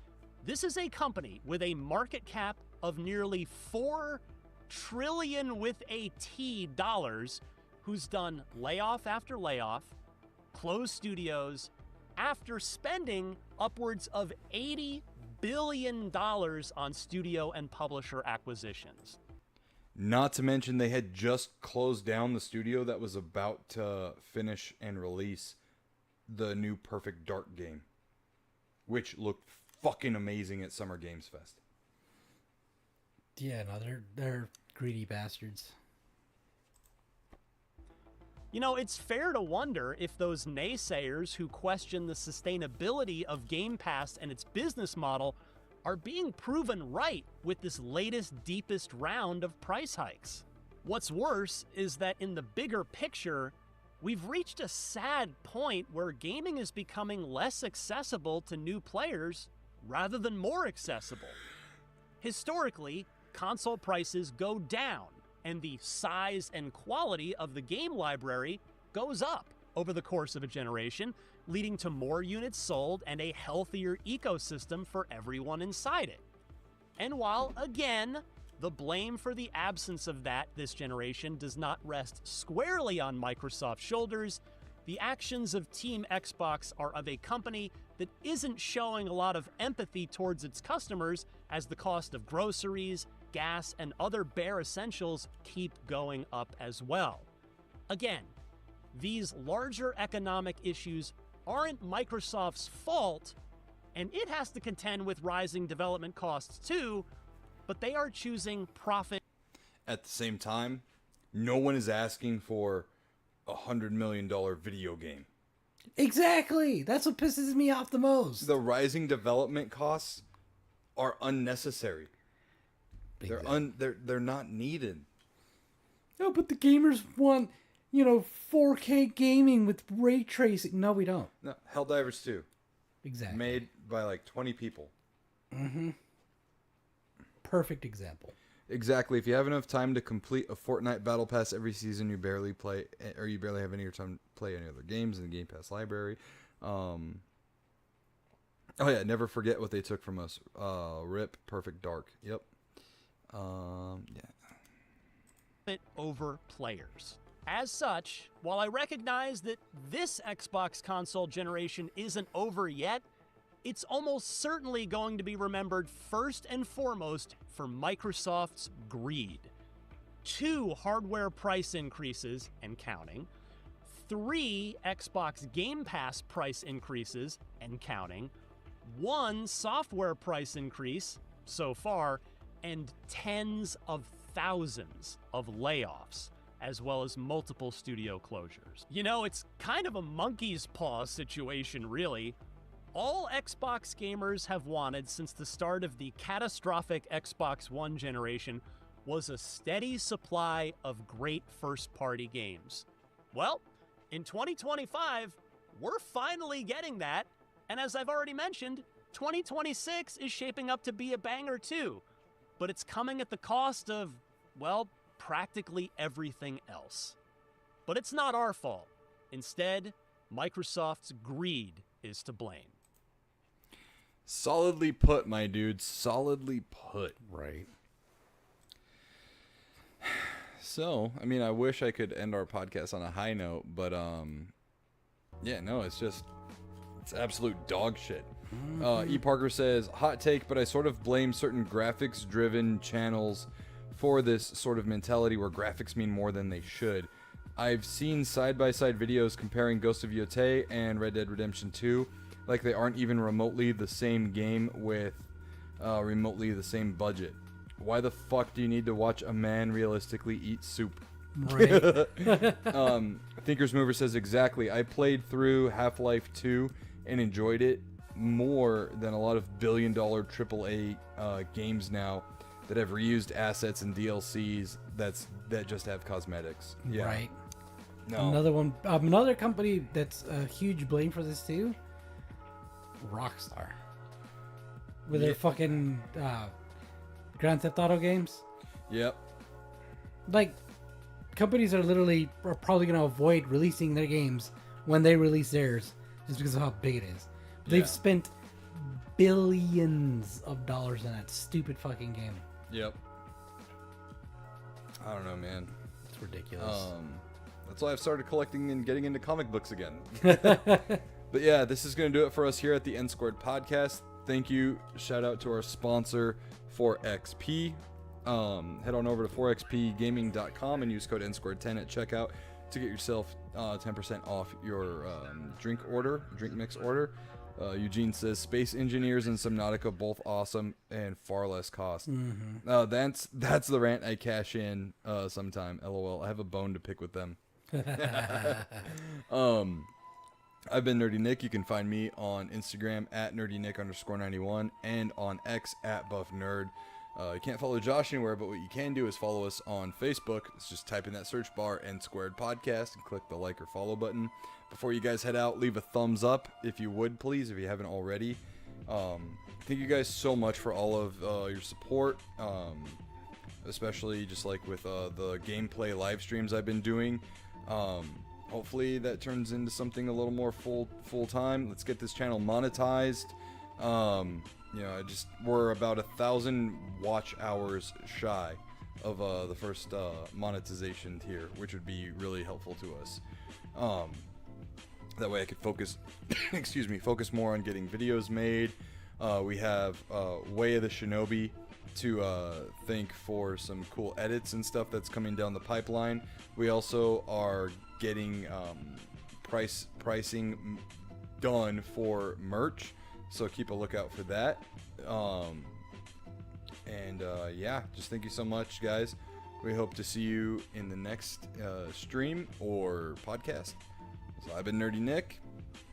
This is a company with a market cap of nearly $4 trillion with a T dollars, who's done layoff after layoff, closed studios, after spending upwards of $80 billion on studio and publisher acquisitions. Not to mention they had just closed down the studio that was about to finish and release the new Perfect Dark game, which looked fucking amazing at Summer Games Fest. Yeah, no, they're greedy bastards. You know, it's fair to wonder if those naysayers who question the sustainability of Game Pass and its business model are being proven right with this latest, deepest round of price hikes. What's worse is that in the bigger picture, we've reached a sad point where gaming is becoming less accessible to new players rather than more accessible. Historically, console prices go down, and the size and quality of the game library goes up over the course of a generation, leading to more units sold and a healthier ecosystem for everyone inside it. And while, again, the blame for the absence of that this generation does not rest squarely on Microsoft's shoulders, the actions of Team Xbox are of a company that isn't showing a lot of empathy towards its customers as the cost of groceries, gas, and other bare essentials keep going up as well. Again, these larger economic issues aren't Microsoft's fault, and it has to contend with rising development costs too, but they are choosing profit. At the same time, no one is asking for $100 million video game. Exactly. That's what pisses me off the most. The rising development costs are unnecessary. They're not needed. No, but the gamers want, 4K gaming with ray tracing. No, we don't. No, Helldivers 2. Exactly. Made by like 20 people. Mm-hmm. Perfect example. Exactly. If you have enough time to complete a Fortnite Battle Pass every season, you barely have any time to play any other games in the Game Pass library. Oh yeah, never forget what they took from us. RIP Perfect Dark. Yep. Yeah. Over players. As such, while I recognize that this Xbox console generation isn't over yet, it's almost certainly going to be remembered first and foremost for Microsoft's greed. 2 hardware price increases and counting, 3 Xbox Game Pass price increases and counting, 1 software price increase so far, and tens of thousands of layoffs, as well as multiple studio closures. You know, it's kind of a monkey's paw situation, really. All Xbox gamers have wanted since the start of the catastrophic Xbox One generation was a steady supply of great first-party games. Well, in 2025, we're finally getting that, and as I've already mentioned, 2026 is shaping up to be a banger too, but it's coming at the cost of, well, practically everything else. But it's not our fault. Instead, Microsoft's greed is to blame. Solidly put, my dude. Solidly put. Right. So, I mean, I wish I could end our podcast on a high note, but yeah, no, it's absolute dog shit. E. Parker says, hot take, but I sort of blame certain graphics-driven channels for this sort of mentality where graphics mean more than they should. I've seen side-by-side videos comparing Ghost of Yotei and Red Dead Redemption 2, like they aren't even remotely the same game with remotely the same budget. Why the fuck do you need to watch a man realistically eat soup? Right. Thinker's Mover says, exactly. I played through Half-Life 2 and enjoyed it more than a lot of billion-dollar AAA games now that have reused assets and DLCs that just have cosmetics. Yeah. Right. No. Another one. Another company that's a huge blame for this too. Rockstar. With their fucking Grand Theft Auto games. Yep. Like, companies are probably going to avoid releasing their games when they release theirs just because of how big it is. They've spent billions of dollars in that stupid fucking game. Yep. I don't know, man. It's ridiculous. That's why I've started collecting and getting into comic books again. But yeah, this is going to do it for us here at the NSquared podcast. Thank you. Shout out to our sponsor, 4XP. Head on over to 4xpgaming.com and use code NSquared10 at checkout to get yourself 10% off your drink mix order. Eugene says, Space Engineers and Subnautica, both awesome and far less cost. That's the rant I cash in sometime. LOL. I have a bone to pick with them. I've been Nerdy Nick. You can find me on Instagram at nerdynick_91 and on X at buffnerd. You can't follow Josh anywhere, but what you can do is follow us on Facebook. It's just type in that search bar NSquared Podcast and click the like or follow button. Before you guys head out, leave a thumbs up if you would, please, if you haven't already. Thank you guys so much for all of your support, especially just like with the gameplay live streams I've been doing. Hopefully that turns into something a little more full time. Let's get this channel monetized. We're about 1,000 watch hours shy of the first monetization tier, which would be really helpful to us. That way I could focus, focus more on getting videos made. We have Way of the Shinobi to thank for some cool edits and stuff that's coming down the pipeline. We also are getting pricing done for merch, so keep a lookout for that. Just thank you so much, guys. We hope to see you in the next stream or podcast. So I've been Nerdy Nick.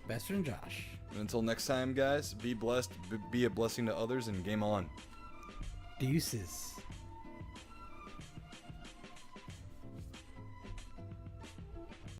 Bester and Josh. And until next time, guys, be blessed, be a blessing to others, and game on. Deuces.